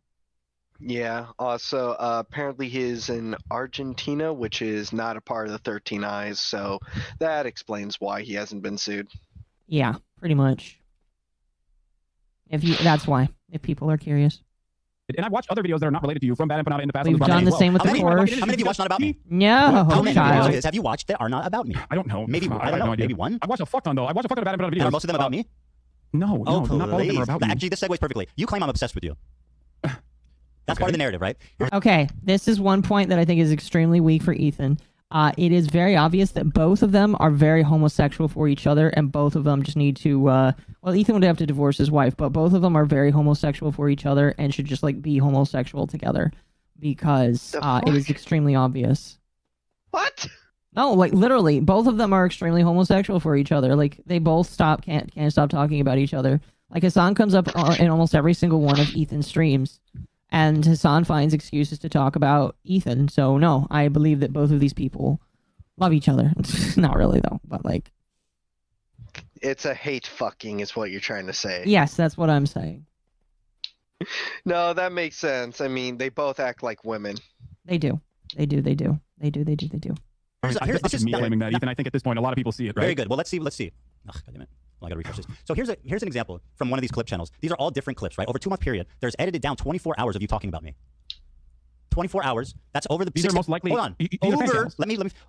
Yeah, also, apparently he's in Argentina, which is not a part of the 13 Eyes, so that explains why he hasn't been sued. Yeah, pretty much. That's why, if people are curious. And I've watched other videos that are not related to you from Bad Empanada in the past. We've done the same with the course. How many have you watched Not About Me? No, How many child. videos have you watched that are not about me? I don't know. Maybe I don't know. Maybe one. I watched a fuck ton though. I watched a fuck ton of Bad Empanada videos. And are most of them about me? No, not all of them are about you. Actually, this segues perfectly. You claim I'm obsessed with you. That's part of the narrative, right? Okay, this is one point that I think is extremely weak for Ethan. It is very obvious that both of them are very homosexual for each other, and both of them just need to, well, Ethan would have to divorce his wife, but both of them are very homosexual for each other and should just, be homosexual together, because it is extremely obvious. What? No, literally, both of them are extremely homosexual for each other. They both can't stop talking about each other. Hassan comes up in almost every single one of Ethan's streams, and Hassan finds excuses to talk about Ethan. So, no, I believe that both of these people love each other. Not really, though, but It's a hate fucking is what you're trying to say. Yes, that's what I'm saying. No, that makes sense. I mean, they both act like women. They do. They do. This is me claiming that, Ethan. I think at this point, a lot of people see it, right? Very good. Well, let's see. Oh, God damn it. I gotta refresh this. So here's an example from one of these clip channels. These are all different clips, right? Over a 2-month period, there's edited down 24 hours of you talking about me. 24 hours. That's over the. These are most likely. Hold on.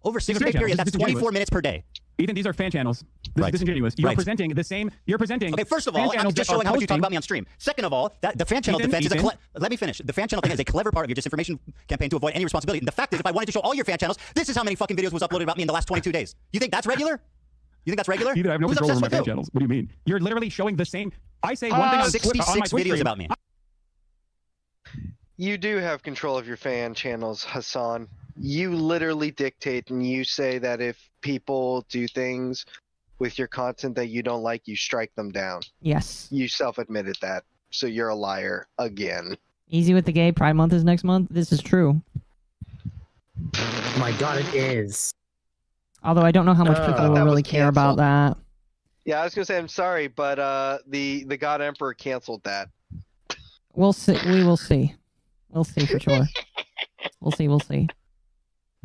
Over 6-day period. That's 24 minutes per day. Ethan, these are fan channels. This is disingenuous. You're presenting the same. You're presenting. Okay, first of all, I'm just showing how much you talk about me on stream. Second of all, that the fan channel defense is let me finish. The fan channel thing is a clever part of your disinformation campaign to avoid any responsibility. And the fact is, if I wanted to show all your fan channels, this is how many fucking videos was uploaded about me in the last 22 days. You think that's regular? You think that's regular? Ethan, I have no control over my fan channels. What do you mean? You're literally showing the same. I say one thing on 66 on my Twitch videos stream. about me. You do have control of your fan channels, Hassan. You literally dictate and you say that if people do things with your content that you don't like, you strike them down. Yes. You self-admitted that. So you're a liar again. Easy with the gay. Pride Month is next month. This is true. Oh my God, it is. Although I don't know how much people will really care about that. Yeah, I was gonna say I'm sorry, but the God Emperor canceled that. We'll see. We will see. We'll see for sure. We'll see.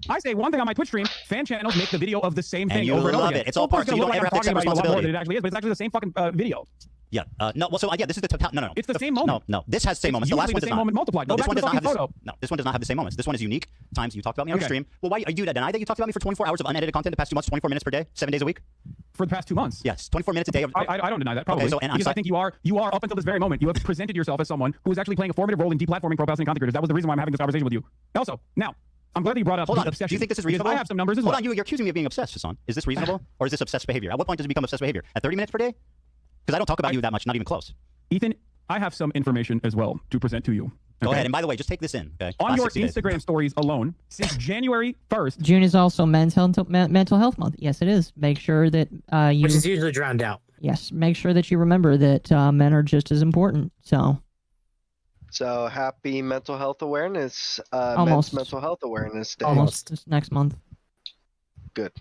I say one thing on my Twitch stream. Fan channels make the video of the same thing And you over and over love again. it. It's all parts. So you don't ever have to accept responsibility. It actually is, but it's actually the same fucking video. Yeah. No. Well, so yeah, this is the total. No. It's the same moment. No. This has the same moments. The last one does not. Moment multiplied. No, Go this one back does to not the have photo. No, this one does not have the same moments. This one is unique. Times you talked about me on your stream. Well, why do you deny that you talked about me for 24 hours of unedited content the past 2 months, 24 minutes per day, 7 days a week? For the past 2 months. Yes, 24 minutes a day. I don't deny that. Probably. Okay, because I think you are up until this very moment. You have presented yourself as someone who is actually playing a formative role in deplatforming pro-Palestinian content creators. That was the reason why I'm having this conversation with you. Also, now. I'm glad you brought up the obsession. Do you think this is reasonable? I have some numbers as well. Hold on, you're accusing me of being obsessed, Hassan. Is this reasonable? Or is this obsessed behavior? At what point does it become obsessed behavior? At 30 minutes per day? Because I don't talk about you that much, not even close. Ethan, I have some information as well to present to you. Go ahead, and by the way, just take this in. Okay? On your Instagram stories alone, since January 1st. June is also mental health month. Yes, it is. Make sure that you... Which is usually drowned out. Yes, make sure that you remember that men are just as important, So happy Mental Health Awareness, Almost. Men's Mental Health Awareness Day. Almost. It's next month. Good.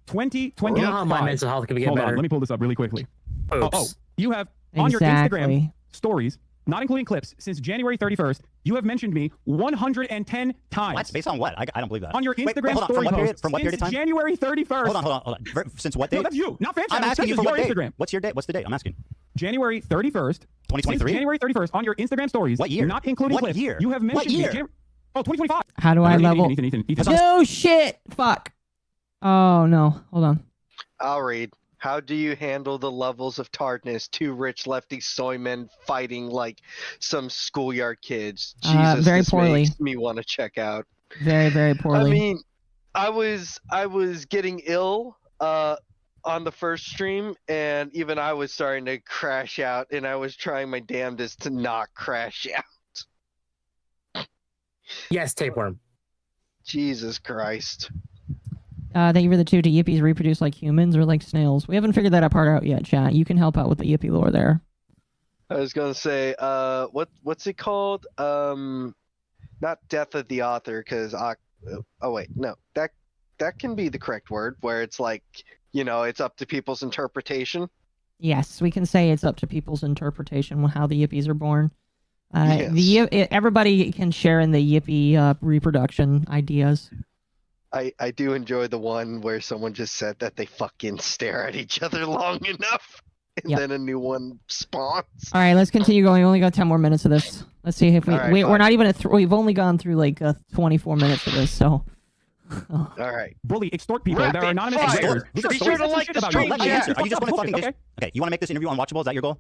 2020. My mental health can get better. Hold on, let me pull this up really quickly. Oops. You have on your Instagram stories not including clips, since January 31st, you have mentioned me 110 times. What? Based on what? I don't believe that. On your Instagram hold on. story post. From what period of time? January 31st. Hold on. Since what date? No, that's you, not fan I'm channel. asking you for what date? Instagram. What's your date? What's the date? I'm asking. January 31st. 2023? January 31st on your Instagram stories. What year? Not including what clips. year? You have mentioned what year? me. Oh, 2025. How do I level? Ethan. No shit. Fuck. Oh no. Hold on. I'll read. How do you handle the levels of tartness? Two rich lefty soy men fighting like some schoolyard kids. Jesus, very this poorly. makes me want to check out. Very, very poorly. I mean, I was getting ill on the first stream, and even I was starting to crash out, and I was trying my damnedest to not crash out. Yes, tapeworm. Jesus Christ. Thank you for the 2. Do yippies reproduce like humans or like snails? We haven't figured that part out yet, chat. You can help out with the yippie lore there. I was gonna say, what's it called? Not death of the author, because oh wait, no, that can be the correct word, where it's like, it's up to people's interpretation. Yes, we can say it's up to people's interpretation on how the yippies are born. Yes. Everybody can share in the yippie reproduction ideas. I do enjoy the one where someone just said that they fucking stare at each other long enough, and then a new one spawns. All right, let's continue going. We only got 10 more minutes of this. Let's see if we're not even we've only gone through like 24 minutes of this, so. All right. Bully, extort people. There are anonymous extorters. Be sure to like the stream. Let me answer. Are you just going to fucking okay? You want to make this interview unwatchable? Is that your goal?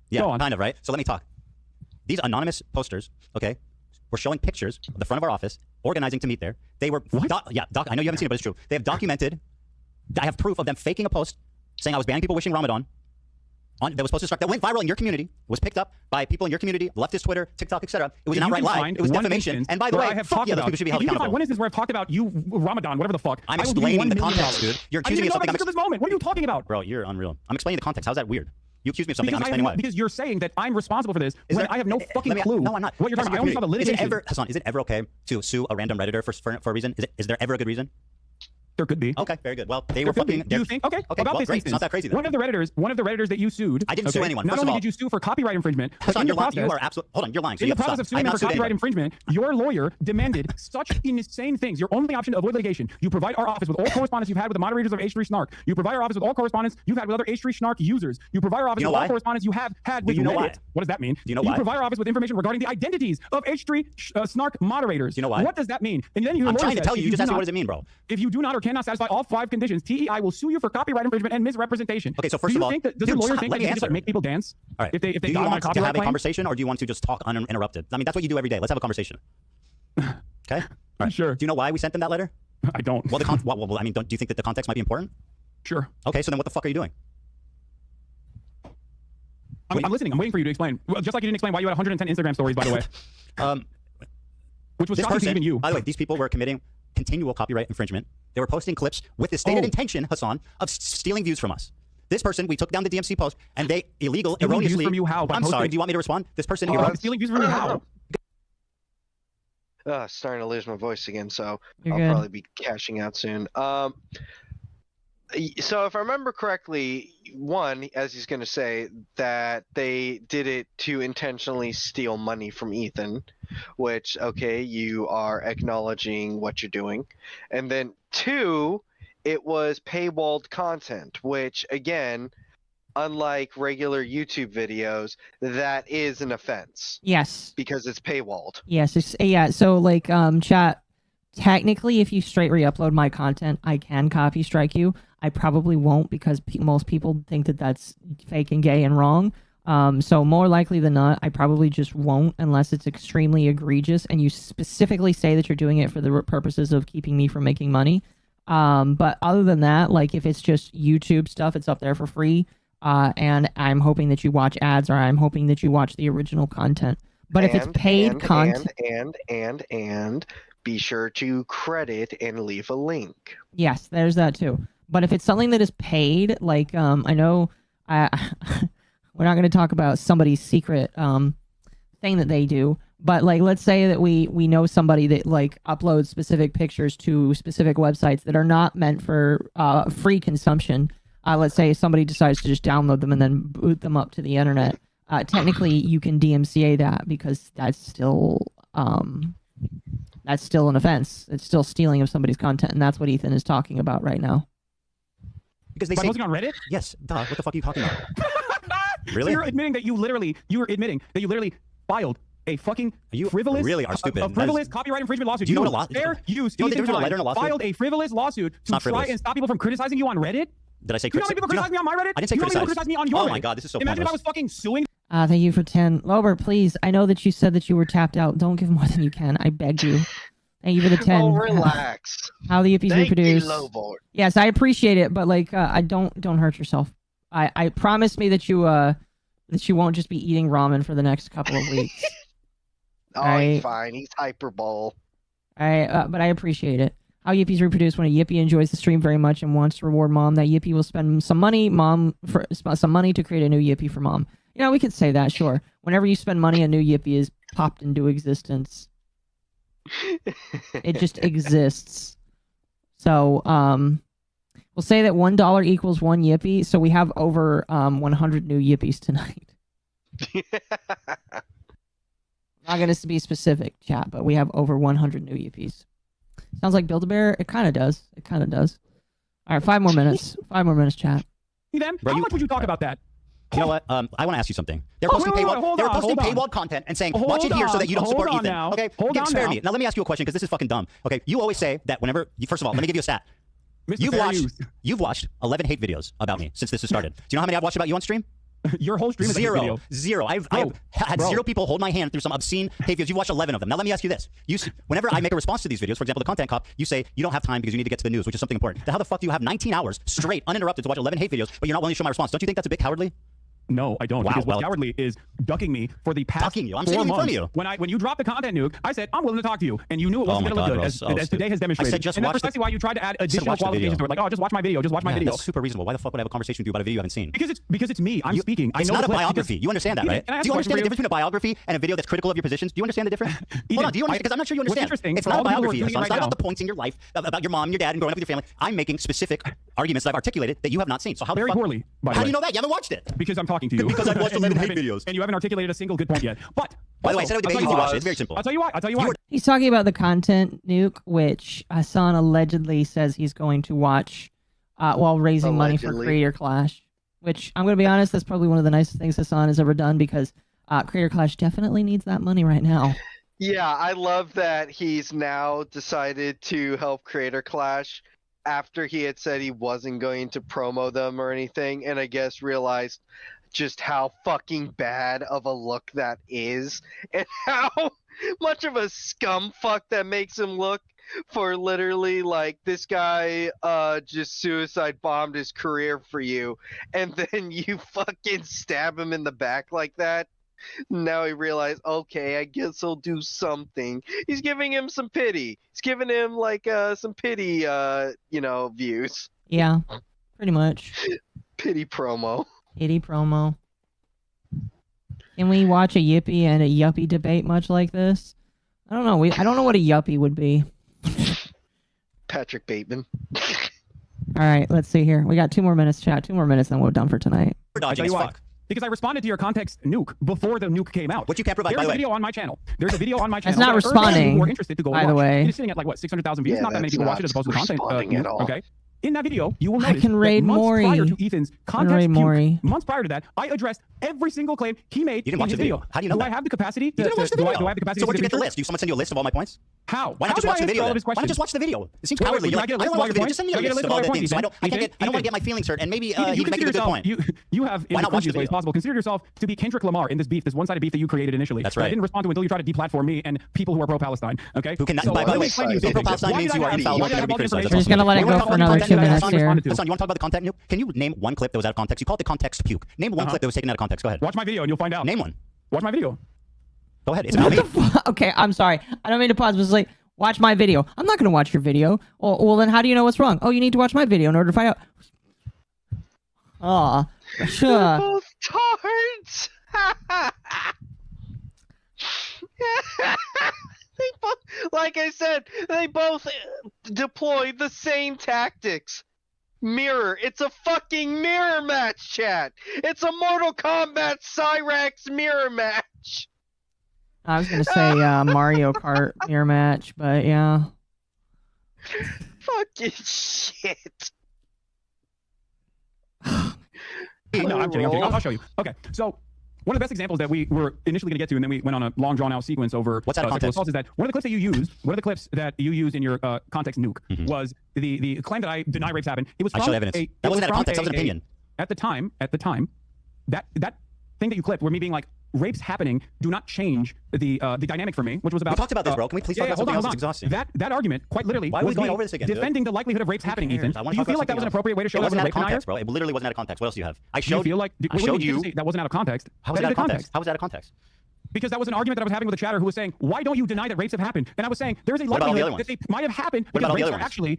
Yeah, kind of, right? So let me talk. These anonymous posters, okay, were showing pictures of the front of our office, organizing to meet there. They were, I know you haven't seen it, but it's true. They have documented, I have proof of them faking a post saying I was banning people wishing Ramadan. That was supposed to start, that went viral in your community, was picked up by people in your community, leftist Twitter, TikTok, etc. It was an outright lie. It was defamation. And by the way, fuck yeah, those people should be held accountable. When is this where I've talked about you, Ramadan, whatever the fuck? I'm explaining the context, dude. You're accusing me of something. This moment. What are you talking about? Bro, you're unreal. I'm explaining the context. How's that weird? You accuse me of something, I'm explaining why. Because you're saying that I'm responsible for this when I have no fucking clue. No, I'm not. What you're talking about. I only saw the litigation. Hassan, is it ever okay to sue a random Redditor for a reason? Is there ever a good reason? There could be. Okay, very good. Well, they were fucking. Do you think? Okay. About this great. instance, It's not that crazy. Then. One of the redditors that you sued. I didn't sue anyone. Not only did you sue for copyright infringement, Hassan, you are absolutely. Hold on, you're lying. So in the process of suing them for copyright infringement, your lawyer demanded such insane things. Your only option to avoid litigation. You provide our office with all correspondence you've had with the moderators of H3 Snark. You provide our office with all correspondence you've had with other H3 Snark users. You provide our office with all correspondence you have had with Reddit. What does that mean? Do you know why? You provide our office with information regarding the identities of H3 Snark moderators. Do you know why? What does that mean? And then your I'm lawyer trying to says, tell you. You just asked me what does it mean, bro. If you do not or cannot satisfy all 5 conditions, TEI will sue you for copyright infringement and misrepresentation. Okay, so first of all, does the lawyer think that you can make people dance? All right. If they do you want to have a claim? conversation, or do you want to just talk uninterrupted? I mean, that's what you do every day. Let's have a conversation. Okay. All right. Sure. Do you know why we sent them that letter? I don't. Well, I mean, do you think that the context might be important? Sure. Okay, so then what the fuck are you doing? I'm listening. I'm waiting for you to explain. Well, just like you didn't explain why you had 110 Instagram stories, by the way. Which was shocking to even you. By the way, these people were committing continual copyright infringement. They were posting clips with the stated intention, Hassan, of stealing views from us. This person, we took down the DMC post, and they erroneously. Views from you how? I'm sorry. Do you want me to respond? This person. Stealing views from you how? Starting to lose my voice again, so You're I'll probably be cashing out soon. So if I remember correctly, one, as he's going to say, that they did it to intentionally steal money from Ethan, which, okay, you are acknowledging what you're doing. And then two, it was paywalled content, which, again, unlike regular YouTube videos, that is an offense. Yes. Because it's paywalled. Yes. So, like, chat, technically, if you straight re-upload my content, I can copy strike you. I probably won't because most people think that that's fake and gay and wrong. So more likely than not, I probably just won't unless it's extremely egregious and you specifically say that you're doing it for the purposes of keeping me from making money. But other than that, like if it's just YouTube stuff, it's up there for free. And I'm hoping that you watch ads or I'm hoping that you watch the original content. But if it's paid content... And be sure to credit and leave a link. Yes, there's that too. But if it's something that is paid, like I know we're not going to talk about somebody's secret thing that they do, but like let's say that we know somebody that like uploads specific pictures to specific websites that are not meant for free consumption. Let's say somebody decides to just download them and then boot them up to the internet. technically you can DMCA that because that's still an offense. It's still stealing of somebody's content, and that's what Ethan is talking about right now. Because they By say posting on Reddit? Yes. Duh. What the fuck are you talking about? Really? So you're admitting that you were admitting that you literally filed a fucking frivolous, really are stupid. A frivolous copyright infringement lawsuit. Do you know what a fair use? Do you know the difference between a letter and a lawsuit? Filed a frivolous lawsuit to try and stop people from criticizing you on Reddit. Did I say You know how many people criticize me on my Reddit? I didn't say you know how many people criticize. criticize me on your Oh Reddit? my god, this is so Imagine if I pointless. was fucking suing. Thank you for 10. Lobert, please. I know that you said that you were tapped out. Don't give more than you can. I beg you. Thank you for the 10. Oh, relax. How the yippies Thank reproduce. you, Lobert. Yes, I appreciate it, but like, I don't hurt yourself. I promise me that you won't just be eating ramen for the next couple of weeks. Oh, he's fine. He's hyperbole. But I appreciate it. How yippies reproduce: when a yippie enjoys the stream very much and wants to reward mom, that yippie will spend some money to create a new yippie for mom. You know, we could say that, sure. Whenever you spend money, a new yippie is popped into existence. It just exists. So, we'll say that $1 equals 1 yippie, so we have over 100 new yippies tonight. I'm not going to be specific, chat, but we have over 100 new yippies. Sounds like Build-A-Bear? It kind of does. It kind of does. All right, 5 more minutes. 5 more minutes, chat. How much would you talk about that? You know what? I want to ask you something. They're posting paywall content and saying, watch it here so that you don't support Ethan. Okay? Spare me. Now let me ask you a question because this is fucking dumb. Okay? You always say that whenever, first of all, let me give you a stat. You've watched 11 hate videos about me since this has started. Do you know how many I've watched about you on stream? Your whole stream is a hate video. Zero. I've had 0 people hold my hand through some obscene hate videos. You've watched 11 of them. Now let me ask you this. Whenever I make a response to these videos, for example, the content cop, you say you don't have time because you need to get to the news, which is something important. Then how the fuck do you have 19 hours straight, uninterrupted, to watch 11 hate videos, but you're not willing to show my response? Don't you think that's a bit cowardly? No, I don't. Wow, because what's cowardly is ducking me for the past 4 months. in front of you. When you dropped the content nuke, I said, I'm willing to talk to you. And you knew it wasn't going to look good, as today has demonstrated. I said, and that's precisely why you tried to add additional qualifications to it. Like, oh, just watch my video. Just watch my video. That's super reasonable. Why the fuck would I have a conversation with you about a video you haven't seen? Because it's me. I'm speaking. It's not a biography. You understand that, right? Do you understand the difference between a biography and a video that's critical of your positions? Do you understand the difference? Hold on. Do you understand? Because I'm not sure you understand. It's not a biography. It's not about the points in your life, about your mom and your dad and growing up with your family. I'm making specific arguments that I've articulated that you have not seen. So how very poorly. How do you know that? You haven't watched it. Because I'm talking to you. Because I've watched 11 hate videos. And you haven't articulated a single good point yet. But by the way, I said it would be easy to watch. It's very simple. I'll tell you why. He's talking about the content nuke, which Hassan allegedly says he's going to watch while raising money for Creator Clash. Which, I'm going to be honest, that's probably one of the nicest things Hassan has ever done because Creator Clash definitely needs that money right now. Yeah, I love that he's now decided to help Creator Clash after he had said he wasn't going to promo them or anything, and I guess realized just how fucking bad of a look that is and how much of a scum fuck that makes him look for literally like this guy just suicide bombed his career for you and then you fucking stab him in the back like that. Now he realized, okay, I guess I'll do something. He's giving him some pity. He's giving him like some pity views. Yeah, pretty much. Pity promo. Pity promo. Can we watch a yippie and a yuppie debate much like this? I don't know. I don't know what a yuppie would be. Patrick Bateman. All right, let's see here. We got 2 more minutes, chat. 2 more minutes, then we're done for tonight. I'll tell you why. Because I responded to your context nuke before the nuke came out. What you can't provide, There's by the a way. video on my channel. There's a video on my channel. That's not responding, We're interested to go by the way. It is sitting at like, what, 600,000 views? Yeah, Not that many people watch it as opposed to the content. at all. Okay. In that video, you will I notice can raid that months Maury. prior to Ethan's context raid Maury. puke, months prior to that, I addressed every single claim he made You didn't in watch his the video. How do you know do that? I have the capacity to, You didn't watch the do video. I have the capacity So where to did you get the do list? Do someone send you a list of all my points? How? Why not just watch the video? Why not just watch the video? It seems cowardly. Wait, You're like, I don't want the video. Just send me a list of all the things. So I don't want to get my feelings hurt. And maybe he can make a good point. You have, in the cringiest way as possible, considered yourself to be Kendrick Lamar in this beef, this one-sided beef that you created initially. That's right. I didn't respond to until you tried to deplatform me and people who are pro-Palestine. Okay. Who can? So, By the way, pro-Palestine means you are infallible and never be criticized. We're just gonna let it go for another 2 minutes here. Hassan, you want to talk about the content nuke? Can you name one clip that was out of context? You call it the context puke. Name one clip that was taken out of context. Go ahead. Watch my video and you'll find out. Name one. Watch my video. Go ahead. It's about me. Okay, I'm sorry. I don't mean to pause, but it's like, watch my video. I'm not going to watch your video. Well, then how do you know what's wrong? Oh, you need to watch my video in order to find out. Aw, sure. Both tards. Like I said, they both deploy the same tactics. Mirror. It's a fucking mirror match, chat. It's a Mortal Kombat Cyrax mirror match. I was gonna say Mario Kart mirror match, but yeah. Fucking shit. No, I'm kidding. I'll show you. Okay, so one of the best examples that we were initially going to get to, and then we went on a long, drawn-out sequence over what's that sexual assault, is that one of the clips that you used in your context nuke was the claim that I deny rapes happen. It was from I showed evidence. That wasn't out of context. That was an opinion. At the time, that thing that you clipped, where me being like, rapes happening do not change the dynamic for me, which was about. We talked about this, bro. Can we please talk about something else? It's exhausting. That argument, quite literally, why are we going over this again? Defending the likelihood of rapes happening, Ethan. Do you feel like that was an appropriate way to show that was a rape denier? Bro, it literally wasn't out of context. What else do you have? I showed you. I showed you that wasn't out of context. How was it out of context? How was it out of context? Because that was an argument that I was having with a chatter who was saying, why don't you deny that rapes have happened? And I was saying, there's a likelihood that they might have happened because rapes are actually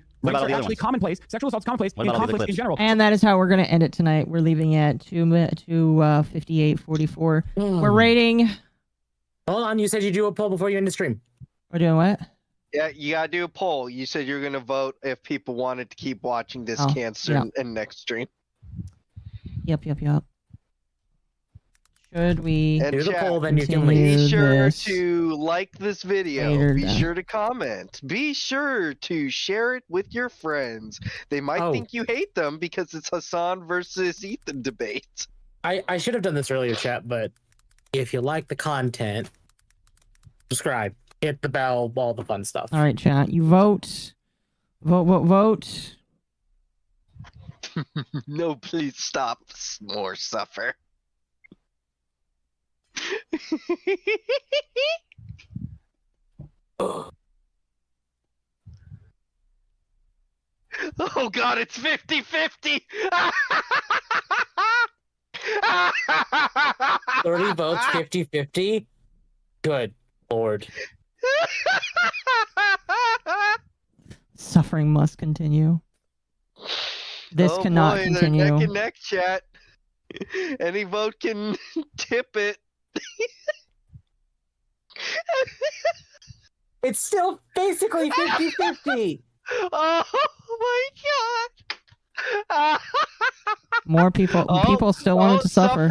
commonplace, sexual assault's commonplace in conflicts in general. And that is how we're going to end it tonight. We're leaving at 2:58:44. We're rating... Hold on, you said you do a poll before you end the stream. We're doing what? Yeah, you gotta do a poll. You said you're gonna vote if people wanted to keep watching this cancer in next stream. Yep. Should we do the poll, then you can leave. Be sure to like this video. Be sure to comment. Be sure to share it with your friends. They might think you hate them because it's Hassan versus Ethan debate. I should have done this earlier, chat, but if you like the content, subscribe, hit the bell, all the fun stuff. All right, chat. You vote. Vote. No, please stop. More suffer. Oh god, it's 50-50! 30 votes, 50-50? Good lord. Suffering must continue. This cannot continue. Neck and neck, chat. Any vote can tip it. It's still basically 50-50. Oh my god. More people still wanted to suffer.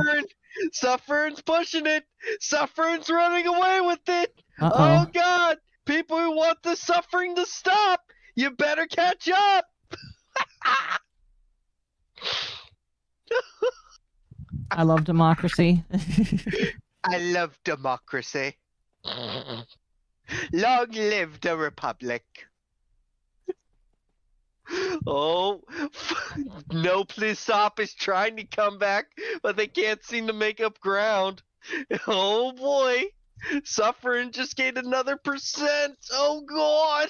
Sufferin's pushing it. Sufferin's running away with it. Uh-oh. Oh god. People who want the suffering to stop, you better catch up. I love democracy. I love democracy. Long live the Republic. Oh, no, please stop is trying to come back, but they can't seem to make up ground. Oh boy, Suffering just gained another %. Oh god.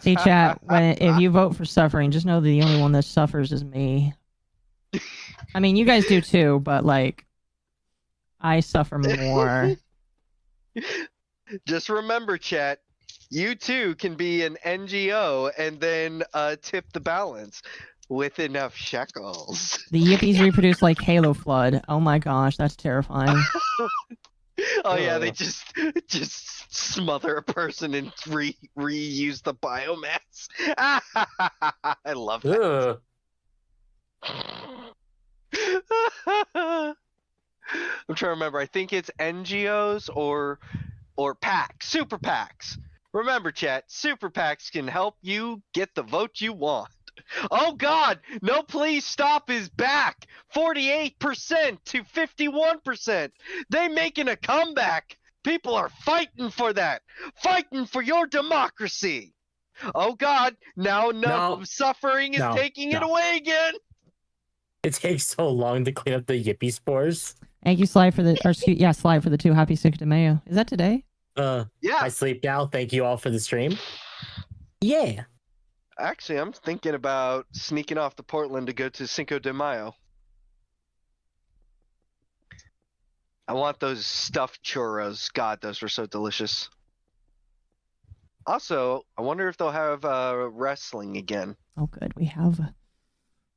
See, chat, if you vote for Suffering, just know that the only one that suffers is me. I mean, you guys do too, but like, I suffer more. Just remember, chat, you too can be an NGO and then tip the balance with enough shekels. The yippies reproduce like Halo Flood. Oh my gosh, that's terrifying. Oh yeah, they just smother a person and reuse the biomass. I love that. I'm trying to remember. I think it's NGOs or PACs, super PACs. Remember, chat, super PACs can help you get the vote you want. Oh God, no, please stop is back. 48% to 51%. They making a comeback. People are fighting for that. Fighting for your democracy. Oh God, now Suffering is taking it away again. It takes so long to clean up the yippee spores. Thank you, Sly, for the Sly for the 2. Happy 6th of Mayo. Is that today? Yeah. I sleep now. Thank you all for the stream. Yeah. Actually, I'm thinking about sneaking off to Portland to go to Cinco de Mayo. I want those stuffed churros. God, those were so delicious. Also, I wonder if they'll have wrestling again. Oh, good. We have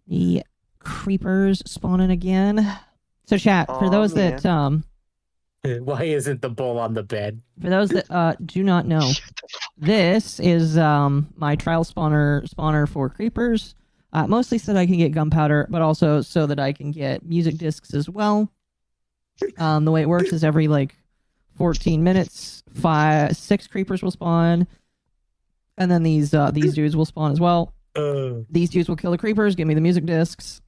the creepers spawning again. So, chat, for those that why isn't the bull on the bed? For those that do not know, this is my trial spawner for creepers. Mostly so that I can get gunpowder, but also so that I can get music discs as well. The way it works is every like 14 minutes, 6 creepers will spawn, and then these dudes will spawn as well. These dudes will kill the creepers, give me the music discs,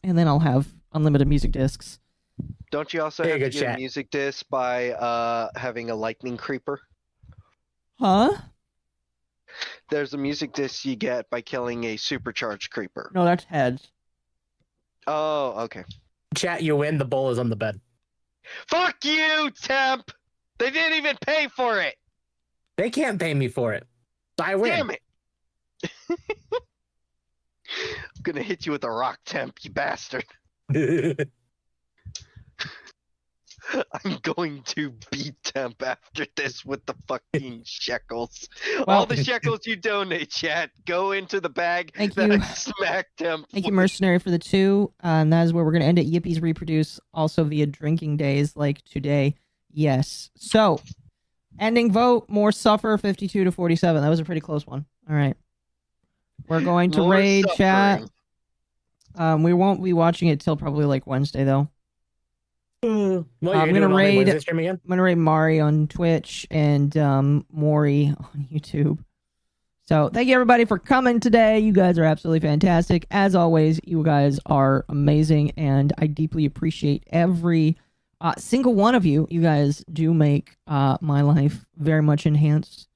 and then I'll have unlimited music discs. Don't you also have to get a music disc by having a lightning creeper? Huh? There's a music disc you get by killing a supercharged creeper. No, that's heads. Oh, okay. Chat, you win. The bowl is on the bed. Fuck you, Temp! They didn't even pay for it! They can't pay me for it. I win. Damn it! I'm gonna hit you with a rock, Temp, you bastard. I'm going to beat Temp after this with the fucking shekels. Well, all the shekels you donate, chat, go into the bag Thank that you. I smacked Temp. Thank you, Mercenary, for the 2. And that is where we're going to end it. Yippies reproduce also via drinking days like today. Yes. So, ending vote, more suffer, 52 to 47. That was a pretty close one. All right. We're going to More raid suffering. chat. We won't be watching it till probably like Wednesday, though. Well, I'm gonna raid Mari on Twitch and Maury on YouTube. So thank you everybody for coming today. You guys are absolutely fantastic. As always, you guys are amazing, and I deeply appreciate every single one of you. You guys do make my life very much enhanced.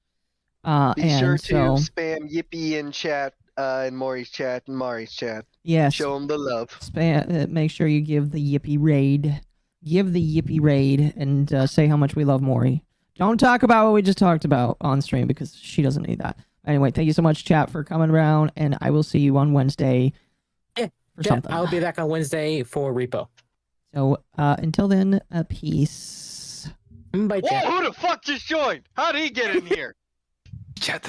Be sure to spam Yippee in chat, in Maury's chat, and Mari's chat. Yes. Show them the love. Spam. Make sure you give the Yippee raid. Give the Yippee raid and say how much we love Maury. Don't talk about what we just talked about on stream because she doesn't need that. Anyway, thank you so much, chat, for coming around, and I will see you on Wednesday for something. I'll be back on Wednesday for repo. So until then, peace. Bye, chat. Whoa, who the fuck just joined? How did he get in here? Chat.